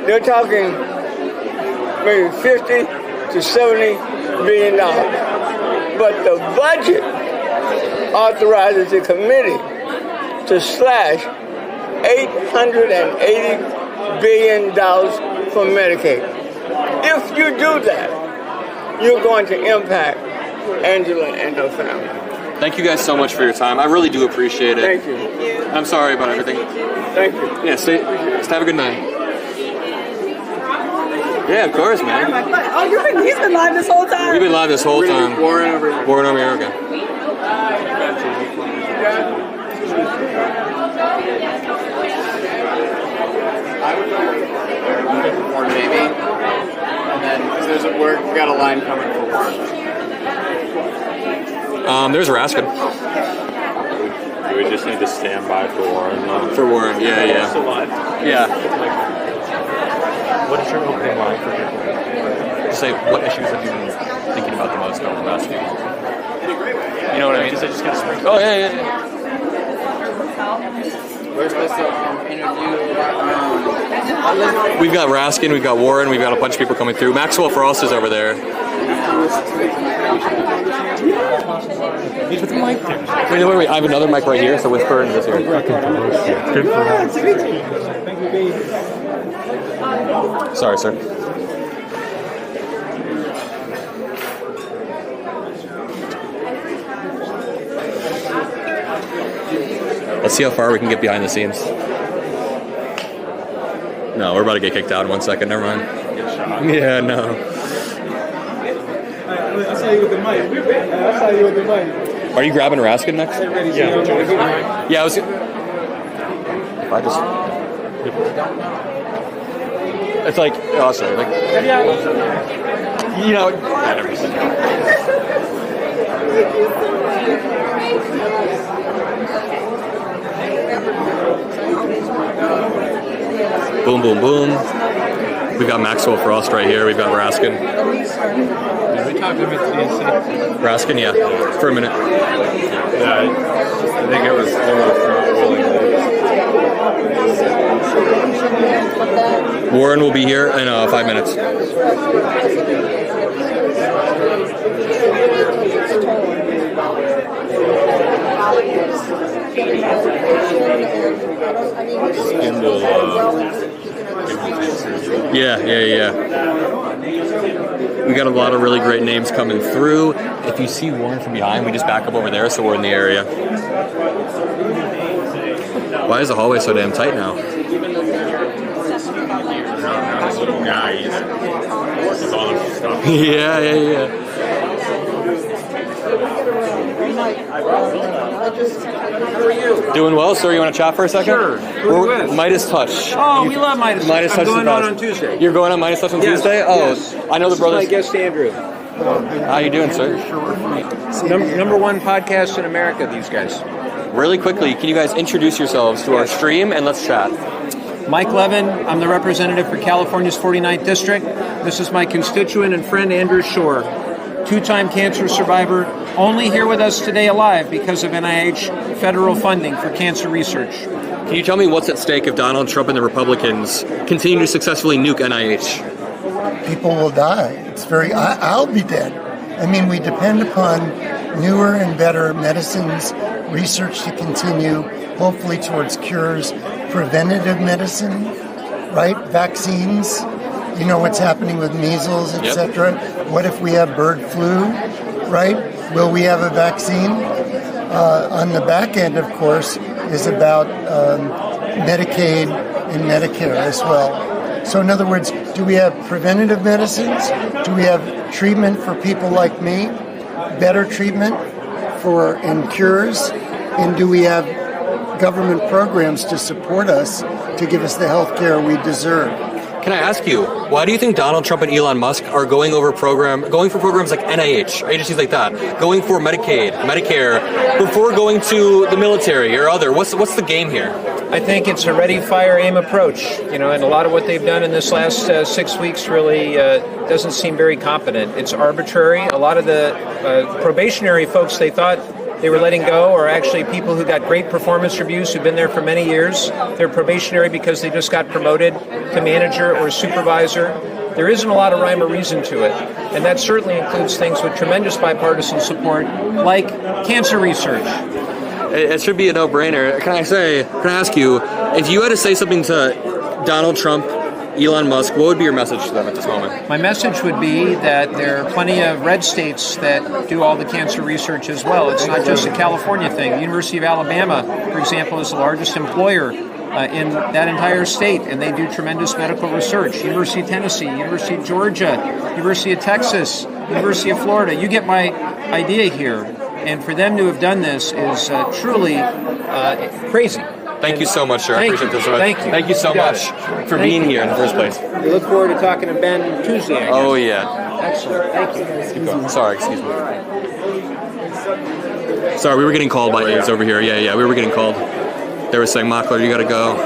They're talking maybe $50 to $70 billion. But the budget authorizes the committee to slash $880 billion from Medicaid. If you do that, you're going to impact Angela and her family. Thank you guys so much for your time. I really do appreciate it. Thank you. I'm sorry about everything. Thank you. Yeah, just have a good night. Yeah, of course, man. Oh, he's been live this whole time? We've been live this whole time. Warren over here. Okay. Maybe. And then, because we've got a line coming for Warren. There's Raskin. Do we just need to stand by for Warren? For Warren, yeah. Still live? Yeah. What is your opening line for people? Just say, what issues have you been thinking about the most over the past few months? You know what I mean? Because I just got sprinkled. Oh, yeah. Where's this interview? We've got Raskin, we've got Warren, we've got a bunch of people coming through. Maxwell Frost is over there. He's with the mic. Wait, I have another mic right here, so whisper into this ear. Sorry, sir. Let's see how far we can get behind the scenes. No, we're about to get kicked out in 1 second. Never mind. Yeah, no. I saw you with the mic. Are you grabbing Raskin next? Yeah. Yeah, I was. If I just. It's like. Oh, sorry. Like, you know. Boom, boom, boom. We've got Maxwell Frost right here. We've got Raskin. Did we talk to him at DNC? Raskin, yeah. For a minute. Yeah, I think it was almost not willing. Warren will be here in 5 minutes. Yeah. We got a lot of really great names coming through. If you see Warren from behind, we just back up over there so we're in the area. Why is the hallway so damn tight now? Little guys with all this stuff. Yeah. Doing well, sir. You want to chat for a second? Sure. Who are you with? Midas Touch. Oh, we love Midas Touch. Midas Touch. I'm going on Tuesday. You're going on Midas Touch on Tuesday? Oh, yes. I know the brothers. This is my guest, Andrew. How you doing, sir? Number one podcast in America, these guys. Really quickly, can you guys introduce yourselves to our stream and let's chat? Mike Levin, I'm the representative for California's 49th District. This is my constituent and friend, Andrew Shore, two-time cancer survivor, only here with us today alive because of NIH federal funding for cancer research. Can you tell me what's at stake if Donald Trump and the Republicans continue to successfully nuke NIH? People will die. I'll be dead. I mean, we depend upon newer and better medicines, research to continue, hopefully towards cures, preventative medicine, right? Vaccines. You know what's happening with measles, etc. What if we have bird flu, right? Will we have a vaccine? On the back end, of course, is about Medicaid and Medicare as well. So in other words, do we have preventative medicines? Do we have treatment for people like me? Better treatment and cures? And do we have government programs to support us to give us the health care we deserve? Can I ask you, why do you think Donald Trump and Elon Musk are going for programs like NIH, agencies like that, going for Medicaid, Medicare, before going to the military or other? What's the game here? I think it's a ready, fire, aim approach, and a lot of what they've done in this last 6 weeks really doesn't seem very competent. It's arbitrary. A lot of the probationary folks they thought they were letting go are actually people who got great performance reviews who've been there for many years. They're probationary because they just got promoted to manager or supervisor. There isn't a lot of rhyme or reason to it, and that certainly includes things with tremendous bipartisan support, like cancer research. It should be a no-brainer. Can I ask you, if you had to say something to Donald Trump, Elon Musk, what would be your message to them at this moment? My message would be that there are plenty of red states that do all the cancer research as well. It's not just a California thing. The University of Alabama, for example, is the largest employer in that entire state, and they do tremendous medical research. University of Tennessee, University of Georgia, University of Texas, University of Florida. You get my idea here. And for them to have done this is truly crazy. Thank you so much, sir. I appreciate this. Thank you. Thank you so much for being here in the first place. We look forward to talking to Ben Tuesday, I guess. Oh, yeah. Excellent. Thank you. Keep going. Sorry, excuse me. Sorry, we were getting called by aides over here. Yeah, we were getting called. They were saying, Mockler, you got to go.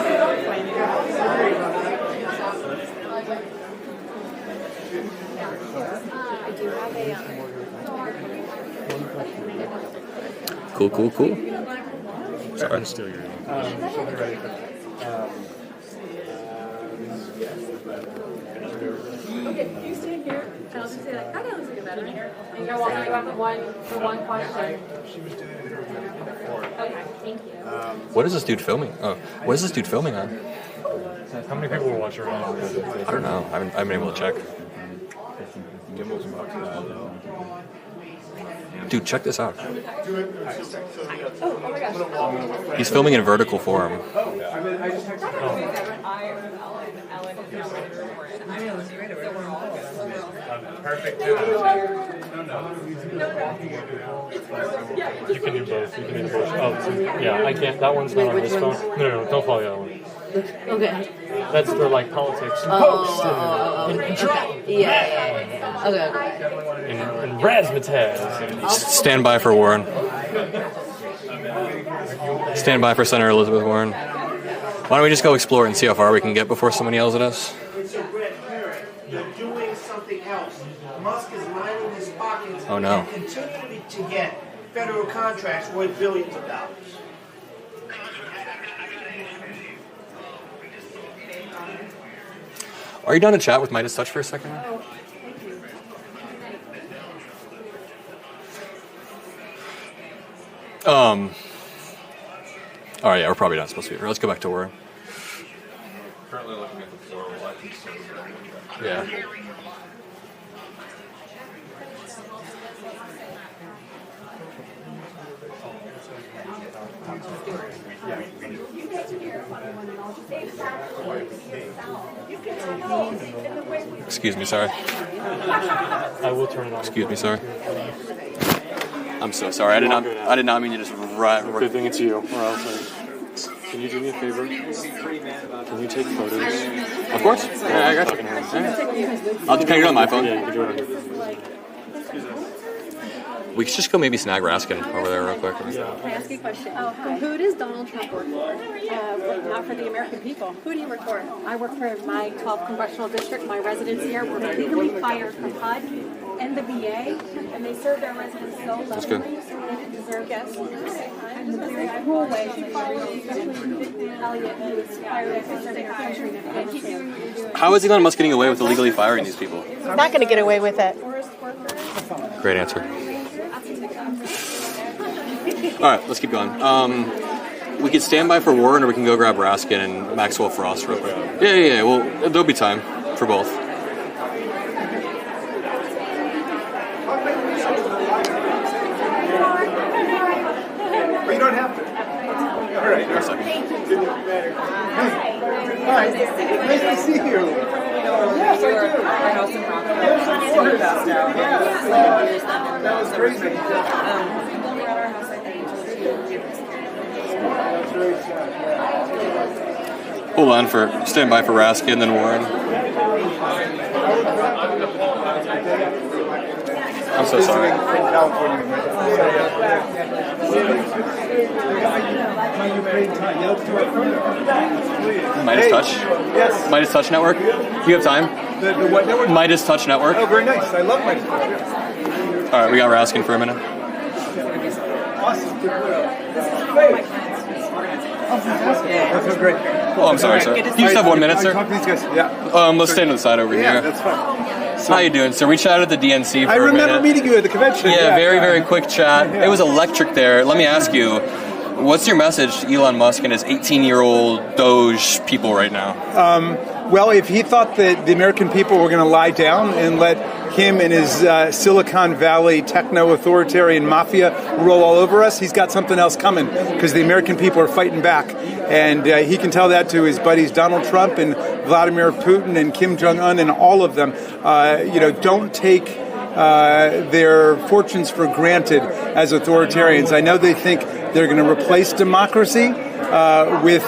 Cool. Sorry. Okay, you stand here, and I'll just say like, I gotta listen to better. And you're walking about the one question. Okay, thank you. What is this dude filming? Oh, what is this dude filming on? How many people will watch your own? I don't know. I haven't been able to check. Dude, check this out. Oh my gosh. He's filming in vertical form. Perfect. You can do both. Oh, yeah, I can't. That one's not on this phone. No, don't follow the other one. Okay. That's for like politics. Okay. Yeah. Okay. And razzmatazz. Stand by for Warren. Stand by for Senator Elizabeth Warren. Why don't we just go explore and see how far we can get before someone yells at us? Oh no. Continue to get federal contracts worth billions of dollars. Are you down to chat with Midas Touch for a second? All right, yeah, we're probably not supposed to be here. Let's go back to work. Currently looking at the floor. Yeah. Excuse me, sorry. I will turn it on. Excuse me, sorry. I'm so sorry. I did not mean to just Good thing it's you, or else can you do me a favor? Can you take photos? Of course. Yeah, I got you. Can I get it on my phone? Yeah, you can do it on your phone. We should just go maybe snag Raskin over there real quick. Can I ask you a question? Who does Donald Trump work for? Not for the American people. Who do you work for? I work for my 12th congressional district. My residents here were legally fired from HUD and the VA, and they serve their residents so lovingly. That's good. So they deserve guests. And the very cruel way she followed, especially Elliot, who was fired after serving our country in Afghanistan. How is Elon Musk getting away with illegally firing these people? Not going to get away with it. Great answer. All right, let's keep going. We can stand by for Warren, or we can go grab Raskin and Maxwell Frost real quick. Yeah. Well, there'll be time for both. You don't have to. All right. One second. Hi. Nice to see you. Yes, I do. Yes, of course. That was crazy. Hold on stand by for Raskin, then Warren. I'm so sorry. Midas Touch? Yes. Midas Touch Network? You have time? The what network? Midas Touch Network. Oh, very nice. I love Midas Touch. All right, we got Raskin for a minute. Awesome. Oh, fantastic. That's so great. Oh, I'm sorry, sir. You just have 1 minute, sir? Talk to these guys. Yeah. Let's stand to the side over Yeah, here. that's fine. How you doing, sir? We chatted at the DNC for I a minute. remember meeting you at the convention. Yeah, very quick chat. It was electric there. Let me ask you, what's your message to Elon Musk and his 18-year-old Doge people right now? Well, if he thought that the American people were going to lie down and let him and his Silicon Valley techno-authoritarian mafia roll all over us, he's got something else coming, because the American people are fighting back. And he can tell that to his buddies Donald Trump and Vladimir Putin and Kim Jong-un and all of them. Don't take their fortunes for granted as authoritarians. I know they think they're going to replace democracy with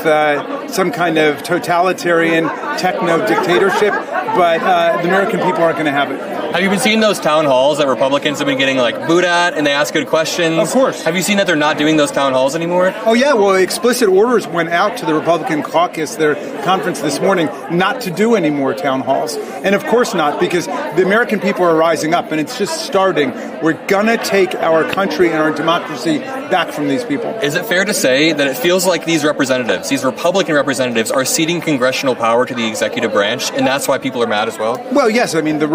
some kind of totalitarian techno-dictatorship, but the American people aren't going to have it. Have you been seeing those town halls that Republicans have been getting booed at, and they ask good questions? Of course. Have you seen that they're not doing those town halls anymore? Oh yeah, well, explicit orders went out to the Republican caucus, their conference this morning, not to do any more town halls. And of course not, because the American people are rising up, and it's just starting. We're gonna take our country and our democracy back from these people. Is it fair to say that it feels like these representatives, these Republican representatives, are ceding congressional power to the executive branch, and that's why people are mad as well? Well, yes. I mean, the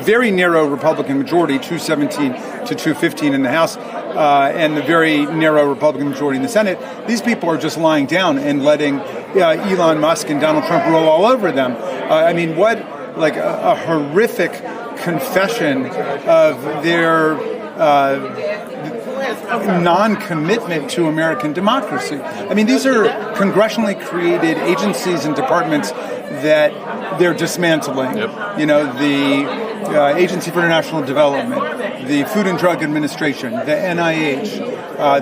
very narrow Republican majority, 217 to 215 in the House, and the very narrow Republican majority in the Senate, these people are just lying down and letting Elon Musk and Donald Trump roll all over them. What a horrific confession of their non-commitment to American democracy. These are congressionally created agencies and departments that they're dismantling. Yep. The Agency for International Development, the Food and Drug Administration, the NIH,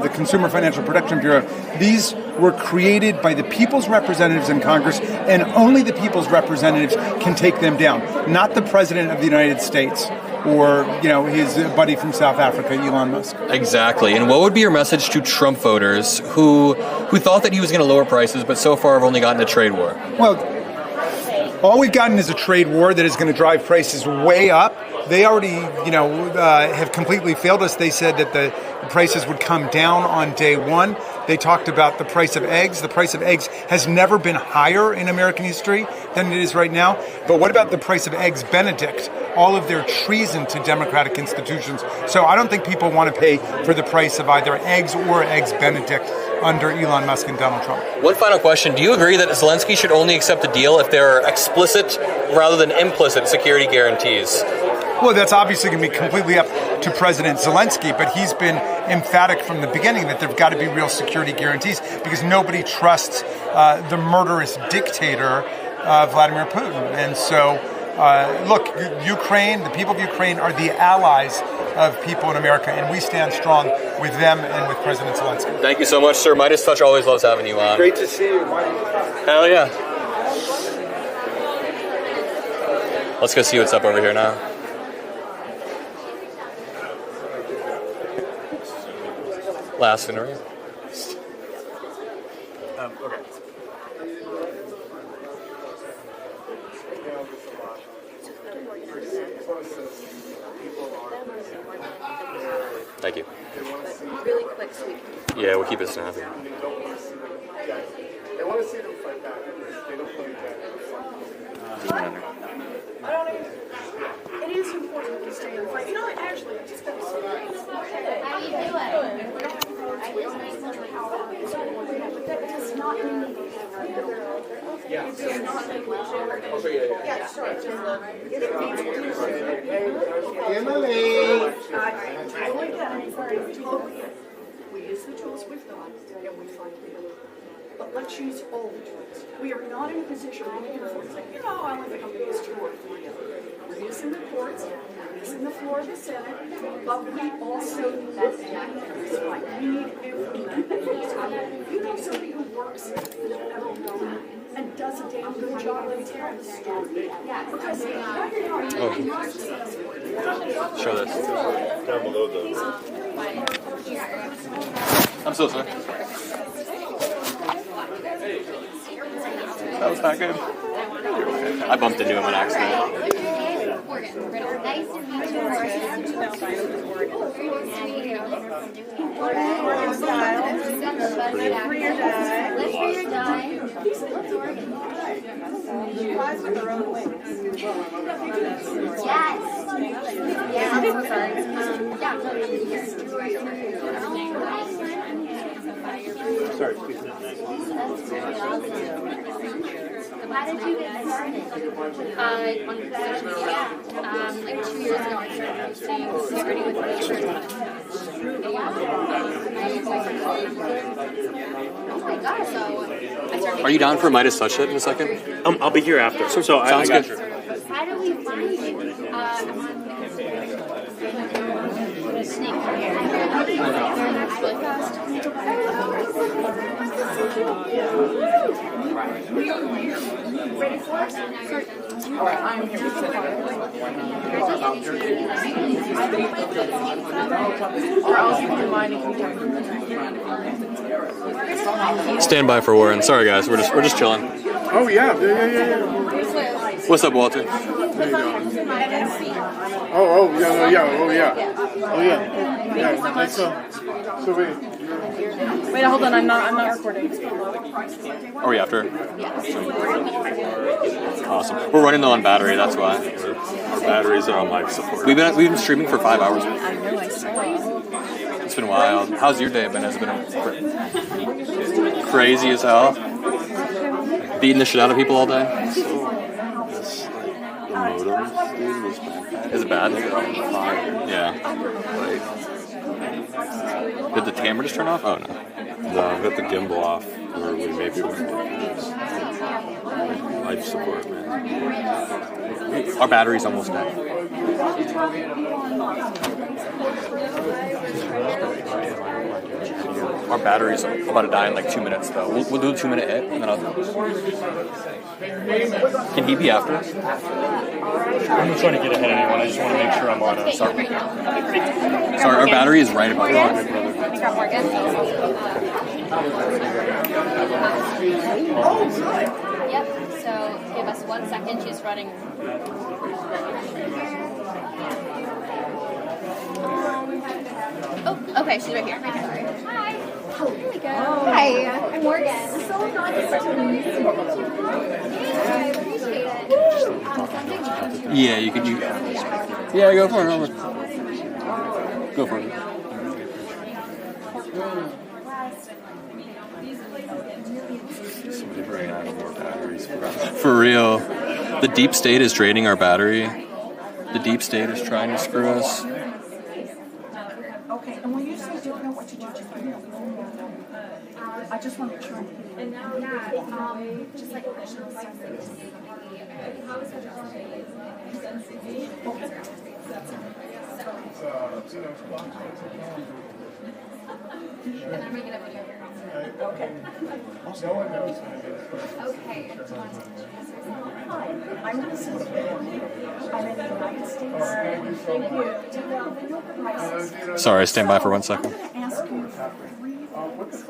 the Consumer Financial Protection Bureau. These were created by the people's representatives in Congress, and only the people's representatives can take them down, not the President of the United States or his buddy from South Africa, Elon Musk. Exactly. And what would be your message to Trump voters who thought that he was going to lower prices, but so far have only gotten a trade war? Well, all we've gotten is a trade war that is going to drive prices way up. They already, have completely failed us. They said that the prices would come down on day one. They talked about the price of eggs. The price of eggs has never been higher in American history than it is right now. But what about the price of eggs Benedict? All of their treason to democratic institutions. So I don't think people want to pay for the price of either eggs or eggs Benedict under Elon Musk and Donald Trump. One final question. Do you agree that Zelensky should only accept a deal if there are explicit rather than implicit security guarantees? Well, that's obviously going to be completely up to President Zelensky, but he's been emphatic from the beginning that there've got to be real security guarantees because nobody trusts the murderous dictator Vladimir Putin. And so, look, Ukraine, the people of Ukraine are the allies of people in America, and we stand strong with them and with President Zelensky. Thank you so much, sir. Midas Touch always loves having you on. Great to see you, Mike. Hell yeah. Let's go see what's up over here now. Last interview. Okay. Thank you. Really quick, sweet. Yeah, we'll keep it snappy. They want to see them fight back. They don't play back. It is important to stay in the fight. You know, actually, I just got to say, how do you do it? But that does not mean it does not make it yeah, sorry. We use the tools we've got and we find people. But let's use all the tools. We are not in a position where we can afford to say, I only think I'm going to use 2 or 3 of them. We're using the courts, we're using the floor of the Senate, but we also need this fight. We need everyone. You know somebody who works in the federal government and does a damn good job of telling the story. Because Show this. Down below the... I'm so sorry. That was not good. I bumped into him on accident. Nice to meet you. Live for your die. Live for your die. Flies with their own wings. Yes. Yeah, I'm so sorry. Sorry, speaking of nice. How did you get started? On social media. Like 2 years ago, I started posting security with oh my gosh, so I started. Are you down for Midas Touch it in a second? I'll be here after. So sounds good. How do we find you? Ready for it? All right, I'm here with Stand by for Warren. Sorry guys, we're just chilling. Oh yeah. What's up, Walter? Oh yeah. Thanks so wait, hold on. I'm not recording. Are we after? Awesome. We're running low on battery. That's why. Our batteries are on life support. We've been streaming for 5 hours. I know. I saw. It's been wild. How's your day been? Has it been crazy as hell? Beating the shit out of people all day? The modems, dude, was bad. Is it bad? Yeah. Did the timer just turn off? Oh no. No, I got the gimbal off, or we maybe went life support, man. Our battery's almost dead. Our battery's about to die in like 2 minutes, though. We'll do a 2-minute hit, and then I'll... Can he be after us? I'm not trying to get ahead of anyone. I just want to make sure I'm on a... Sorry, our battery is right about that. Yep, so give us Just 1 second, she's running. Oh, okay, she's right here. Hi. Oh, here we go. Hi, I'm Morgan. So nice to meet you. I appreciate it. Yeah, you could. Yeah, go for it. Go for it. Somebody bring out more batteries For real, the deep state is draining our battery. The deep state is trying to screw us. Okay, and when you say don't know what to do, just let me know. I just want to make sure. And now, just like additional Okay. No one knows what it is. Okay. Hi, I'm Mrs. I'm in the United States. Thank you. Sorry, stand by for 1 second. I'm going to ask you 3 things.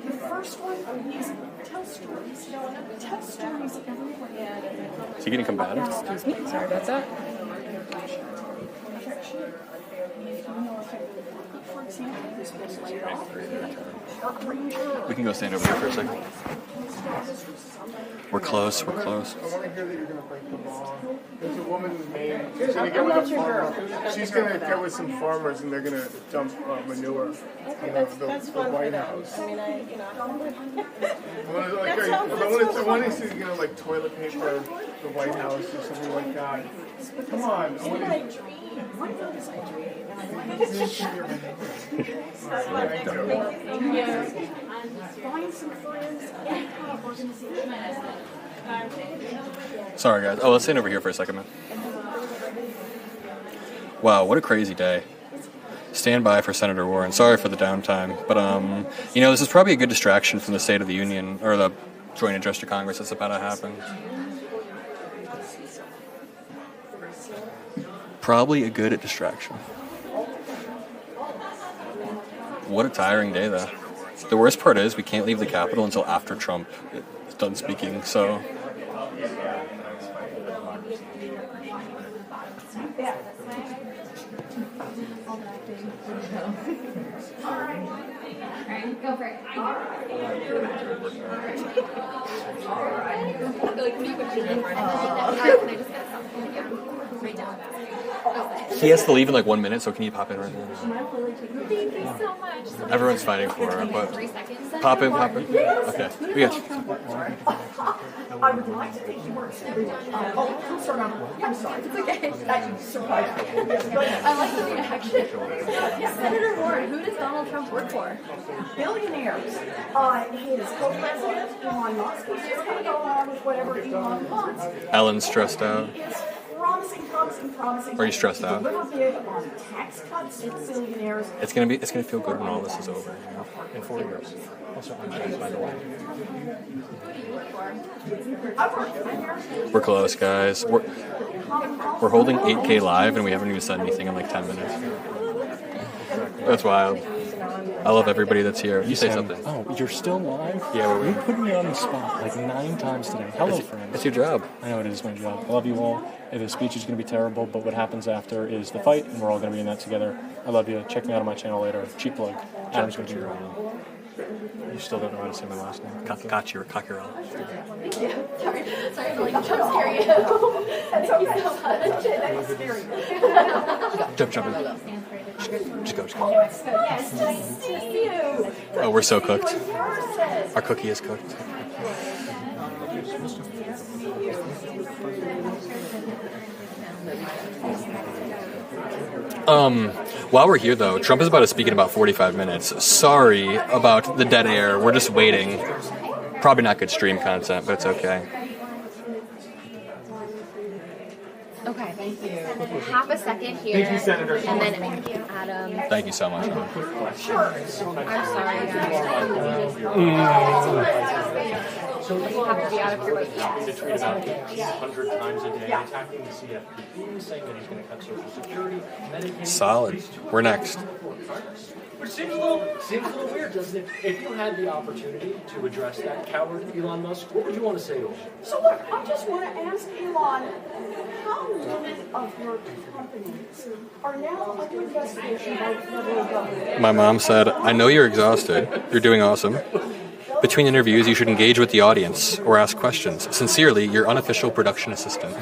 The first one is tell stories. Tell stories everywhere. Is he getting combative? Excuse me. Sorry about that. For example, who's been laid off? We can go stand over here for a second. We're close. We're close. I want to hear that you're going to break the law. There's a woman named. She's going to get with a farmer. She's going to get with some farmers, and they're going to dump manure in the White House. I mean, I want to see you know, like toilet paper the White House or something like that. Come on. One of those I dream. Find some friends. Sorry, guys. Oh, let's stand over here for a second, man. Wow, what a crazy day. Stand by for Senator Warren. Sorry for the downtime, but you know, this is probably a good distraction from the State of the Union or the Joint Address to Congress that's about to happen. Probably a good distraction. What a tiring day, though. The worst part is we can't leave the Capitol until after Trump is done speaking, so... Go for it. He has to leave in like 1 minute, so can you pop in right now? Thank you so much. Everyone's fighting for her, but pop in. Okay, we got you. I would like to think you were. I'm sorry. It's okay. That surprised me. I like the reaction. Senator Warren, who does Donald Trump work for? Billionaires. His co-president, Elon Musk, he's just going to go along with whatever Elon wants. Ellen's stressed out. It's promising. Are you stressed out? Deliver big on tax cuts to billionaires. It's gonna feel good when all this is over. You know? In 4 years. We're close, guys. We're holding 8K live, and we haven't even said anything in like 10 minutes. That's wild. I love everybody that's here. You say something. Oh, you're still live? Yeah, you put me on the spot like 9 times today. Hello, friends. It's your job. I know it is my job. I love you all. The speech is going to be terrible, but what happens after is the fight, and we're all going to be in that together. I love you. Check me out on my channel later. Cheap plug. Adam's going to be around. You still don't know how to say my last name. Cockerel. Thank you. Sorry for like jump scare you. That's okay. That's scary. Jump in. Just go. Yes, nice to see you. Oh, we're so cooked. Our cookie is cooked. While we're here, though, Trump is about to speak in about 45 minutes. Sorry about the dead air. We're just waiting. Probably not good stream content, but it's okay. Okay, thank you. Half a second here. Thank you, Senator. And then Adam. Thank you so much. Sure. I'm sorry, guys. So Elon Musk is to tweet about 1,800 times a day, attacking the CFPB, saying that he's going to cut Social Security, Medicaid. Solid. We're next. Which seems a little weird, doesn't it? If you had the opportunity to address that coward Elon Musk, what would you want to say to him? So look, I just want to ask Elon, how many of your companies are now under investigation by the federal government? My mom said, I know you're exhausted. You're doing awesome. Between interviews, you should engage with the audience or ask questions. Sincerely, your unofficial production assistant.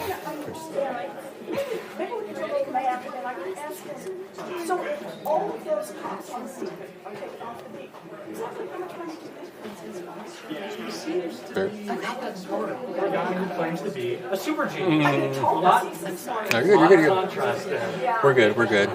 So all of those cops on Steve are taken off the beat. Exactly how much money do A guy who claims to be a super genius. No, you're good. Contrast there. We're good.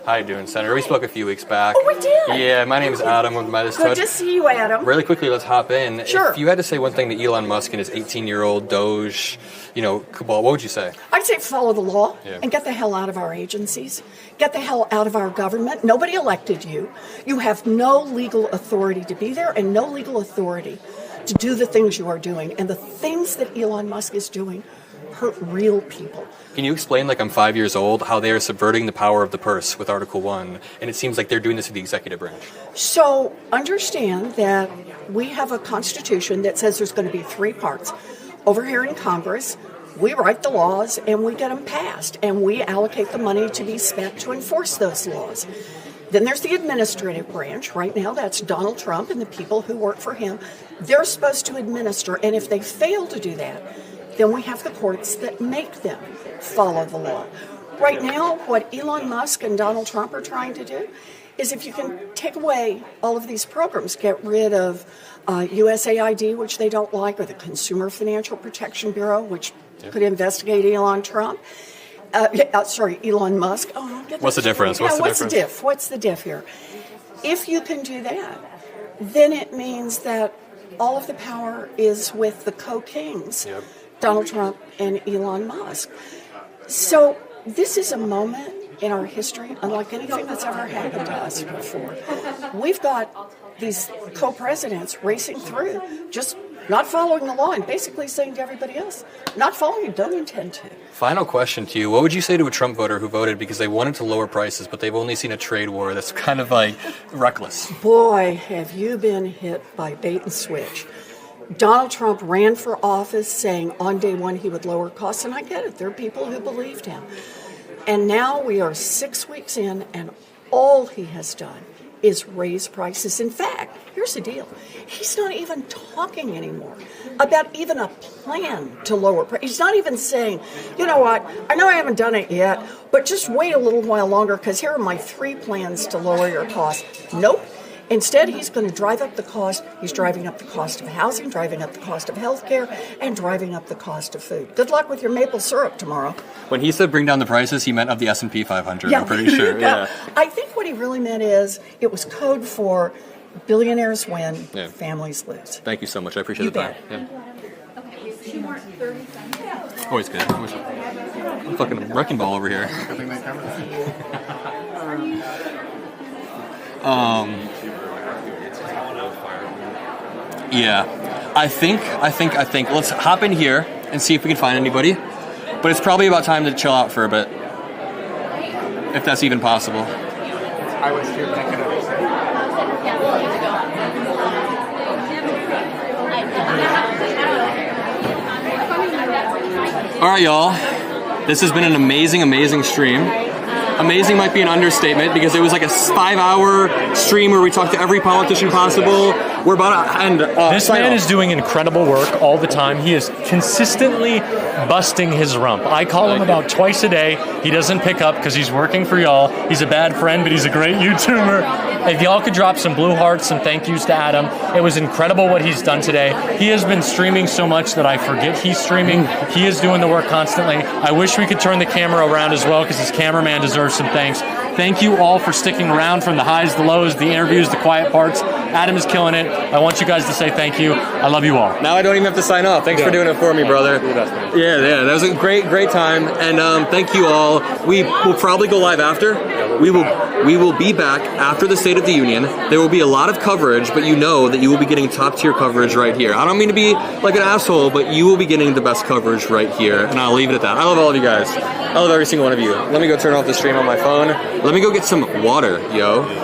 How you doing, Senator? We spoke a few weeks back. Oh, we did? Yeah, my name is Adam. Good to see you, Adam. Really quickly, let's hop in. Sure. If you had to say one thing to Elon Musk and his 18-year-old Doge, cabal, what would you say? I'd say follow the law Yeah. and get the hell out of our agencies. Get the hell out of our government. Nobody elected you. You have no legal authority to be there and no legal authority to do the things you are doing. And the things that Elon Musk is doing hurt real people. Can you explain, like I'm 5 years old, how they are subverting the power of the purse with Article 1, and it seems like they're doing this with the executive branch? So understand that we have a constitution that says there's going to be 3 parts. Over here in Congress, we write the laws and we get them passed, and we allocate the money to be spent to enforce those laws. Then there's the administrative branch. Right now, that's Donald Trump and the people who work for him. They're supposed to administer, and if they fail to do that, then we have the courts that make them follow the law. Right now, what Elon Musk and Donald Trump are trying to do is if you can take away all of these programs, get rid of USAID, which they don't like, or the Consumer Financial Protection Bureau, which could investigate Elon Musk. What's the difference? What's the diff here? If you can do that, then it means that all of the power is with the co-kings, Donald Trump and Elon Musk. So this is a moment in our history unlike anything that's ever happened to us before. We've got these co-presidents racing through, just not following the law and basically saying to everybody else, not following it, don't intend to. Final question to you. What would you say to a Trump voter who voted because they wanted to lower prices, but they've only seen a trade war that's kind of like reckless? Boy, have you been hit by bait and switch. Donald Trump ran for office saying on day one he would lower costs, and I get it. There are people who believed him. And now we are 6 weeks in, and all he has done is raise prices. In fact, here's the deal. He's not even talking anymore about even a plan to lower prices. He's not even saying, you know what, I know I haven't done it yet, but just wait a little while longer because here are my 3 plans to lower your costs. Nope. Instead, he's going to drive up the cost. He's driving up the cost of housing, driving up the cost of health care, and driving up the cost of food. Good luck with your maple syrup tomorrow. When he said bring down the prices, he meant of the S&P 500, I'm pretty sure. Yeah. I think what he really meant is it was code for billionaires win, families lose. Thank you so much. I appreciate the time. Yeah. Always good. I'm fucking wrecking ball over here. Yeah, I think. Let's hop in here and see if we can find anybody. But it's probably about time to chill out for a bit, if that's even possible. I was here, but I couldn't understand. All right, y'all. This has been an amazing stream. Amazing might be an understatement because it was like a 5-hour stream where we talked to every politician possible. We're about to end. This man is doing incredible work all the time. He is consistently busting his rump. I call him about twice a day. He doesn't pick up because he's working for y'all. He's a bad friend, but he's a great YouTuber. If y'all could drop some blue hearts, some thank yous to Adam. It was incredible what he's done today. He has been streaming so much that I forget he's streaming. He is doing the work constantly. I wish we could turn the camera around as well because his cameraman deserves some thanks. Thank you all for sticking around from the highs, the lows, the interviews, the quiet parts. Adam is killing it. I want you guys to say thank you. I love you all. Now I don't even have to sign off. Thanks for doing it for me, brother. Yeah, that was a great time. And thank you all. We will probably go live after. we will be back after the State of the Union. There will be a lot of coverage, but you know that you will be getting top tier coverage right here. I don't mean to be like an asshole, but you will be getting the best coverage right here, and I'll leave it at that. I love all of you guys. I love every single one of you. Let me go turn off the stream on my phone. Let me go get some water, yo.